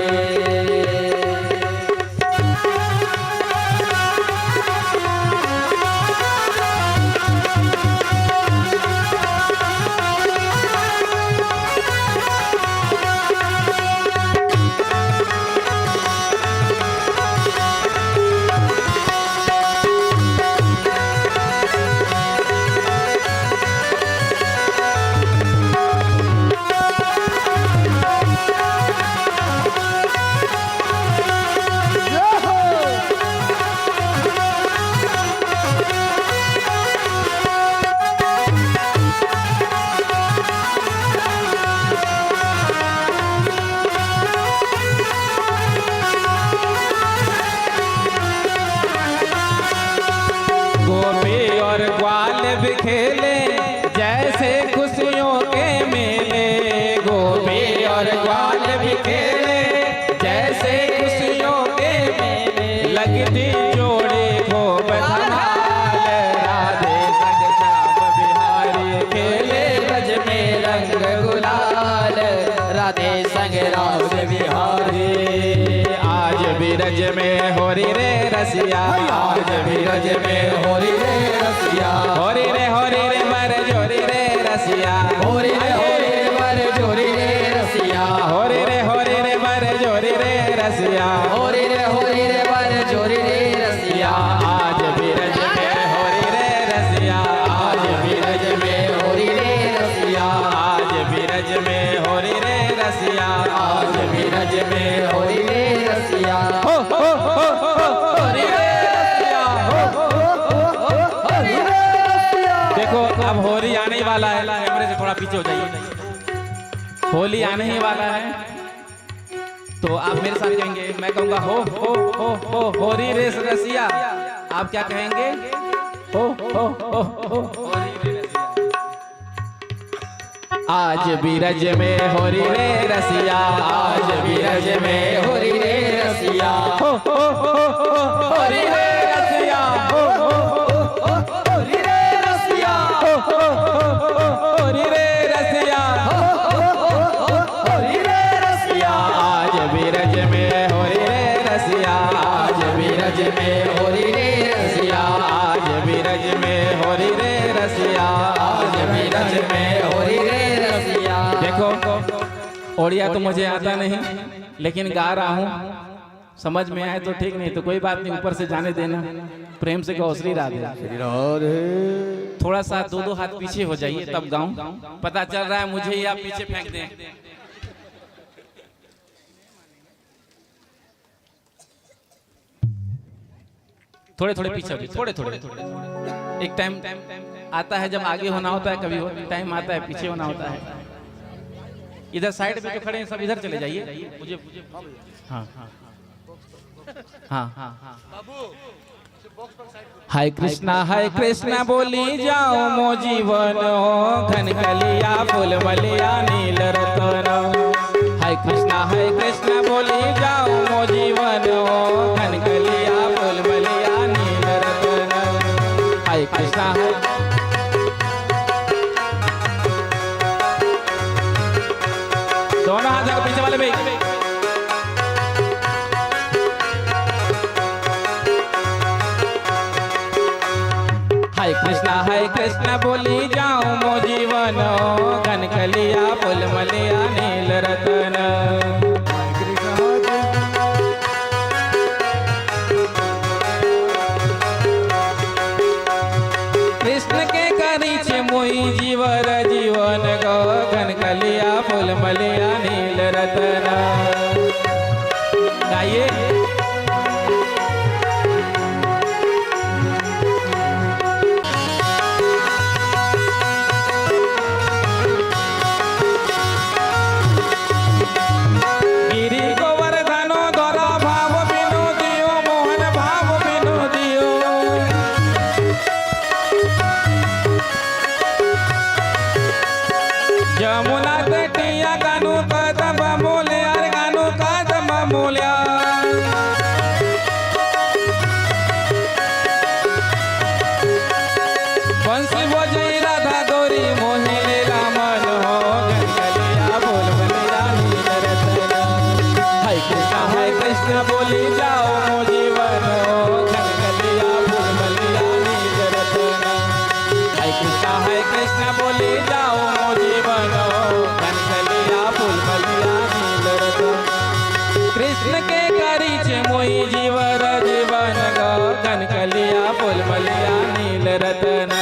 भी खेले जैसे खुशियों के मेले। गोपी और ग्वाल भी खेले जैसे खुशियों के मेले। लगती जोड़ी खूब धमाल, राधे संग श्याम बिहारी। खेले ब्रज में रंग गुलाल, राधे संग रास बिहारी। आज ब्रज में होरी रे रसिया, आज ब्रज में होरी रे रसिया। होरी रे बर जोरी रे रसिया। होरी रे बर जोरी रे रसिया। होरी रे बर जोरी रे रसिया। होरी रे बर जोरी रे रसिया। आज ब्रज में होरी रे रसिया। आज ब्रज में होरी रे रसिया। आज ब्रज में होरी रे रसिया। आज ब्रज में होरी रे रसिया। हो होरी रे रसिया। होरी रे रसिया। देखो अब होली आने ही वाला है, कैमरे से थोड़ा पीछे हो जाइए। होली आने ही वाला है तो आप मेरे साथ कहेंगे, मैं कहूंगा हो होरी रे रसिया। आप क्या कहेंगे? हो होरी रे रसिया। आज ब्रज में होरी रे रसिया। आज ब्रज में होरी रे रसिया। हो होरी रे रसिया। होरी रे रसिया। होरी रे रसिया। होरी रे रसिया। आज ब्रज में होरी रे रसिया। रज में होरी रे रसिया। देखो ओडिया तो मुझे आता नहीं, लेकिन गा रहा हूँ, समझ में आए तो ठीक, नहीं तो कोई बात नहीं, ऊपर से जाने देना। प्रेम से कहो श्री राधे। थोड़ा सा दो दो हाथ पीछे हो जाइए तब गाऊं, पता चल रहा है मुझे ही आप पीछे फेंक दें। थोड़े थोड़े पीछे हो, थोड़े थोड़े। एक टाइम आता है जब आगे होना होता है, कभी टाइम आता है पीछे होना होता है। इधर साइड में जो खड़े हैं सब इधर चले जाइए। मुझे हाँ हाँ हाँ हाँ। हाय कृष्णा बोली जाओ मो जीवन, घन कलिया फूल मलिया नील रतन। हाय कृष्णा बोली जाओ मो जीवन, घन कलिया फूल मलिया नील रतन। हाय कृष्णा दोनों हाथ जाकर पीछे वाले में। हाय कृष्णा बोली जाओ मो जीवन, घन कलिया फूल मलिया नील रतन। कृष्ण के करी छे मोई जीवर जीवन गो, घन कलिया फूल मलिया नील रतन। गाइए यमुना तटिया गानू कदम मोलिया गानू कदम मोलिया। बंसी बजई राधा गौरी मोहि लीला मन हो, घन कलिया बोल मलिया नील रतन। हाय कृष्ण बोली जाओ मो जीवन, घन कलिया बोल मलिया नील रतन। हाय कृष्ण बोली जाओ मो जीवन, घन कलिया फूल मलिया नील रतन। कृष्ण के करी छे मोई जीवर जीवन गो, घन कलिया फूल मलिया नील रतन।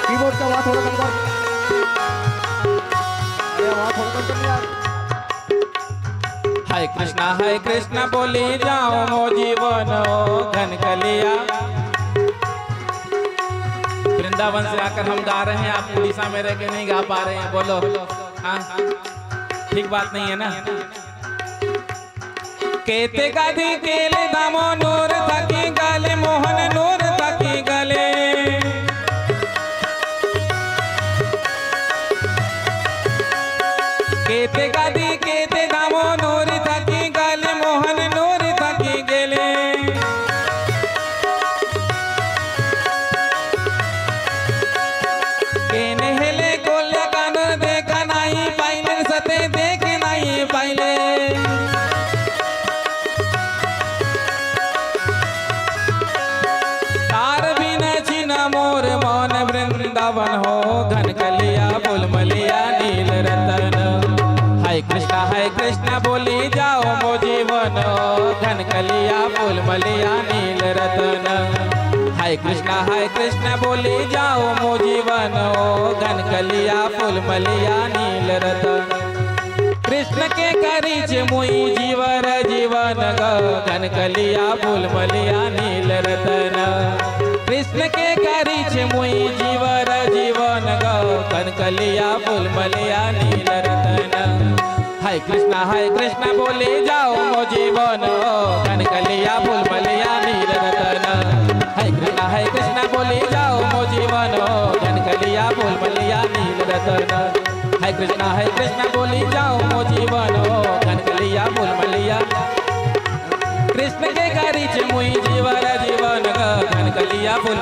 कीबोर्ड का वहाँ थोड़ा कम कर, वहाँ थोड़ा कम कर यार। हाय कृष्णा बोली जाओ मो जीवन, घन कलिया। वृंदावन से आकर हम गा रहे हैं, आप उड़ीसा में रह के नहीं गा पा रहे हैं, बोलो हाँ ठीक बात नहीं है ना। केते गादी केले दामो नूर थकी गले, मोहन नूर थकी गले। केते गादी केते दामो नूर थकी गले, मोहन नूर थकी गेले। केने हेले गोल्या कान देखा नहीं पाइले, सते देख नहीं पाइले। तार बिन छिन मोर मौन वृंदावन हो, घन कलिया फूल मलिया नील रतन। हाय कृष्णा बोली जाओ मो जीवन, घन कलिया फूल मलिया नील रतन। हाय कृष्णा बोली जाओ मो जीवन, घन कलिया फूल मलिया नील रतन। कृष्ण के करी छे मोई जीवर जीवन गो, घन कलिया फूल मलिया नील रतन। कृष्ण के करी छे मोई जीवर जीवन गो, घन कलिया फूल मलिया नील रतन। हाय कृष्णा बोले जाओ मो जीवन, घन कलिया फूल मलिया नील रतन। हाय कृष्णा बोले जाओ मो जीवन, घन कलिया फूल मलिया नील रतन। हाय कृष्णा बोली जाओ मो जीवन, घन कलिया फूल मलिया। कृष्ण के करी छे मुई जीवर जीवन गो,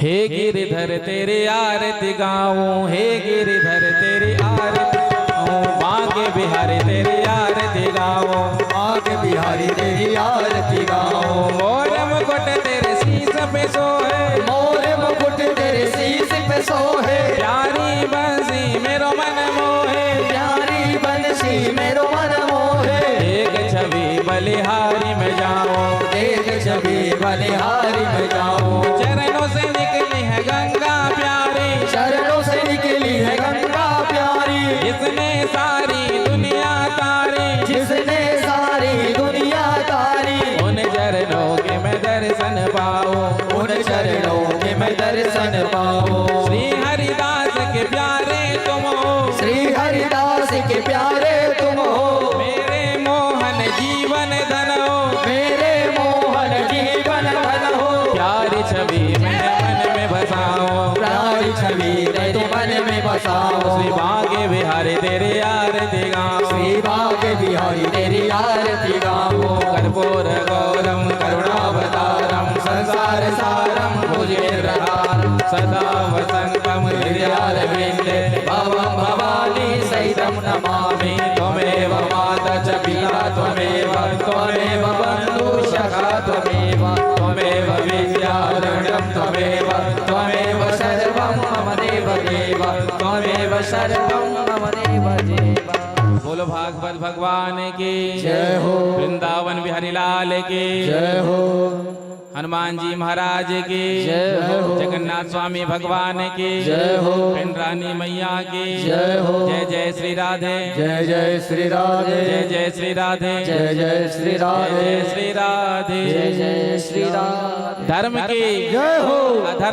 हे गिरधर तेरे आरती गाऊं, हे गिरधर तेरी आरती गाऊं, बांके बिहारी तेरी आरती गाऊं, आगे बिहारी तेरी आरती गाओ। मोर मुकुट तेरे शीश पे सोहे, मोर मुकुट तेरे शीश पे सोहे, प्यारी बंसी मेरो मन मोहे, प्यारी बंसी मेरो मन मोहे। एक छवि बलिहारी में जाऊं, देख छवि बलिहारी में जाओ। चरणों से निकली है गंगा प्यारी, चरणों से निकली है गंगा प्यारी, जिसने सारी दुनिया तारी, जिसने सारी दुनिया तारी। उन चरणों के मैं दर्शन पाऊं, उन चरणों के मैं दर्शन पाऊं। श्री हरिदास के प्यारे तुम हो, श्री हरिदास के प्यारे तुम हो, मेरे मोहन जीवन धन हो, मेरे मोहन जीवन धन हो। प्यारी छवि मैं मन में बसाऊं, प्यारी छवि तेरे मन में बसाओ। श्री बांके बिहारी तेरे आरती गाऊं, श्री बागे बिहारी तेरी आरती गाओ। कर्पूर गौरम करुणावतारम संसार सारम भुजगेन्द्रहारम सदा वसंतम हृदयारविंदे भवं भवानी सहितं नमामि। त्वमेव माता च पिता त्वमेव, त्वमेव बन्धुः सखा त्वमेव, त्वमेव विद्याधरणं त्वमेव, त्वमेव सर्वं मम देव देव, त्वमेव सर्वं मम देव देव। बोलो भागवत भगवान की जय हो। वृंदावन बिहारी लाल की जय हो। हनुमान जी महाराज की जय हो। जगन्नाथ स्वामी भगवान की जय हो। रानी मैया की जय हो। जय जय श्री राधे, जय जय श्री राधे, जय जय श्री राधे, जय जय श्री राधे, जय श्री राधे, जय जय श्री राधे। धर्म की जय हो। अधर्म